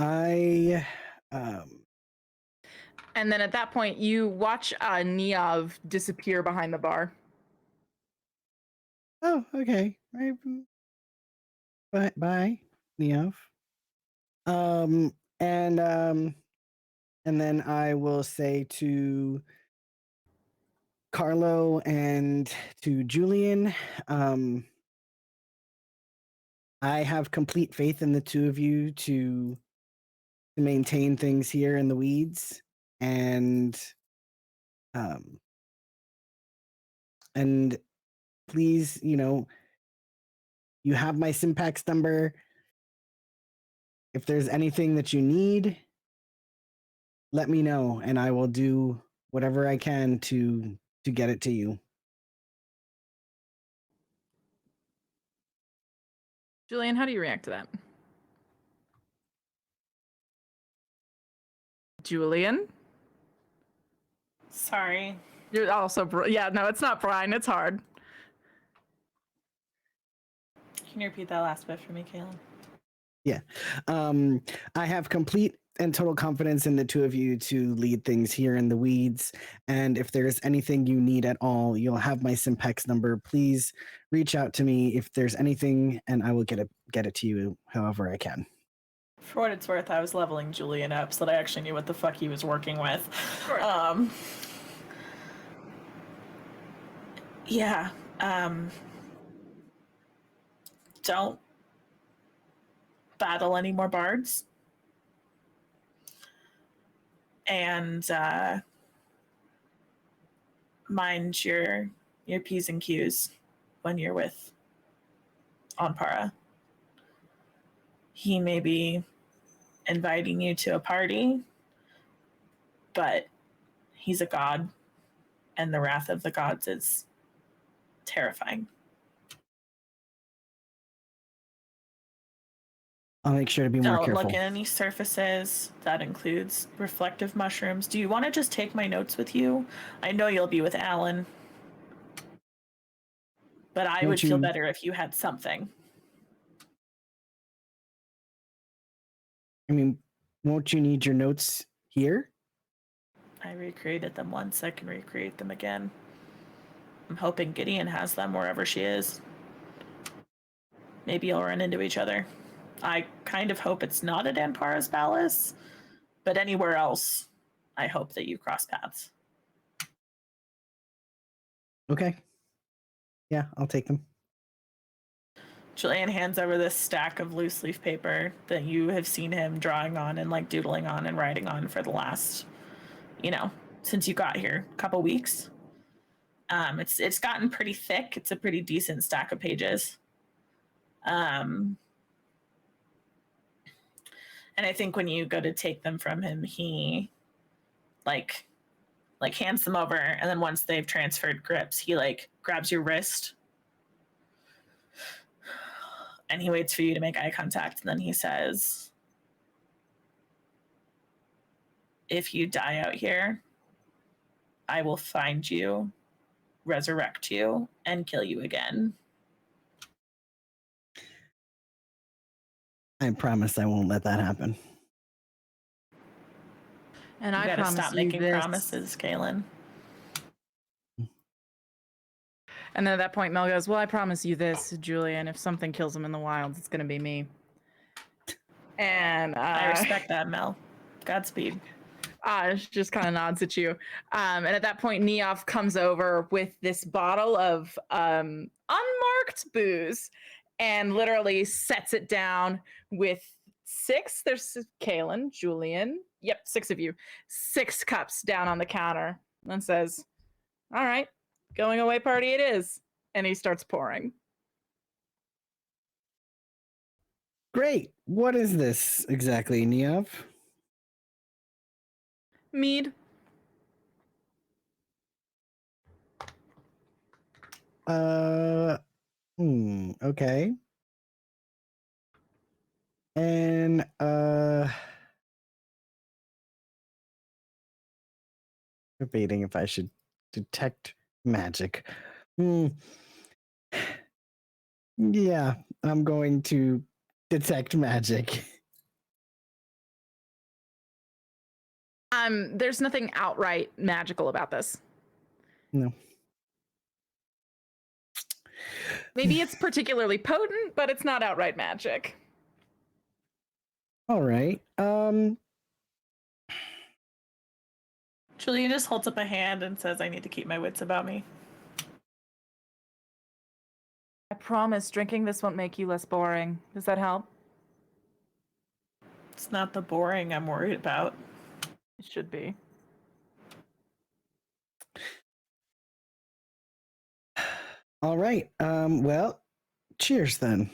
[SPEAKER 5] I
[SPEAKER 1] And then at that point, you watch Neov disappear behind the bar.
[SPEAKER 5] Oh, okay. Right. Bye, Neov. And then I will say to Carlo and to Julian, I have complete faith in the two of you to maintain things here in the weeds, and please, you have my Sympax number. If there's anything that you need, let me know, and I will do whatever I can to get it to you.
[SPEAKER 1] Julian, how do you react to that? Julian?
[SPEAKER 4] Sorry.
[SPEAKER 1] You're also, yeah, no, it's not Brian, it's hard.
[SPEAKER 4] Can you repeat that last bit for me, Kaylin?
[SPEAKER 5] Yeah. I have complete and total confidence in the two of you to lead things here in the weeds. And if there's anything you need at all, you'll have my Simpex number. Please reach out to me if there's anything, and I will get it to you however I can.
[SPEAKER 4] For what it's worth, I was leveling Julian up so that I actually knew what the fuck he was working with.
[SPEAKER 1] Sure.
[SPEAKER 4] Yeah. Don't battle any more bards. And mind your P's and Q's when you're with Onpara. He may be inviting you to a party, but he's a god, and the wrath of the gods is terrifying.
[SPEAKER 5] I'll make sure to be more
[SPEAKER 4] Don't
[SPEAKER 5] careful.
[SPEAKER 4] look at any surfaces. That includes reflective mushrooms. Do you want to just take my notes with you? I know you'll be with Alan, but I would feel better if you had something.
[SPEAKER 5] I mean, won't you need your notes here?
[SPEAKER 4] I recreated them once. I can recreate them again. I'm hoping Gideon has them wherever she is. Maybe you'll run into each other. I kind of hope it's not at Anpara's palace, but anywhere else, I hope that you cross paths.
[SPEAKER 5] Okay. Yeah, I'll take them.
[SPEAKER 4] Julian hands over this stack of loose leaf paper that you have seen him drawing on and like doodling on and writing on for the last, since you got here, a couple weeks. It's gotten pretty thick. It's a pretty decent stack of pages. And I think when you go to take them from him, he like hands them over, and then once they've transferred grips, he like grabs your wrist and he waits for you to make eye contact, and then he says, if you die out here, I will find you, resurrect you, and kill you again.
[SPEAKER 5] I promise I won't let that happen.
[SPEAKER 1] And
[SPEAKER 4] You
[SPEAKER 1] I
[SPEAKER 4] gotta
[SPEAKER 1] promise
[SPEAKER 4] stop
[SPEAKER 1] you
[SPEAKER 4] making
[SPEAKER 1] this.
[SPEAKER 4] promises, Kaylin.
[SPEAKER 1] And then at that point, Mel goes, well, I promise you this, Julian. If something kills him in the wilds, it's going to be me. And
[SPEAKER 4] I respect that, Mel. Godspeed.
[SPEAKER 1] She just kind of nods at you. And at that point, Neof comes over with this bottle of unmarked booze and literally sets it down with 6. There's Kaylin, Julian. Yep, 6 of you. 6 cups down on the counter and says, all right, going away party it is. And he starts pouring.
[SPEAKER 5] Great. What is this exactly, Neov?
[SPEAKER 1] Mead.
[SPEAKER 5] Okay. And debating if I should detect magic. Yeah, I'm going to detect magic.
[SPEAKER 1] There's nothing outright magical about this.
[SPEAKER 5] No.
[SPEAKER 1] Maybe it's particularly potent, but it's not outright magic.
[SPEAKER 5] All right.
[SPEAKER 4] Julian just holds up a hand and says, I need to keep my wits about me.
[SPEAKER 1] I promise drinking this won't make you less boring. Does that help?
[SPEAKER 4] It's not the boring I'm worried about.
[SPEAKER 1] It should be.
[SPEAKER 5] All right. Well, cheers then.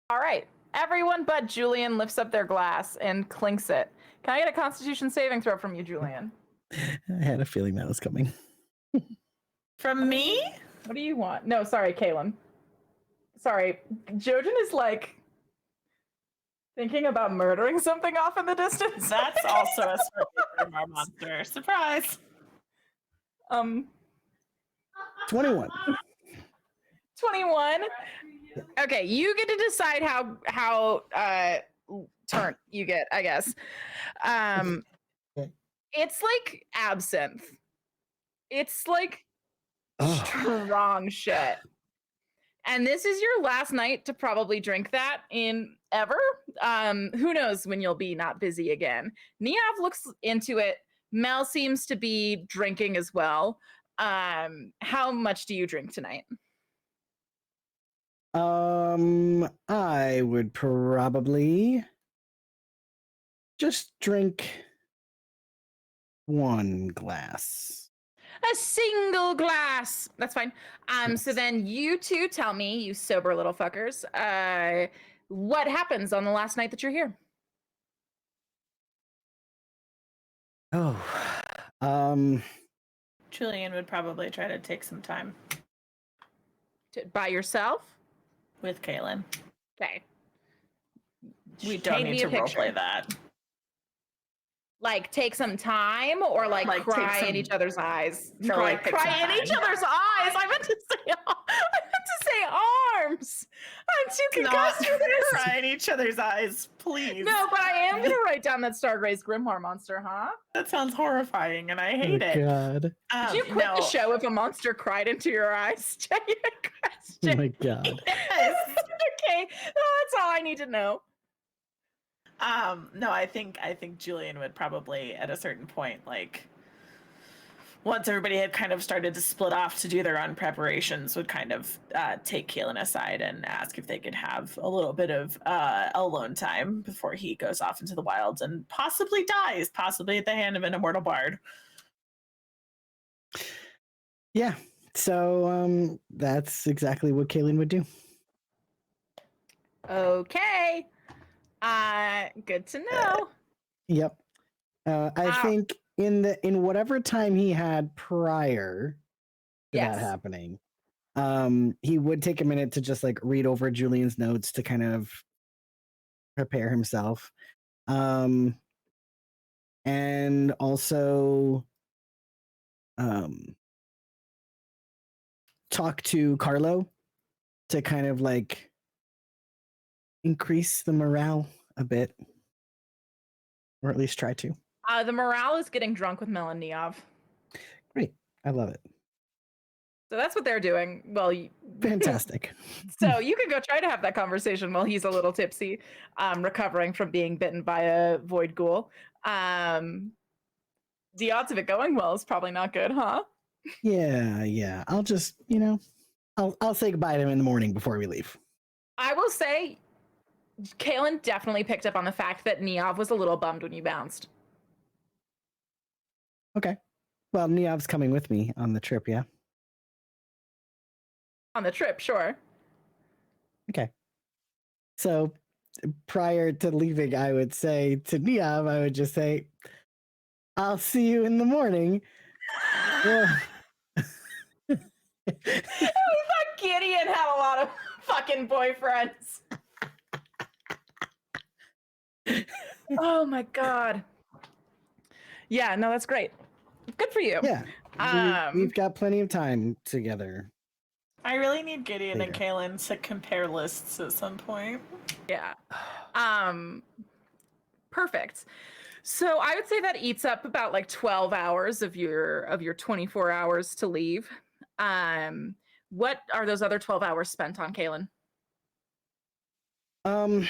[SPEAKER 1] All right. Everyone but Julian lifts up their glass and clinks it. Can I get a Constitution saving throw from you, Julian?
[SPEAKER 5] I had a feeling that was coming.
[SPEAKER 4] From me?
[SPEAKER 1] What do you want? No, sorry, Kaylin. Sorry. Jojen is like thinking about murdering something off in the distance.
[SPEAKER 4] That's also a Grimoire monster. Surprise.
[SPEAKER 5] 21.
[SPEAKER 1] 21. Okay, you get to decide how turn you get, I guess.
[SPEAKER 5] Okay.
[SPEAKER 1] It's like absinthe. It's like
[SPEAKER 5] Oh.
[SPEAKER 1] strong shit. And this is your last night to probably drink that in ever. Who knows when you'll be not busy again. Neav looks into it. Mel seems to be drinking as well. How much do you drink tonight?
[SPEAKER 5] I would probably just drink 1 glass.
[SPEAKER 1] A single glass. That's fine. So then you two tell me, you sober little fuckers, what happens on the last night that you're here?
[SPEAKER 5] Oh.
[SPEAKER 4] Julian would probably try to take some time
[SPEAKER 1] By yourself?
[SPEAKER 4] with Kaylin.
[SPEAKER 1] Okay.
[SPEAKER 4] We don't
[SPEAKER 1] Paint
[SPEAKER 4] need
[SPEAKER 1] me
[SPEAKER 4] to
[SPEAKER 1] a picture.
[SPEAKER 4] roleplay that.
[SPEAKER 1] Like take some time or like
[SPEAKER 4] Like,
[SPEAKER 1] cry
[SPEAKER 4] take
[SPEAKER 1] in
[SPEAKER 4] some-
[SPEAKER 1] each other's eyes?
[SPEAKER 4] No,
[SPEAKER 1] cry
[SPEAKER 4] like, take some
[SPEAKER 1] cry in each
[SPEAKER 4] time.
[SPEAKER 1] other's eyes. I meant to say arms. I'm too
[SPEAKER 4] Not
[SPEAKER 1] concussed for this.
[SPEAKER 4] cry in each other's eyes, please.
[SPEAKER 1] No, but I am gonna write down that Stargraze Grimhar monster, huh?
[SPEAKER 4] That sounds horrifying and I hate it.
[SPEAKER 5] God.
[SPEAKER 1] Would you quit the
[SPEAKER 4] No.
[SPEAKER 1] show if a monster cried into your eyes? Genuine
[SPEAKER 5] Oh
[SPEAKER 1] question.
[SPEAKER 5] my God.
[SPEAKER 4] Yes.
[SPEAKER 1] Okay, that's all I need to know.
[SPEAKER 4] No, I think Julian would probably at a certain point, like once everybody had kind of started to split off to do their own preparations, would kind of take Kaylin aside and ask if they could have a little bit of alone time before he goes off into the wilds and possibly dies, possibly at the hand of an immortal bard.
[SPEAKER 5] Yeah. So that's exactly what Kaylin would do.
[SPEAKER 1] Okay. Good to know.
[SPEAKER 5] Yep. I
[SPEAKER 1] Wow.
[SPEAKER 5] think in whatever time he had prior to
[SPEAKER 1] Yes.
[SPEAKER 5] that happening, he would take a minute to just like read over Julian's notes to kind of prepare himself. And also talk to Carlo to kind of like increase the morale a bit, or at least try to.
[SPEAKER 1] The morale is getting drunk with Mel and Neov.
[SPEAKER 5] Great. I love it.
[SPEAKER 1] So that's what they're doing. Well,
[SPEAKER 5] Fantastic.
[SPEAKER 1] so you can go try to have that conversation while he's a little tipsy, recovering from being bitten by a void ghoul. The odds of it going well is probably not good, huh?
[SPEAKER 5] Yeah. I'll just, I'll say goodbye to him in the morning before we leave.
[SPEAKER 1] I will say, Kaylin definitely picked up on the fact that Neov was a little bummed when you bounced.
[SPEAKER 5] Okay. Well, Neov's coming with me on the trip, yeah?
[SPEAKER 1] On the trip, sure.
[SPEAKER 5] Okay. So prior to leaving, I would say to Neov, I would just say, I'll see you in the morning. Well,
[SPEAKER 1] We thought Gideon had a lot of fucking boyfriends. Oh my god. Yeah, no, that's great. Good for you.
[SPEAKER 5] yeah. We've got plenty of time together.
[SPEAKER 4] I really need Gideon and
[SPEAKER 5] Later.
[SPEAKER 4] Kaylin to compare lists at some point.
[SPEAKER 1] Yeah. Perfect. So I would say that eats up about like 12 hours of your 24 hours to leave. What are those other 12 hours spent on, Kaylin?
[SPEAKER 5] I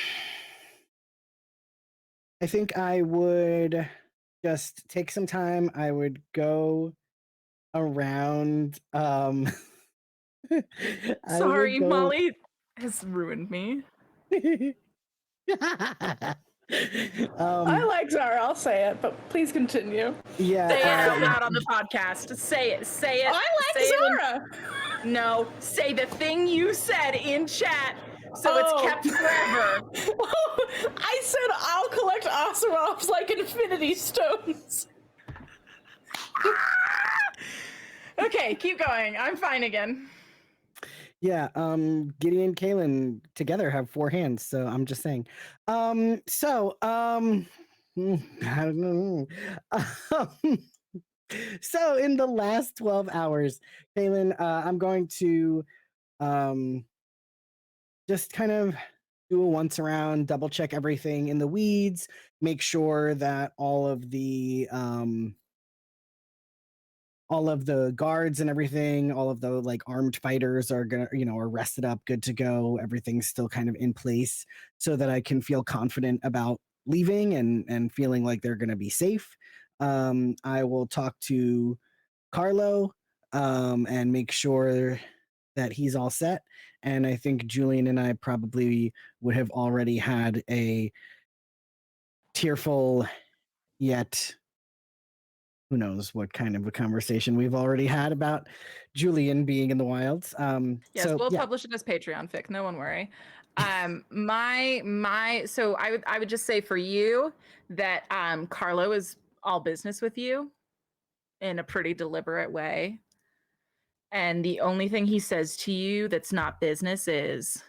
[SPEAKER 5] think I would just take some time. I would go around.
[SPEAKER 1] Sorry, Molly has ruined me.
[SPEAKER 2] I like Zara, I'll say it, but please continue.
[SPEAKER 5] Yeah.
[SPEAKER 1] Say it out loud on the podcast. Say it. Say it.
[SPEAKER 2] I like
[SPEAKER 1] say
[SPEAKER 2] Zara!
[SPEAKER 1] No, say the thing you said in chat so it's kept forever.
[SPEAKER 2] I said I'll collect Oserovs like Infinity Stones.
[SPEAKER 1] Okay, keep going. I'm fine again.
[SPEAKER 5] Yeah, Gideon and Kaylin together have 4 hands, so I'm just saying. I don't know. So in the last 12 hours, Kaylin, I'm going to just kind of do a once around, double check everything in the weeds, make sure that all of the guards and everything, all of the like armed fighters are gonna, are rested up, good to go. Everything's still kind of in place so that I can feel confident about leaving and feeling like they're gonna be safe. I will talk to Carlo and make sure that he's all set. And I think Julian and I probably would have already had a tearful yet who knows what kind of a conversation we've already had about Julian being in the wilds.
[SPEAKER 1] Yes,
[SPEAKER 5] so,
[SPEAKER 1] we'll
[SPEAKER 5] yeah.
[SPEAKER 1] publish it as Patreon fic. No one worry. So I would just say for you that Carlo is all business with you in a pretty deliberate way. And the only thing he says to you that's not business is,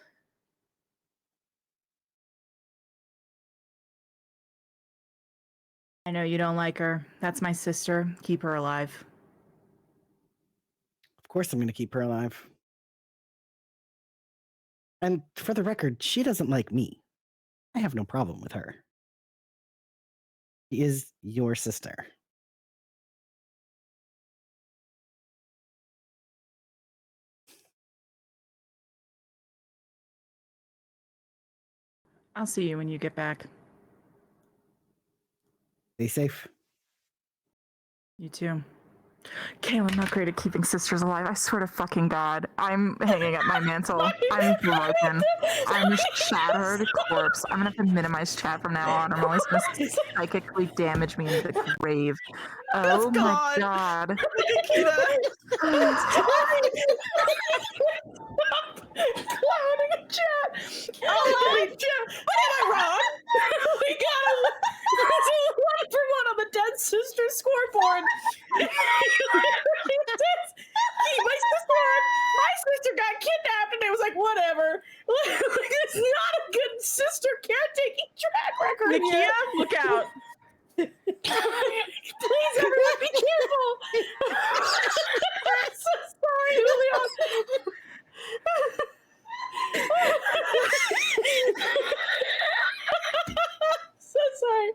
[SPEAKER 1] I know you don't like her. That's my sister. Keep her alive.
[SPEAKER 5] Of course I'm going to keep her alive. And for the record, she doesn't like me. I have no problem with her. She is your sister.
[SPEAKER 1] I'll see you when you get back.
[SPEAKER 5] Stay safe.
[SPEAKER 1] You too. Kaylin, not great at keeping sisters alive. I swear to fucking God. I'm hanging up my mantle. I'm broken. I'm a shattered corpse. I'm gonna have to minimize chat from now on. I'm always gonna psychically damage me into the grave. Oh my God.
[SPEAKER 2] Clowning in chat. Holy chat. But am I wrong? We got a 1-for-1 on the dead sister scoreboard. My sister got kidnapped, and it was like, whatever. It's not a good sister caretaking track record.
[SPEAKER 1] Nakia, look out.
[SPEAKER 2] Please, everyone, be careful. I'm so sorry, Julian. So sorry.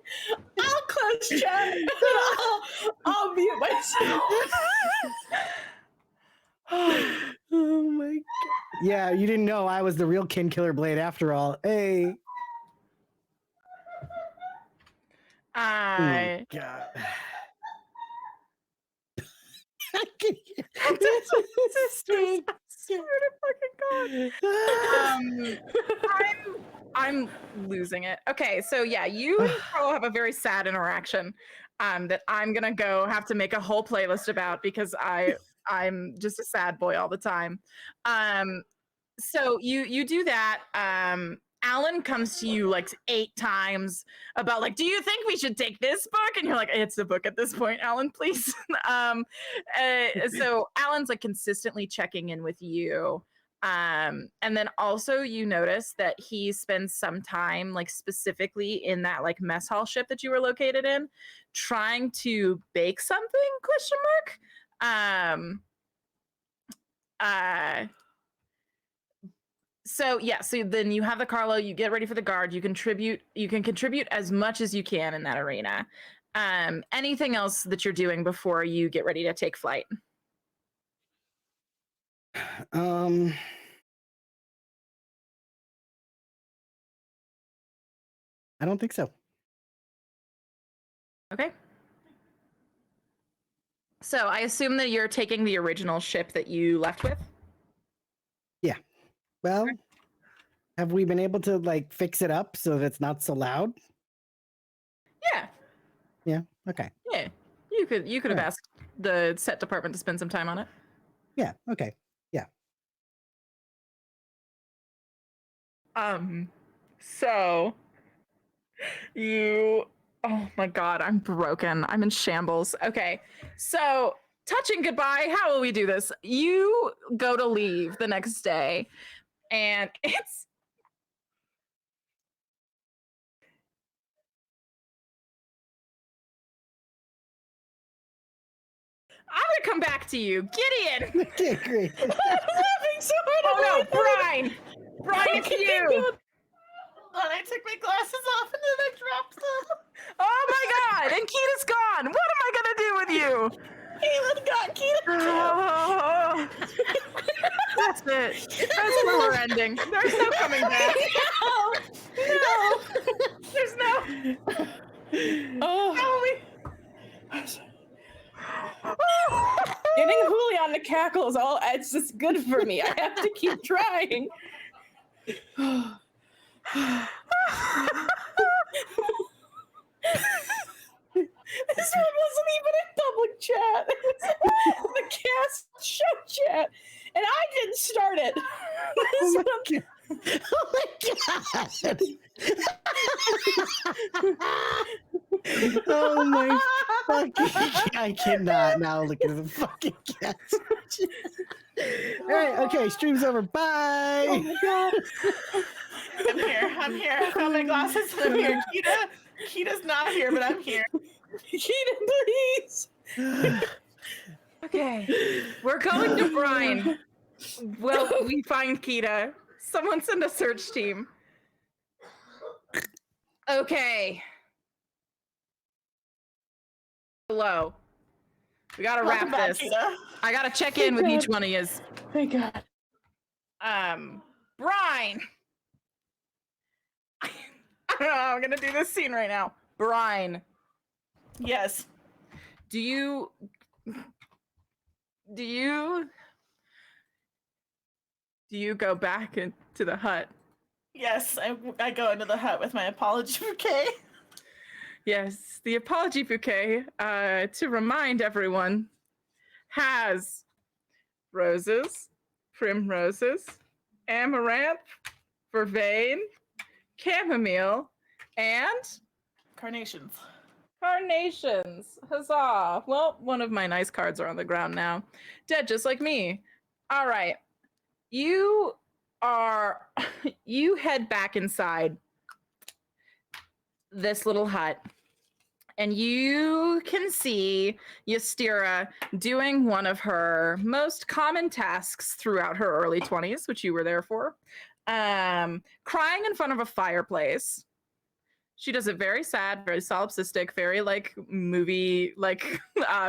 [SPEAKER 2] I'll close chat. I'll mute myself.
[SPEAKER 5] Yeah, you didn't know I was the real kin killer blade after all. Hey. Oh, God. I can hear
[SPEAKER 1] Sisters, I swear to fucking God. I'm losing it. Okay, so yeah, you and Carl have a very sad interaction that I'm gonna go have to make a whole playlist about because I'm just a sad boy all the time. So you do that. Alan comes to you like 8 times about like, do you think we should take this book? And you're like, it's a book at this point, Alan, please. So Alan's like consistently checking in with you. And then also you notice that he spends some time like specifically in that like mess hall ship that you were located in, trying to bake something? Question mark. So yeah, so then you have the Carlo, you get ready for the guard, you can contribute as much as you can in that arena. Anything else that you're doing before you get ready to take flight?
[SPEAKER 5] I don't think so.
[SPEAKER 1] Okay. So I assume that you're taking the original ship that you left with?
[SPEAKER 5] Yeah. Well, have we been able to like fix it up so that it's not so loud?
[SPEAKER 1] Yeah.
[SPEAKER 5] Yeah. Okay.
[SPEAKER 1] Yeah. You could have
[SPEAKER 5] Alright.
[SPEAKER 1] asked the set department to spend some time on it.
[SPEAKER 5] Yeah. Okay.
[SPEAKER 1] So you, oh my God, I'm broken. I'm in shambles. Okay. So touching goodbye, how will we do this? You go to leave the next day and it's I'm gonna come back to you. Gideon!
[SPEAKER 5] Okay, great.
[SPEAKER 2] I'm laughing so hard.
[SPEAKER 1] Oh no, Brian! Brian, it's you!
[SPEAKER 4] And I took my glasses off and then I dropped them.
[SPEAKER 1] Oh my God! And Kita's gone! What am I gonna do with you?
[SPEAKER 4] Kaylin got Keita.
[SPEAKER 1] Oh, that's it. That's where we're ending. There's no coming back.
[SPEAKER 4] No.
[SPEAKER 1] There's no.
[SPEAKER 2] Oh, getting Julian to cackle is all. It's just good for me. I have to keep trying. This one wasn't even in public chat. It was the cast show chat, and I didn't start it. This one.
[SPEAKER 5] Oh my fucking! I cannot now look at the fucking cat. All right. Okay. Stream's over. Bye.
[SPEAKER 2] Oh my God.
[SPEAKER 4] I'm here. I found my glasses. I'm here. Kita's not here, but I'm here.
[SPEAKER 2] Keaton, please.
[SPEAKER 1] Okay. We're going to Brian. Well, we find Kita. Someone send a search team. Okay. Hello. We gotta
[SPEAKER 4] Welcome
[SPEAKER 1] wrap
[SPEAKER 4] back,
[SPEAKER 1] this.
[SPEAKER 4] Kita.
[SPEAKER 1] I gotta check in with each one of you.
[SPEAKER 2] Thank God.
[SPEAKER 1] Brian. I don't know how I'm gonna do this scene right now. Brian,
[SPEAKER 4] Yes.
[SPEAKER 1] do you go back into the hut?
[SPEAKER 4] Yes. I go into the hut with my apology bouquet.
[SPEAKER 1] Yes, the apology bouquet, to remind everyone, has roses, primroses, amaranth, vervain, chamomile, and
[SPEAKER 4] Carnations.
[SPEAKER 1] carnations. Huzzah! Well, one of my nice cards are on the ground now. Dead just like me. All right. You head back inside this little hut. And you can see Ystira doing one of her most common tasks throughout her early 20s, which you were there for. Crying in front of a fireplace. She does it very sad, very solipsistic, very like movie, like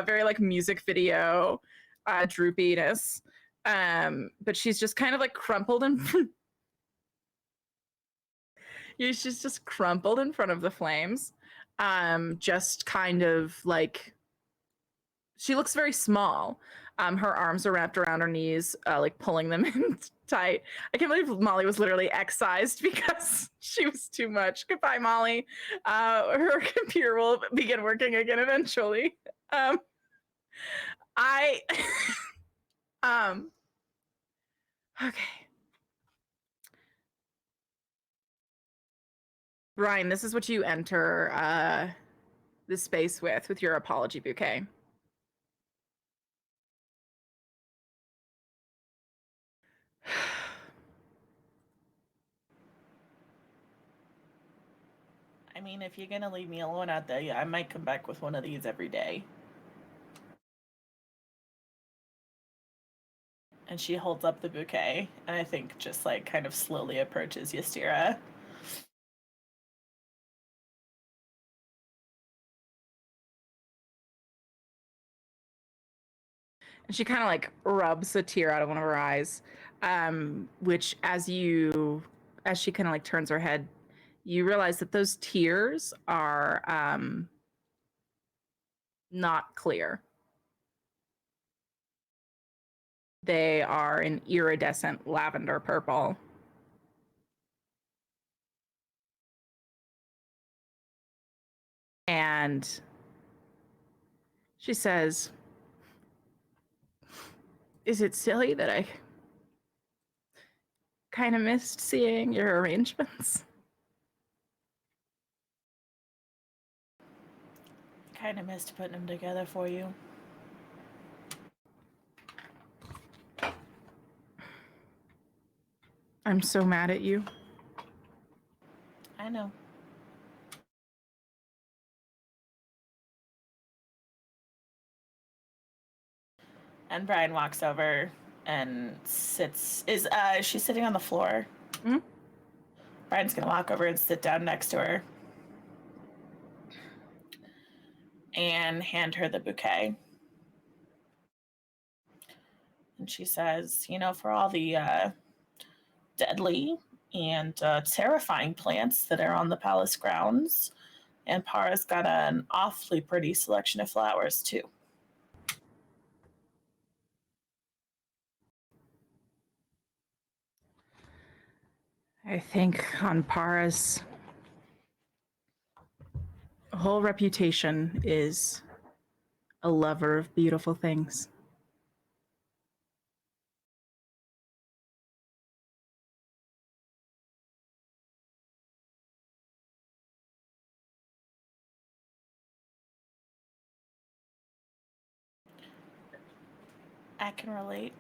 [SPEAKER 1] very like music video droopiness. But she's just kind of like crumpled in she's just crumpled in front of the flames. Just kind of like she looks very small. Her arms are wrapped around her knees, like pulling them in tight. I can't believe Molly was literally excised because she was too much. Goodbye, Molly. Her computer will begin working again eventually. I okay. Brian, this is what you enter the space with your apology bouquet.
[SPEAKER 4] I mean, if you're gonna leave me alone out there, yeah, I might come back with one of these every day. And she holds up the bouquet, and I think just like kind of slowly approaches Ystira.
[SPEAKER 1] And she kind of like rubs a tear out of one of her eyes, which as she kind of like turns her head, you realize that those tears are not clear. They are an iridescent lavender purple. And she says, "Is it silly that I kind of missed seeing your arrangements?"
[SPEAKER 4] Kind of missed putting them together for you.
[SPEAKER 1] I'm so mad at you.
[SPEAKER 4] I know. And Brian walks over and sits. Is she sitting on the floor?
[SPEAKER 1] Mm-hmm.
[SPEAKER 4] Brian's gonna walk over and sit down next to her and hand her the bouquet. And she says, "You know, for all the deadly and terrifying plants that are on the palace grounds, and Para's got an awfully pretty selection of flowers too."
[SPEAKER 1] I think Anpara's whole reputation is a lover of beautiful things.
[SPEAKER 4] I can relate.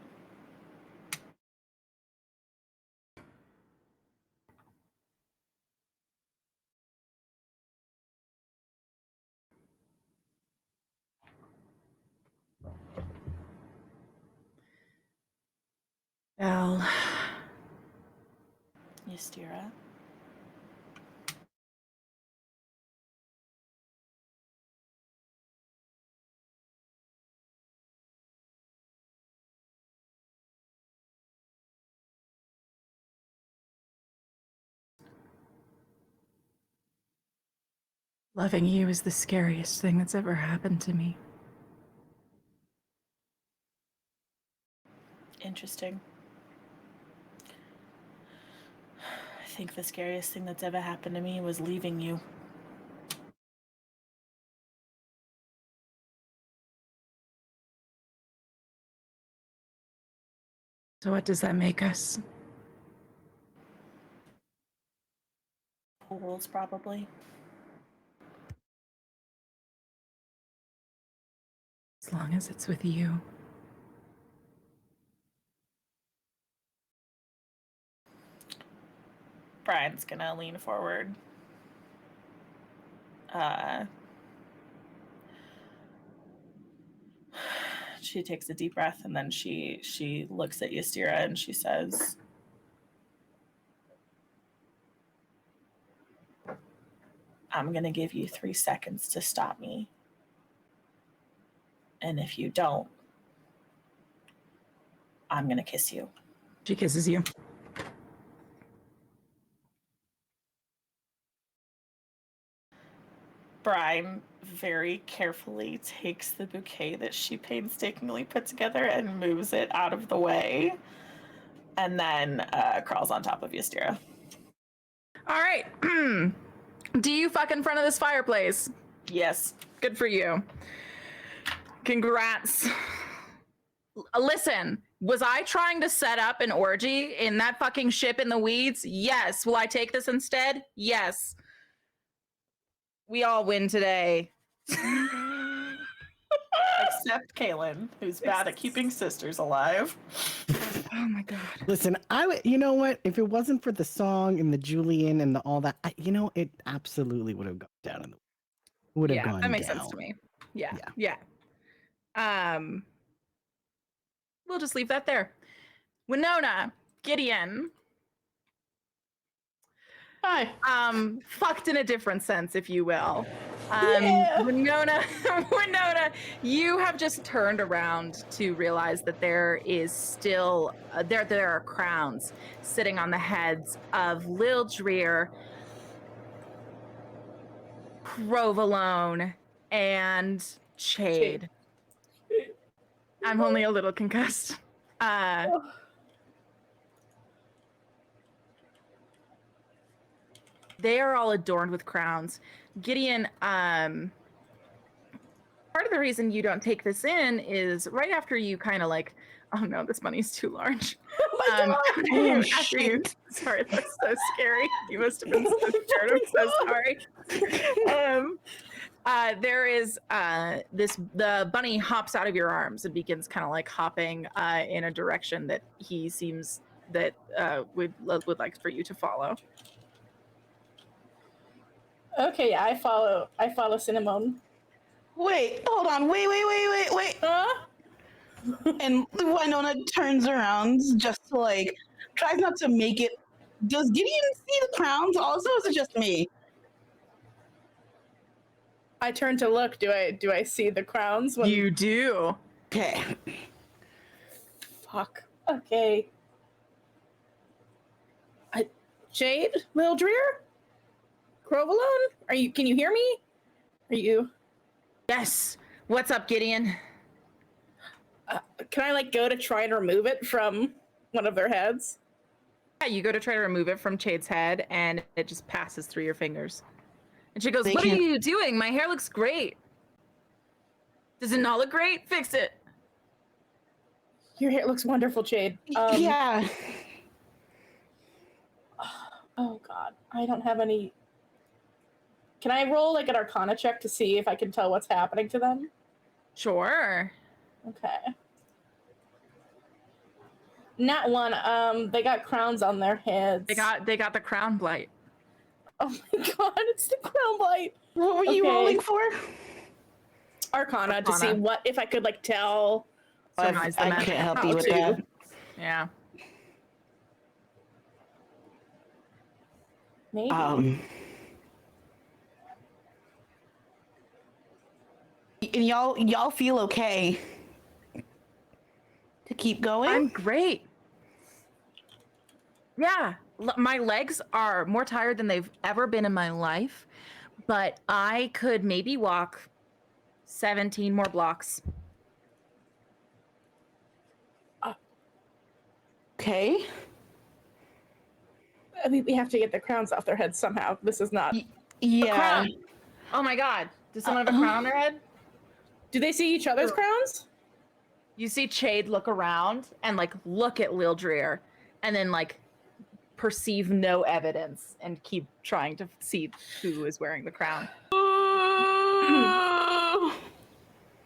[SPEAKER 1] Well,
[SPEAKER 4] Ystira.
[SPEAKER 1] loving you is the scariest thing that's ever happened to me.
[SPEAKER 4] Interesting. I think the scariest thing that's ever happened to me was leaving you.
[SPEAKER 1] So what does that make us?
[SPEAKER 4] Fools, probably.
[SPEAKER 1] As long as it's with you.
[SPEAKER 4] Brian's gonna lean forward. She takes a deep breath and then she looks at Ystira and she says, "I'm gonna give you 3 seconds to stop me. And if you don't, I'm gonna kiss you.
[SPEAKER 1] She kisses you.
[SPEAKER 4] Brime very carefully takes the bouquet that she painstakingly put together and moves it out of the way, and then crawls on top of Ystera.
[SPEAKER 1] All right. Do you fuck in front of this fireplace?
[SPEAKER 4] Yes.
[SPEAKER 1] Good for you. Congrats. Listen, was I trying to set up an orgy in that fucking ship in the weeds? Yes. Will I take this instead? Yes. We all win today.
[SPEAKER 4] Except Kaylin, who's bad at keeping sisters alive.
[SPEAKER 1] Oh my god.
[SPEAKER 5] Listen, you know what? If it wasn't for the song and the Julian and all that, it absolutely would have gone down in the would have gone
[SPEAKER 1] that makes
[SPEAKER 5] down.
[SPEAKER 1] sense to me. Yeah. We'll just leave that there. Winona, Gideon.
[SPEAKER 2] Hi.
[SPEAKER 1] Fucked in a different sense, if you will. Winona, you have just turned around to realize that there is still there are crowns sitting on the heads of Lildrir, Provolone, and Chade. I'm only a little concussed. They are all adorned with crowns. Gideon, part of the reason you don't take this in is right after you kind of like, oh no, this money's too large.
[SPEAKER 3] Oh, shit.
[SPEAKER 1] Sorry, that's so scary. You must have been so scared. I'm so sorry. There is the bunny hops out of your arms and begins kind of like hopping in a direction that he seems that would like for you to follow.
[SPEAKER 2] Okay, yeah, I follow Cinnamon.
[SPEAKER 3] Wait, hold on. Wait.
[SPEAKER 2] Huh?
[SPEAKER 3] And Winona turns around just to like, tries not to make it. Does Gideon see the crowns also, or is it just me?
[SPEAKER 2] I turn to look. Do I see the crowns?
[SPEAKER 1] You do.
[SPEAKER 3] Okay.
[SPEAKER 2] Fuck. Okay. Jade? Lildrir? Provolone? Can you hear me? Are you?
[SPEAKER 1] Yes. What's up, Gideon?
[SPEAKER 2] Can I go to try and remove it from one of their heads?
[SPEAKER 1] Yeah, you go to try to remove it from Chade's head, and it just passes through your fingers. And she goes, "What are you doing? My hair looks great. Does it not look great? Fix it."
[SPEAKER 2] Your hair looks wonderful, Jade.
[SPEAKER 3] Yeah.
[SPEAKER 2] Oh God, I don't have any. Can I roll an Arcana check to see if I can tell what's happening to them?
[SPEAKER 1] Sure.
[SPEAKER 2] Okay. Not one. They got crowns on their heads.
[SPEAKER 1] They got the crown blight.
[SPEAKER 2] Oh my God, it's the crown blight.
[SPEAKER 3] What were you rolling for?
[SPEAKER 2] Arcana to see if I could tell.
[SPEAKER 3] I can't help you with that.
[SPEAKER 1] Yeah.
[SPEAKER 2] Maybe.
[SPEAKER 3] And y'all feel okay to keep going?
[SPEAKER 1] I'm great. Yeah, my legs are more tired than they've ever been in my life, but I could maybe walk 17 more blocks.
[SPEAKER 3] Okay.
[SPEAKER 2] I mean, we have to get the crowns off their heads somehow. This is not.
[SPEAKER 3] Yeah.
[SPEAKER 1] Crown. Oh my God. Does someone have a crown on their head?
[SPEAKER 2] Do they see each other's crowns?
[SPEAKER 1] You see Chade look around and look at Lildrir and then perceive no evidence and keep trying to see who is wearing the crown.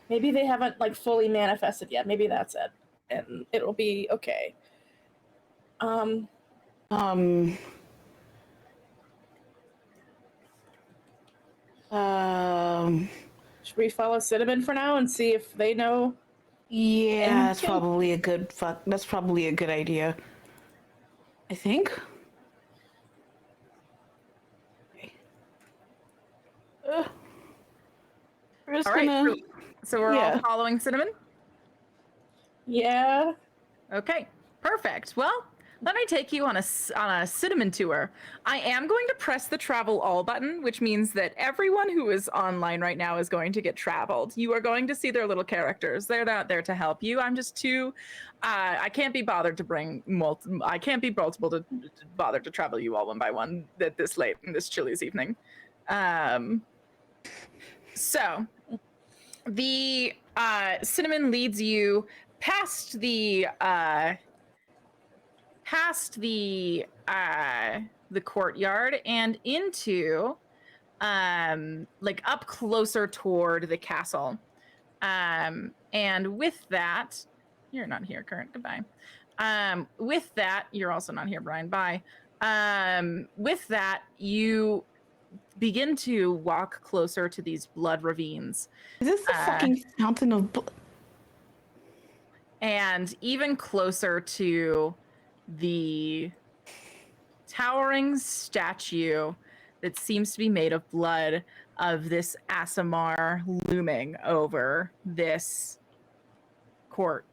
[SPEAKER 2] Maybe they haven't fully manifested yet. Maybe that's it. And it'll be okay. Should we follow Cinnamon for now and see if they know?
[SPEAKER 3] Yeah, that's probably a good idea. I think.
[SPEAKER 1] All right, so we're all following Cinnamon?
[SPEAKER 2] Yeah.
[SPEAKER 1] Okay, perfect. Well, let me take you on a cinnamon tour. I am going to press the travel all button, which means that everyone who is online right now is going to get traveled. You are going to see their little characters. They're not there to help you. I'm just too. I can't be bothered to bring I can't be bothered to travel you all one by one at this late in this chilly's evening. So the cinnamon leads you past the courtyard and into like up closer toward the castle. And with that, you're not here, Current. Goodbye. With that, you're also not here, Brian. Bye. With that, you begin to walk closer to these blood ravines.
[SPEAKER 3] Is this the fucking fountain of blood?
[SPEAKER 1] And even closer to the towering statue that seems to be made of blood of this Asimar looming over this court.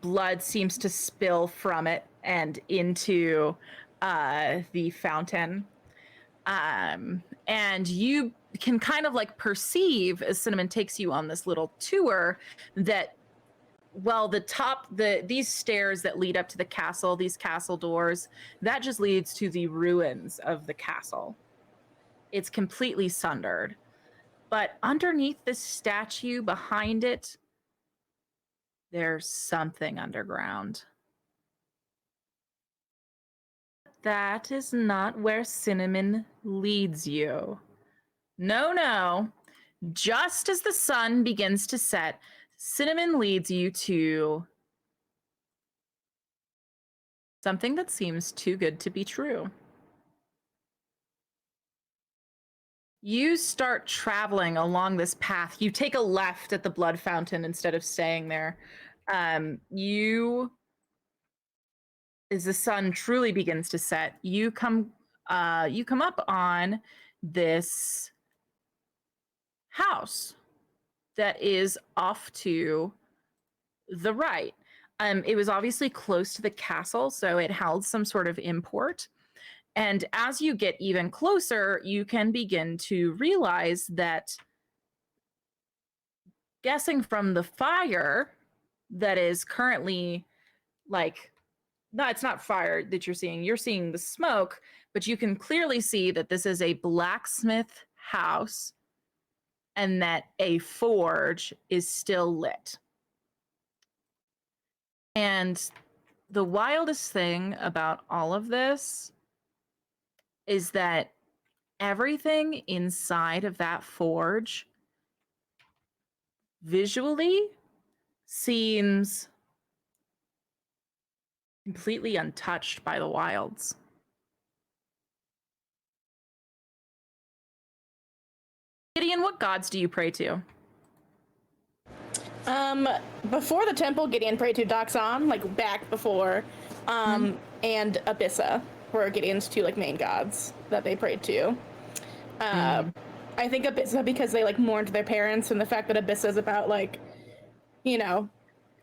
[SPEAKER 1] Blood seems to spill from it and into the fountain. And you can kind of like perceive as Cinnamon takes you on this little tour that, well, these stairs that lead up to the castle, these castle doors, that just leads to the ruins of the castle. It's completely sundered. But underneath this statue, behind it, there's something underground. That is not where Cinnamon leads you. No. Just as the sun begins to set, Cinnamon leads you to something that seems too good to be true. You start traveling along this path. You take a left at the blood fountain instead of staying there. As the sun truly begins to set, you come up on this house that is off to the right. It was obviously close to the castle, so it held some sort of import. And as you get even closer, you can begin to realize that, guessing from the fire that is currently no, it's not fire that you're seeing. You're seeing the smoke, but you can clearly see that this is a blacksmith house and that a forge is still lit. And the wildest thing about all of this is that everything inside of that forge visually seems completely untouched by the wilds. Gideon, what gods do you pray to?
[SPEAKER 2] Before the temple, Gideon prayed to Doxon, like back before, and Abyssa were Gideon's two like main gods that they prayed to. I think Abyssa because they like mourned their parents, and the fact that Abyssa is about like,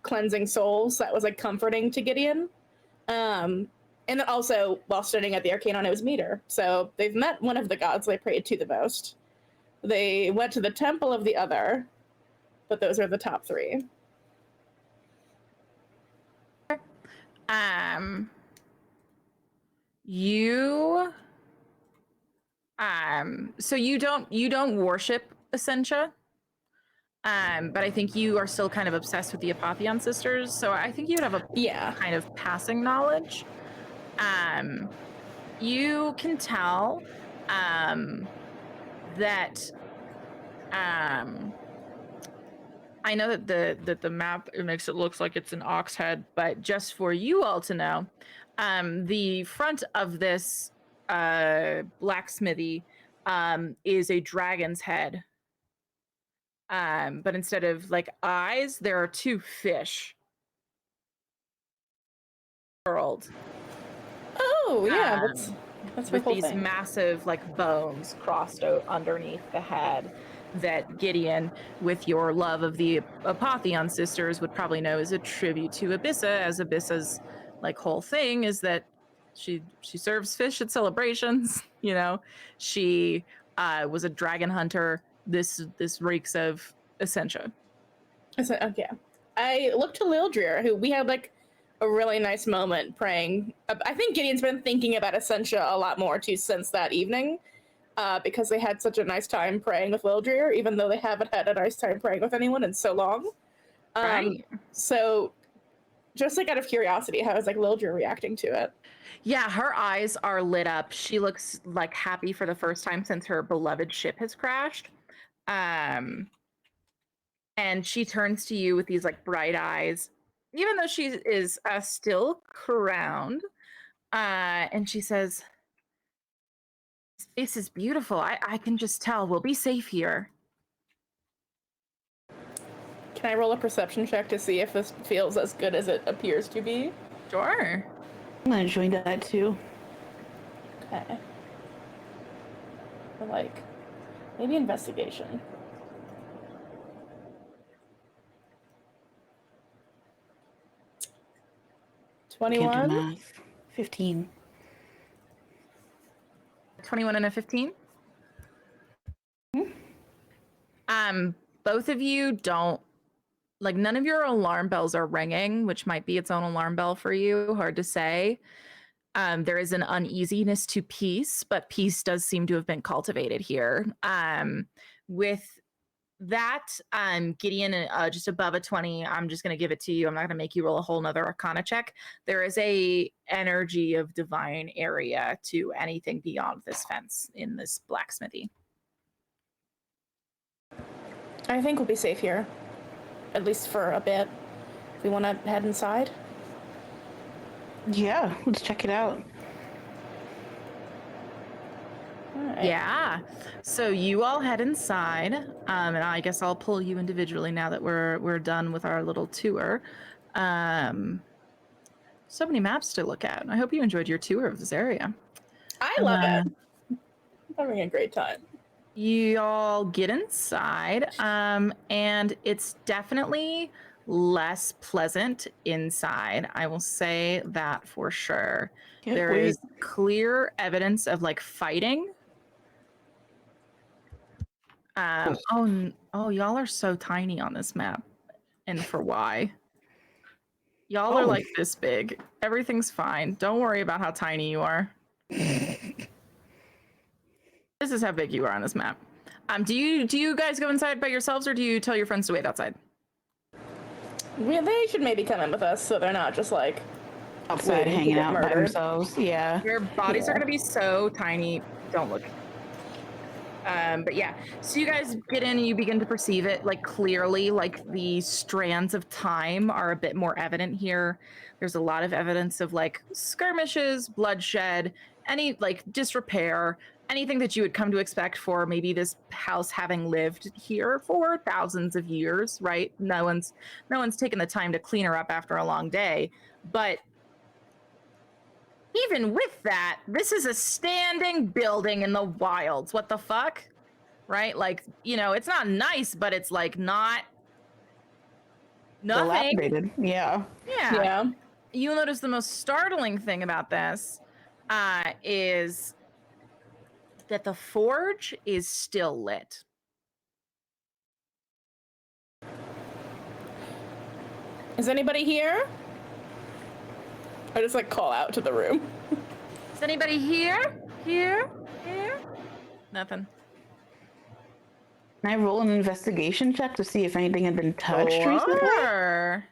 [SPEAKER 2] cleansing souls, that was like comforting to Gideon. And then also while studying at the Arcanon, it was Meter. So they've met one of the gods they prayed to the most. They went to the temple of the other, but those are the top three.
[SPEAKER 1] So you don't worship Essentia, but I think you are still kind of obsessed with the Apotheon sisters. So I think you'd have a kind of passing knowledge. You can tell that I know that the map, it makes it look like it's an ox head, but just for you all to know, the front of this blacksmithy is a dragon's head. But instead of like eyes, there are two fish curled.
[SPEAKER 2] Oh yeah, that's
[SPEAKER 1] with these massive like bones crossed out underneath the head. that Gideon, with your love of the Apotheon sisters, would probably know is a tribute to Abyssa, as Abyssa's like whole thing is that she serves fish at celebrations. You know, she was a dragon hunter. This reeks of Essentia.
[SPEAKER 2] So, okay. I looked to Lildrir, who we had like a really nice moment praying. I think Gideon's been thinking about Essentia a lot more too since that evening, because they had such a nice time praying with Lildrir, even though they haven't had a nice time praying with anyone in so long.
[SPEAKER 1] Right.
[SPEAKER 2] So, just like out of curiosity, how is like Lildrir reacting to it?
[SPEAKER 1] Yeah, her eyes are lit up. She looks like happy for the first time since her beloved ship has crashed. And she turns to you with these like bright eyes, even though she is still crowned. And she says, "This is beautiful. I can just tell we'll be safe here."
[SPEAKER 2] Can I roll a perception check to see if this feels as good as it appears to be?
[SPEAKER 1] Sure.
[SPEAKER 3] I'm gonna join that too.
[SPEAKER 2] Okay. Or like, maybe investigation.
[SPEAKER 3] Can't do
[SPEAKER 2] 21?
[SPEAKER 3] math. 15.
[SPEAKER 1] 21 and a 15. Both of you don't like, none of your alarm bells are ringing, which might be its own alarm bell for you. Hard to say. There is an uneasiness to peace, but peace does seem to have been cultivated here. With that, Gideon, just above a 20, I'm just going to give it to you. I'm not going to make you roll a whole nother Arcana check. There is a energy of divine area to anything beyond this fence in this blacksmithy.
[SPEAKER 2] I think we'll be safe here. At least for a bit. If we want to head inside.
[SPEAKER 3] Yeah, let's check it out.
[SPEAKER 2] All right.
[SPEAKER 1] Yeah. So you all head inside, and I guess I'll pull you individually now that we're done with our little tour. So many maps to look at. I hope you enjoyed your tour of this area.
[SPEAKER 2] I love it. I'm having a great time.
[SPEAKER 1] You all get inside, and it's definitely less pleasant inside. I will say that for sure.
[SPEAKER 3] Can't
[SPEAKER 1] There
[SPEAKER 3] wait.
[SPEAKER 1] is clear evidence of like fighting. Oh, y'all are so tiny on this map, and for why? Y'all are like this big. Everything's fine. Don't worry about how tiny you are. This is how big you are on this map. Do you guys go inside by yourselves, or do you tell your friends to wait outside?
[SPEAKER 2] They should maybe come in with us so they're not just like
[SPEAKER 3] Outside
[SPEAKER 2] waiting to
[SPEAKER 3] hanging
[SPEAKER 2] get
[SPEAKER 3] out by
[SPEAKER 2] murdered.
[SPEAKER 3] themselves. Yeah.
[SPEAKER 1] Your bodies are gonna be so tiny. Don't look. But yeah, so you guys get in and you begin to perceive it like clearly, like the strands of time are a bit more evident here. There's a lot of evidence of like skirmishes, bloodshed, any like disrepair, anything that you would come to expect for maybe this house having lived here for thousands of years, right? No one's taken the time to clean her up after a long day. But even with that, this is a standing building in the wilds. What the fuck? Right? Like, you know, it's not nice, but it's like not nothing.
[SPEAKER 3] Dilapidated. Yeah.
[SPEAKER 1] Yeah. You'll notice the most startling thing about this is that the forge is still lit.
[SPEAKER 2] Is anybody here? I just like call out to the room.
[SPEAKER 1] Is anybody here? Here? Nothing.
[SPEAKER 3] Can I roll an investigation check to see if anything had been touched recently?
[SPEAKER 1] Sure.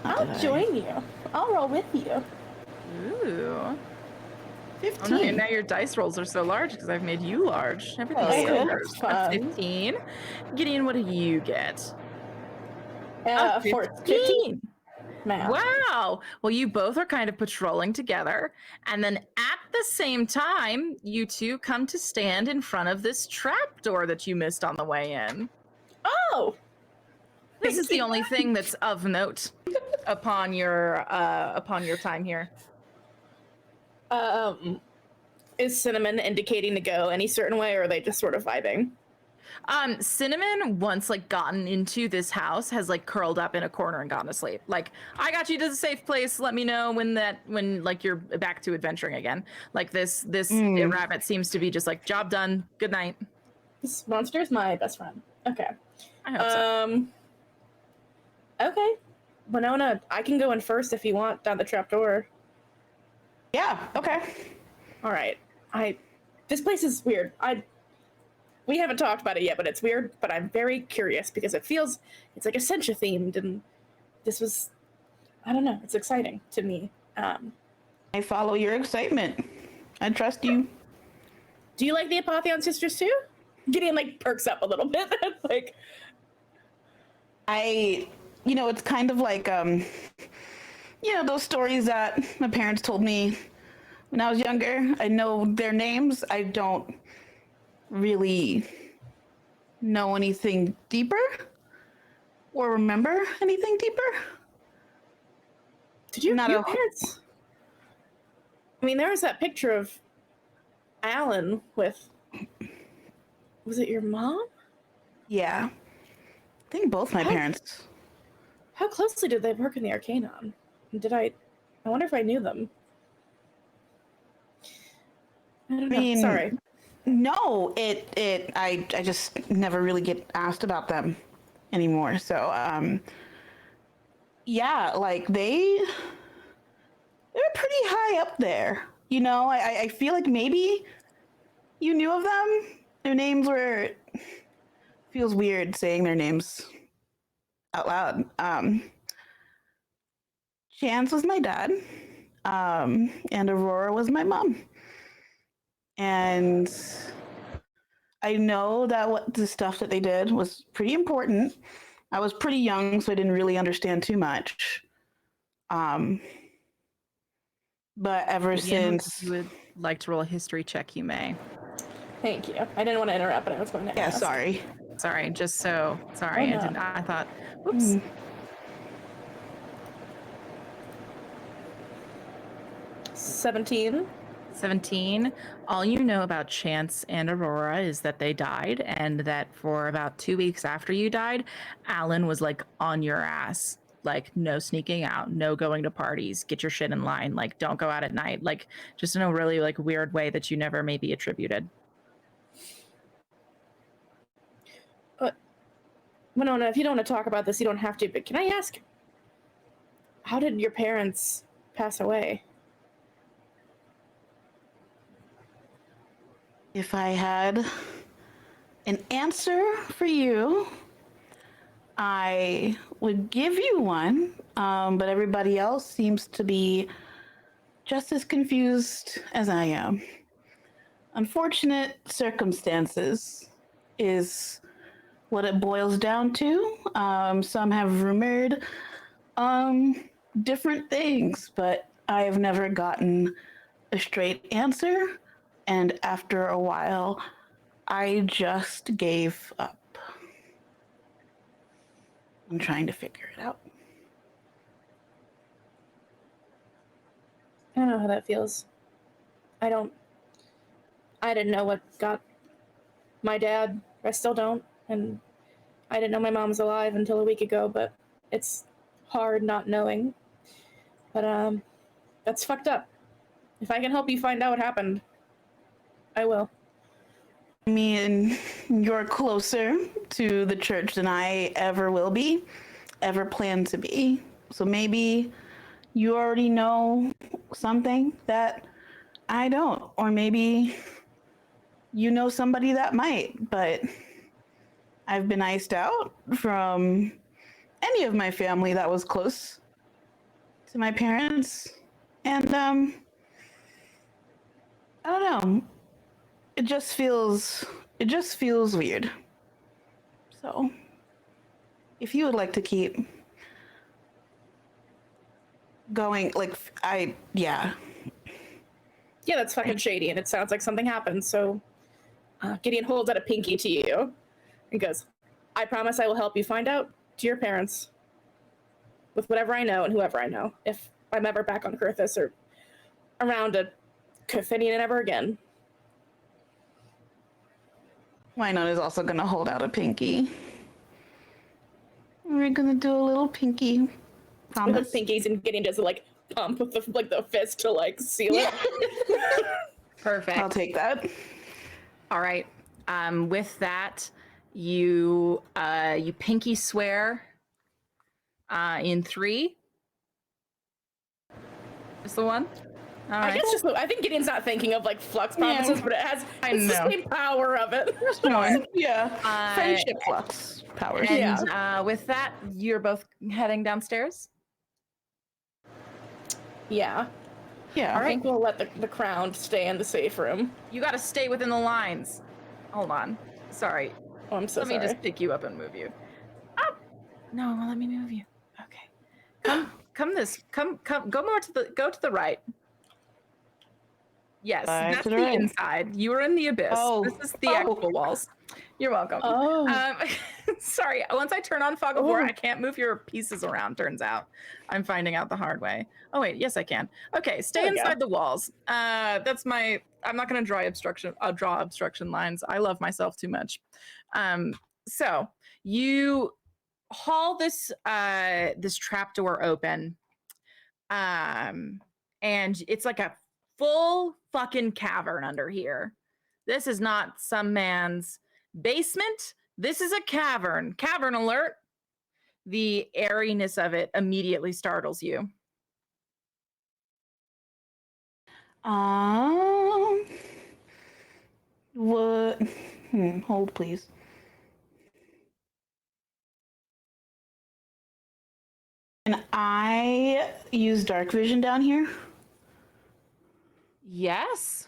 [SPEAKER 2] I'll join you. I'll roll with you.
[SPEAKER 1] Ooh.
[SPEAKER 3] 15.
[SPEAKER 1] Oh, no, and now your dice rolls are so large because I've made you large. Everything's
[SPEAKER 2] Oh,
[SPEAKER 1] so
[SPEAKER 2] yeah,
[SPEAKER 1] large.
[SPEAKER 2] that's fun.
[SPEAKER 1] 15. Gideon, what do you get?
[SPEAKER 2] 15. Math.
[SPEAKER 1] Wow. Well, you both are kind of patrolling together. And then at the same time, you two come to stand in front of this trapdoor that you missed on the way in.
[SPEAKER 2] Oh!
[SPEAKER 1] This is the only thing that's of note upon your time here.
[SPEAKER 2] Is Cinnamon indicating to go any certain way, or are they just sort of vibing?
[SPEAKER 1] Cinnamon, once like gotten into this house, has like curled up in a corner and gone to sleep. Like, I got you to the safe place. Let me know when like you're back to adventuring again. Like this rabbit seems to be just like, job done. Good night.
[SPEAKER 2] This monster is my best friend. Okay.
[SPEAKER 1] I hope so.
[SPEAKER 2] Okay. Winona, I can go in first if you want down the trapdoor.
[SPEAKER 3] Yeah. Okay.
[SPEAKER 2] All right. This place is weird. We haven't talked about it yet, but it's weird. But I'm very curious because it's like Essentia themed, and this was, I don't know, it's exciting to me.
[SPEAKER 3] I follow your excitement. I trust you.
[SPEAKER 2] Do you like the Apotheon sisters too? Gideon like perks up a little bit. Like,
[SPEAKER 3] it's kind of like those stories that my parents told me when I was younger. I know their names. I don't really know anything deeper or remember anything deeper.
[SPEAKER 2] did you
[SPEAKER 3] Not
[SPEAKER 2] your
[SPEAKER 3] a-
[SPEAKER 2] parents? I mean, there was that picture of Alan with. Was it your mom?
[SPEAKER 3] Yeah. I think both my parents.
[SPEAKER 2] How closely did they work in the Arcanon? I wonder if I knew them. I don't know.
[SPEAKER 3] mean,
[SPEAKER 2] Sorry.
[SPEAKER 3] No, I just never really get asked about them anymore. So, yeah, like they're pretty high up there. I feel like maybe you knew of them. Their names were, feels weird saying their names out loud. Chance was my dad, and Aurora was my mom. And I know that what the stuff that they did was pretty important. I was pretty young, so I didn't really understand too much. But ever
[SPEAKER 1] Gideon,
[SPEAKER 3] since,
[SPEAKER 1] if you would like to roll a history check, you may.
[SPEAKER 2] Thank you. I didn't want to interrupt, but I was going to ask.
[SPEAKER 3] sorry.
[SPEAKER 1] Sorry, sorry.
[SPEAKER 2] Oh, no.
[SPEAKER 1] I thought, whoops.
[SPEAKER 2] 17.
[SPEAKER 1] 17. All you know about Chance and Aurora is that they died, and that for about 2 weeks after you died, Alan was like on your ass. Like, no sneaking out, no going to parties, get your shit in line, like, don't go out at night, like, just in a really like weird way that you never maybe attributed.
[SPEAKER 2] Winona, if you don't want to talk about this, you don't have to, but can I ask, how did your parents pass away?
[SPEAKER 3] If I had an answer for you, I would give you one, but everybody else seems to be just as confused as I am. Unfortunate circumstances is what it boils down to. Some have rumored different things, but I have never gotten a straight answer. And after a while, I just gave up. I'm trying to figure it out.
[SPEAKER 2] I don't know how that feels. I didn't know what got my dad. I still don't. And I didn't know my mom was alive until a week ago, but it's hard not knowing. But that's fucked up. If I can help you find out what happened, I will.
[SPEAKER 3] I mean, you're closer to the church than I ever will be, ever plan to be. So maybe you already know something that I don't. Or maybe you know somebody that might, but I've been iced out from any of my family that was close to my parents. And I don't know. It just feels weird. So, if you would like to keep going, yeah.
[SPEAKER 2] Yeah, that's fucking shady, and it sounds like something happened. So Gideon holds out a pinky to you and goes, I promise I will help you find out to your parents with whatever I know and whoever I know, if I'm ever back on Kurthus or around a Cothinian ever again.
[SPEAKER 3] Wynona's also gonna hold out a pinky. We're gonna do a little pinky
[SPEAKER 2] With
[SPEAKER 3] promise.
[SPEAKER 2] the pinkies and getting just like pump with the fist to like seal it.
[SPEAKER 1] Perfect.
[SPEAKER 3] I'll take that.
[SPEAKER 1] All right. With that, you pinky swear in 3. Is the one? All
[SPEAKER 2] I
[SPEAKER 1] right.
[SPEAKER 2] guess just I think Gideon's not thinking of like flux promises, but it's the same power of it.
[SPEAKER 3] Yeah. Friendship flux powers.
[SPEAKER 1] And with that, you're both heading downstairs.
[SPEAKER 2] Yeah.
[SPEAKER 3] Yeah.
[SPEAKER 2] I think we'll let the crown stay in the safe room.
[SPEAKER 1] You got to stay within the lines. Hold on. Sorry.
[SPEAKER 2] Oh, I'm so
[SPEAKER 1] Let
[SPEAKER 2] sorry.
[SPEAKER 1] me just pick you up and move you. Up. No, it won't let me move you. Okay. Come. Go to the right. Yes, that's
[SPEAKER 3] to
[SPEAKER 1] the
[SPEAKER 3] the right.
[SPEAKER 1] inside. You were in the abyss.
[SPEAKER 3] Oh.
[SPEAKER 1] This is the actual walls. You're welcome.
[SPEAKER 2] Oh.
[SPEAKER 1] Sorry. Once I turn on Fog of War, I can't move your pieces around, turns out. I'm finding out the hard way. Oh, wait. Yes, I can. Okay. Stay inside the walls. That's my... I'm not going to draw obstruction lines. I love myself too much. So you haul this trapdoor open. And it's like a full fucking cavern under here. This is not some man's basement. This is a cavern. Cavern alert. The airiness of it immediately startles you.
[SPEAKER 3] What? Hold, please. Can I use dark vision down here?
[SPEAKER 1] Yes.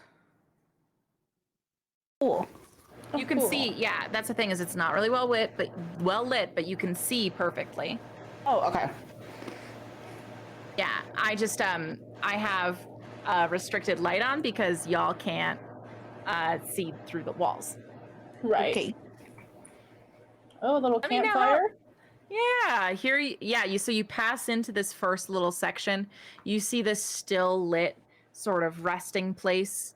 [SPEAKER 3] Cool.
[SPEAKER 1] You can see, yeah, that's the thing, is it's not really well lit, but you can see perfectly.
[SPEAKER 3] Oh, okay.
[SPEAKER 1] Yeah, I just I have restricted light on because y'all can't see through the walls.
[SPEAKER 2] Right.
[SPEAKER 3] Okay.
[SPEAKER 2] Oh, a little
[SPEAKER 1] Let me know
[SPEAKER 2] campfire.
[SPEAKER 1] Yeah, so you pass into this first little section. You see this still lit sort of resting place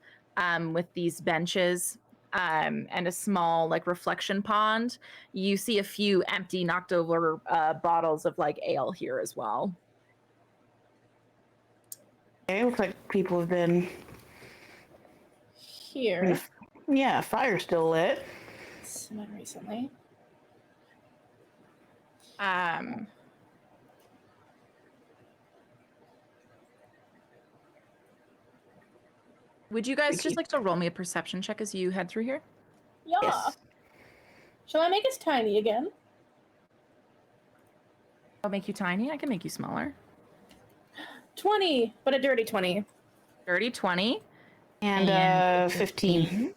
[SPEAKER 1] with these benches and a small like reflection pond. You see a few empty, knocked over bottles of like ale here as well.
[SPEAKER 3] Okay, looks like people have been
[SPEAKER 2] Here.
[SPEAKER 3] Yeah, fire's still lit.
[SPEAKER 2] Someone recently.
[SPEAKER 1] Would you guys just like to roll me a perception check as you head through here?
[SPEAKER 2] Yeah.
[SPEAKER 3] Yes.
[SPEAKER 2] Shall I make us tiny again?
[SPEAKER 1] I'll make you tiny. I can make you smaller.
[SPEAKER 2] 20, but a dirty 20.
[SPEAKER 1] Dirty 20.
[SPEAKER 3] And 15.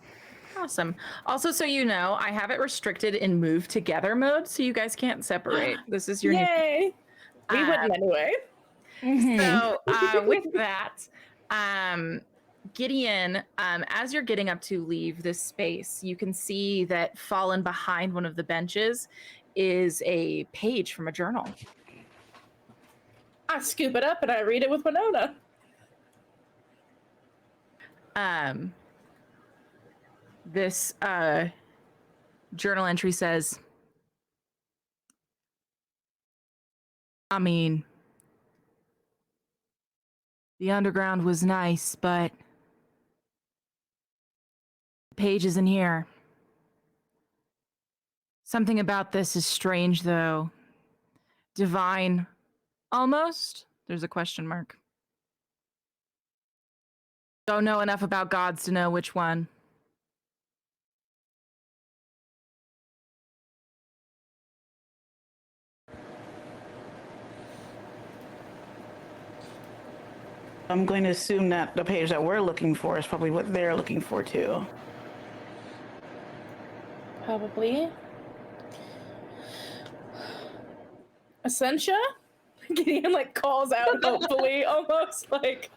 [SPEAKER 1] Awesome. Also, so you know, I have it restricted in move together mode, so you guys can't separate. This is your
[SPEAKER 2] Yay! We
[SPEAKER 1] new...
[SPEAKER 2] wouldn't anyway.
[SPEAKER 1] So with that, Gideon, as you're getting up to leave this space, you can see that fallen behind one of the benches is a page from a journal.
[SPEAKER 2] I scoop it up and I read it with Winona.
[SPEAKER 1] This journal entry says, I mean, the underground was nice, but the page isn't here. Something about this is strange, though. Divine, almost? There's a question mark. Don't know enough about gods to know which one.
[SPEAKER 3] I'm going to assume that the page that we're looking for is probably what they're looking for too.
[SPEAKER 2] Probably. Essentia? Gideon like calls out hopefully, almost like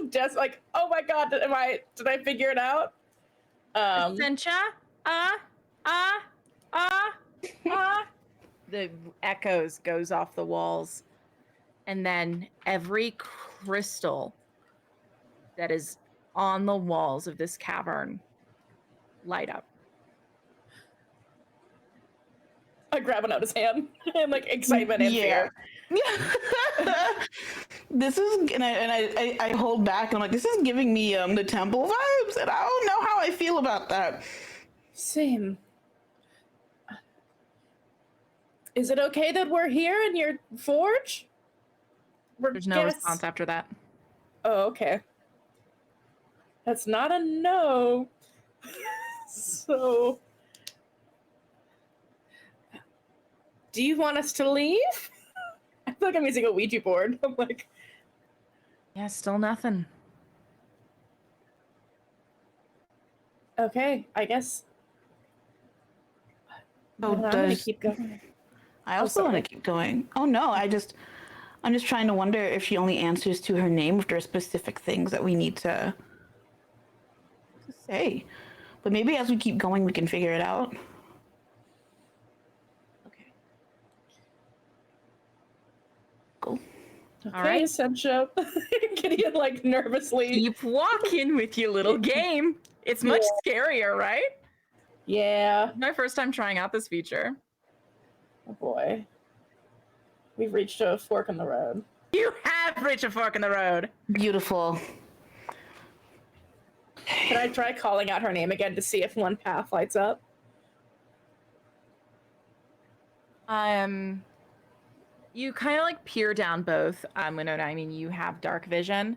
[SPEAKER 2] just like, oh my god, did I figure it out?
[SPEAKER 1] Essentia? The echoes goes off the walls. And then every crystal that is on the walls of this cavern light up.
[SPEAKER 2] I grab Winona's hand and like excitement and fear.
[SPEAKER 3] This is and I hold back. I'm like, this is giving me the temple vibes, and I don't know how I feel about that.
[SPEAKER 2] Same. Is it okay that we're here in your forge?
[SPEAKER 1] There's no response after that.
[SPEAKER 2] Oh, okay. That's not a no. So, do you want us to leave? I feel like I'm using a Ouija board. I'm like,
[SPEAKER 1] Yeah, still nothing.
[SPEAKER 2] okay, I guess.
[SPEAKER 3] Oh,
[SPEAKER 2] I'm gonna keep going.
[SPEAKER 3] I also want to keep going. Oh no, I'm just trying to wonder if she only answers to her name, if there are specific things that we need to say. But maybe as we keep going, we can figure it out. Okay. Cool.
[SPEAKER 2] Okay,
[SPEAKER 1] All right.
[SPEAKER 2] Sencha. Gideon, like, nervously.
[SPEAKER 1] Keep walking with your little game. It's much scarier, right?
[SPEAKER 2] Yeah.
[SPEAKER 1] My first time trying out this feature.
[SPEAKER 2] Oh boy. We've reached a fork in the road.
[SPEAKER 1] You have reached a fork in the road.
[SPEAKER 3] Beautiful.
[SPEAKER 2] Can I try calling out her name again to see if one path lights up?
[SPEAKER 1] You kind of like peer down both. Winona, I mean, you have dark vision.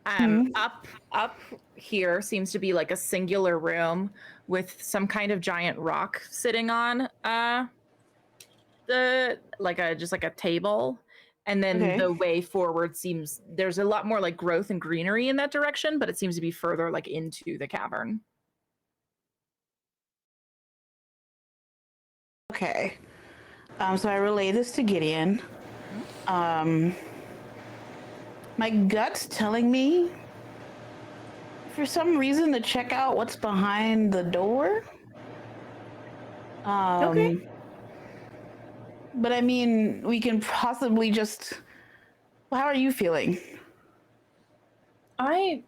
[SPEAKER 1] Up here seems to be like a singular room with some kind of giant rock sitting on just like a table. And then the way forward seems there's a lot more like growth and greenery in that direction, but it seems to be further like into the cavern.
[SPEAKER 3] Okay. So I relay this to Gideon. My gut's telling me, for some reason, to check out what's behind the door.
[SPEAKER 2] Okay.
[SPEAKER 3] But I mean, we can possibly just. Well, how are you feeling?
[SPEAKER 2] I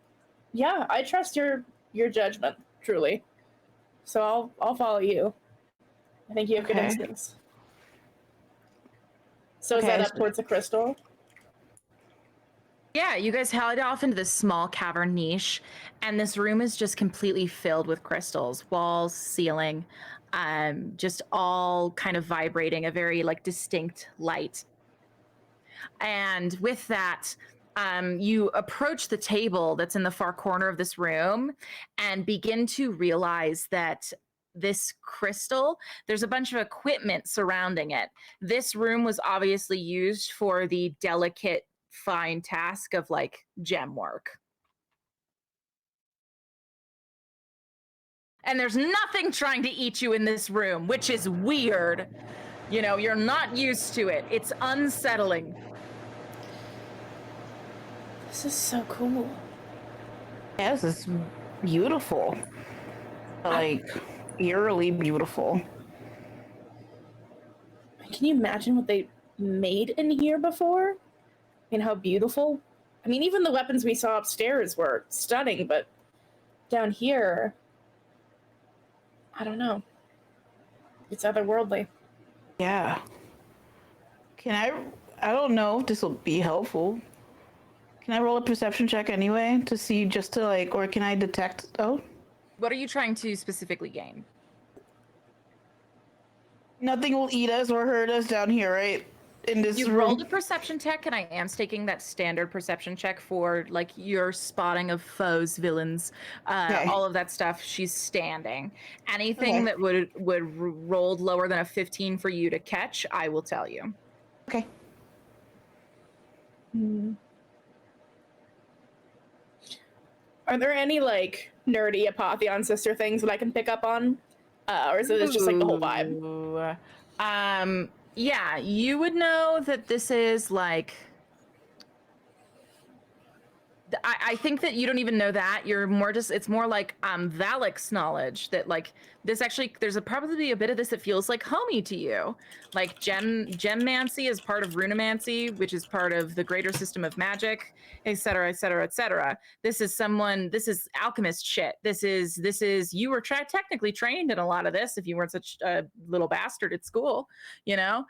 [SPEAKER 2] trust your judgment, truly. So I'll follow you. I think you have good instincts. So is that up towards the crystal?
[SPEAKER 1] Yeah, you guys head off into this small cavern niche, and this room is just completely filled with crystals, walls, ceiling, just all kind of vibrating a very like distinct light. And with that, you approach the table that's in the far corner of this room and begin to realize that this crystal, there's a bunch of equipment surrounding it. This room was obviously used for the delicate, fine task of like gem work. And there's nothing trying to eat you in this room, which is weird. You know, you're not used to it. It's unsettling.
[SPEAKER 2] This is so cool.
[SPEAKER 3] Yeah, this is beautiful. Like, eerily beautiful.
[SPEAKER 2] Can you imagine what they made in here before? And how beautiful? I mean, even the weapons we saw upstairs were stunning, but down here, I don't know. It's otherworldly.
[SPEAKER 3] Yeah. I don't know if this will be helpful. Can I roll a perception check anyway to see just to like, or can I detect? Oh,
[SPEAKER 1] What are you trying to specifically gain?
[SPEAKER 3] nothing will eat us or hurt us down here, right? In this
[SPEAKER 1] You
[SPEAKER 3] room.
[SPEAKER 1] rolled a perception check, and I am taking that standard perception check for like your spotting of foes, villains, all of that stuff. She's standing. Anything that would rolled lower than a 15 for you to catch, I will tell you.
[SPEAKER 3] Okay.
[SPEAKER 2] Are there any like nerdy Apotheon sister things that I can pick up on? Or is it just like the whole vibe?
[SPEAKER 1] Yeah, you would know that this is like I think that you don't even know that. You're more just, it's more like Valak's knowledge that like this actually, there's probably a bit of this that feels like homey to you. Like gemmancy is part of runemancy, which is part of the greater system of magic, et cetera, et cetera, et cetera. This is alchemist shit. This is you were technically trained in a lot of this if you weren't such a little bastard at school, you know?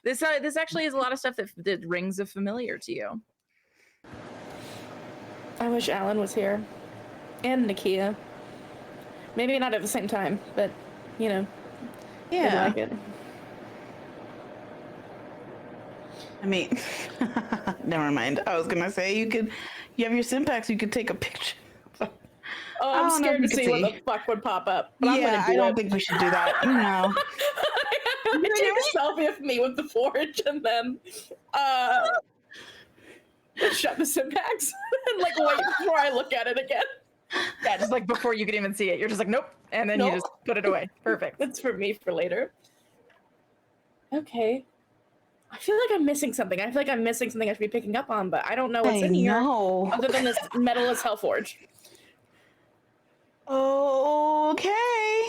[SPEAKER 1] This actually is a lot of stuff that rings a familiar to you.
[SPEAKER 2] I wish Alan was here. And Nakia. Maybe not at the same time, but, you know.
[SPEAKER 3] Yeah.
[SPEAKER 2] I'd like it.
[SPEAKER 3] I mean, never mind. I was gonna say you have your Sympax, you could take a picture.
[SPEAKER 2] Oh, I'm scared to see what the fuck would pop up. But
[SPEAKER 3] Yeah,
[SPEAKER 2] I'm gonna
[SPEAKER 3] I don't think we should do that. No.
[SPEAKER 2] I take a selfie of me with the forge and then shut the Sympax and like wait before I look at it again.
[SPEAKER 1] Yeah, just like before you can even see it, you're just like, nope, and then you just put it away. Perfect.
[SPEAKER 2] That's for me for later. Okay. I feel like I'm missing something. I feel like I'm missing something I should be picking up on, but I don't know what's in here other than this metalist Hellforge.
[SPEAKER 3] Okay.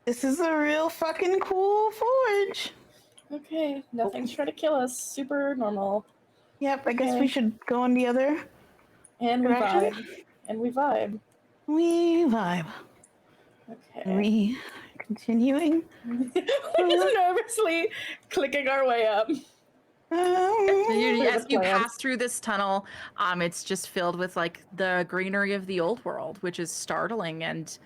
[SPEAKER 3] This is a real fucking cool forge.
[SPEAKER 2] Okay, nothing's trying to kill us. Super normal.
[SPEAKER 3] Yep, I guess we should go on the other
[SPEAKER 2] And we
[SPEAKER 3] direction.
[SPEAKER 2] vibe. And we vibe.
[SPEAKER 3] We vibe.
[SPEAKER 2] Okay.
[SPEAKER 3] We continuing.
[SPEAKER 2] We're just nervously clicking our way up.
[SPEAKER 1] As you pass through this tunnel, it's just filled with like the greenery of the old world, which is startling and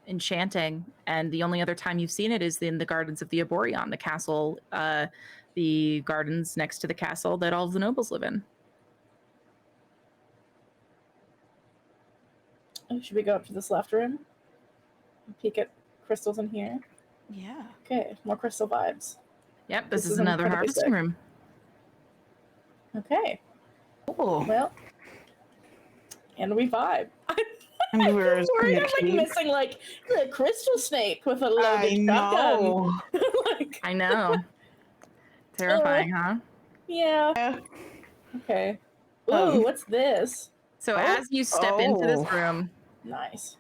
[SPEAKER 1] enchanting. And the only other time you've seen it is in the gardens of the Aborion, the castle, the gardens next to the castle that all of the nobles live in.
[SPEAKER 2] Oh, should we go up to this left room? Peek at crystals in here.
[SPEAKER 3] Yeah.
[SPEAKER 2] Okay, more crystal vibes.
[SPEAKER 1] Yep, this is another
[SPEAKER 2] incredibly
[SPEAKER 1] harvesting
[SPEAKER 2] sick.
[SPEAKER 1] room.
[SPEAKER 2] Okay,
[SPEAKER 3] Cool.
[SPEAKER 2] well, and we vibe.
[SPEAKER 3] And we're
[SPEAKER 2] I'm worried I'm like missing like the crystal snake with a loaded shotgun. Like,
[SPEAKER 1] I know. Terrifying, huh?
[SPEAKER 2] yeah. Okay. Ooh, what's this?
[SPEAKER 1] So as you step into this room,
[SPEAKER 2] Nice.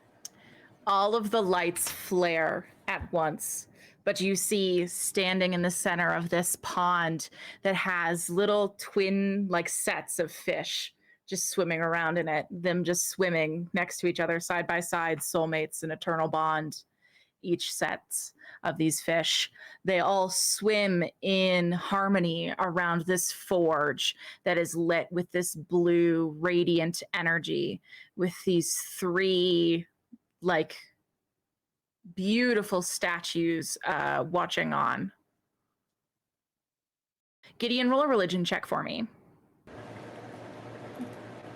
[SPEAKER 1] all of the lights flare at once, but you see standing in the center of this pond that has little twin like sets of fish just swimming around in it, them just swimming next to each other side by side, soulmates, an eternal bond. Each set of these fish, they all swim in harmony around this forge that is lit with this blue radiant energy with these three like beautiful statues watching on. Gideon, roll a religion check for me.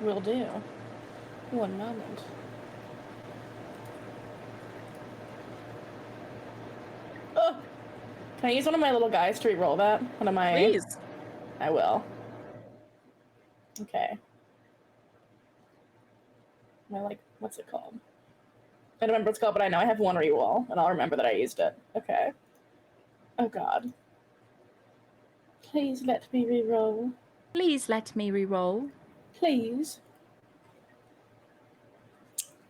[SPEAKER 2] Will do. One moment. Oh, can I use one of my little guys to re-roll that? One of my.
[SPEAKER 1] Please.
[SPEAKER 2] I will. Okay. Am I like, what's it called? I don't remember what it's called, but I know I have one re-roll, and I'll remember that I used it. Okay. Oh God. Please let me re-roll.
[SPEAKER 1] Please let me re-roll.
[SPEAKER 2] Please.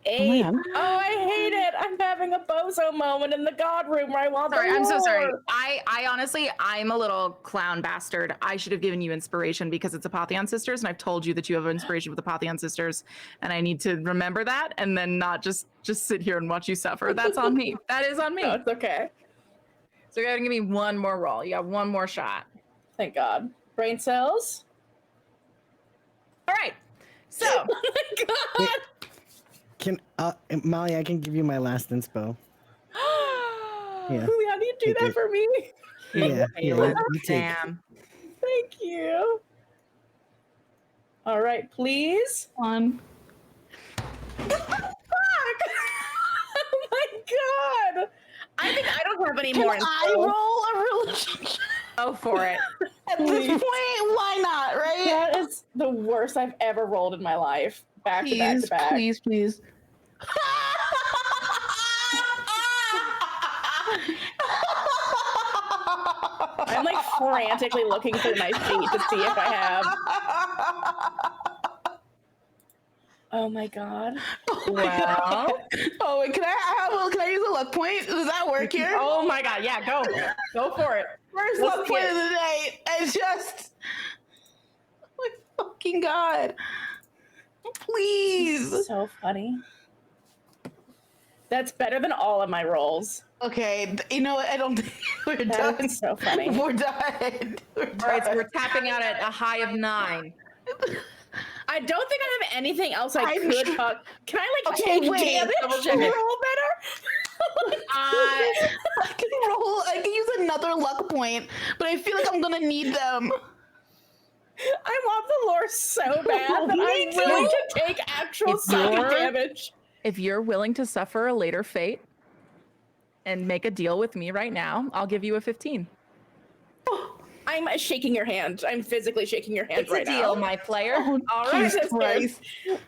[SPEAKER 2] 8. Oh, I hate it. I'm having a bozo moment in the god room where I want
[SPEAKER 1] Sorry,
[SPEAKER 2] the
[SPEAKER 1] I'm so sorry.
[SPEAKER 2] lore.
[SPEAKER 1] I honestly, I'm a little clown bastard. I should have given you inspiration because it's Apotheon Sisters, and I've told you that you have inspiration with Apotheon Sisters, and I need to remember that and then not just sit here and watch you suffer. That's on me. That is on me.
[SPEAKER 2] No, it's okay.
[SPEAKER 1] So you're gonna give me one more roll. You have one more shot.
[SPEAKER 2] Thank God. Brain cells.
[SPEAKER 1] All right. So,
[SPEAKER 2] Oh my God.
[SPEAKER 5] Can Molly? I can give you my last inspo. Yeah.
[SPEAKER 2] How do you do that for me?
[SPEAKER 5] Yeah. You take.
[SPEAKER 1] damn.
[SPEAKER 2] Thank you. All right, please.
[SPEAKER 3] One.
[SPEAKER 2] Fuck! Oh my God.
[SPEAKER 1] I think I don't have any
[SPEAKER 3] Can
[SPEAKER 1] more.
[SPEAKER 3] I roll a religion?
[SPEAKER 1] Go for it.
[SPEAKER 3] At this point, why not, right?
[SPEAKER 2] That is the worst I've ever rolled in my life. Back to back to
[SPEAKER 3] Please,
[SPEAKER 2] back.
[SPEAKER 3] please, please.
[SPEAKER 2] I'm like frantically looking through my feet to see if I have. Oh my god.
[SPEAKER 1] Well,
[SPEAKER 3] Oh, wait, can I use a luck point? Does that work here?
[SPEAKER 1] oh my god, yeah, go for it.
[SPEAKER 3] First
[SPEAKER 1] let's
[SPEAKER 3] luck
[SPEAKER 1] see
[SPEAKER 3] point
[SPEAKER 1] it.
[SPEAKER 3] of the night. I just, my fucking god, please.
[SPEAKER 2] So funny. That's better than all of my rolls.
[SPEAKER 3] Okay, you know what? I don't think we're
[SPEAKER 2] That
[SPEAKER 3] done.
[SPEAKER 2] is so funny.
[SPEAKER 3] We're done.
[SPEAKER 1] All right, so we're tapping out at a high of 9.
[SPEAKER 2] I don't think I have anything else I
[SPEAKER 3] I'm
[SPEAKER 2] could
[SPEAKER 3] tr-
[SPEAKER 2] talk. Can I like
[SPEAKER 3] Okay,
[SPEAKER 2] take
[SPEAKER 3] wait,
[SPEAKER 2] damage
[SPEAKER 1] double
[SPEAKER 2] to
[SPEAKER 1] check it.
[SPEAKER 2] roll better?
[SPEAKER 3] I can use another luck point, but I feel like I'm gonna need them.
[SPEAKER 2] I want the lore so bad that
[SPEAKER 3] Me
[SPEAKER 2] I'm
[SPEAKER 3] too.
[SPEAKER 2] willing to take actual
[SPEAKER 1] If
[SPEAKER 2] psychic
[SPEAKER 1] you're-
[SPEAKER 2] damage.
[SPEAKER 1] If you're willing to suffer a later fate and make a deal with me right now, I'll give you a 15.
[SPEAKER 2] I'm shaking your hand. I'm physically shaking your hand
[SPEAKER 1] It's
[SPEAKER 2] right
[SPEAKER 1] a deal,
[SPEAKER 2] now.
[SPEAKER 1] my player.
[SPEAKER 3] Oh,
[SPEAKER 1] All right,
[SPEAKER 3] Jesus
[SPEAKER 2] this
[SPEAKER 3] Christ.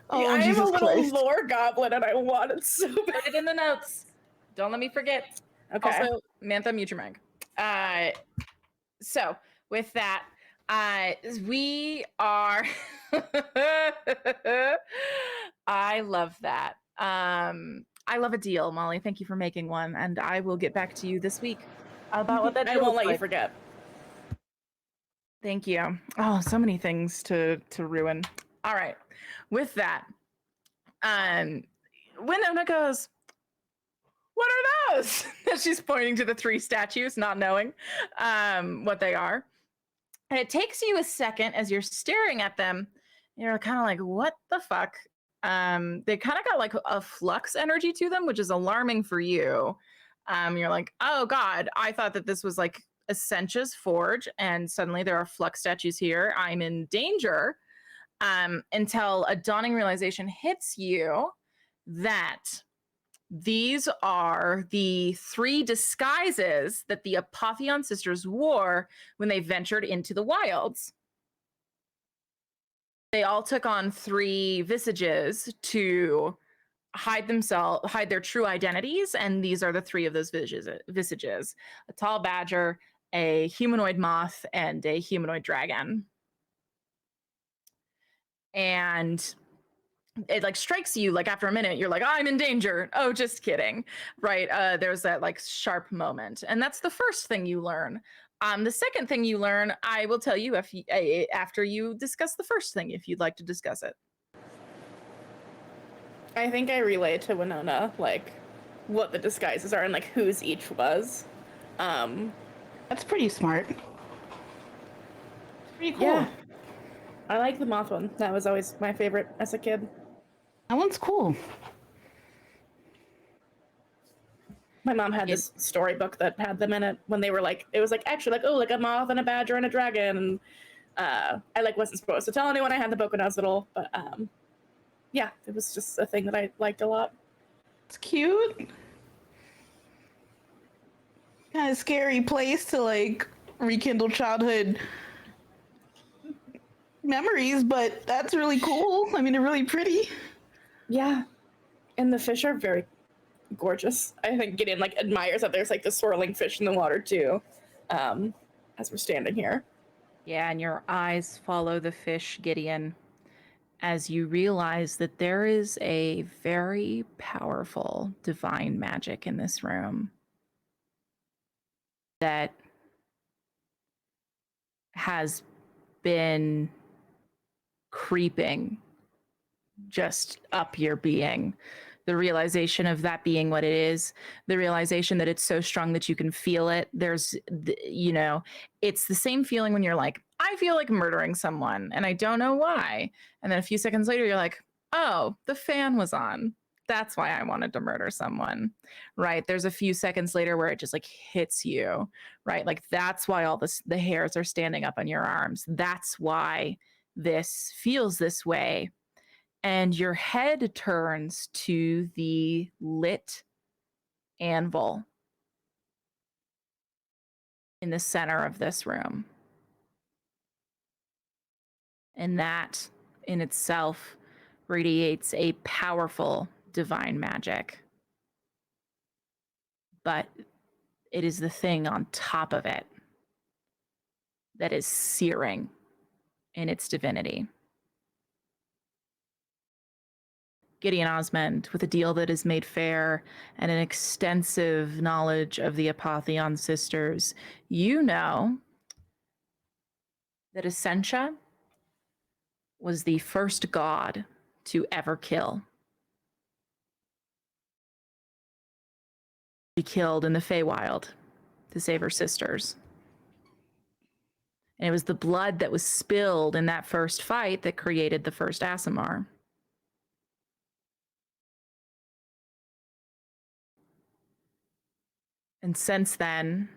[SPEAKER 3] Oh,
[SPEAKER 2] I am
[SPEAKER 3] Jesus
[SPEAKER 2] a little
[SPEAKER 3] Christ.
[SPEAKER 2] lore goblin and I want it so bad.
[SPEAKER 1] put it in the notes. Don't let me forget.
[SPEAKER 2] Okay.
[SPEAKER 1] Also, Mantha, mute your mic. So with that, we are. I love that. I love a deal, Molly. Thank you for making one, and I will get back to you this week about what that
[SPEAKER 2] I
[SPEAKER 1] deal
[SPEAKER 2] won't
[SPEAKER 1] looks
[SPEAKER 2] let you
[SPEAKER 1] like.
[SPEAKER 2] forget.
[SPEAKER 1] Thank you. Oh, so many things to ruin. All right. With that, Winona goes, "What are those?" She's pointing to the 3 statues, not knowing what they are. And it takes you a second as you're staring at them. You're kind of like, "What the fuck?" They kind of got like a flux energy to them, which is alarming for you. You're like, "Oh God, I thought that this was like Essentia's forge, and suddenly there are flux statues here. I'm in danger." Until a dawning realization hits you that these are the 3 disguises that the Apotheon sisters wore when they ventured into the wilds. They all took on 3 visages to hide their true identities, and these are the 3 of those visages: a tall badger, a humanoid moth, and a humanoid dragon. And it like strikes you like after a minute, you're like, I'm in danger. Oh, just kidding. Right. There's that like sharp moment. And that's the first thing you learn. The second thing you learn, I will tell you after you discuss the first thing, if you'd like to discuss it.
[SPEAKER 2] I think I relayed to Winona like what the disguises are and like whose each was.
[SPEAKER 3] That's pretty smart. Pretty cool.
[SPEAKER 2] Yeah. I like the moth one. That was always my favorite as a kid.
[SPEAKER 3] That one's cool.
[SPEAKER 2] My mom had this storybook that had them in it when they were like, it was like actually like, oh, like a moth and a badger and a dragon. And I like wasn't supposed to tell anyone I had the book when I was little, but yeah, it was just a thing that I liked a lot.
[SPEAKER 3] It's cute. Kind of scary place to like rekindle childhood memories, but that's really cool. I mean, they're really pretty.
[SPEAKER 2] Yeah. And the fish are very gorgeous. I think Gideon like admires that there's like the swirling fish in the water too, as we're standing here.
[SPEAKER 1] Yeah, and your eyes follow the fish, Gideon, as you realize that there is a very powerful divine magic in this room that has been creeping just up your being. The realization of that being what it is, the realization that it's so strong that you can feel it. There's, you know, it's the same feeling when you're like, I feel like murdering someone and I don't know why. And then a few seconds later, you're like, oh, the fan was on. That's why I wanted to murder someone, right? There's a few seconds later where it just like hits you, right? Like that's why all the hairs are standing up on your arms. That's why this feels this way. And your head turns to the lit anvil in the center of this room. And that in itself radiates a powerful divine magic. But it is the thing on top of it that is searing in its divinity. Gideon Osmond, with a deal that is made fair and an extensive knowledge of the Apotheon sisters, you know that Essentia was the first god to ever kill. She killed in the Feywild to save her sisters. And it was the blood that was spilled in that first fight that created the first Aasimar. And since then,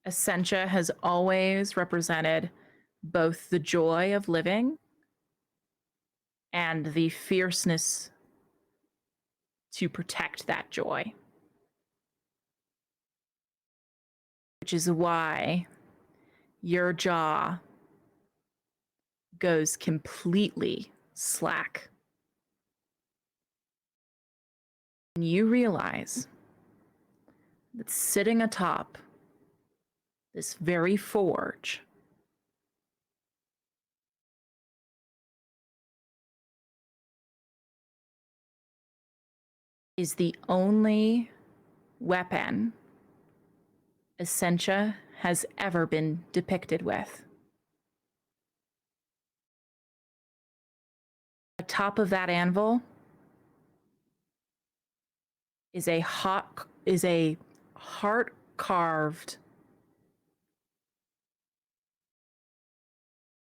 [SPEAKER 1] Essentia has always represented both the joy of living and the fierceness to protect that joy. Which is why your jaw goes completely slack. And you realize that sitting atop this very forge is the only weapon Essentia has ever been depicted with. Atop of that anvil is a heart-carved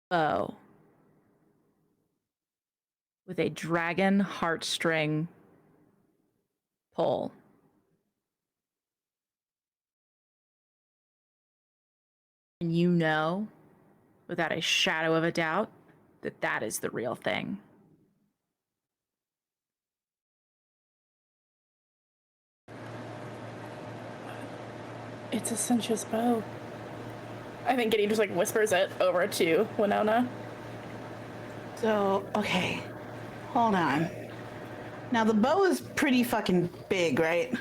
[SPEAKER 1] bow with a dragon heartstring pull. And you know, without a shadow of a doubt, that that is the real thing.
[SPEAKER 2] It's Essentia's bow. I think Gideon just like whispers it over to Winona.
[SPEAKER 3] So, okay. Hold on. Now the bow is pretty fucking big, right?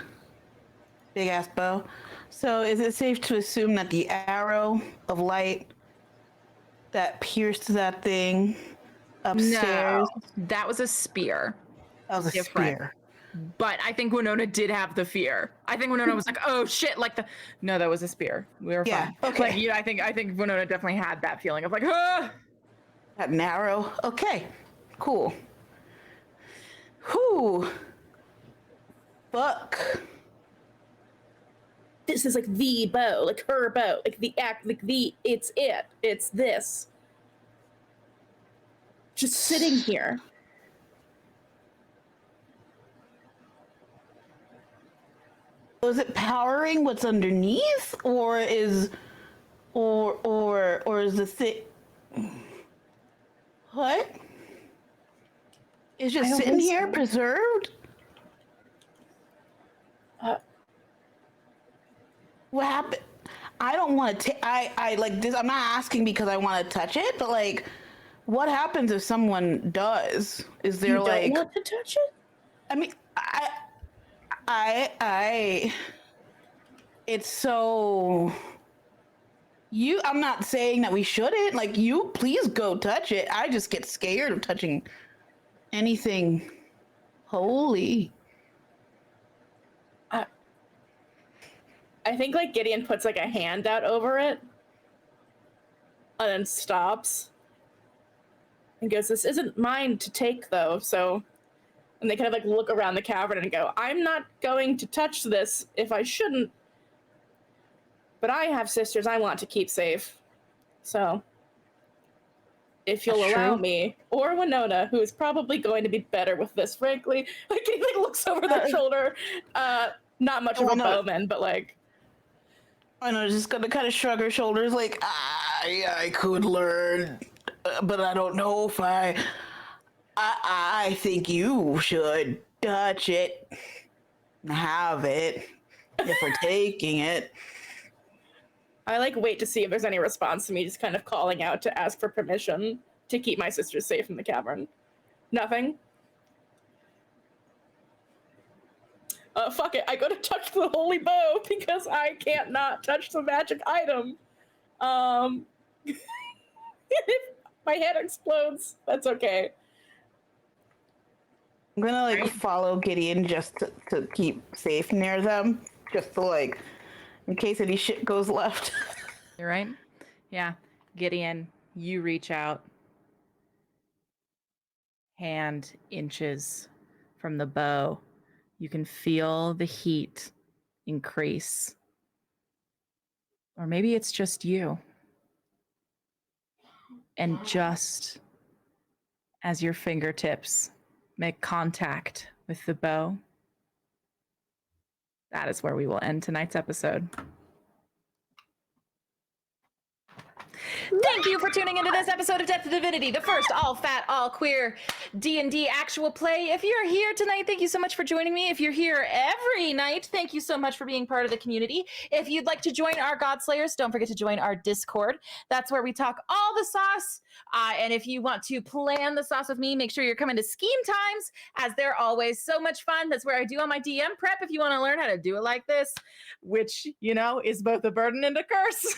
[SPEAKER 3] Big ass bow. So is it safe to assume that the arrow of light that pierced that thing upstairs?
[SPEAKER 1] No, that was a spear.
[SPEAKER 3] That was a
[SPEAKER 1] Different.
[SPEAKER 3] spear.
[SPEAKER 1] But I think Winona did have the fear. I think Winona was like, "Oh shit!" No, that was a spear. We were
[SPEAKER 3] Yeah,
[SPEAKER 1] fine.
[SPEAKER 3] okay.
[SPEAKER 1] Like, yeah, I think Winona definitely had that feeling of like, "Ah!"
[SPEAKER 3] That narrow. Okay. Cool. Whew. Fuck.
[SPEAKER 2] This is like the bow, like her bow, like the act, like it's this. Just sitting here.
[SPEAKER 3] Is it powering what's underneath, or is the thing? What? It's
[SPEAKER 2] I
[SPEAKER 3] just
[SPEAKER 2] don't
[SPEAKER 3] sitting
[SPEAKER 2] think
[SPEAKER 3] here
[SPEAKER 2] so.
[SPEAKER 3] preserved? What happened? I don't want to. I like this. I'm not asking because I want to touch it, but like, what happens if someone does? Is there
[SPEAKER 2] You don't
[SPEAKER 3] like?
[SPEAKER 2] want to touch it?
[SPEAKER 3] I mean, it's so. I'm not saying that we shouldn't. Like, you, please go touch it. I just get scared of touching anything holy.
[SPEAKER 2] I think like Gideon puts like a hand out over it and then stops and goes, "This isn't mine to take though." So, and they kind of like look around the cavern and go, "I'm not going to touch this if I shouldn't, but I have sisters I want to keep safe. So, if you'll
[SPEAKER 3] That's
[SPEAKER 2] allow
[SPEAKER 3] true.
[SPEAKER 2] me, or Winona, who is probably going to be better with this, frankly." Like he like looks over their shoulder. Not much of a
[SPEAKER 3] Winona-
[SPEAKER 2] bowman, but like
[SPEAKER 3] I know, just gonna kind of shrug her shoulders, like, yeah, I could learn, but I don't know if I think you should touch it, have it, if we're taking it.
[SPEAKER 2] I like wait to see if there's any response to me just kind of calling out to ask for permission to keep my sisters safe in the cavern. Nothing. Fuck it, I go to touch the holy bow because I can't not touch the magic item. If my head explodes, that's okay.
[SPEAKER 3] I'm gonna like
[SPEAKER 1] Right.
[SPEAKER 3] follow Gideon just to keep safe near them, just to like, in case any shit goes left.
[SPEAKER 1] You're right. Yeah. Gideon, you reach out. Hand inches from the bow. You can feel the heat increase. Or maybe it's just you. And just as your fingertips make contact with the bow, that is where we will end tonight's episode. Thank you for tuning into this episode of Death2Divinity, the first all-fat, all-queer D&D actual play. If you're here tonight, thank you so much for joining me. If you're here every night, thank you so much for being part of the community. If you'd like to join our Godslayers, don't forget to join our Discord. That's where we talk all the sauce. And if you want to plan the sauce with me, make sure you're coming to Scheme Times, as they're always so much fun. That's where I do all my DM prep if you want to learn how to do it like this, which, you know, is both a burden and a curse.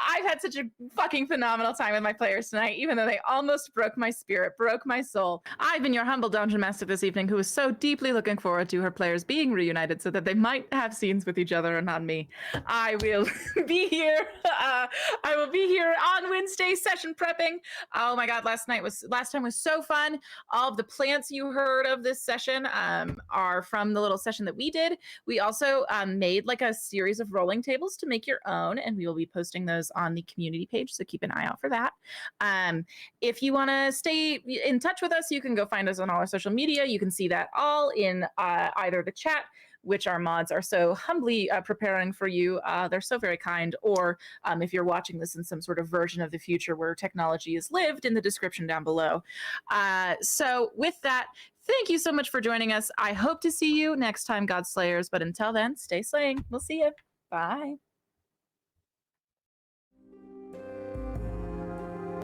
[SPEAKER 1] I've had such a fucking phenomenal time with my players tonight, even though they almost broke my spirit, broke my soul. I've been your humble dungeon master this evening, who is so deeply looking forward to her players being reunited so that they might have scenes with each other and not me. I will be here. I will be here on Wednesday session prepping. Oh my god, last time was so fun. All of the plants you heard of this session are from the little session that we did. We also made like a series of rolling tables to make your own, and we will be posting those on the community page, so keep an eye out for that. If you want to stay in touch with us, you can go find us on all our social media. You can see that all in either the chat, which our mods are so humbly preparing for you. They're so very kind. Or if you're watching this in some sort of version of the future where technology is lived, in the description down below. So with that, thank you so much for joining us. I hope to see you next time, Godslayers. But until then, stay slaying. We'll see you. Bye.